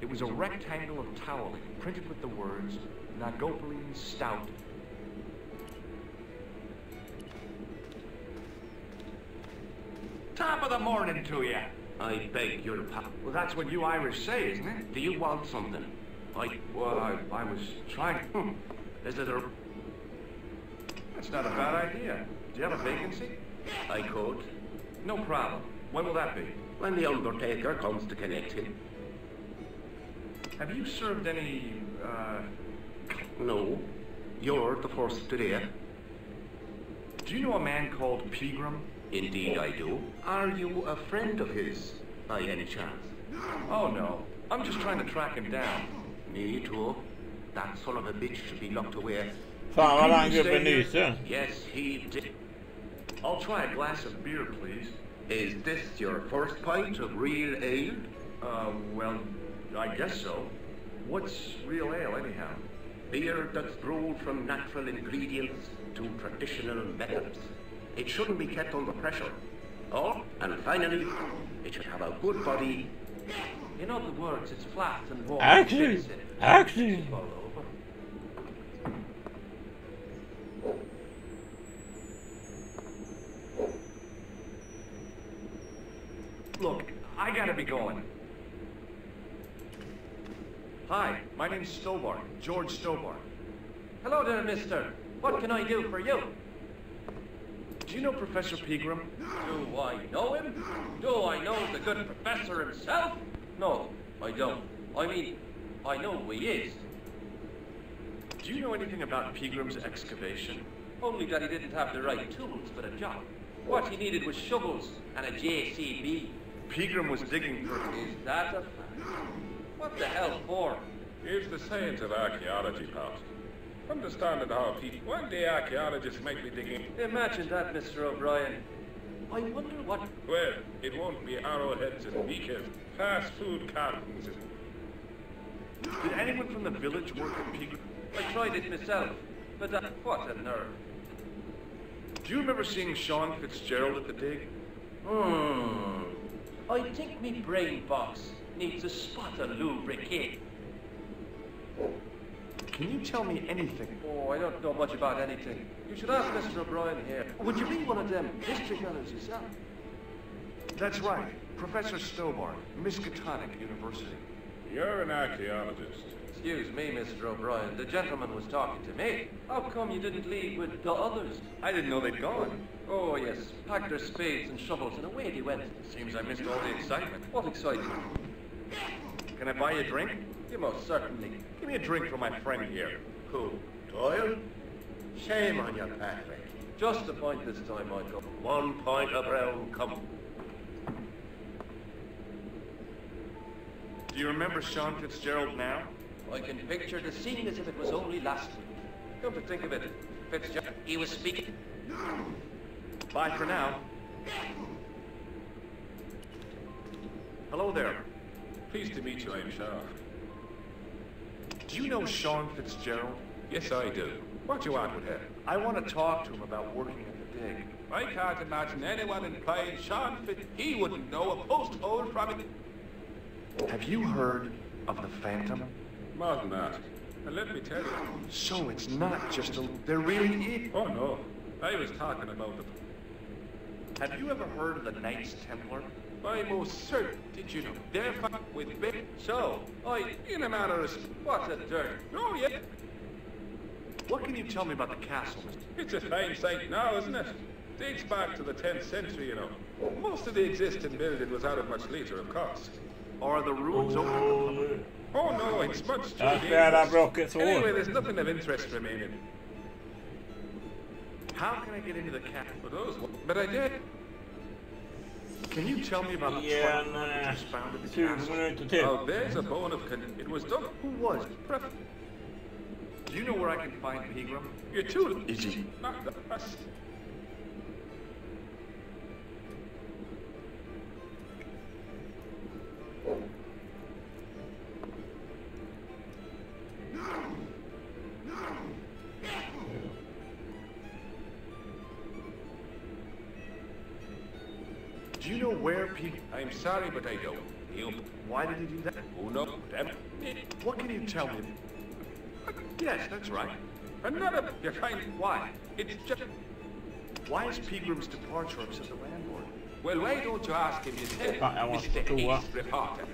It was a rectangle of toweling, printed with the words, Nagopaline Stout. Top of the morning to you. I beg your pardon. Well, that's what you Irish say, isn't it? Do you want something? Well, I was trying. Is it a... That's not a bad idea. Do you have a vacancy? I could. No problem. When will that be? When the undertaker comes to collect him. Have you served any, No. You're the first today. Do you know a man called Pegram? Indeed I do. Are you a friend of his, by any chance? Oh, no. I'm just trying to track him down. Me too. That son of a bitch should be locked away. Fan vad han gubben nyser. Yes, he did. I'll try a glass of beer, please. Is this your first pint of real ale? Well, I guess so. What's real ale, anyhow? beer that's brewed from natural ingredients to traditional methods. It shouldn't be kept under pressure. Oh, and finally, it should have a good body. In other words, it's flat and warm. Action! Action! Look, I gotta be going. Hi, my name's Stobart, George Stobart. Hello there, mister. What can I do for you? Do you know Professor Pegram? Do I know him? Do I know the good professor himself? No, I don't. I mean, I know who he is. Do you know anything about Pegram's excavation? Only that he didn't have the right tools for the job. What he needed was shovels and a JCB. Pegram was digging for... Is that a fact? What the hell for? Here's the science of archaeology, Pops. Understanding how people... One day archaeologists might be digging... Imagine that, Mr. O'Brien. I wonder what... Well, it won't be arrowheads and beakers, fast food cartons and... Did anyone from the village work at Pegram? I tried it myself, but what a nerve. Do you remember seeing Sean Fitzgerald at the dig? I think me brain box needs a spot of lubricate. Can you tell me anything? Oh, I don't know much about anything. You should ask Mr. O'Brien here. Would you be one of them history fellows yourself? That's right. Professor Stobart, Miskatonic University. You're an archaeologist. Excuse me, Mr. O'Brien. The gentleman was talking to me. How come you didn't leave with the others? I didn't know they'd gone. Oh, yes. Packed their spades and shovels and away they went. Seems I missed all the excitement. What excitement? Can I buy you a drink? You most certainly. Give me a drink for my friend here. Who? Doyle? Shame on you, Patrick. Just a point this time, Michael. 1 point of brown, come. Do you remember Sean Fitzgerald now? I can picture the scene as if it was only last week. Come to think of it, Fitzgerald, he was speaking. Bye for now. Hello there. Pleased to meet you, I'm Sean. Do you know Sean Fitzgerald? Yes, I do. What do you want with him? I want to talk to him about working at the dig. I can't imagine anyone implying Sean he wouldn't know a post hole from it. Have you heard of the Phantom? More than that. And let me tell you. So it's not just a... There really is... Oh, no. I was talking about them. Have you ever heard of the Knights Templar? I most certain did you know they're with bit. So, in a manner of... What a dirt. Oh, yeah. What can you tell me about the castle, Mr.? It's a fine sight now, isn't it? Dates back to the 10th century, you know. Most of the existing building was out of much later, of course. Are the ruins open to the public? Oh no, it's much too dangerous. Anyway, there's nothing of interest remaining. How can I get into the castle? But I did. Can you tell me about the Yeah, that was found at the castle? Oh, there's a bone of it was done. Who was it? Do you know where I can find Pegram? You're too... Is he? Not the best. Do you know where Pete... I'm sorry, but I don't. Why did he do that? Oh, no, damn it. What can you tell me? Yes, that's right. Another... You're trying... Why? It's just... Why is Pegram's departure upset the landlord? Well, why don't you ask him yourself, Mr. Ace Reporter?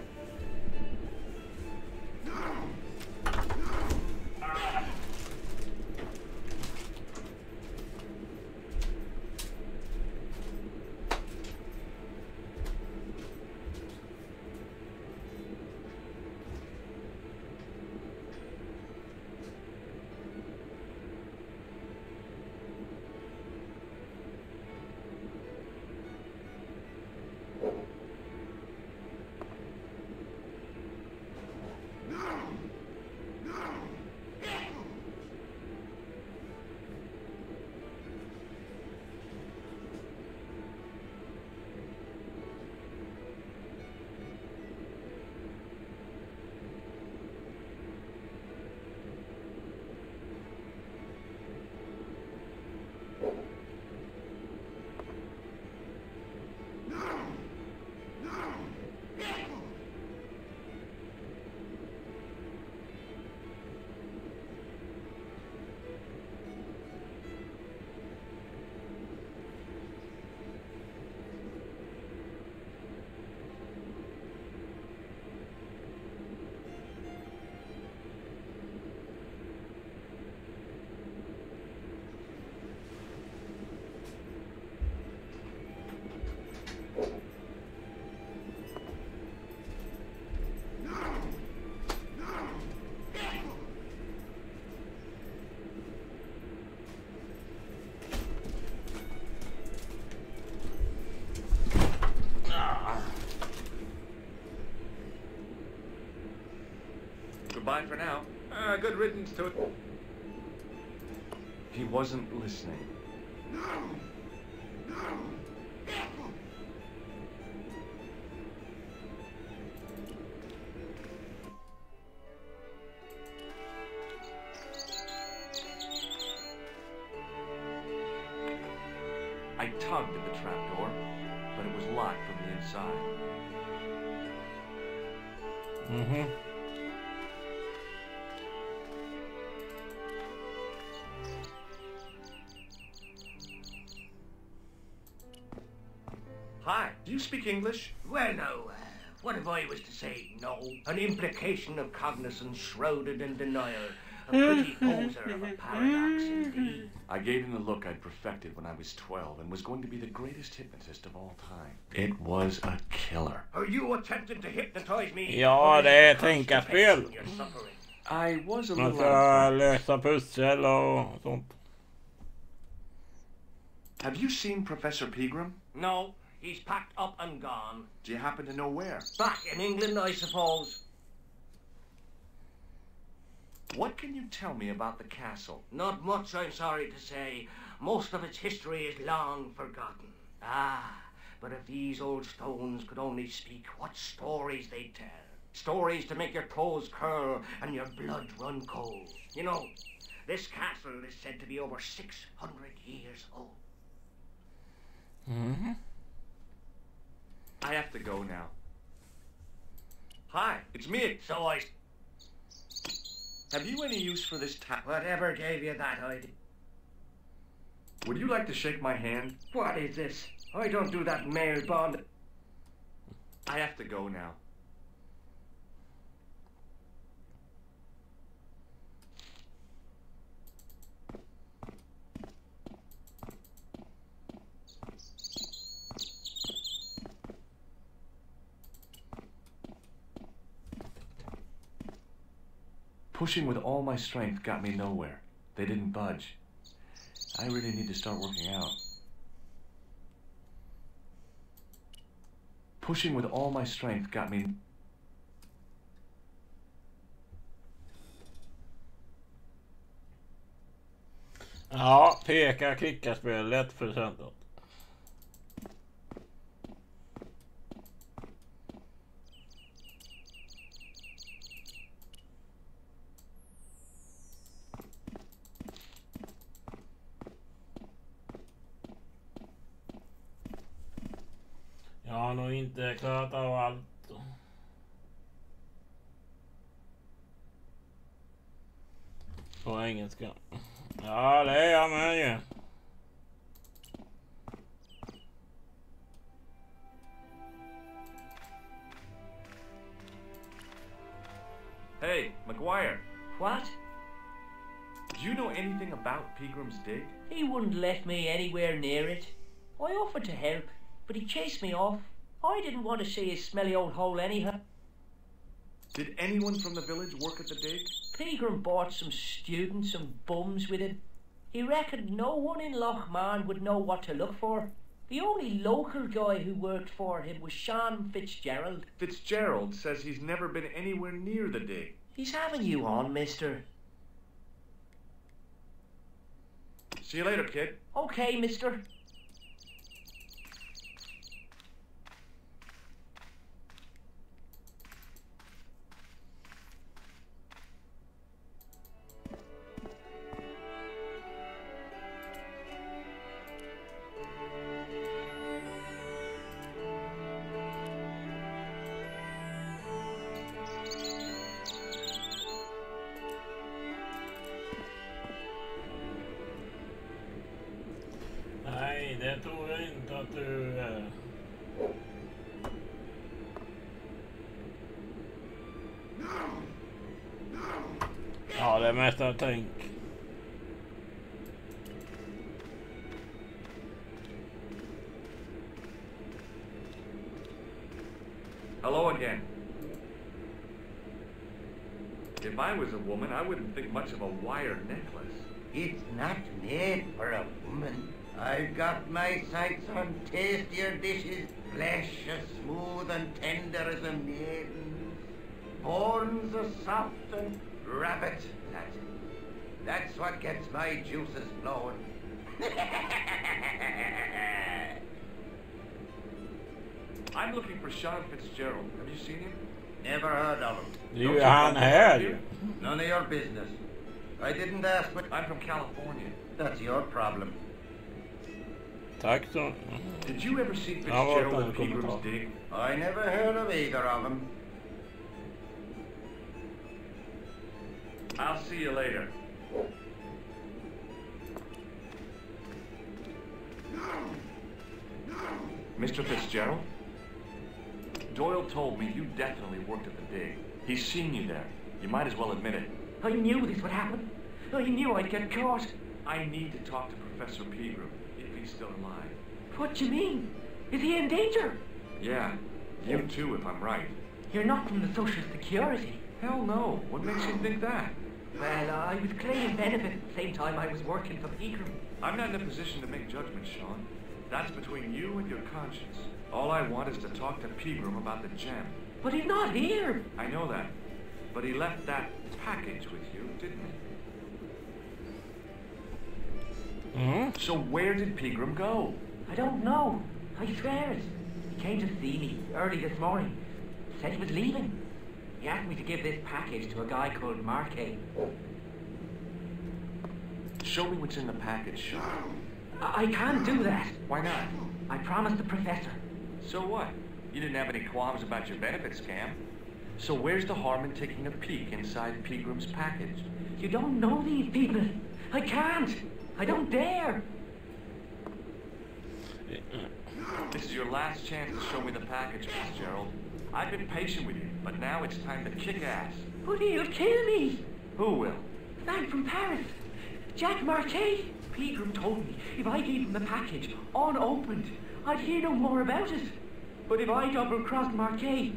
Bye for now. Good riddance to it. He wasn't listening. I tugged at the trapdoor, but it was locked from the inside. Mm-hmm. Hi, do you speak English? Well, no. What if I was to say no? An implication of cognizance shrouded in denial. A pretty poser of a paradox indeed. I gave him the look I'd perfected when I was 12 and was going to be the greatest hypnotist of all time. It was a killer. Are you attempting to hypnotize me? Ja, det är tänkarspel. I was a Man little ska lösa pussel och sånt. Have you seen Professor Pegram? No, he's packed up and gone. Do you happen to know where? Back in England, I suppose. What can you tell me about the castle? Not much, I'm sorry to say. Most of its history is long forgotten. Ah, but if these old stones could only speak, what stories they'd tell. Stories to make your toes curl and your blood run cold. You know, this castle is said to be over 600 years old. Mm-hmm. I have to go now. Hi, it's me. So I... Have you any use for this tap? Whatever gave you that idea? Would you like to shake my hand? What is this? I don't do that mail bond. I have to go now. Pushing with all my strength got me nowhere. They didn't budge. I really need to start working out. Pushing with all my strength got me... Ja, peka, klicka spel, lätt för sönder. Jag har nog inte klarat av allt. På engelska. Ja, det är jag med ju. Hey, McGuire. What? Do you know anything about Pegram's dig? He wouldn't let me anywhere near it. I offered to help, but he chased me off. I didn't want to see his smelly old hole anyhow. Did anyone from the village work at the dig? Pegram bought some students and bums with him. He reckoned no one in Lochmarn would know what to look for. The only local guy who worked for him was Sean Fitzgerald. Fitzgerald says he's never been anywhere near the dig. He's having you on, mister. See you later, kid. Okay, mister. Nej, det tror jag inte att du... Ja, det är mest jag tänk. Hello again. If I was a woman, I wouldn't think much of a wire necklace. It's not made for a woman. I've got my sights on tastier dishes, flesh as smooth and tender as a maiden's, Bones are soft and rabbit, that's what gets my juices flowing. I'm looking for Sean Fitzgerald. Have you seen him? Never heard of him. You han här ju. None of your business. I didn't ask, but I'm from California. That's your problem. Tack så. Did you ever see Fitzgerald at Peagram's dig? I never heard of either of them. I'll see you later. Mr. Fitzgerald? Doyle told me you definitely worked at the dig. He's seen you there. You might as well admit it. I knew this would happen. I knew I'd get caught. I need to talk to Professor Pegram, if he's still alive. What do you mean? Is he in danger? Yeah, you too, if I'm right. You're not from the Social Security. Hell no. What makes you think that? Well, I was claiming benefit at the same time I was working for Pegram. I'm not in a position to make judgments, Sean. That's between you and your conscience. All I want is to talk to Pegram about the gem. But he's not here. I know that. But he left that package with you, didn't he? Mm. So where did Pegram go? I don't know. I swear it. He came to see me early this morning. Said he was leaving. He asked me to give this package to a guy called Marquet. Show me what's in the package, Sean. I can't do that. Why not? I promised the professor. So what? You didn't have any qualms about your benefit scam. So where's the harm in taking a peek inside Pegram's package? You don't know these people. I can't. I don't dare. This is your last chance to show me the package, Fitzgerald. I've been patient with you, but now it's time to kick ass. But he'll kill me. Who will? Man from Paris. Jack Marquet. Pegram told me if I gave him the package unopened, I'd hear no more about it. But if I double-crossed Marquet,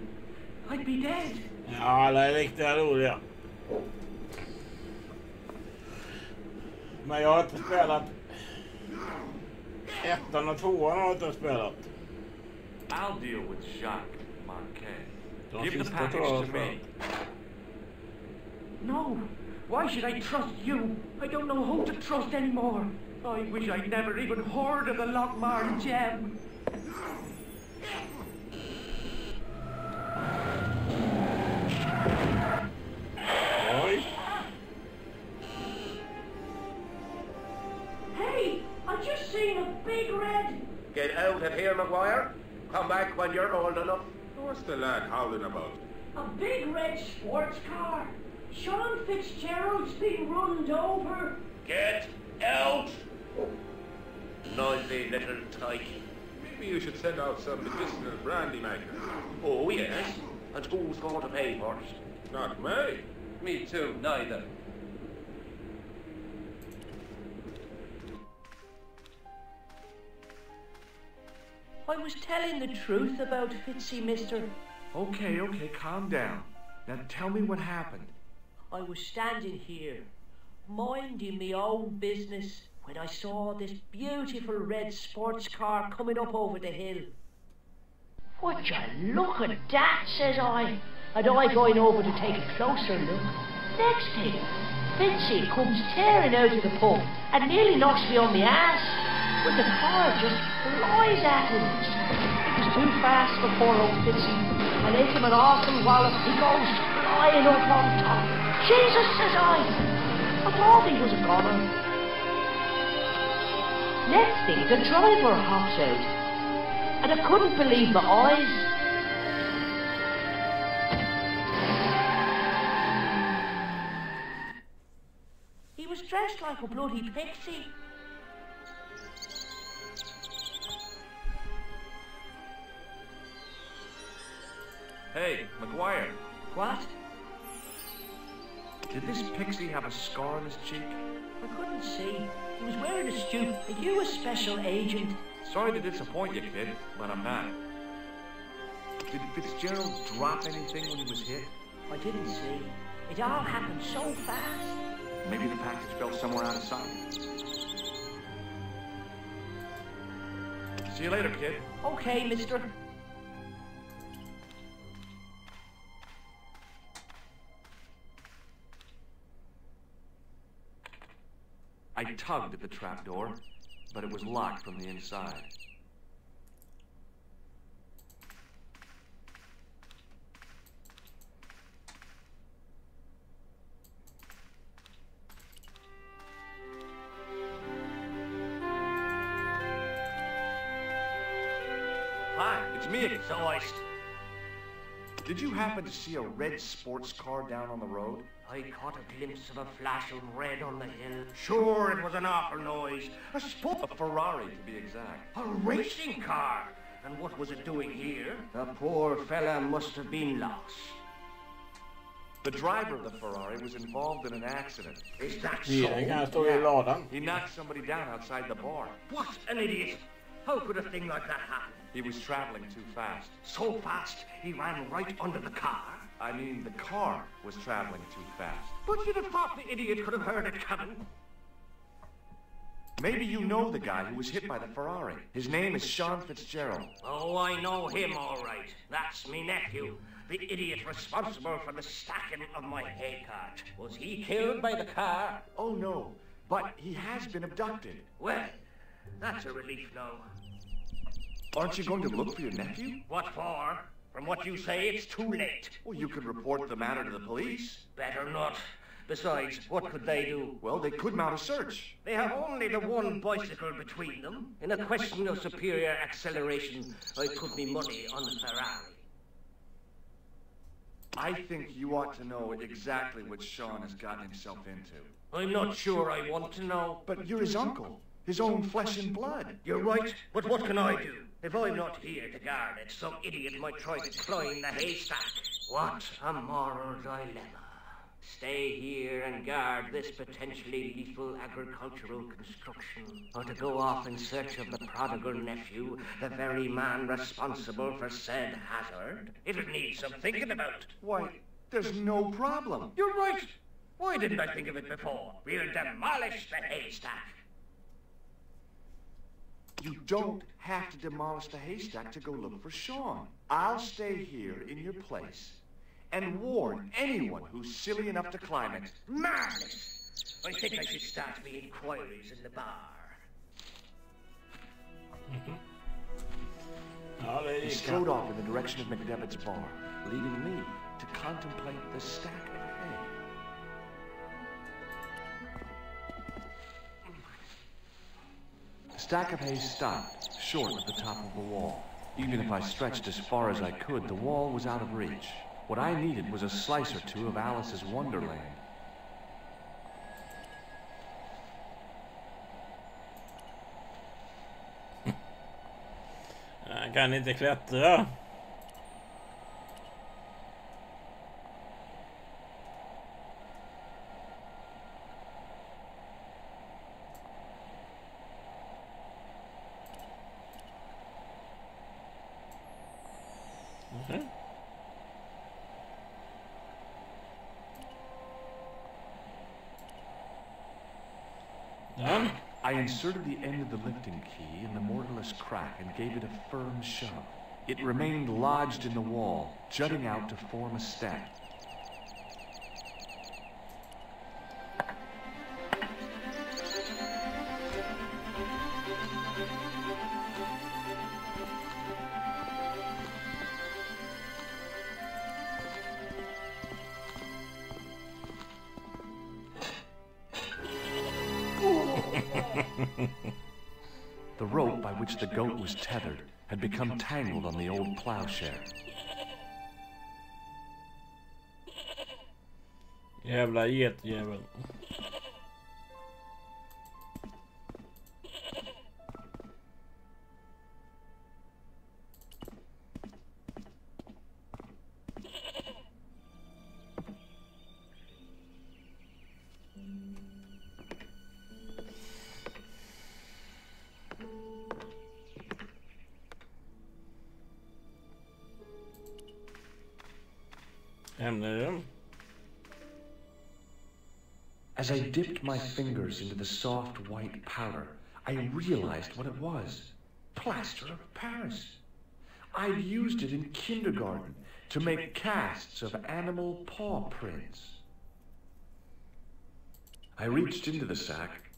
I'd be dead. Ja, alla är riktigt roliga. Men jag har inte spelat. Ettan och tvåan har jag inte spelat. I'll deal with Jacques Marquet. De Give the sista package tror jag to me. No. Why should I trust you? I don't know who to trust anymore. I wish I'd never even heard of the Lockmar gem. Oj. Hey, I just seen a big red. Get out of here, Maguire. Come back when you're old enough. What's the lad howling about? A big red sports car. Sean Fitzgerald's been run over. Get out! Noisy little tyke. Maybe you should send out some medicinal brandy maker. Oh, yes. And who's going to pay for it? Not me. Me too, neither. I was telling the truth about Fitzy, mister. Okay, calm down. Now tell me what happened. I was standing here, minding my own business, when I saw this beautiful red sports car coming up over the hill. Would you look at that, says I. And I going over to take a closer look. Next thing, Fitzy comes tearing out of the pub and nearly knocks me on my ass. But the car just flies at him. It was too fast for poor old Fitzy, and into an awful wallop he goes flying up on top. Jesus, says I thought he was a goner. Next thing, the driver hops out, and I couldn't believe my eyes. He was dressed like a bloody pixie. Hey, Maguire. What? Did this pixie have a scar on his cheek? I couldn't see. He was wearing a suit. Are you a special agent? Sorry to disappoint you, kid, but I'm not. Did Fitzgerald drop anything when he was hit? I didn't see. It all happened so fast. Maybe the package fell somewhere out of sight. See you later, kid. Okay, mister. I tugged at the trapdoor, but it was locked from the inside. Hi, It's me again. So I... Did you happen to see a red sports car down on the road? I caught a glimpse of a flash of red on the hill. Sure, it was an awful noise. A Ferrari, to be exact. A racing car. And what was it doing here? The poor fella must have been lost. The driver of the Ferrari was involved in an accident. Is that so? Bilen kan stå i ladan. He knocked somebody down outside the bar. What an idiot! How could a thing like that happen? He was traveling too fast. So fast, he ran right under the car. I mean, the car was traveling too fast. But you'd have thought the idiot could have heard it coming. Maybe you know the guy who was hit by the Ferrari. His name is Sean Fitzgerald. Oh, I know him all right. That's me nephew. The idiot responsible for the stacking of my hay cart. Was he killed by the car? Oh, no. But he has been abducted. Well, that's a relief now. Aren't you going to look for your nephew? What for? From what you say, it's too late. Well, you could report the matter to the police. Better not. Besides, what could they do? Well, they could mount a search. They have only the one bicycle between them. In a question of superior acceleration, I put me money on the Ferrari. I think you ought to know exactly what Sean has gotten himself into. I'm not sure I want to know. But you're his uncle. His own flesh and blood. You're right, but what can I do? If I'm not here to guard it, some idiot might try to climb the haystack. What a moral dilemma. Stay here and guard this potentially lethal agricultural construction, or to go off in search of the prodigal nephew, the very man responsible for said hazard. It'll need some thinking about. Why, there's no problem. You're right. Why didn't I think of it before? We'll demolish the haystack. You don't have to demolish the haystack to go look for Sean. I'll stay here in your place and warn anyone who's silly enough to climb it. Marvelous! I think I should start the inquiries in the bar. He strode off in the direction of McDevitt's bar, leaving me to contemplate the stack of hay. The stack of hay stopped, short of the top of the wall. Even if I stretched as far as I could, the wall was out of reach. What I needed was a slice or two of Alice's Wonderland. Jag kan inte klättra. I inserted the end of the lifting key in the mortarless crack and gave it a firm shove. It remained lodged in the wall, jutting out to form a step. The rope by which the goat was tethered had become tangled on the old plowshare. Jävla getjävel. As I dipped my fingers into the soft white powder, I realized what it was. Plaster of Paris. I'd used it in kindergarten to make casts of animal paw prints. I reached into the sack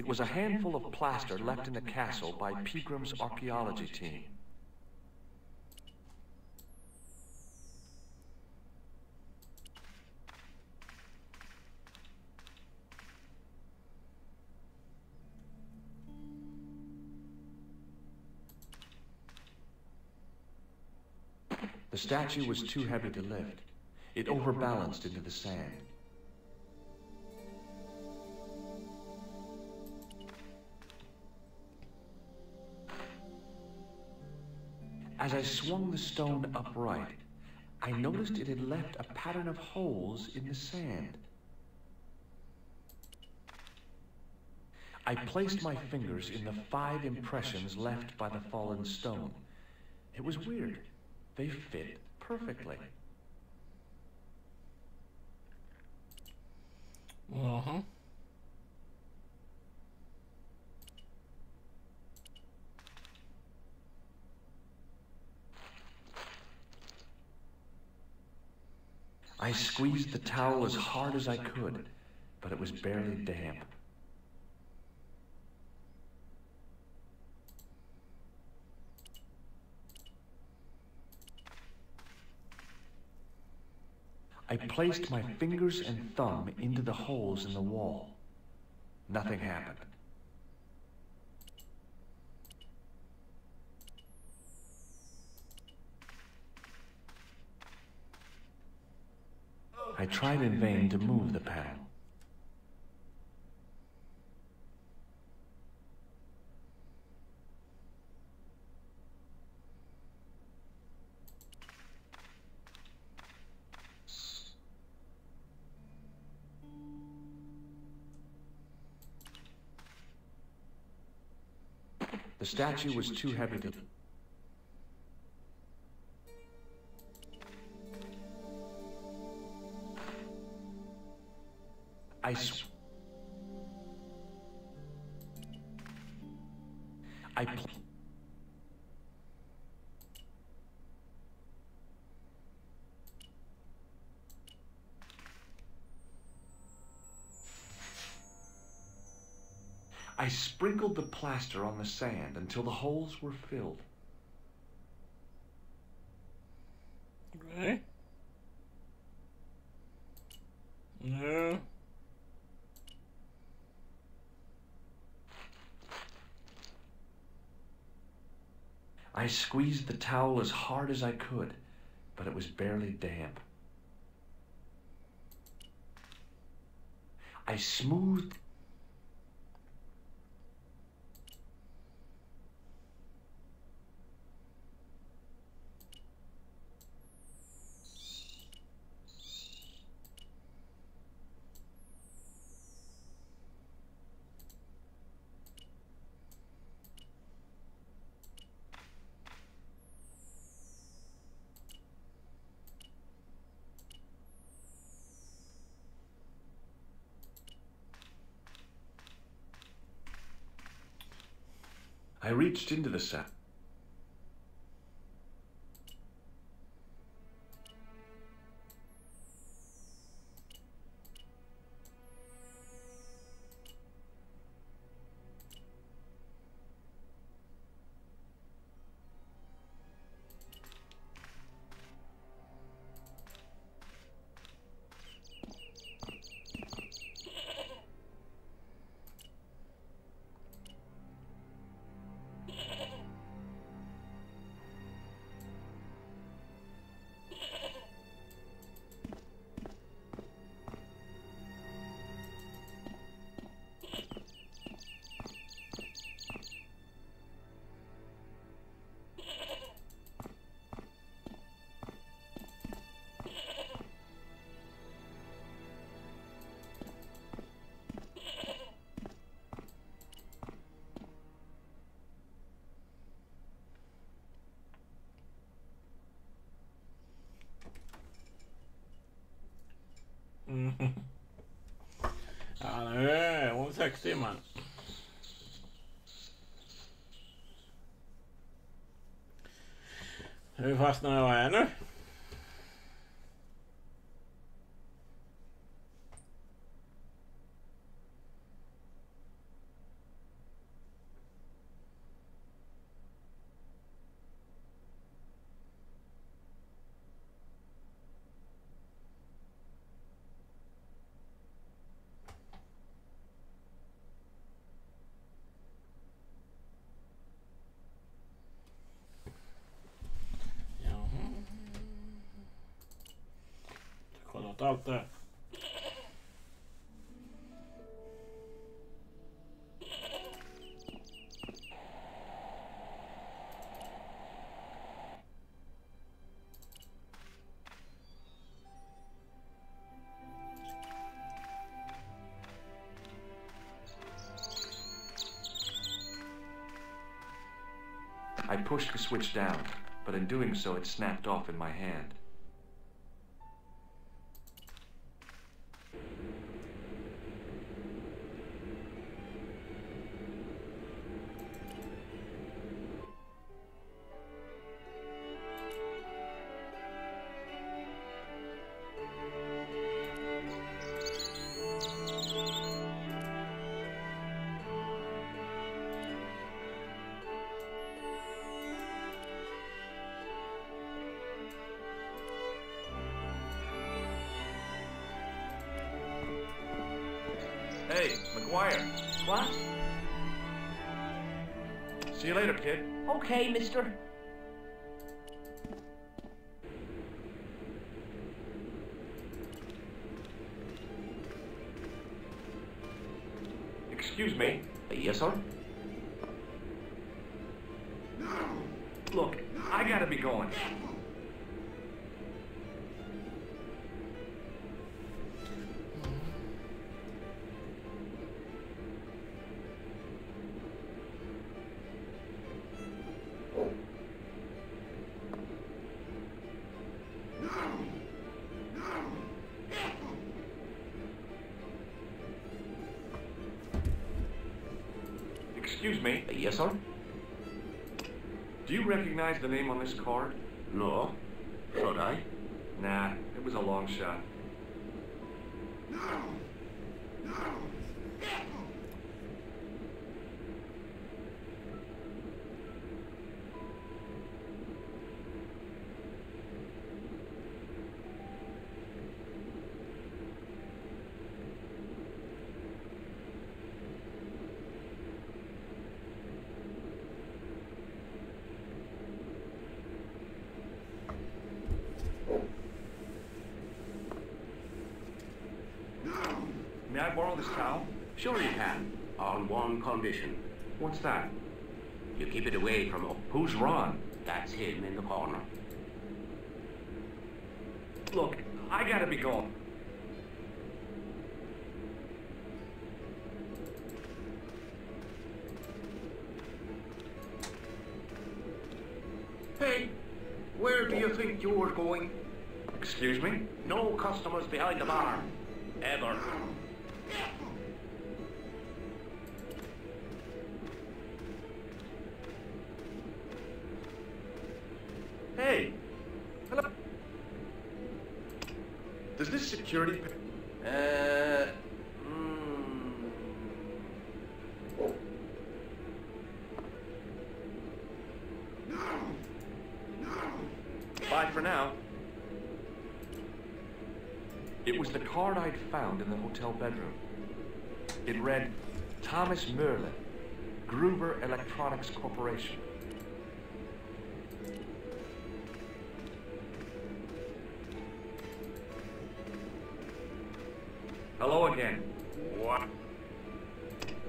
It was a handful of plaster left in the castle by Pegram's archaeology team. The statue was too heavy to lift. It overbalanced into the sand. As I swung the stone upright, I noticed it had left a pattern of holes in the sand. I placed my fingers in the 5 impressions left by the fallen stone. It was weird. They fit perfectly. Uh-huh. I squeezed the towel as hard as I could, but it was barely damp. I placed my fingers and thumb into the holes in the wall. Nothing happened. I tried in vain to move the panel. The statue was too heavy to... I sprinkled the plaster on the sand until the holes were filled. Okay. No. I squeezed the towel as hard as I could, but it was barely damp. I smoothed I reached into the sack. Ja, nu är hon 6 timmar. Hur fastnar jag här nu? fått allt det. I pushed the switch down, but in doing so it snapped off in my hand. Hey, McGuire. What? See you later, kid. Okay, mister. Excuse me. Yes, sir? Look, I gotta be going. Excuse me. Yes, sir? Do you recognize the name on this card? No. Should I? Nah, it was a long shot. May I borrow this towel? Sure you can. On one condition. What's that? You keep it away from... Who's Ron? That's him in the corner. Look, I gotta be going. Hey, where do you think you're going? Excuse me? No customers behind the bar. Ever. Hey! Hello? Does this security... Bye for now. It was the card I'd found in the hotel bedroom. It read, Thomas Merlin, Gruber Electronics Corporation. Hello again. What?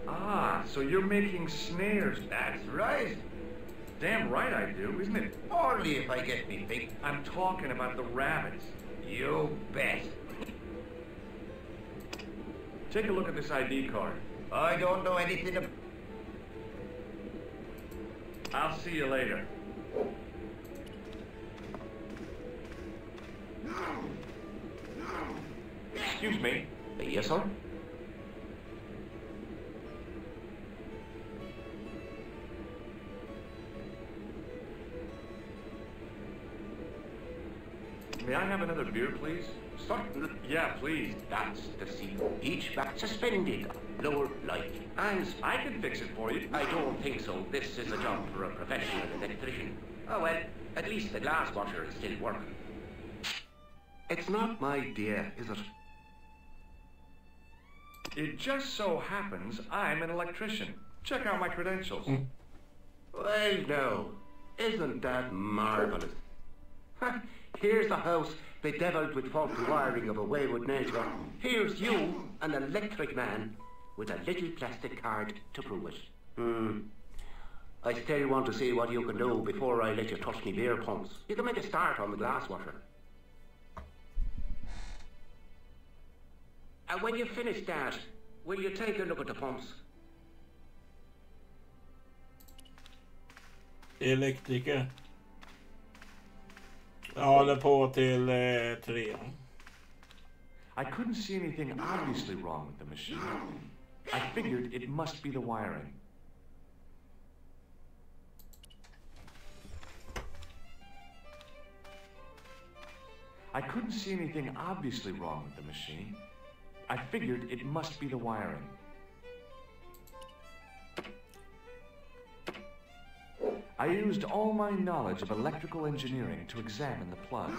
Ah, so you're making snares. That's right. Damn right I do, isn't it? Only if I get me big. I'm talking about the rabbits. You bet. Take a look at this ID card. I don't know anything about... I'll see you later. Excuse me. Yes, sir? May I have another beer, please? Certainly. Yeah, please. That's the secret. Each back suspended. Lower light. And I can fix it for you. I don't think so. This is a job for a professional electrician. Oh, well, at least the glass washer is still working. It's not my idea, is it? It just so happens I'm an electrician. Check out my credentials. Well, no. Isn't that marvelous? Here's a house bedeviled with faulty wiring of a wayward nature. Here's you, an electric man, with a little plastic card to prove it. I still want to see what you can do before I let you touch me beer pumps. You can make a start on the glass washer. And when you finish that, will you take a look at the pumps? Elektriker. Jag håller på till 3. I couldn't see anything obviously wrong with the machine. I figured it must be the wiring. I couldn't see anything obviously wrong with the machine. I figured it must be the wiring. I used all my knowledge of electrical engineering to examine the plug.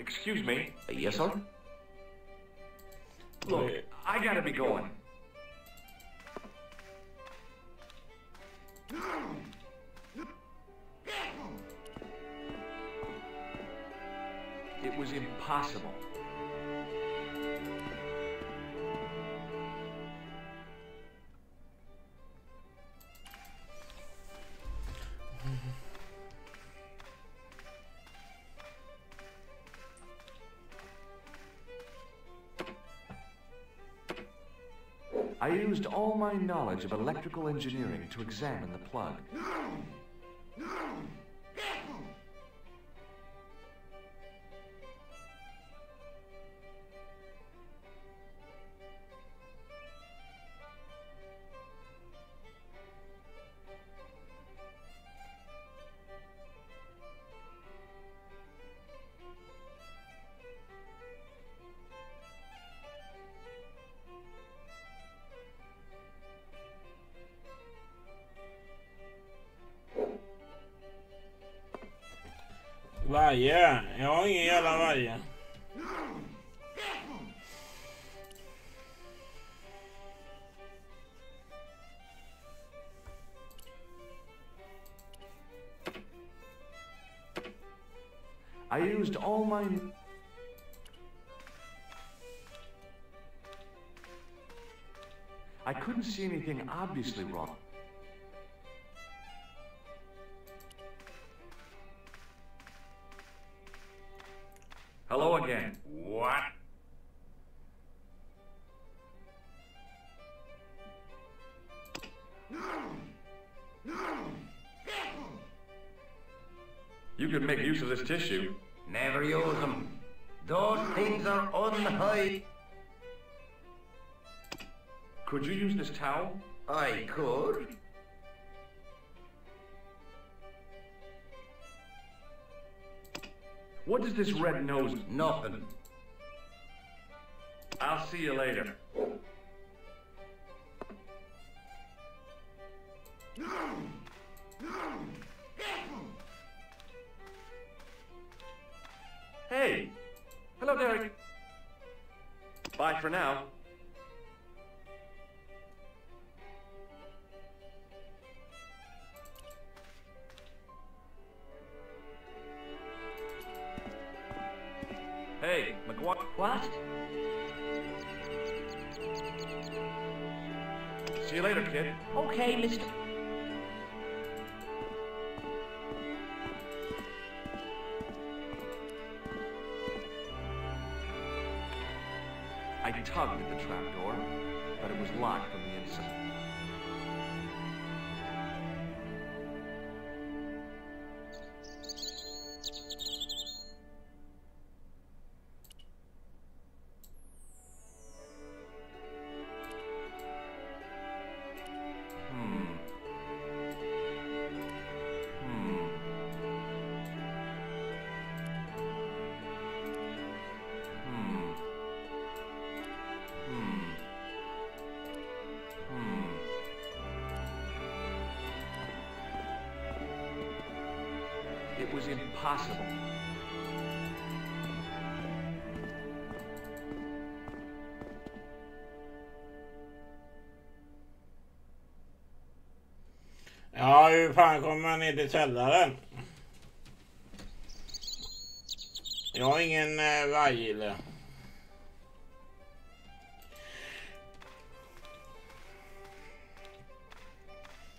Excuse me. Yes, sir? Look, I gotta be going. It was impossible. I used all my knowledge of electrical engineering to examine the plug. Varje. Jag har ingen jävla varje. I used all my... I couldn't see anything obviously wrong. Hello again. What? You could make use of this tissue. Never use them. Those things are unhide. Could you use this towel? I could. What does this red nose... Nothing. I'll see you later. Hey! Hello, Derek. Bye for now. Hey, McGuire. What? See you later, kid. Okay, Mr. I tugged at the trapdoor, but it was locked from the inside. impossible. Ja, hur fan kommer man ner till källaren? Jag har ingen vajgille.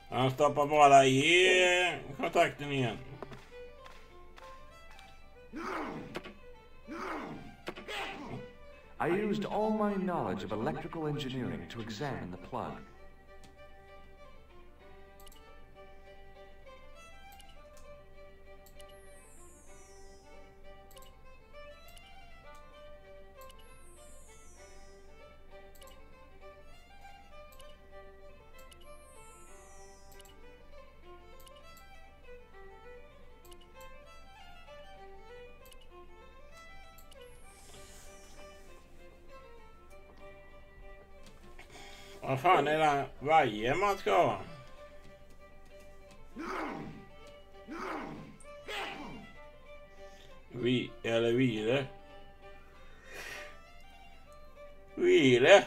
Han stoppar bara i kontakten igen. I used all my knowledge of electrical engineering to examine the plug. Vad fan är det varje man ska ha? Vile.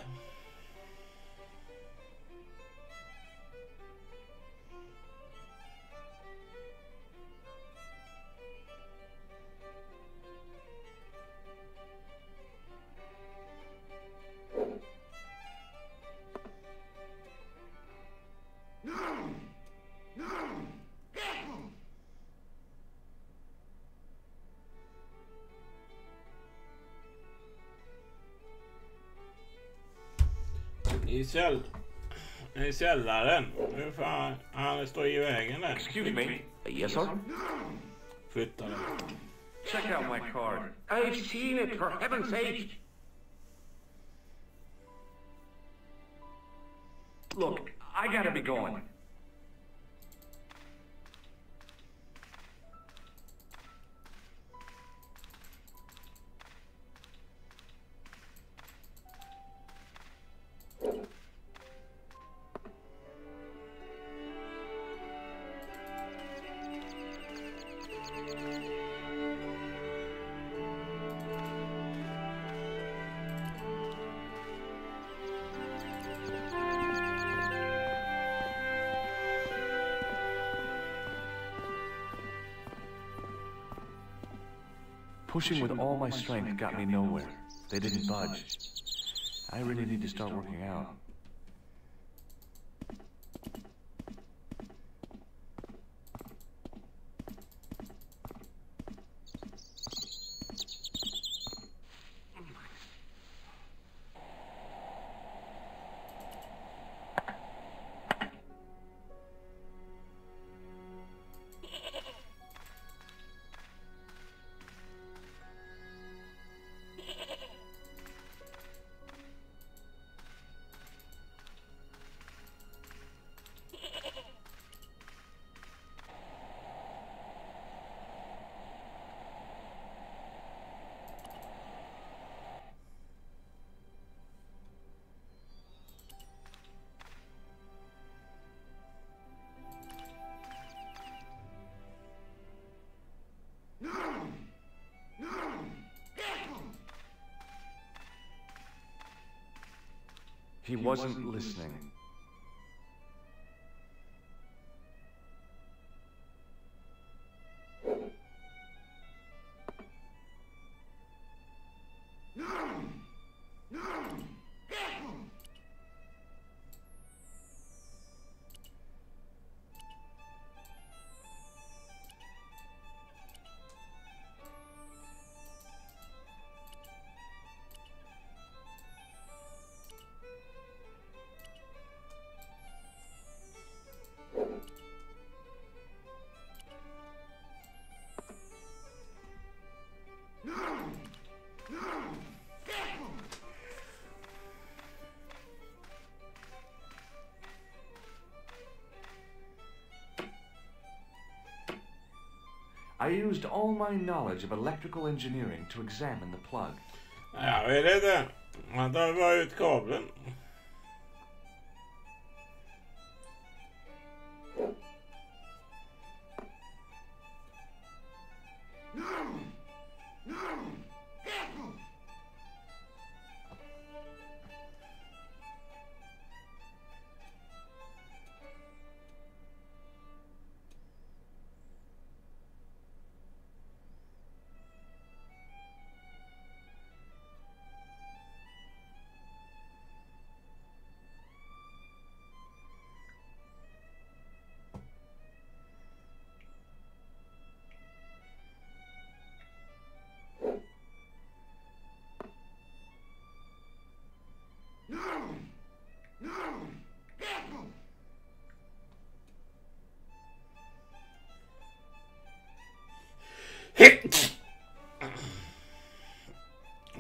I källaren. Hur fan, han står i vägen där. Excuse me. Yes, sir? Flytta den. Check out my card. I've seen it, for heaven's sake. Look, I gotta be going. Pushing with all my strength got me nowhere. They didn't budge. I really need to start working out. He wasn't listening. I used all my knowledge of electrical engineering to examine the plug. Jag vet inte. Man tar bara ut kabeln.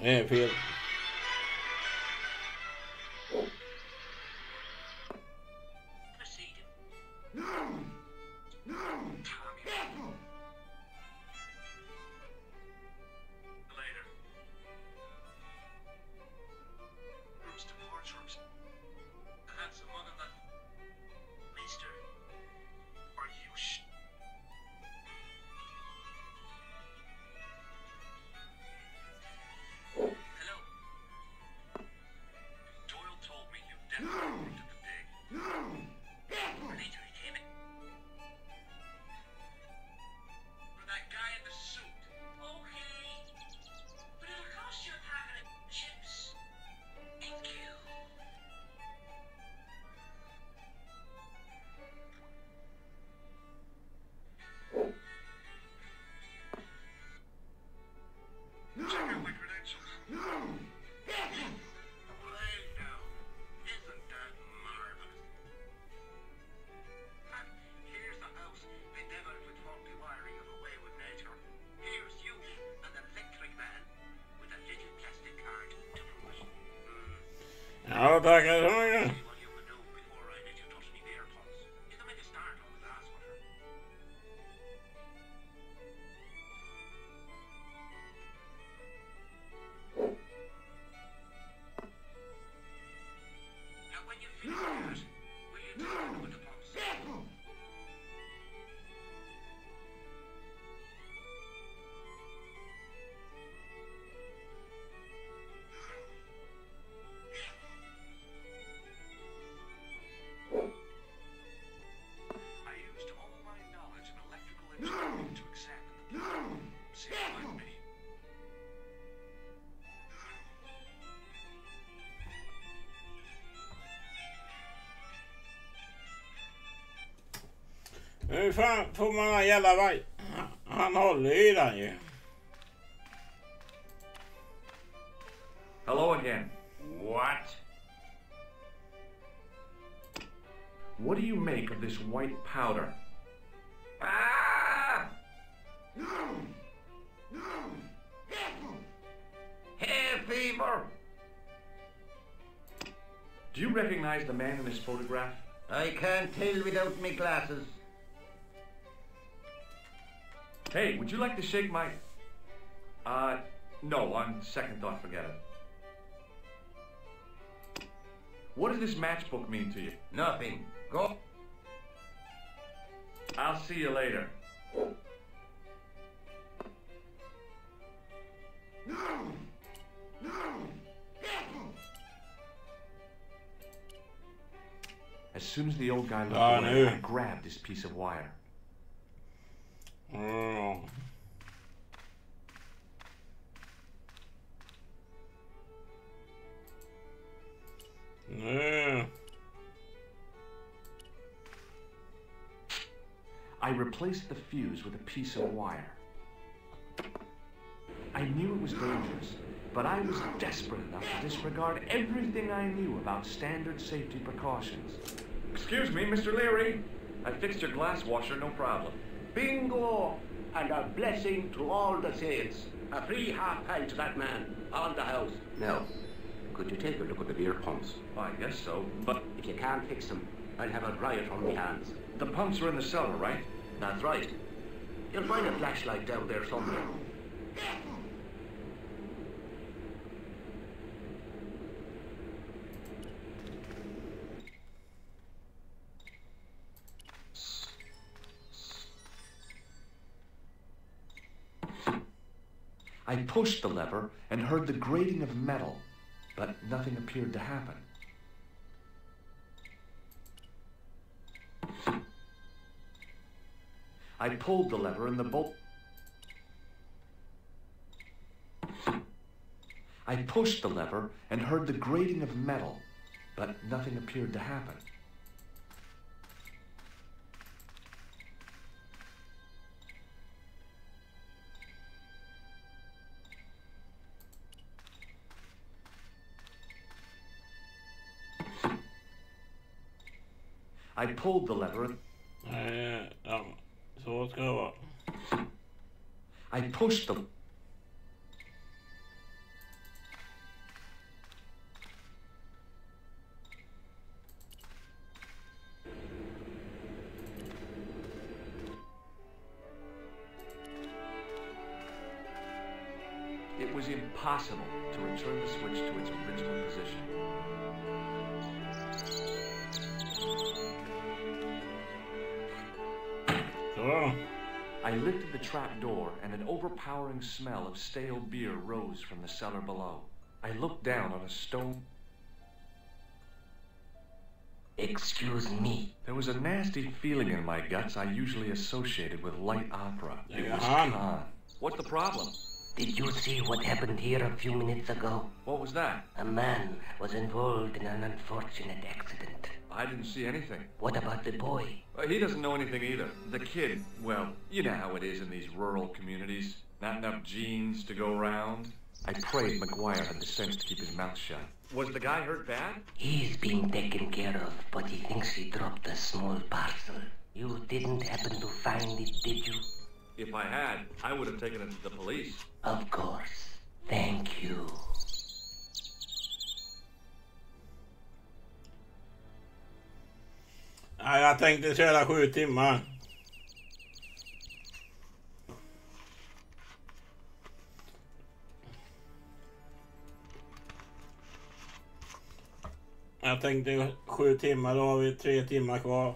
fel. Ja, tackar så mycket. Hur fan får man en jävla vaj? Han håller ju den ju. Hello again. What? What do you make of this white powder? Ah! Hair fever! Do you recognize the man in this photograph? I can't tell without my glasses. Hey, would you like to shake my... no, on second thought, forget it. What does this matchbook mean to you? Nothing. Go. I'll see you later. As soon as the old guy looked away, I grabbed this piece of wire. Oh. Yeah. I replaced the fuse with a piece of wire. I knew it was dangerous, but I was desperate enough to disregard everything I knew about standard safety precautions. Excuse me, Mr. Leary. I fixed your glass washer, no problem. Bingo! And a blessing to all the saints. A free half pint to that man on the house. Now, could you take a look at the beer pumps? I guess so, but... If you can't fix them, I'll have a riot on my hands. The pumps are in the cellar, right? That's right. You'll find a flashlight down there somewhere. I pushed the lever and heard the grating of metal, but nothing appeared to happen. I pulled the lever and the bolt... I pushed the lever and heard the grating of metal, but nothing appeared to happen. I pulled the lever. Så ska det vara. I pushed the... was impossible to return the switch to its original position. Så. I lifted the trap door, and an overpowering smell of stale beer rose from the cellar below. I looked down on a stone... Excuse me. There was a nasty feeling in my guts I usually associated with light opera. It was on. Khan. What's the problem? Did you see what happened here a few minutes ago? What was that? A man was involved in an unfortunate accident. I didn't see anything. What about the boy? He doesn't know anything either. The kid, well, you know how it is in these rural communities. Not enough genes to go round. I prayed McGuire had the sense to keep his mouth shut. Was the guy hurt bad? He's being taken care of, but he thinks he dropped a small parcel. You didn't happen to find it, did you? If I had, I would have taken it to the police. Of course. Thank you. Ja, jag tänkte köra 7 timmar. Jag tänkte 7 timmar, då har vi 3 timmar kvar.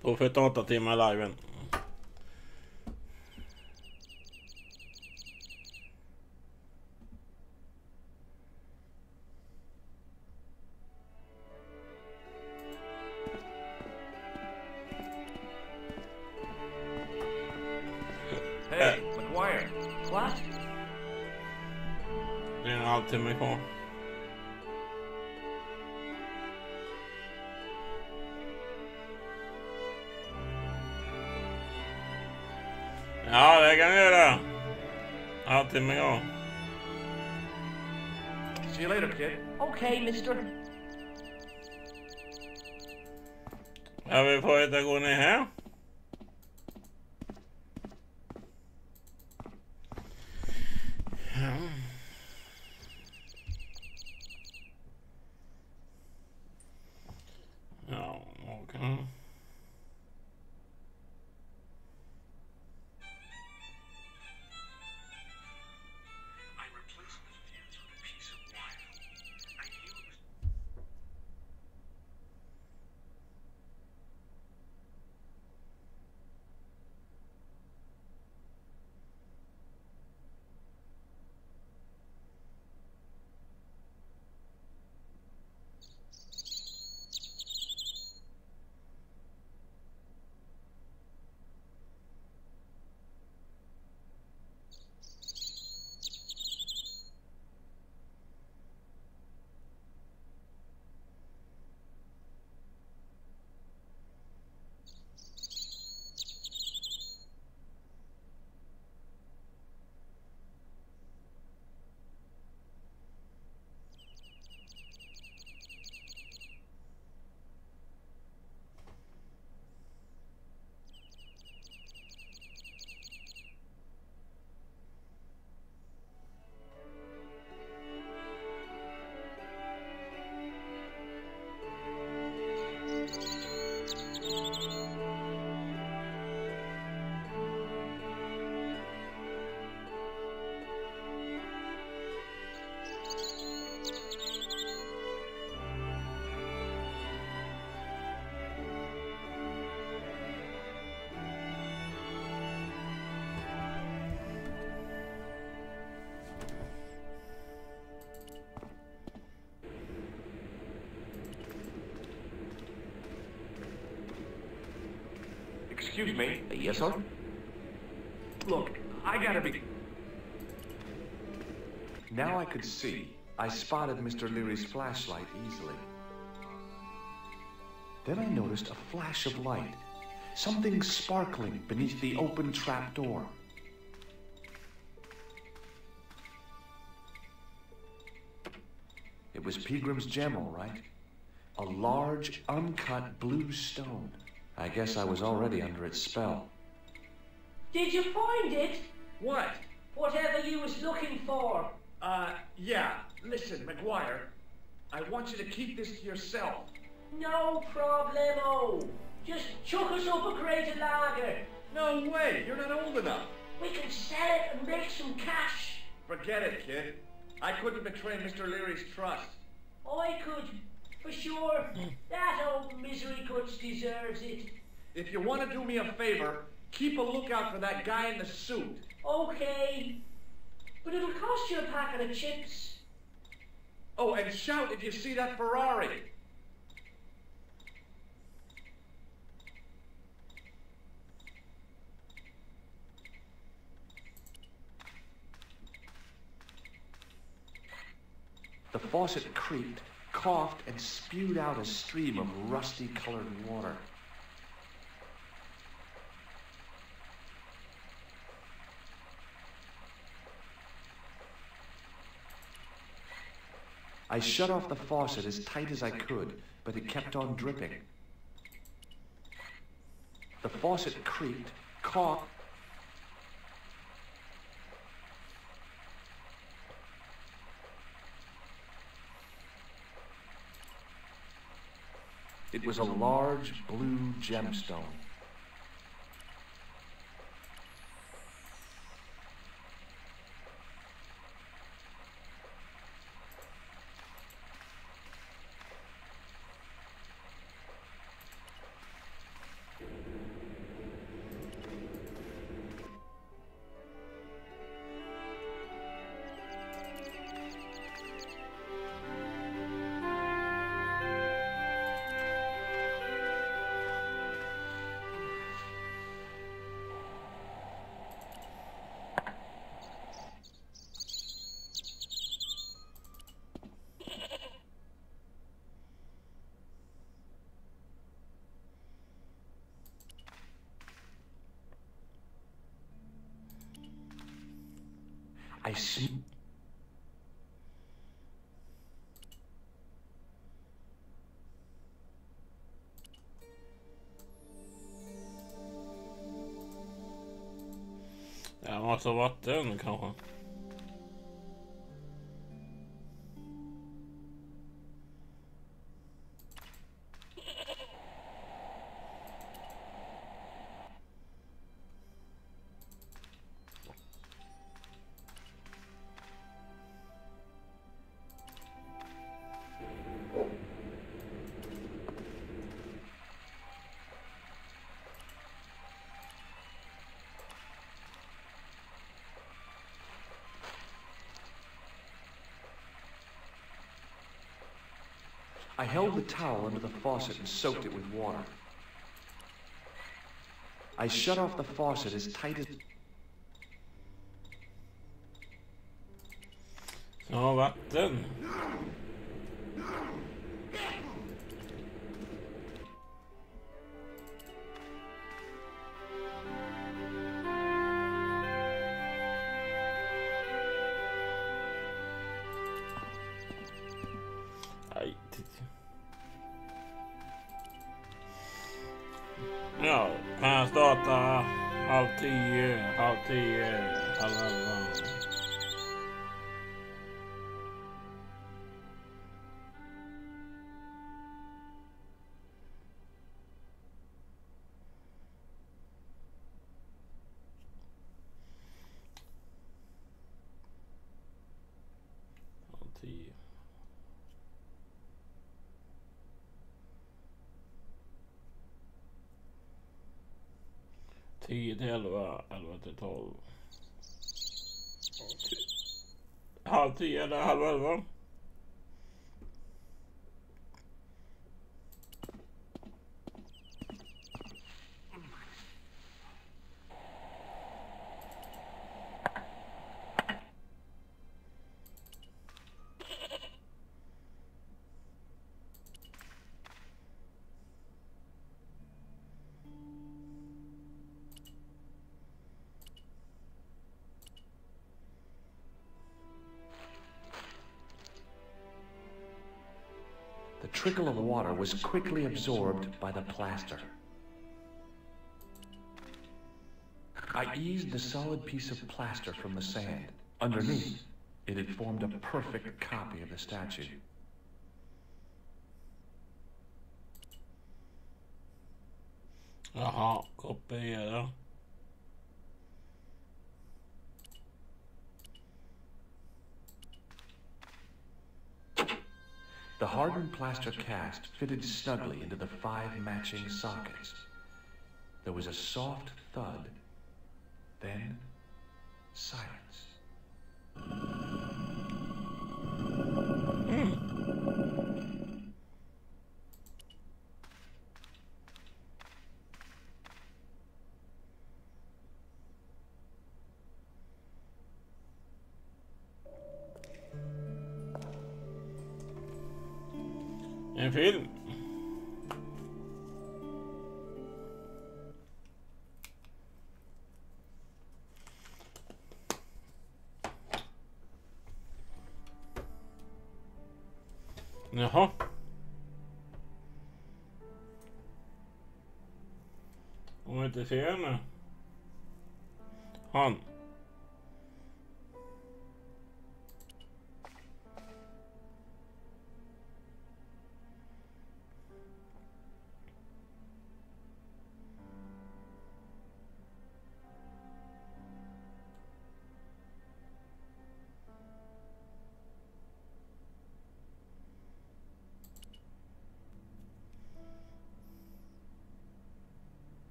På 48 timmar liven. Hey, McGuire. What? Det är en halvtimme kvar. Ja, det kan jag göra. Halvtimme kvar. See you later, kid. Okay, mister. Ja, vi får inte gå ner här. Ja, okej. Excuse me. Yes, sir? Look, I gotta be... Now I could see. I spotted Mr. Leary's flashlight easily. Then I noticed a flash of light. Something sparkling beneath the open trap door. It was Peagram's gem, all right. A large, uncut blue stone. I guess I was already under its spell. Did you find it? What? Whatever you was looking for. Yeah. Listen, McGuire. I want you to keep this to yourself. No problemo. Just chuck us up a crate of lager. No way, you're not old enough. We can sell it and make some cash. Forget it, kid. I couldn't betray Mr. Leary's trust. I could, for sure. That old misery goods deserves it. If you want to do me a favor, keep a lookout for that guy in the suit. Okay. But it'll cost you a packet of chips. Oh, and shout if you see that Ferrari. The faucet creaked, coughed, and spewed out a stream of rusty-colored water. I shut off the faucet as tight as I could, but it kept on dripping. The faucet creaked, coughed. It was a large blue gemstone. I see. Det måste ha varit den kanske. I held the towel under the faucet and soaked it with water. I shut off the faucet as tight as... Ja, vatten. Aj, ja, kan jag starta halv 10, halv 11. Halv 10. Tio till 11, 11 till 12. Halv 10 eller halv 11. The trickle of water was quickly absorbed by the plaster. I eased the solid piece of plaster from the sand. Underneath, it had formed a perfect copy of the statue. Jaha, kopiera. The hardened plaster cast fitted snugly into the 5 matching sockets. There was a soft thud, then silence. En film. Jaha. Om jag inte ser henne. Han.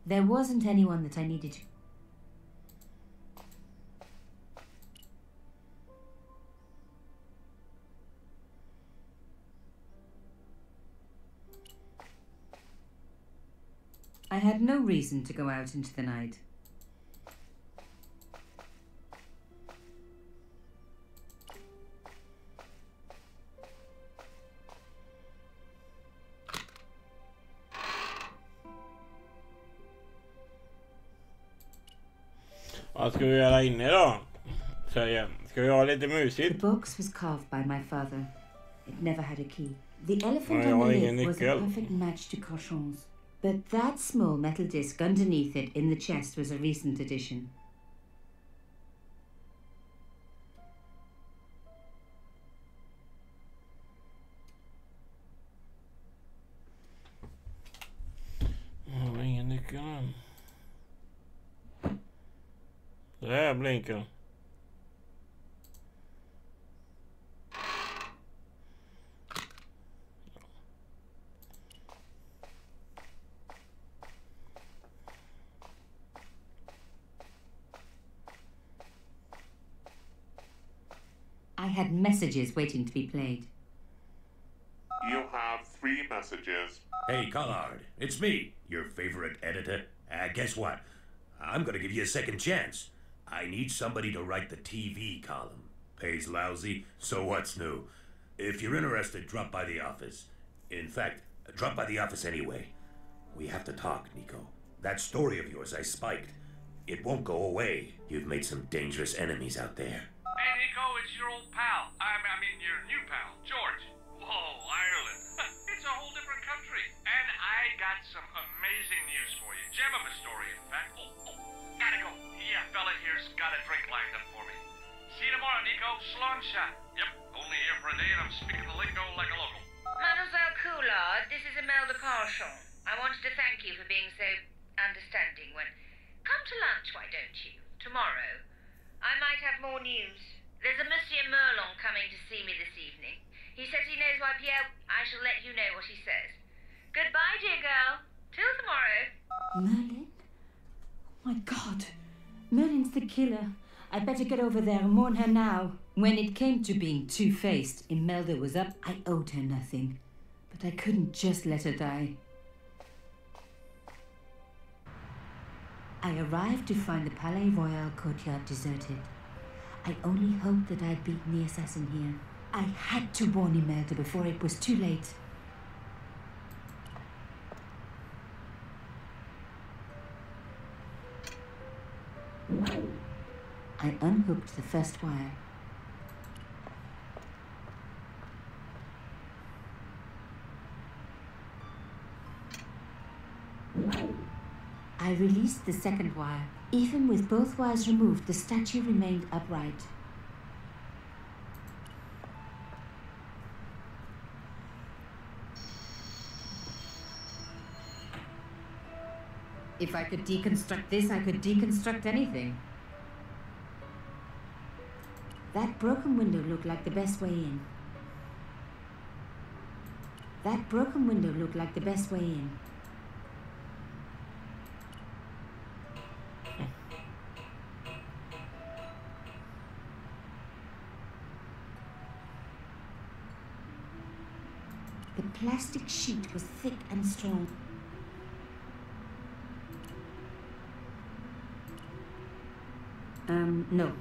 There wasn't anyone that I needed to. I had no reason to go out into the night. Vad ska vi göra inne då? Säger. Ska vi ha lite mysigt? The box was carved by my father. It never had a key. The elephant Jag on har the ingen lid was a nyckel. perfect match to Cochon's. But that small metal disc underneath it in the chest was a recent addition. Jag har ingen nyckel än. Där blinkar. I had messages waiting to be played. You have 3 messages. Hey, Collard, it's me, your favorite editor. Guess what? I'm gonna give you a second chance. I need somebody to write the TV column. Pays lousy, so what's new? If you're interested, drop by the office. In fact, drop by the office anyway. We have to talk, Nico. That story of yours I spiked. It won't go away. You've made some dangerous enemies out there. Hey, Nico, it's your old pal. I mean, your new pal, George. Whoa, Ireland. It's a whole different country. And I got some amazing news for you. Gem of a story, in fact. Gotta go. Yeah, fella here's got a drink lined up for me. See you tomorrow, Nico. Slonsha. Yep, only here for a day and I'm speaking the lingo like a local. Mademoiselle Coulard, this is Imelda Carchon. I wanted to thank you for being so understanding when... Come to lunch, why don't you? Tomorrow. I might have more news. There's a Monsieur Merlon coming to see me this evening. He says he knows why Pierre... I shall let you know what he says. Goodbye, dear girl. Till tomorrow. Merlin? Oh my God. Merlin's the killer. I better get over there and warn her now. When it came to being two-faced, Imelda was up. I owed her nothing. But I couldn't just let her die. I arrived to find the Palais Royal courtyard deserted. I only hoped that I'd beaten the assassin here. I had to warn Imelda before it was too late. I unhooked the first wire. I released the second wire. Even with both wires removed, the statue remained upright. If I could deconstruct this, I could deconstruct anything. That broken window looked like the best way in. That broken window looked like the best way in. The plastic sheet was thick and strong. No.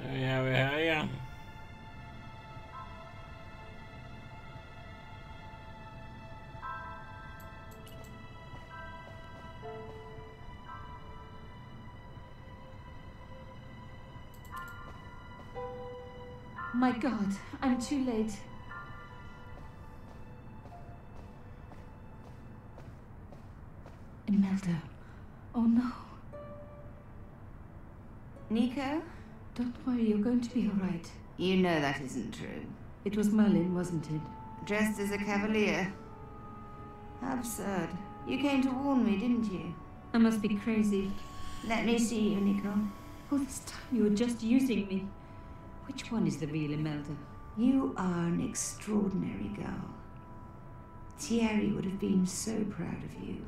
Ja, vi är här igen. My God, I'm too late. Imelda. Oh no. Nico? Don't worry, you're going to be all right. You know that isn't true. It was Merlin, wasn't it? Dressed as a cavalier. How absurd. You came to warn me, didn't you? I must be crazy. Let me see you, Nico. All this time you were just using me. Which one is the real Imelda? You are an extraordinary girl. Thierry would have been so proud of you.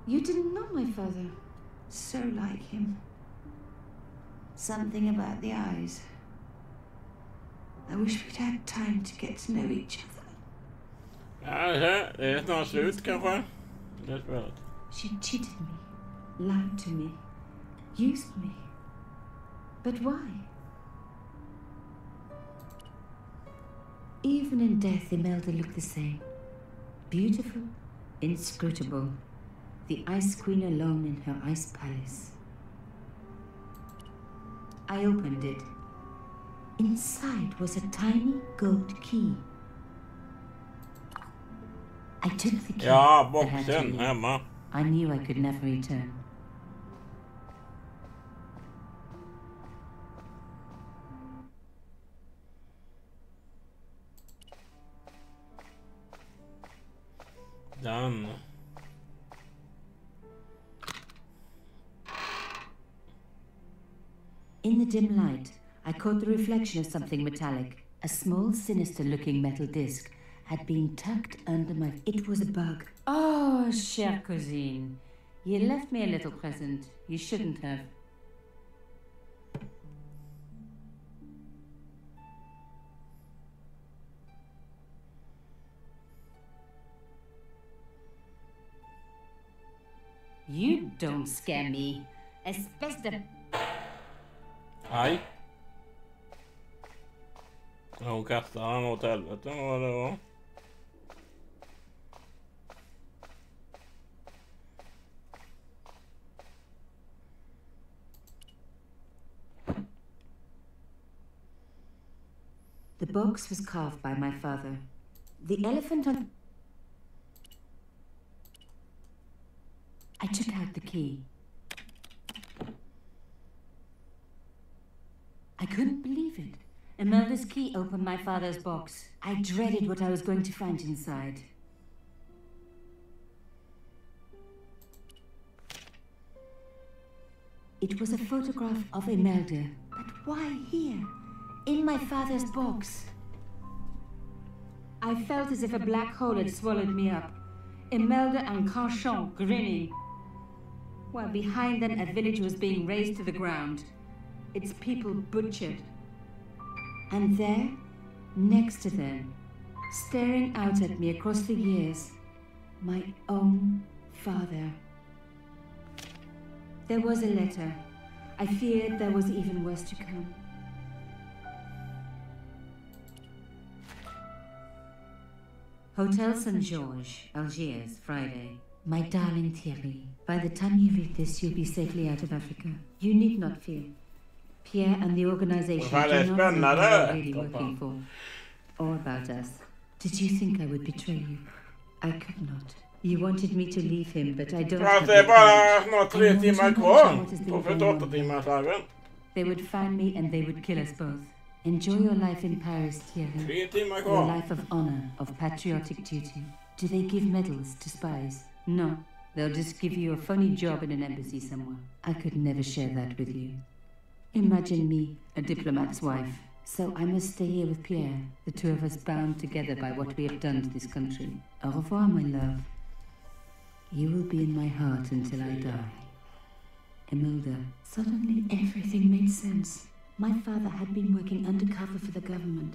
You didn't know my father. So like him. Something about the eyes. I wish we'd had time to get to know each other. Ja, det är snart slut kanske. Det är spelet. She cheated me, lied to me, used me. But why? Even in death, Imelda looked the same. Beautiful, inscrutable. The Ice Queen alone in her ice palace. I opened it. Inside was a tiny gold key. I took the key. Ja, boxen hemma. I knew I could never return. Done. In the dim light, I caught the reflection of something metallic. A small, sinister-looking metal disc had been tucked under my... It was a bug. Oh, chère cousine. You left me a little present. You shouldn't have. You don't scare me. Espèce de... Aj. Hon kastade han åt helvete vad det var. The box was carved by my father. The elephant on... I took out the key. I couldn't believe it. Imelda's key opened my father's box. I dreaded what I was going to find inside. It was a photograph of Imelda. But why here? In my father's box. I felt as if a black hole had swallowed me up. Imelda and Carchon grinning. While behind them a village was being razed to the ground. Its people butchered. And there, next to them, staring out at me across the years, my own father. There was a letter. I feared there was even worse to come. Hotel St. George, Algiers, Friday. My darling Thierry, by the time you read this, you'll be safely out of Africa. You need not fear. Pierre and the organization do not know what you're really working for, or about us. Did you think I would betray you? I could not. You wanted me to leave him, but I don't Fast have det är the bara courage. snart I 3 want timmar to kvar mention what has been på going on 48 here. timmars dagen. They would find me and they would kill us both. Enjoy your life in Paris, Thierry. 3 timmar Your kvar. life of honor, of patriotic duty. Do they give medals to spies? No. They'll just give you a funny job in an embassy somewhere. I could never share that with you. Imagine me, a diplomat's wife. So I must stay here with Pierre, the two of us bound together by what we have done to this country. Au revoir, my love. You will be in my heart until I die. Imelda. Suddenly everything made sense. My father had been working undercover for the government.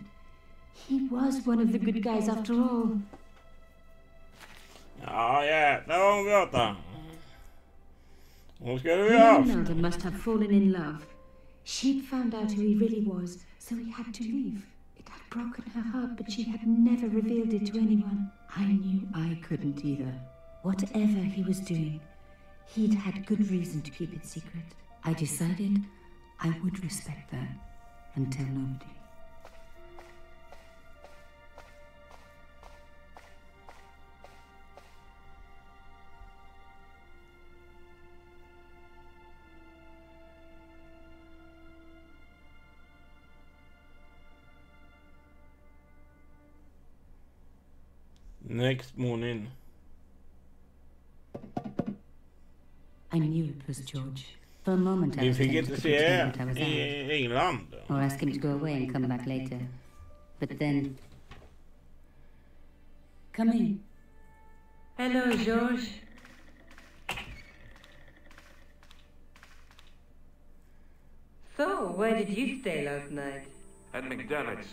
He was one of the good guys after all. Ja, jävlar vad hon pratar. Hon ska du ha haft. Imelda must have fallen in love. She'd found out who he really was, so he had to leave. It had broken her heart, but she had never revealed it to anyone. I knew I couldn't either. Whatever he was doing, he'd had good reason to keep it secret. I decided I would respect that and tell nobody. Next morning. I knew it was George. For a moment I Vi was fick tempted inte to se pretend that I was out, i England. or ask him to go away and come back later. But then... Come in. Hello, George. So, where did you stay last night? At McDevitt's.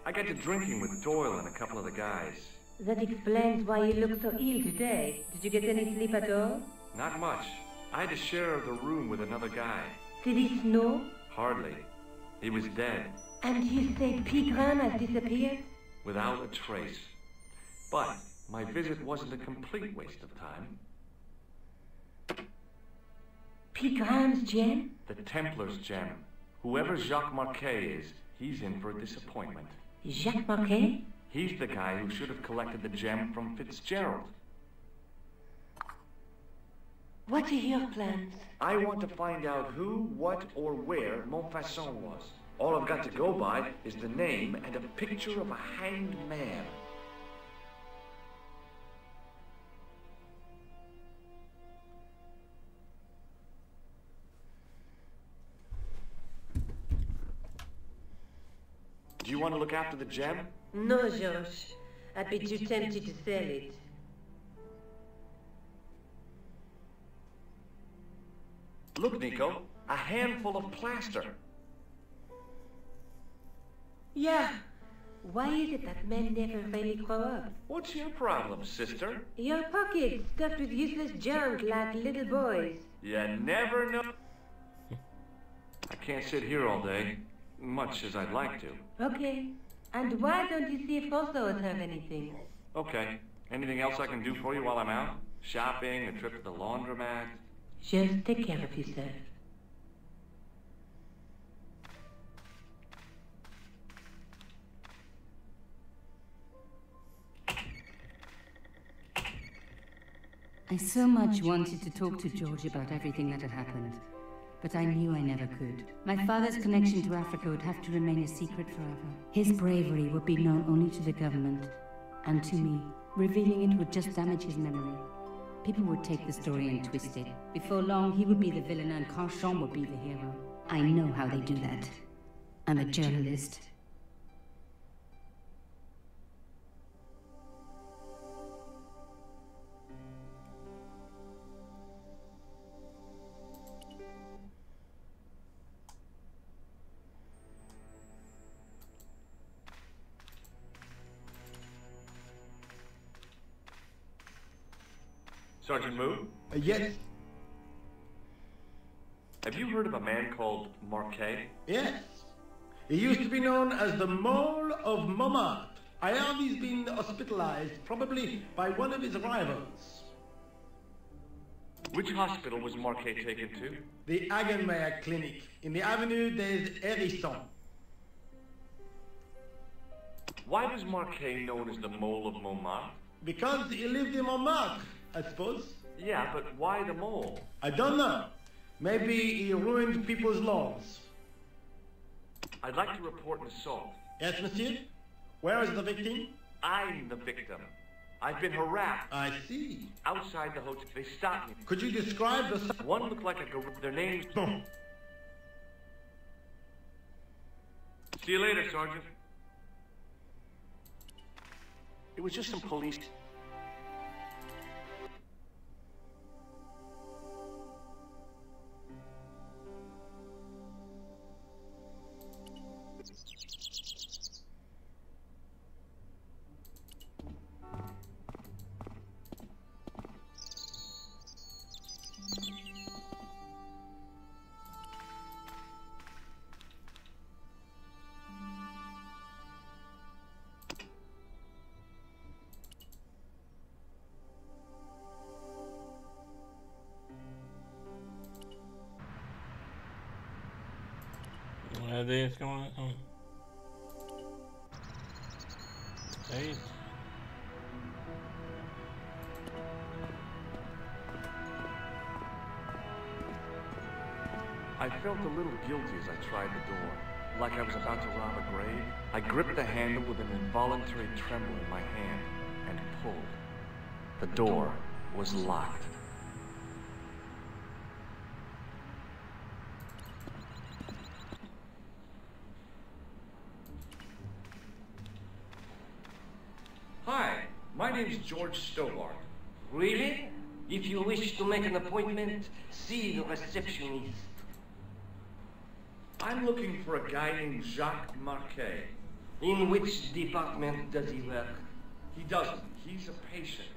I got to drinking with Doyle and a couple of the guys. That explains why you look so ill today. Did you get any sleep at all? Not much. I had to share the room with another guy. Did it snow? Hardly. He was dead, And you say Pigran has disappeared? without a trace. But my visit wasn't a complete waste of time. Pigran's gem? The Templar's gem. Whoever Jacques Marquet is, he's in for a disappointment. Jacques Marquet? He's the guy who should have collected the gem from Fitzgerald. What are your plans? I want to find out who, what, or where Montfaucon was. All I've got to go by is the name and a picture of a hanged man. Do you want to look after the gem? No, George. I'd be too tempted to sell it. Look, Nico, a handful of plaster. Yeah. Why is it that men never really grow up? What's your problem, sister? Your pockets stuffed with useless junk like little boys. You never know. I can't sit here all day, much as I'd like to. Okay. And why don't you see if Oslos have anything? Okay. Anything else I can do for you while I'm out? Shopping, a trip to the laundromat? Just take care of yourself. I so much wanted to talk to George about everything that had happened, but I knew I never could. My father's connection to Africa would have to remain a secret forever. His bravery would be known only to the government and to me. Revealing it would just damage his memory. People would take the story and twist it. Before long, he would be the villain and Carchon would be the hero. I know how they do that. I'm a journalist. Sergeant Moo? Yes. Have you heard of a man called Marquet? Yes. He used to be known as the Mole of Montmartre. I heard he's been hospitalized, probably by one of his rivals. Which hospital was Marquet taken to? The Hagenmeyer Clinic, in the Avenue des Hérissons. Why was Marquet known as the Mole of Montmartre? Because he lived in Montmartre, I suppose. Yeah, but why the mole? I don't know. Maybe he ruined people's lawns. I'd like to report an assault. Yes, monsieur? Where is the victim? I'm the victim. I've been harassed. I see. Outside the hotel, they stopped me. Could you describe the... One looked like a gorilla. Their names... See you later, Sergeant. It was just some police... What is going on? Hey. I felt a little guilty as I tried the door, like I was about to rob a grave. I gripped the handle with an involuntary tremble in my hand and pulled. The door was locked. Hi, my name's George Stobart. Really? If you wish to make an appointment, see the receptionist. I'm looking for a guy named Jacques Marquet. In which department does he work? He doesn't. He's a patient.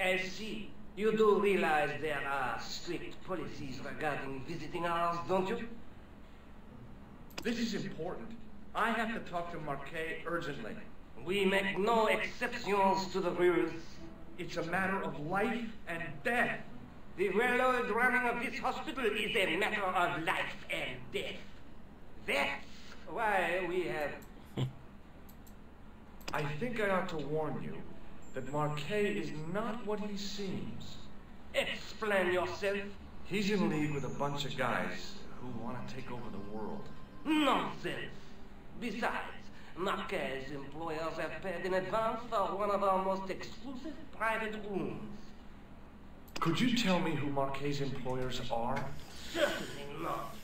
I see. You do realize there are strict policies regarding visiting hours, don't you? This is important. I have to talk to Marquet urgently. We make no exceptions to the rules. It's a matter of life and death. The well-oiled running of this hospital is a matter of life and death. That's why we have... I think I ought to warn you that Marquet is not what he seems. Explain yourself. He's in league with a bunch of guys who want to take over the world. Nonsense. Besides, Marquet's employers have paid in advance for one of our most exclusive private rooms. Could you tell me who Marquet's employers are? Certainly not.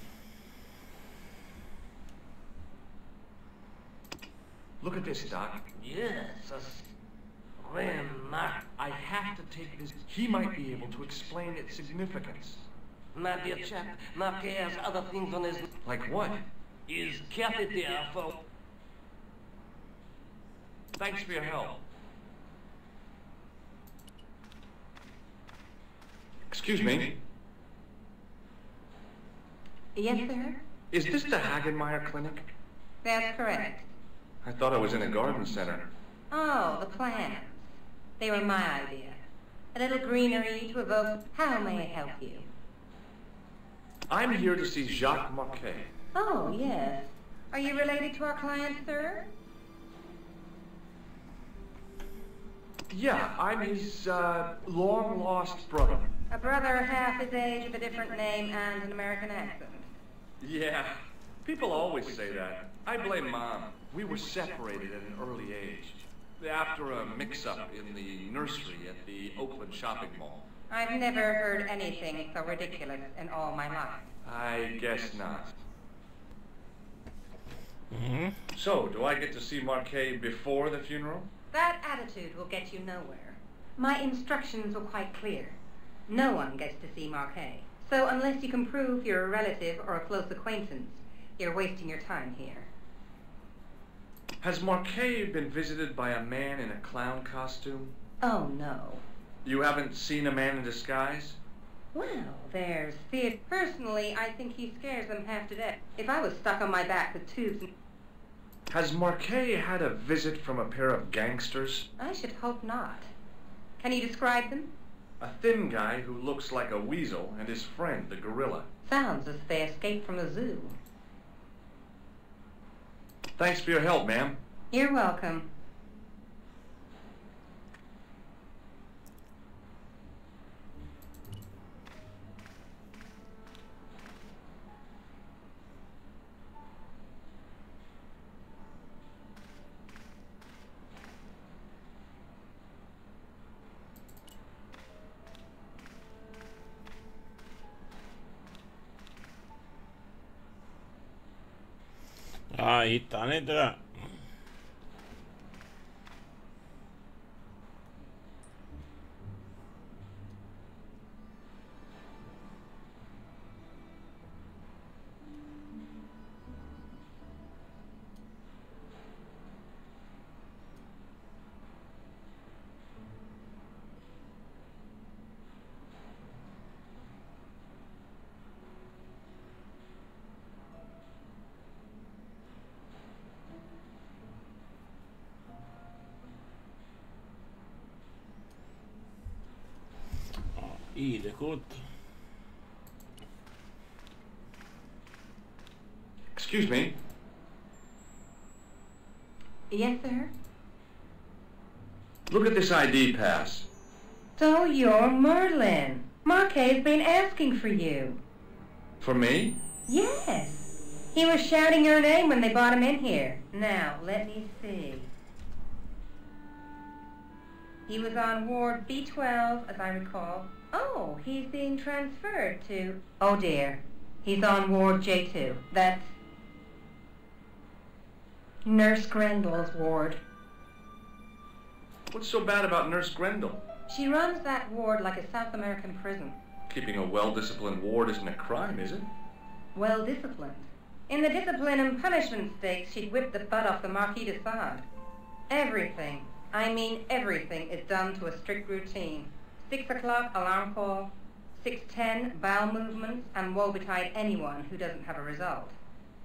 Look at this, Doc. Yes, remark. I have to take this. He might be able to explain its significance. My dear chap, Marquet has other things on his... Like what? His catheter for... Thanks for your help. Excuse me. Yes, sir? Is this the Hagenmeyer Clinic? That's correct. I thought I was in a garden center. Oh, the plants. They were my idea. A little greenery to evoke... How may I help you? I'm here to see Jacques Marquet. Oh, yes. Are you related to our client, sir? Yeah, I'm his, long-lost brother. A brother half his age with a different name and an American accent. Yeah, people always say that. I blame Mom. We were separated at an early age. After a mix-up in the nursery at the Oakland shopping mall. I've never heard anything so ridiculous in all my life. I guess not. Mm-hmm. So, do I get to see Marquet before the funeral? That attitude will get you nowhere. My instructions were quite clear. No one gets to see Marquet. So unless you can prove you're a relative or a close acquaintance, you're wasting your time here. Has Marquet been visited by a man in a clown costume? Oh, no. You haven't seen a man in disguise? Well, there's theater. Personally, I think he scares them half to death. If I was stuck on my back with tubes... Has Marquet had a visit from a pair of gangsters? I should hope not. Can you describe them? A thin guy who looks like a weasel and his friend, the gorilla. Sounds as if they escaped from a zoo. Thanks for your help, ma'am. You're welcome. Ja, hittar han inte det? ID-kort. Excuse me. Yes, sir? Look at this ID pass. So you're Merlin. Marquet's been asking for you. For me? Yes. He was shouting your name when they brought him in here. Now, let me see. He was on Ward B12, as I recall. Oh, he's being transferred to... Oh, dear. He's on Ward J2. That's Nurse Grendel's ward. What's so bad about Nurse Grendel? She runs that ward like a South American prison. Keeping a well-disciplined ward isn't a crime, is it? Well disciplined. In the discipline and punishment stakes, she'd whip the butt off the Marquis de Sade. Everything, I mean everything, is done to a strict routine. 6 o'clock alarm call, 6:10 bowel movements, and woe betide anyone who doesn't have a result.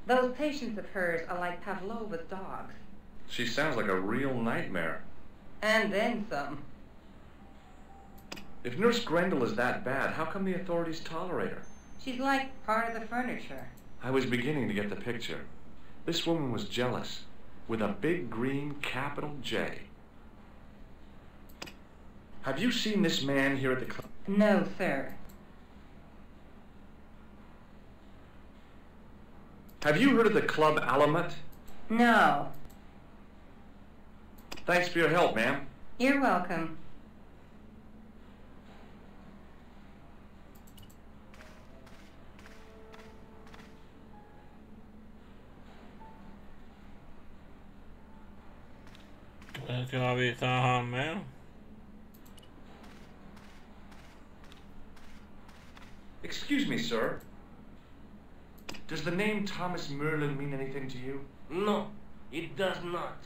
Those patients of hers are like Pavlova's dogs. She sounds like a real nightmare. And then some. If Nurse Grendel is that bad, how come the authorities tolerate her? She's like part of the furniture. I was beginning to get the picture. This woman was jealous, with a big green capital J. Have you seen this man here at the club? No, sir. Have you heard of the Club Alamet? No. Thanks for your help, ma'am. You're welcome. Ska vi ta han med? Excuse me, sir. Does the name Thomas Merlin mean anything to you? No, it does not.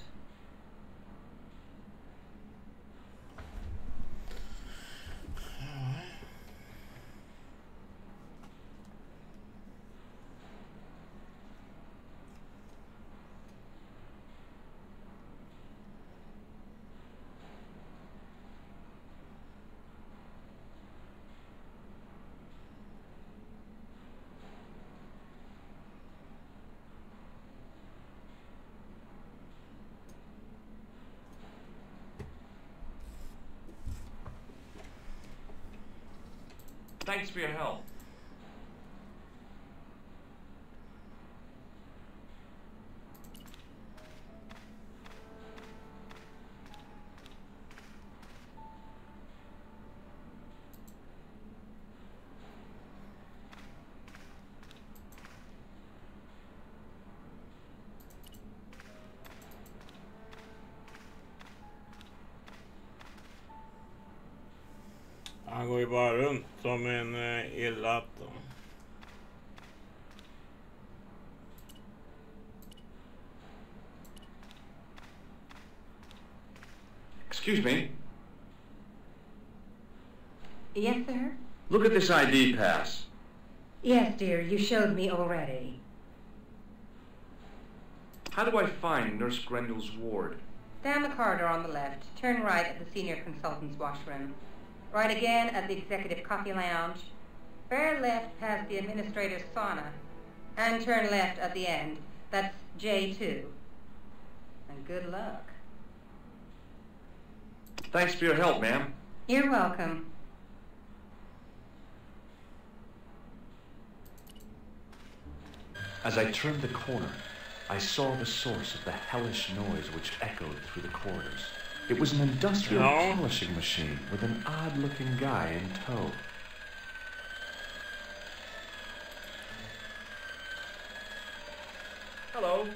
Thanks for your help. Han går ju bara runt som en illatta. Excuse me. Yes, sir? Look at this ID pass. Yes, dear, you showed me already. How do I find Nurse Grendel's ward? Down the corridor on the left, turn right at the senior consultant's washroom. Right again at the executive coffee lounge. Bear left past the administrator's sauna. And turn left at the end. That's J2. And good luck. Thanks for your help, ma'am. You're welcome. As I turned the corner, I saw the source of the hellish noise which echoed through the corridors. It was an industrial polishing machine with an odd-looking guy in tow. Hello.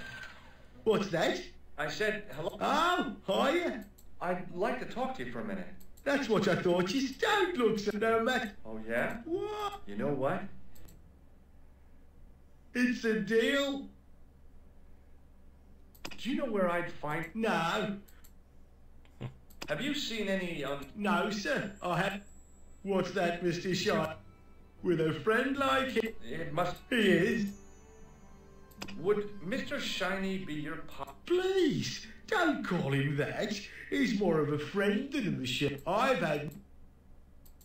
What's that? I said hello. Oh, hiya. I'd like to talk to you for a minute. That's what I thought. You don't look so no, Matt. Oh, yeah? What? You know what? It's a deal. Do you know where I'd find... No. Have you seen any, No, sir. I have... What's that, Mr. Shot? With a friend like him? It must... He is. Would Mr. Shiny be your pop? Please, don't call him that. He's more of a friend than a machine. I've had...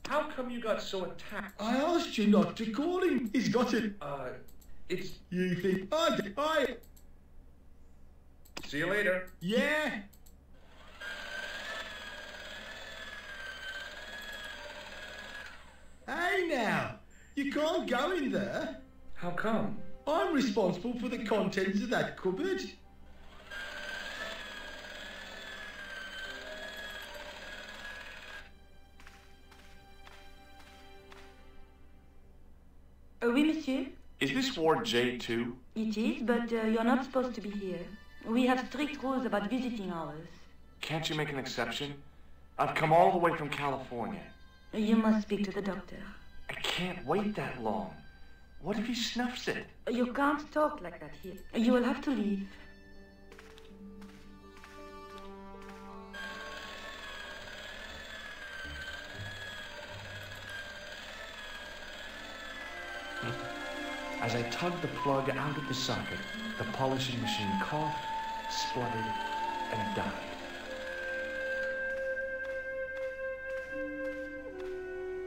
How come you got so attacked? I asked you not to call him. He's got it. It's... You think I... See you later. Yeah. Hey now, you can't go in there. How come? I'm responsible for the contents of that cupboard. Oui, monsieur. Is this Ward J2? It is, but you're not supposed to be here. We have strict rules about visiting hours. Can't you make an exception? I've come all the way from California. You must speak to the doctor. I can't wait that long. What if he snuffs it? You can't talk like that here. You will have to leave. As I tugged the plug out of the socket, the polishing machine coughed, spluttered, and died.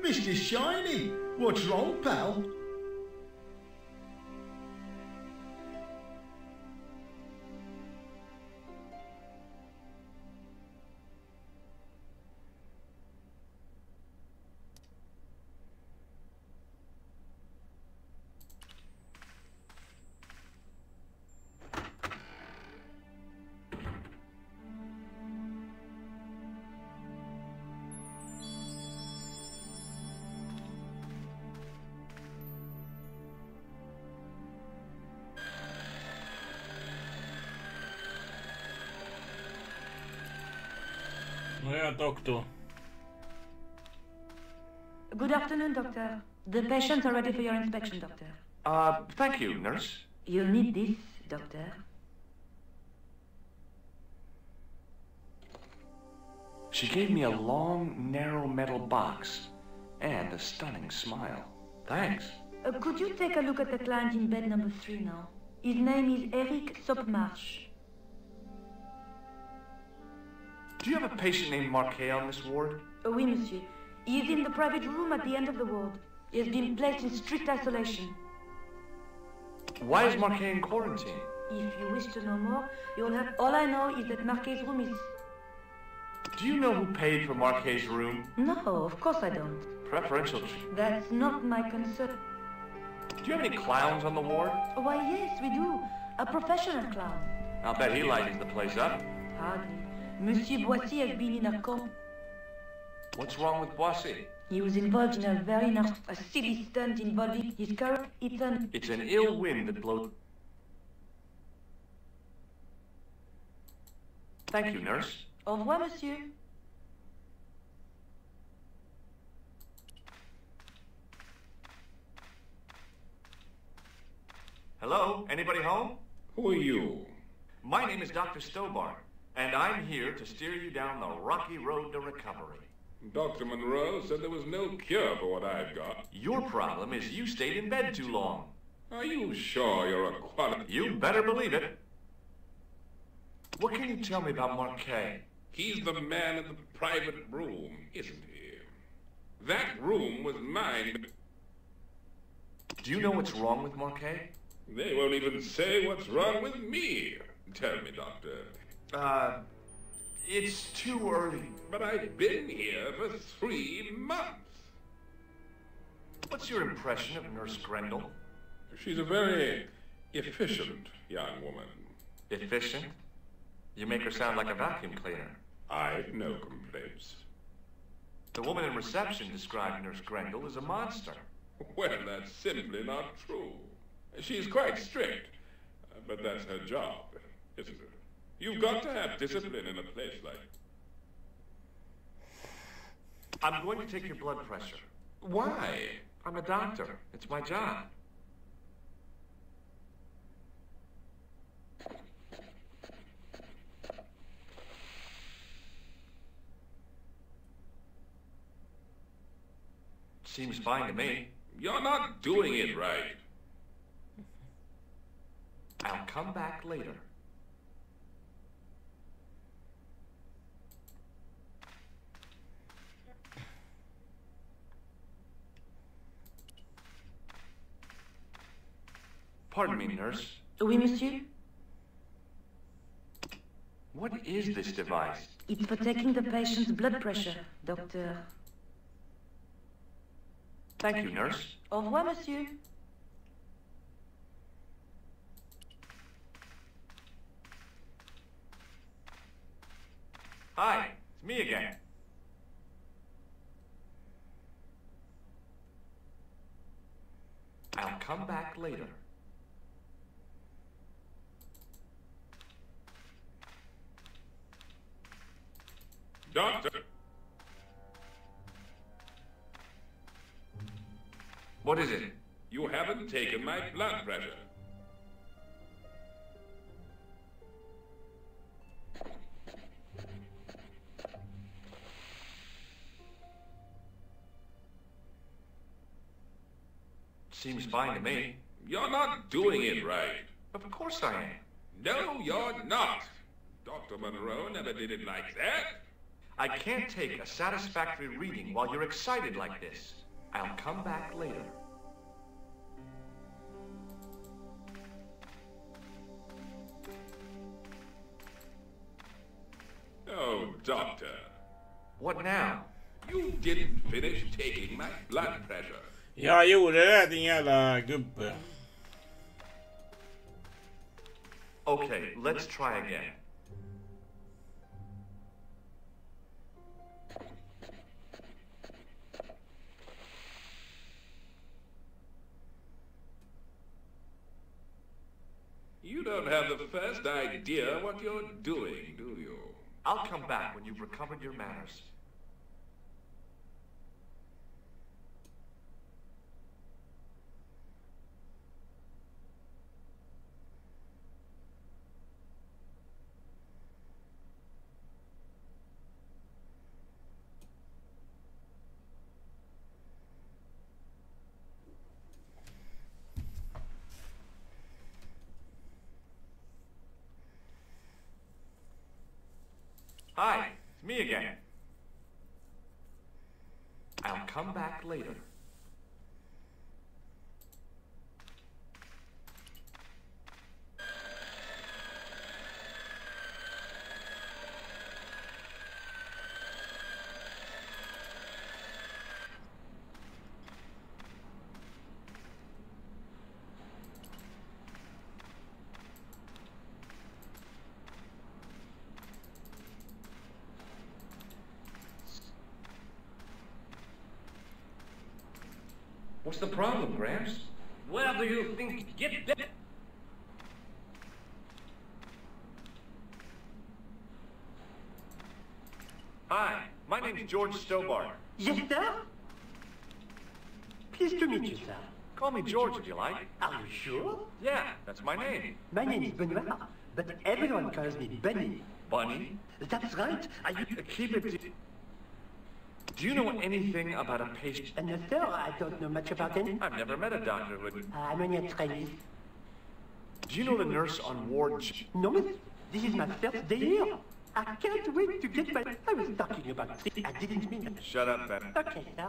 Mr. Shiny, what's wrong, pal? Yeah, doctor. Good afternoon, doctor. The patients are ready for your inspection, doctor. Thank you, nurse. You'll need this, doctor. She gave me a long, narrow metal box and a stunning smile. Thanks. Could you take a look at the client in bed number 3 now? His name is Eric Sopmarsh. Do you have a patient named Marquet on this ward? Oui, monsieur. He is in the private room at the end of the ward. He has been placed in strict isolation. Why is Marquet in quarantine? If you wish to know more, you will have... All I know is that Marquet's room is... Do you know who paid for Marquet's room? No, of course I don't. Preferential treatment. That's not my concern. Do you have any clowns on the ward? Why, yes, we do. A professional clown. I'll bet he lightens the place up. Hardly. Monsieur Boissy has been in a coma. What's wrong with Boissy? He was involved in a silly stunt involving his car. It's an ill wind that blows... Thank you, nurse. Au revoir, monsieur. Hello? Anybody home? Who are you? My name is Dr. Stobar, and I'm here to steer you down the rocky road to recovery. Dr. Monroe said there was no cure for what I've got. Your problem is you stayed in bed too long. Are you sure you're a quality... You better believe it. What can you tell me about Marquet? He's the man in the private room, isn't he? That room was mine. Do you know what's wrong with Marquet? They won't even say what's wrong with me. Tell me, Doctor. It's too early. But I've been here for 3 months. What's your impression of Nurse Grendel? She's a very efficient young woman. Efficient? You make her sound like a vacuum cleaner. I've no complaints. The woman in reception described Nurse Grendel as a monster. Well, that's simply not true. She's quite strict, but that's her job. isn't it? You've got to have discipline in a place like... I'm going to take your blood pressure. Why? I'm a doctor. It's my job. Seems fine to me. You're not doing it right. I'll come back later. Pardon me, nurse. Oui, monsieur? What is this device? It's for taking the patient's blood pressure, doctor. Thank you, nurse. Au revoir, monsieur. Hi, it's me again. I'll come back later. Doctor! What is it? You haven't taken my blood pressure. Seems fine to me. You're not doing it right. Of course I am. No, you're not. Dr. Monroe never did it like that. I can't take a satisfactory reading while you're excited like this. I'll come back later. Oh, doctor. What now? You didn't finish taking my blood pressure. Jag gjorde det, din jävla gubbe. Okay, let's try again. You don't have the first idea what you're doing, do you? I'll come back when you've recovered your manners. Hi, it's me again. I'll come back later. What's the problem, Gramps? Where do you think... Get back! Hi, my name's George Stobart. Yes, sir? Pleased to meet you, sir. Call me George if you like. Are you sure? Yeah, that's my name. My name is Benoit, but everyone calls me Bunny. Bunny? That's right. Keep it... Do you know anything about a patient? No, sir, I don't know much about any. I've never met a doctor who would... I'm only a trainee. Do you know the nurse on ward... No, miss. This is my first day here. I can't wait to get my... I was talking about three. I didn't mean that. Shut up, Ben. Okay, sir.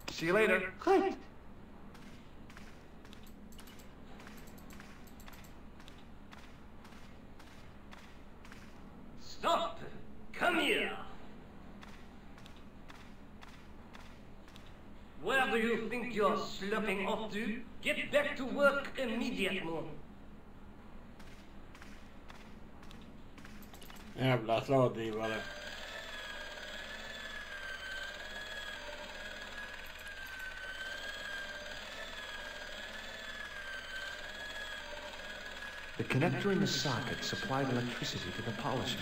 See you later. Right. Stop! Come here! Where do you think you're slipping off to? Get back to work immediately. Jävla sladdrivare. The connector in the socket supplied electricity to the polishing.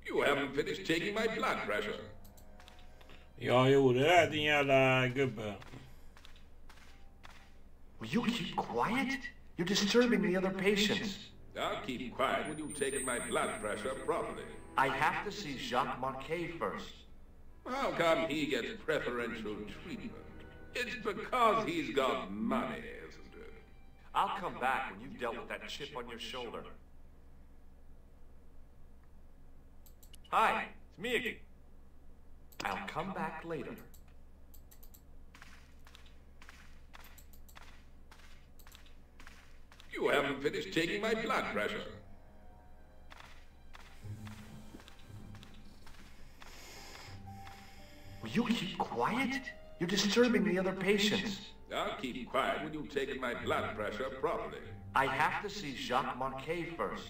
You haven't finished taking my blood pressure. Jag gjorde det, din jävla gubbe. Will you keep quiet? You're disturbing the other patients. I'll keep quiet when you've taken my blood pressure properly. I have to see Jacques Marquet first. How come he gets preferential treatment? It's because he's got money, isn't it? I'll come back when you've dealt with that chip on your shoulder. Hi, it's me again. I'll come back later. You haven't finished taking my blood pressure. Will you keep quiet? You're disturbing the other patients. I'll keep quiet when you've taken my blood pressure properly. I have to see Jacques Marquet first.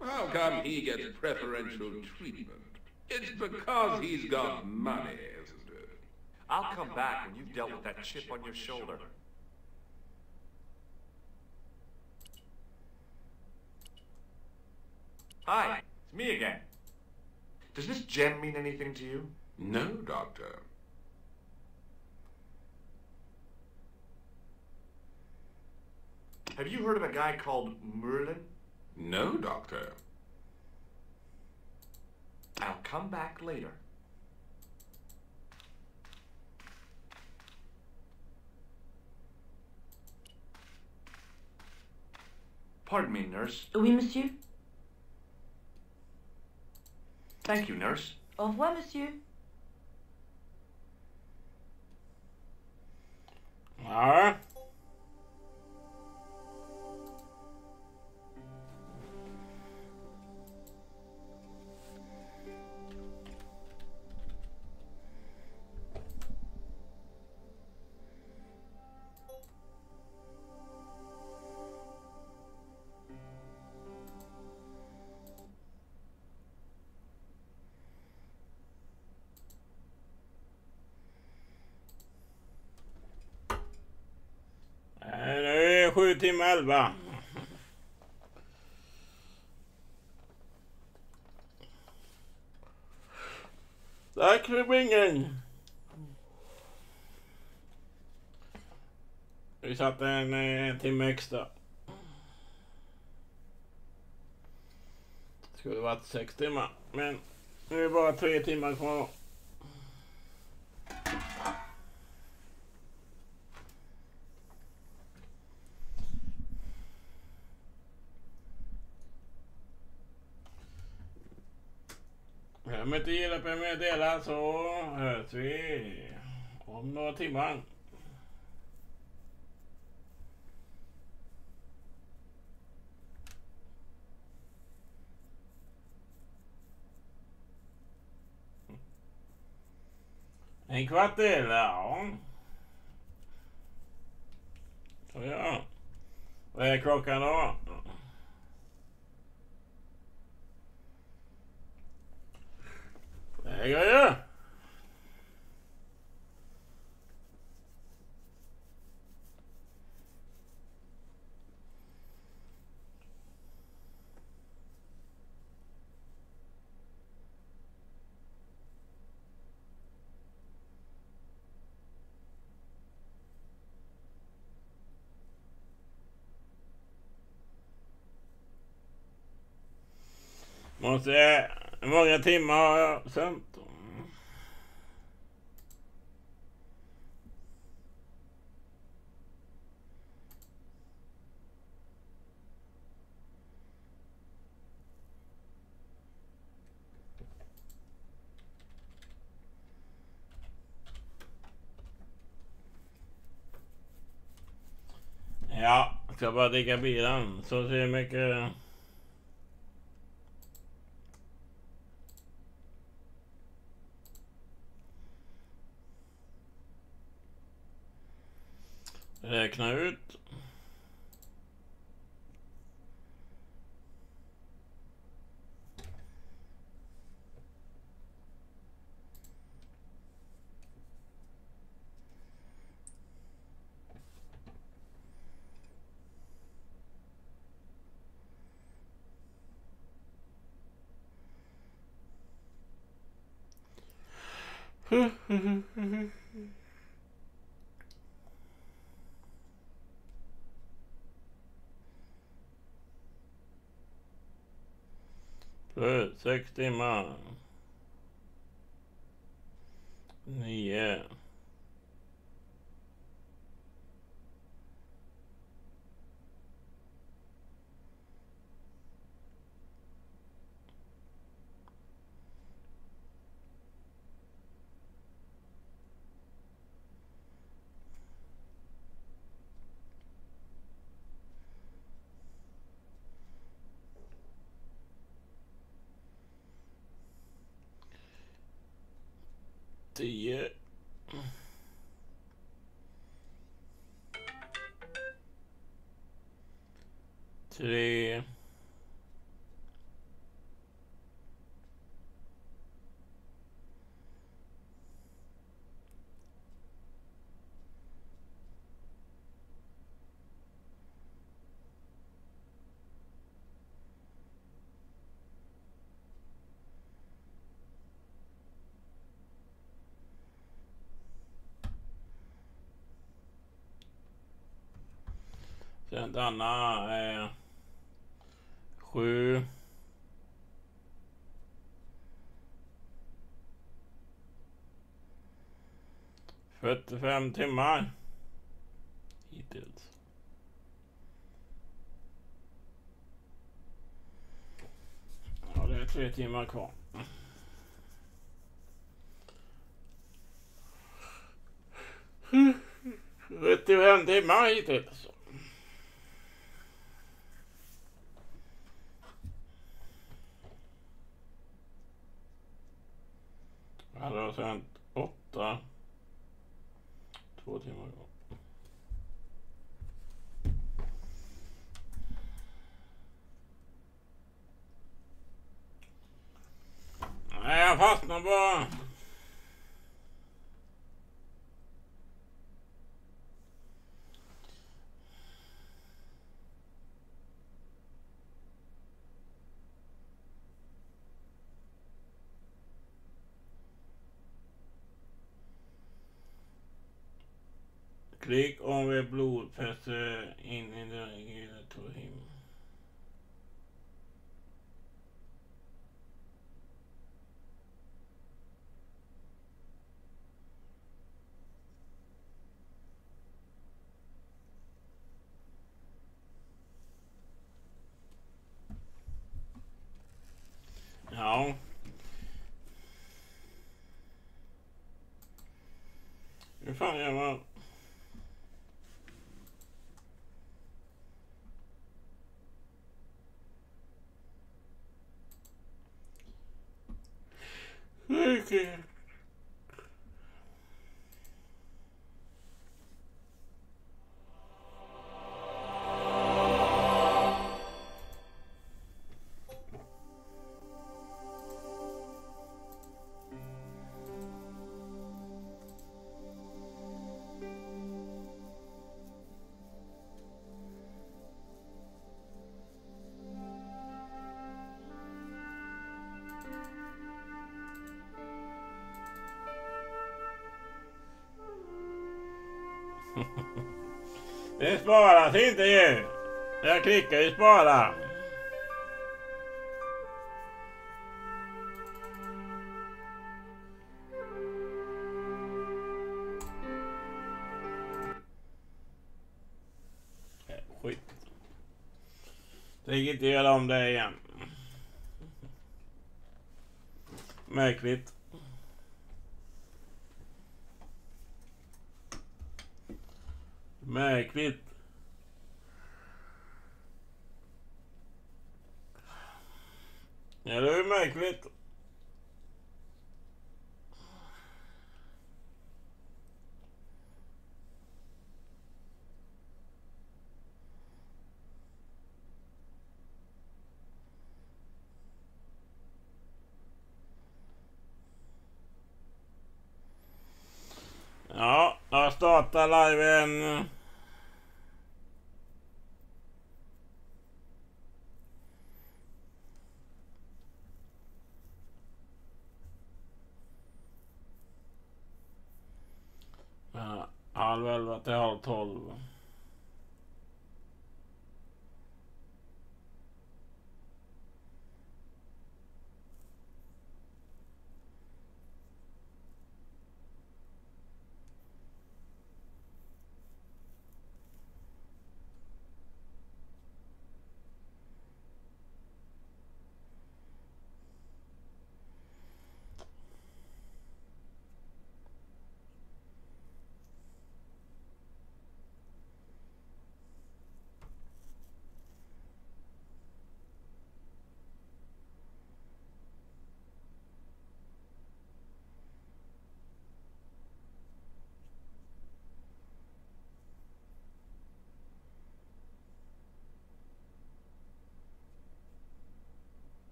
How come he gets preferential treatment? It's because he's got money, isn't it? I'll come back when you've dealt with that chip on your shoulder. Hi, it's me again. Does this gem mean anything to you? No, Doctor. Have you heard of a guy called Merlin? No, Doctor. I'll come back later. Pardon me, nurse. Oui, monsieur. Thank you, nurse. Au revoir, monsieur. Ja. Nu är 7 timmar 11. Tack för bingen. Vi satte en timme extra. Det skulle varit 6 timmar. Men nu är det bara 3 timmar kvar. Glöm inte gilla på med dela så hörs vi om några timmar. En kvart till, ja. Så ja. Vad är klockan då? Det är grejer. Måste, hur många timmar har jag sänt? Ja, jag ska bara dricka bilen så ser mycket. Räkna ut. För 6 timmar. 9. Tio. Tre. Sen denna är 7. 45 timmar hittills. Ja, det är 3 timmar kvar. Mm. 35 timmar hittills. Jag hade sänt 8. 2 timmar kvar. Nej, jag fastnar bara. Klick om vi blodfäster in i den gula tohim. Ja. Hur fan gör man? Okej. Det sparas inte ju. Jag klickar i spara. Skit. Tänk inte göra om det igen. Märkligt. Märkligt. Ja, det är märkligt. Ja, jag startar liven. 11 till 12.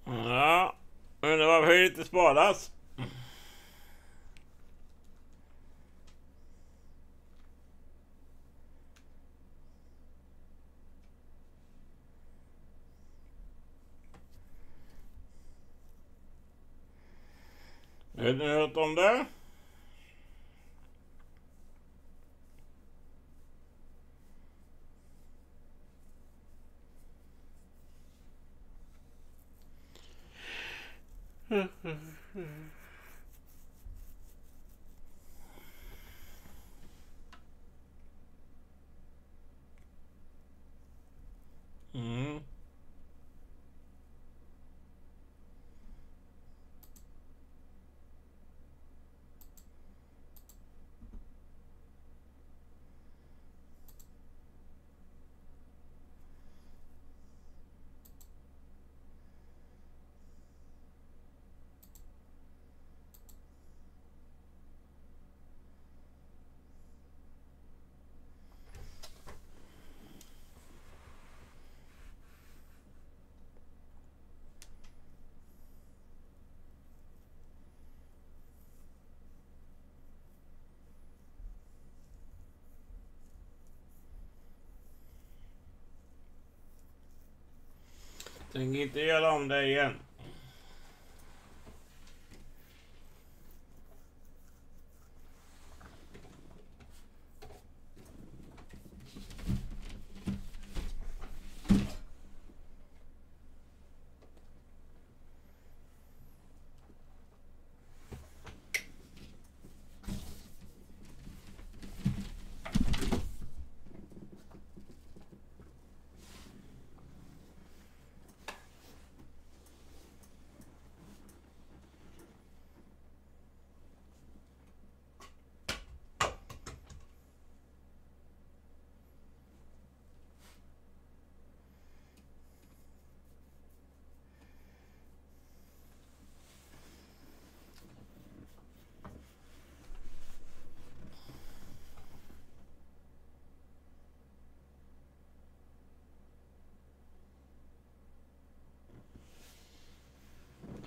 Ja, undrar varför det inte sparas. Vet ni hört om det? Mm. Tänk inte göra om det igen.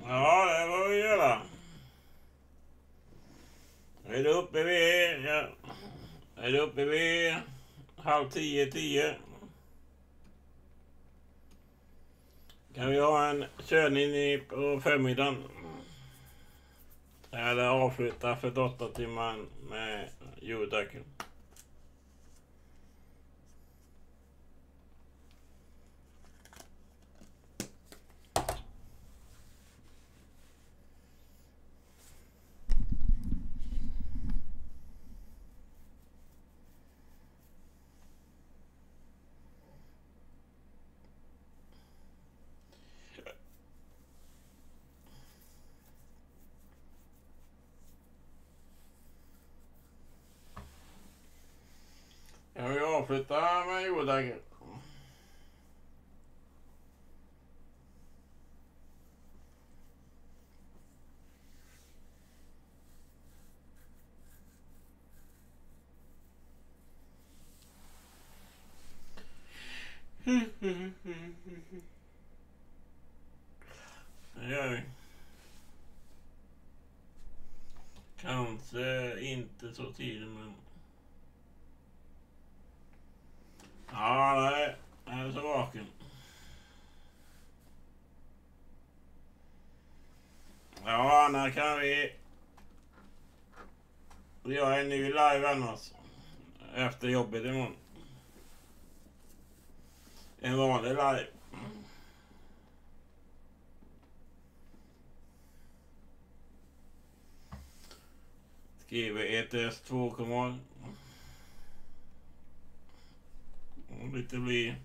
Ja, det var vi göra. Är du uppe vid... Ja. Är du uppe vid 9:30? Kan vi ha en körning på förmiddagen? Eller avsluta för 8 timmar med ljuddagen. avsluta med jordaggel. Det gör vi. Kanske inte så tidigt, men... Ja, nej. Jag är så vaken. Ja, när kan vi... göra en ny live annars. Efter jobbet imorgon. En vanlig live. Skriver ETS 2,0. Lite blir...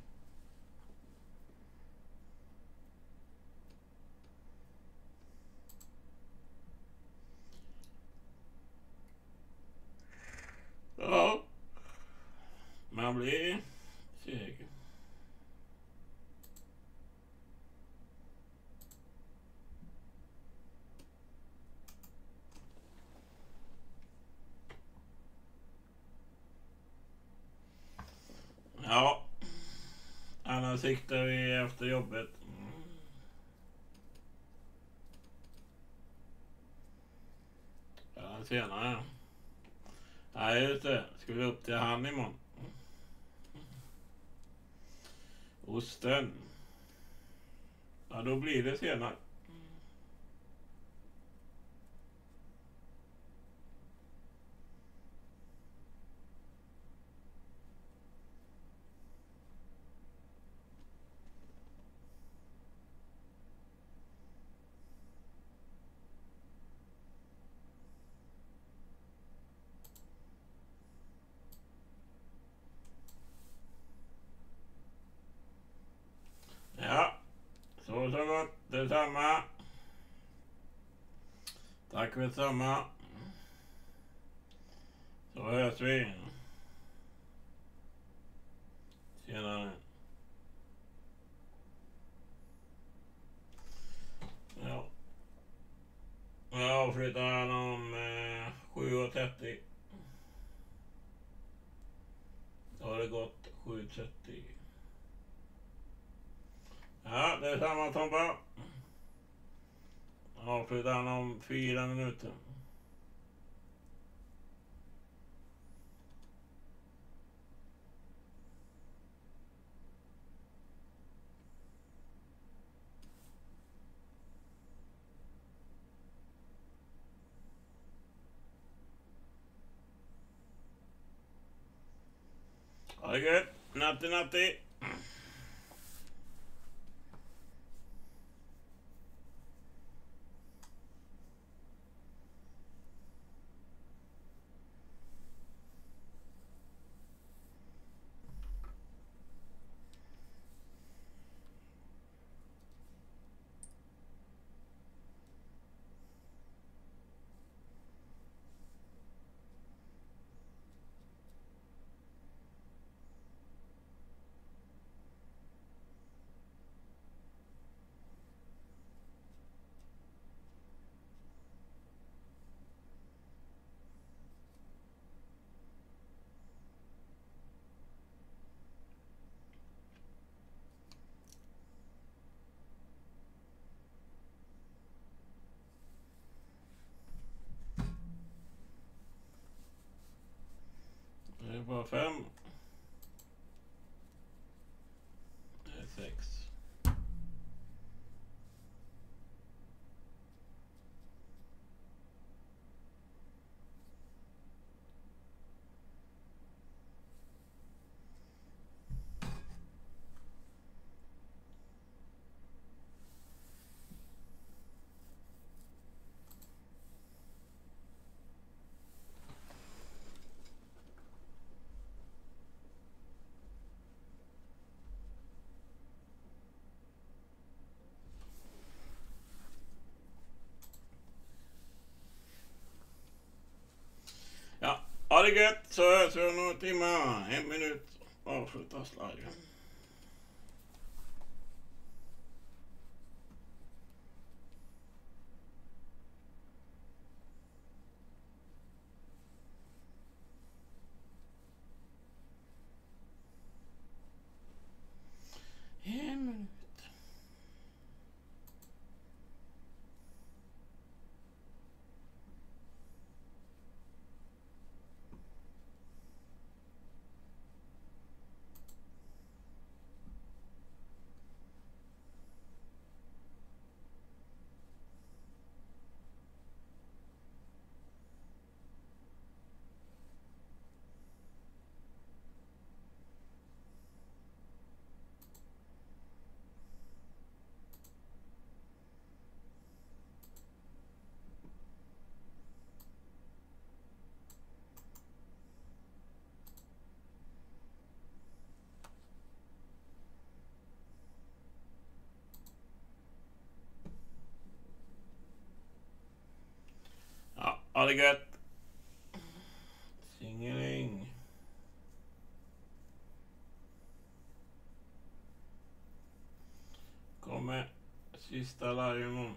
Ja. Man blir säker. Ja. Annars siktar vi efter jobbet. Ja, senare. Ja, just det. Ska vi upp till han imorgon? Osten. Ja, då blir det senare. Ja, så gott. Detsamma. Tack för detsamma. Så hörs vi. Tjenare. Ja. Jag flyttar om 7:30. Då har det gått 7:30. Ja, det är samma Tompa. Avslutar han om 4 minuter. Ha det gött. Natti natti. Det är bara 5. Det är 6. Ja, ha det gött, så hörs vi om några timmar. 1 minut. avslutas live. En minut. Ja, ha det gött. Singeling. Kommer sista live imorgon.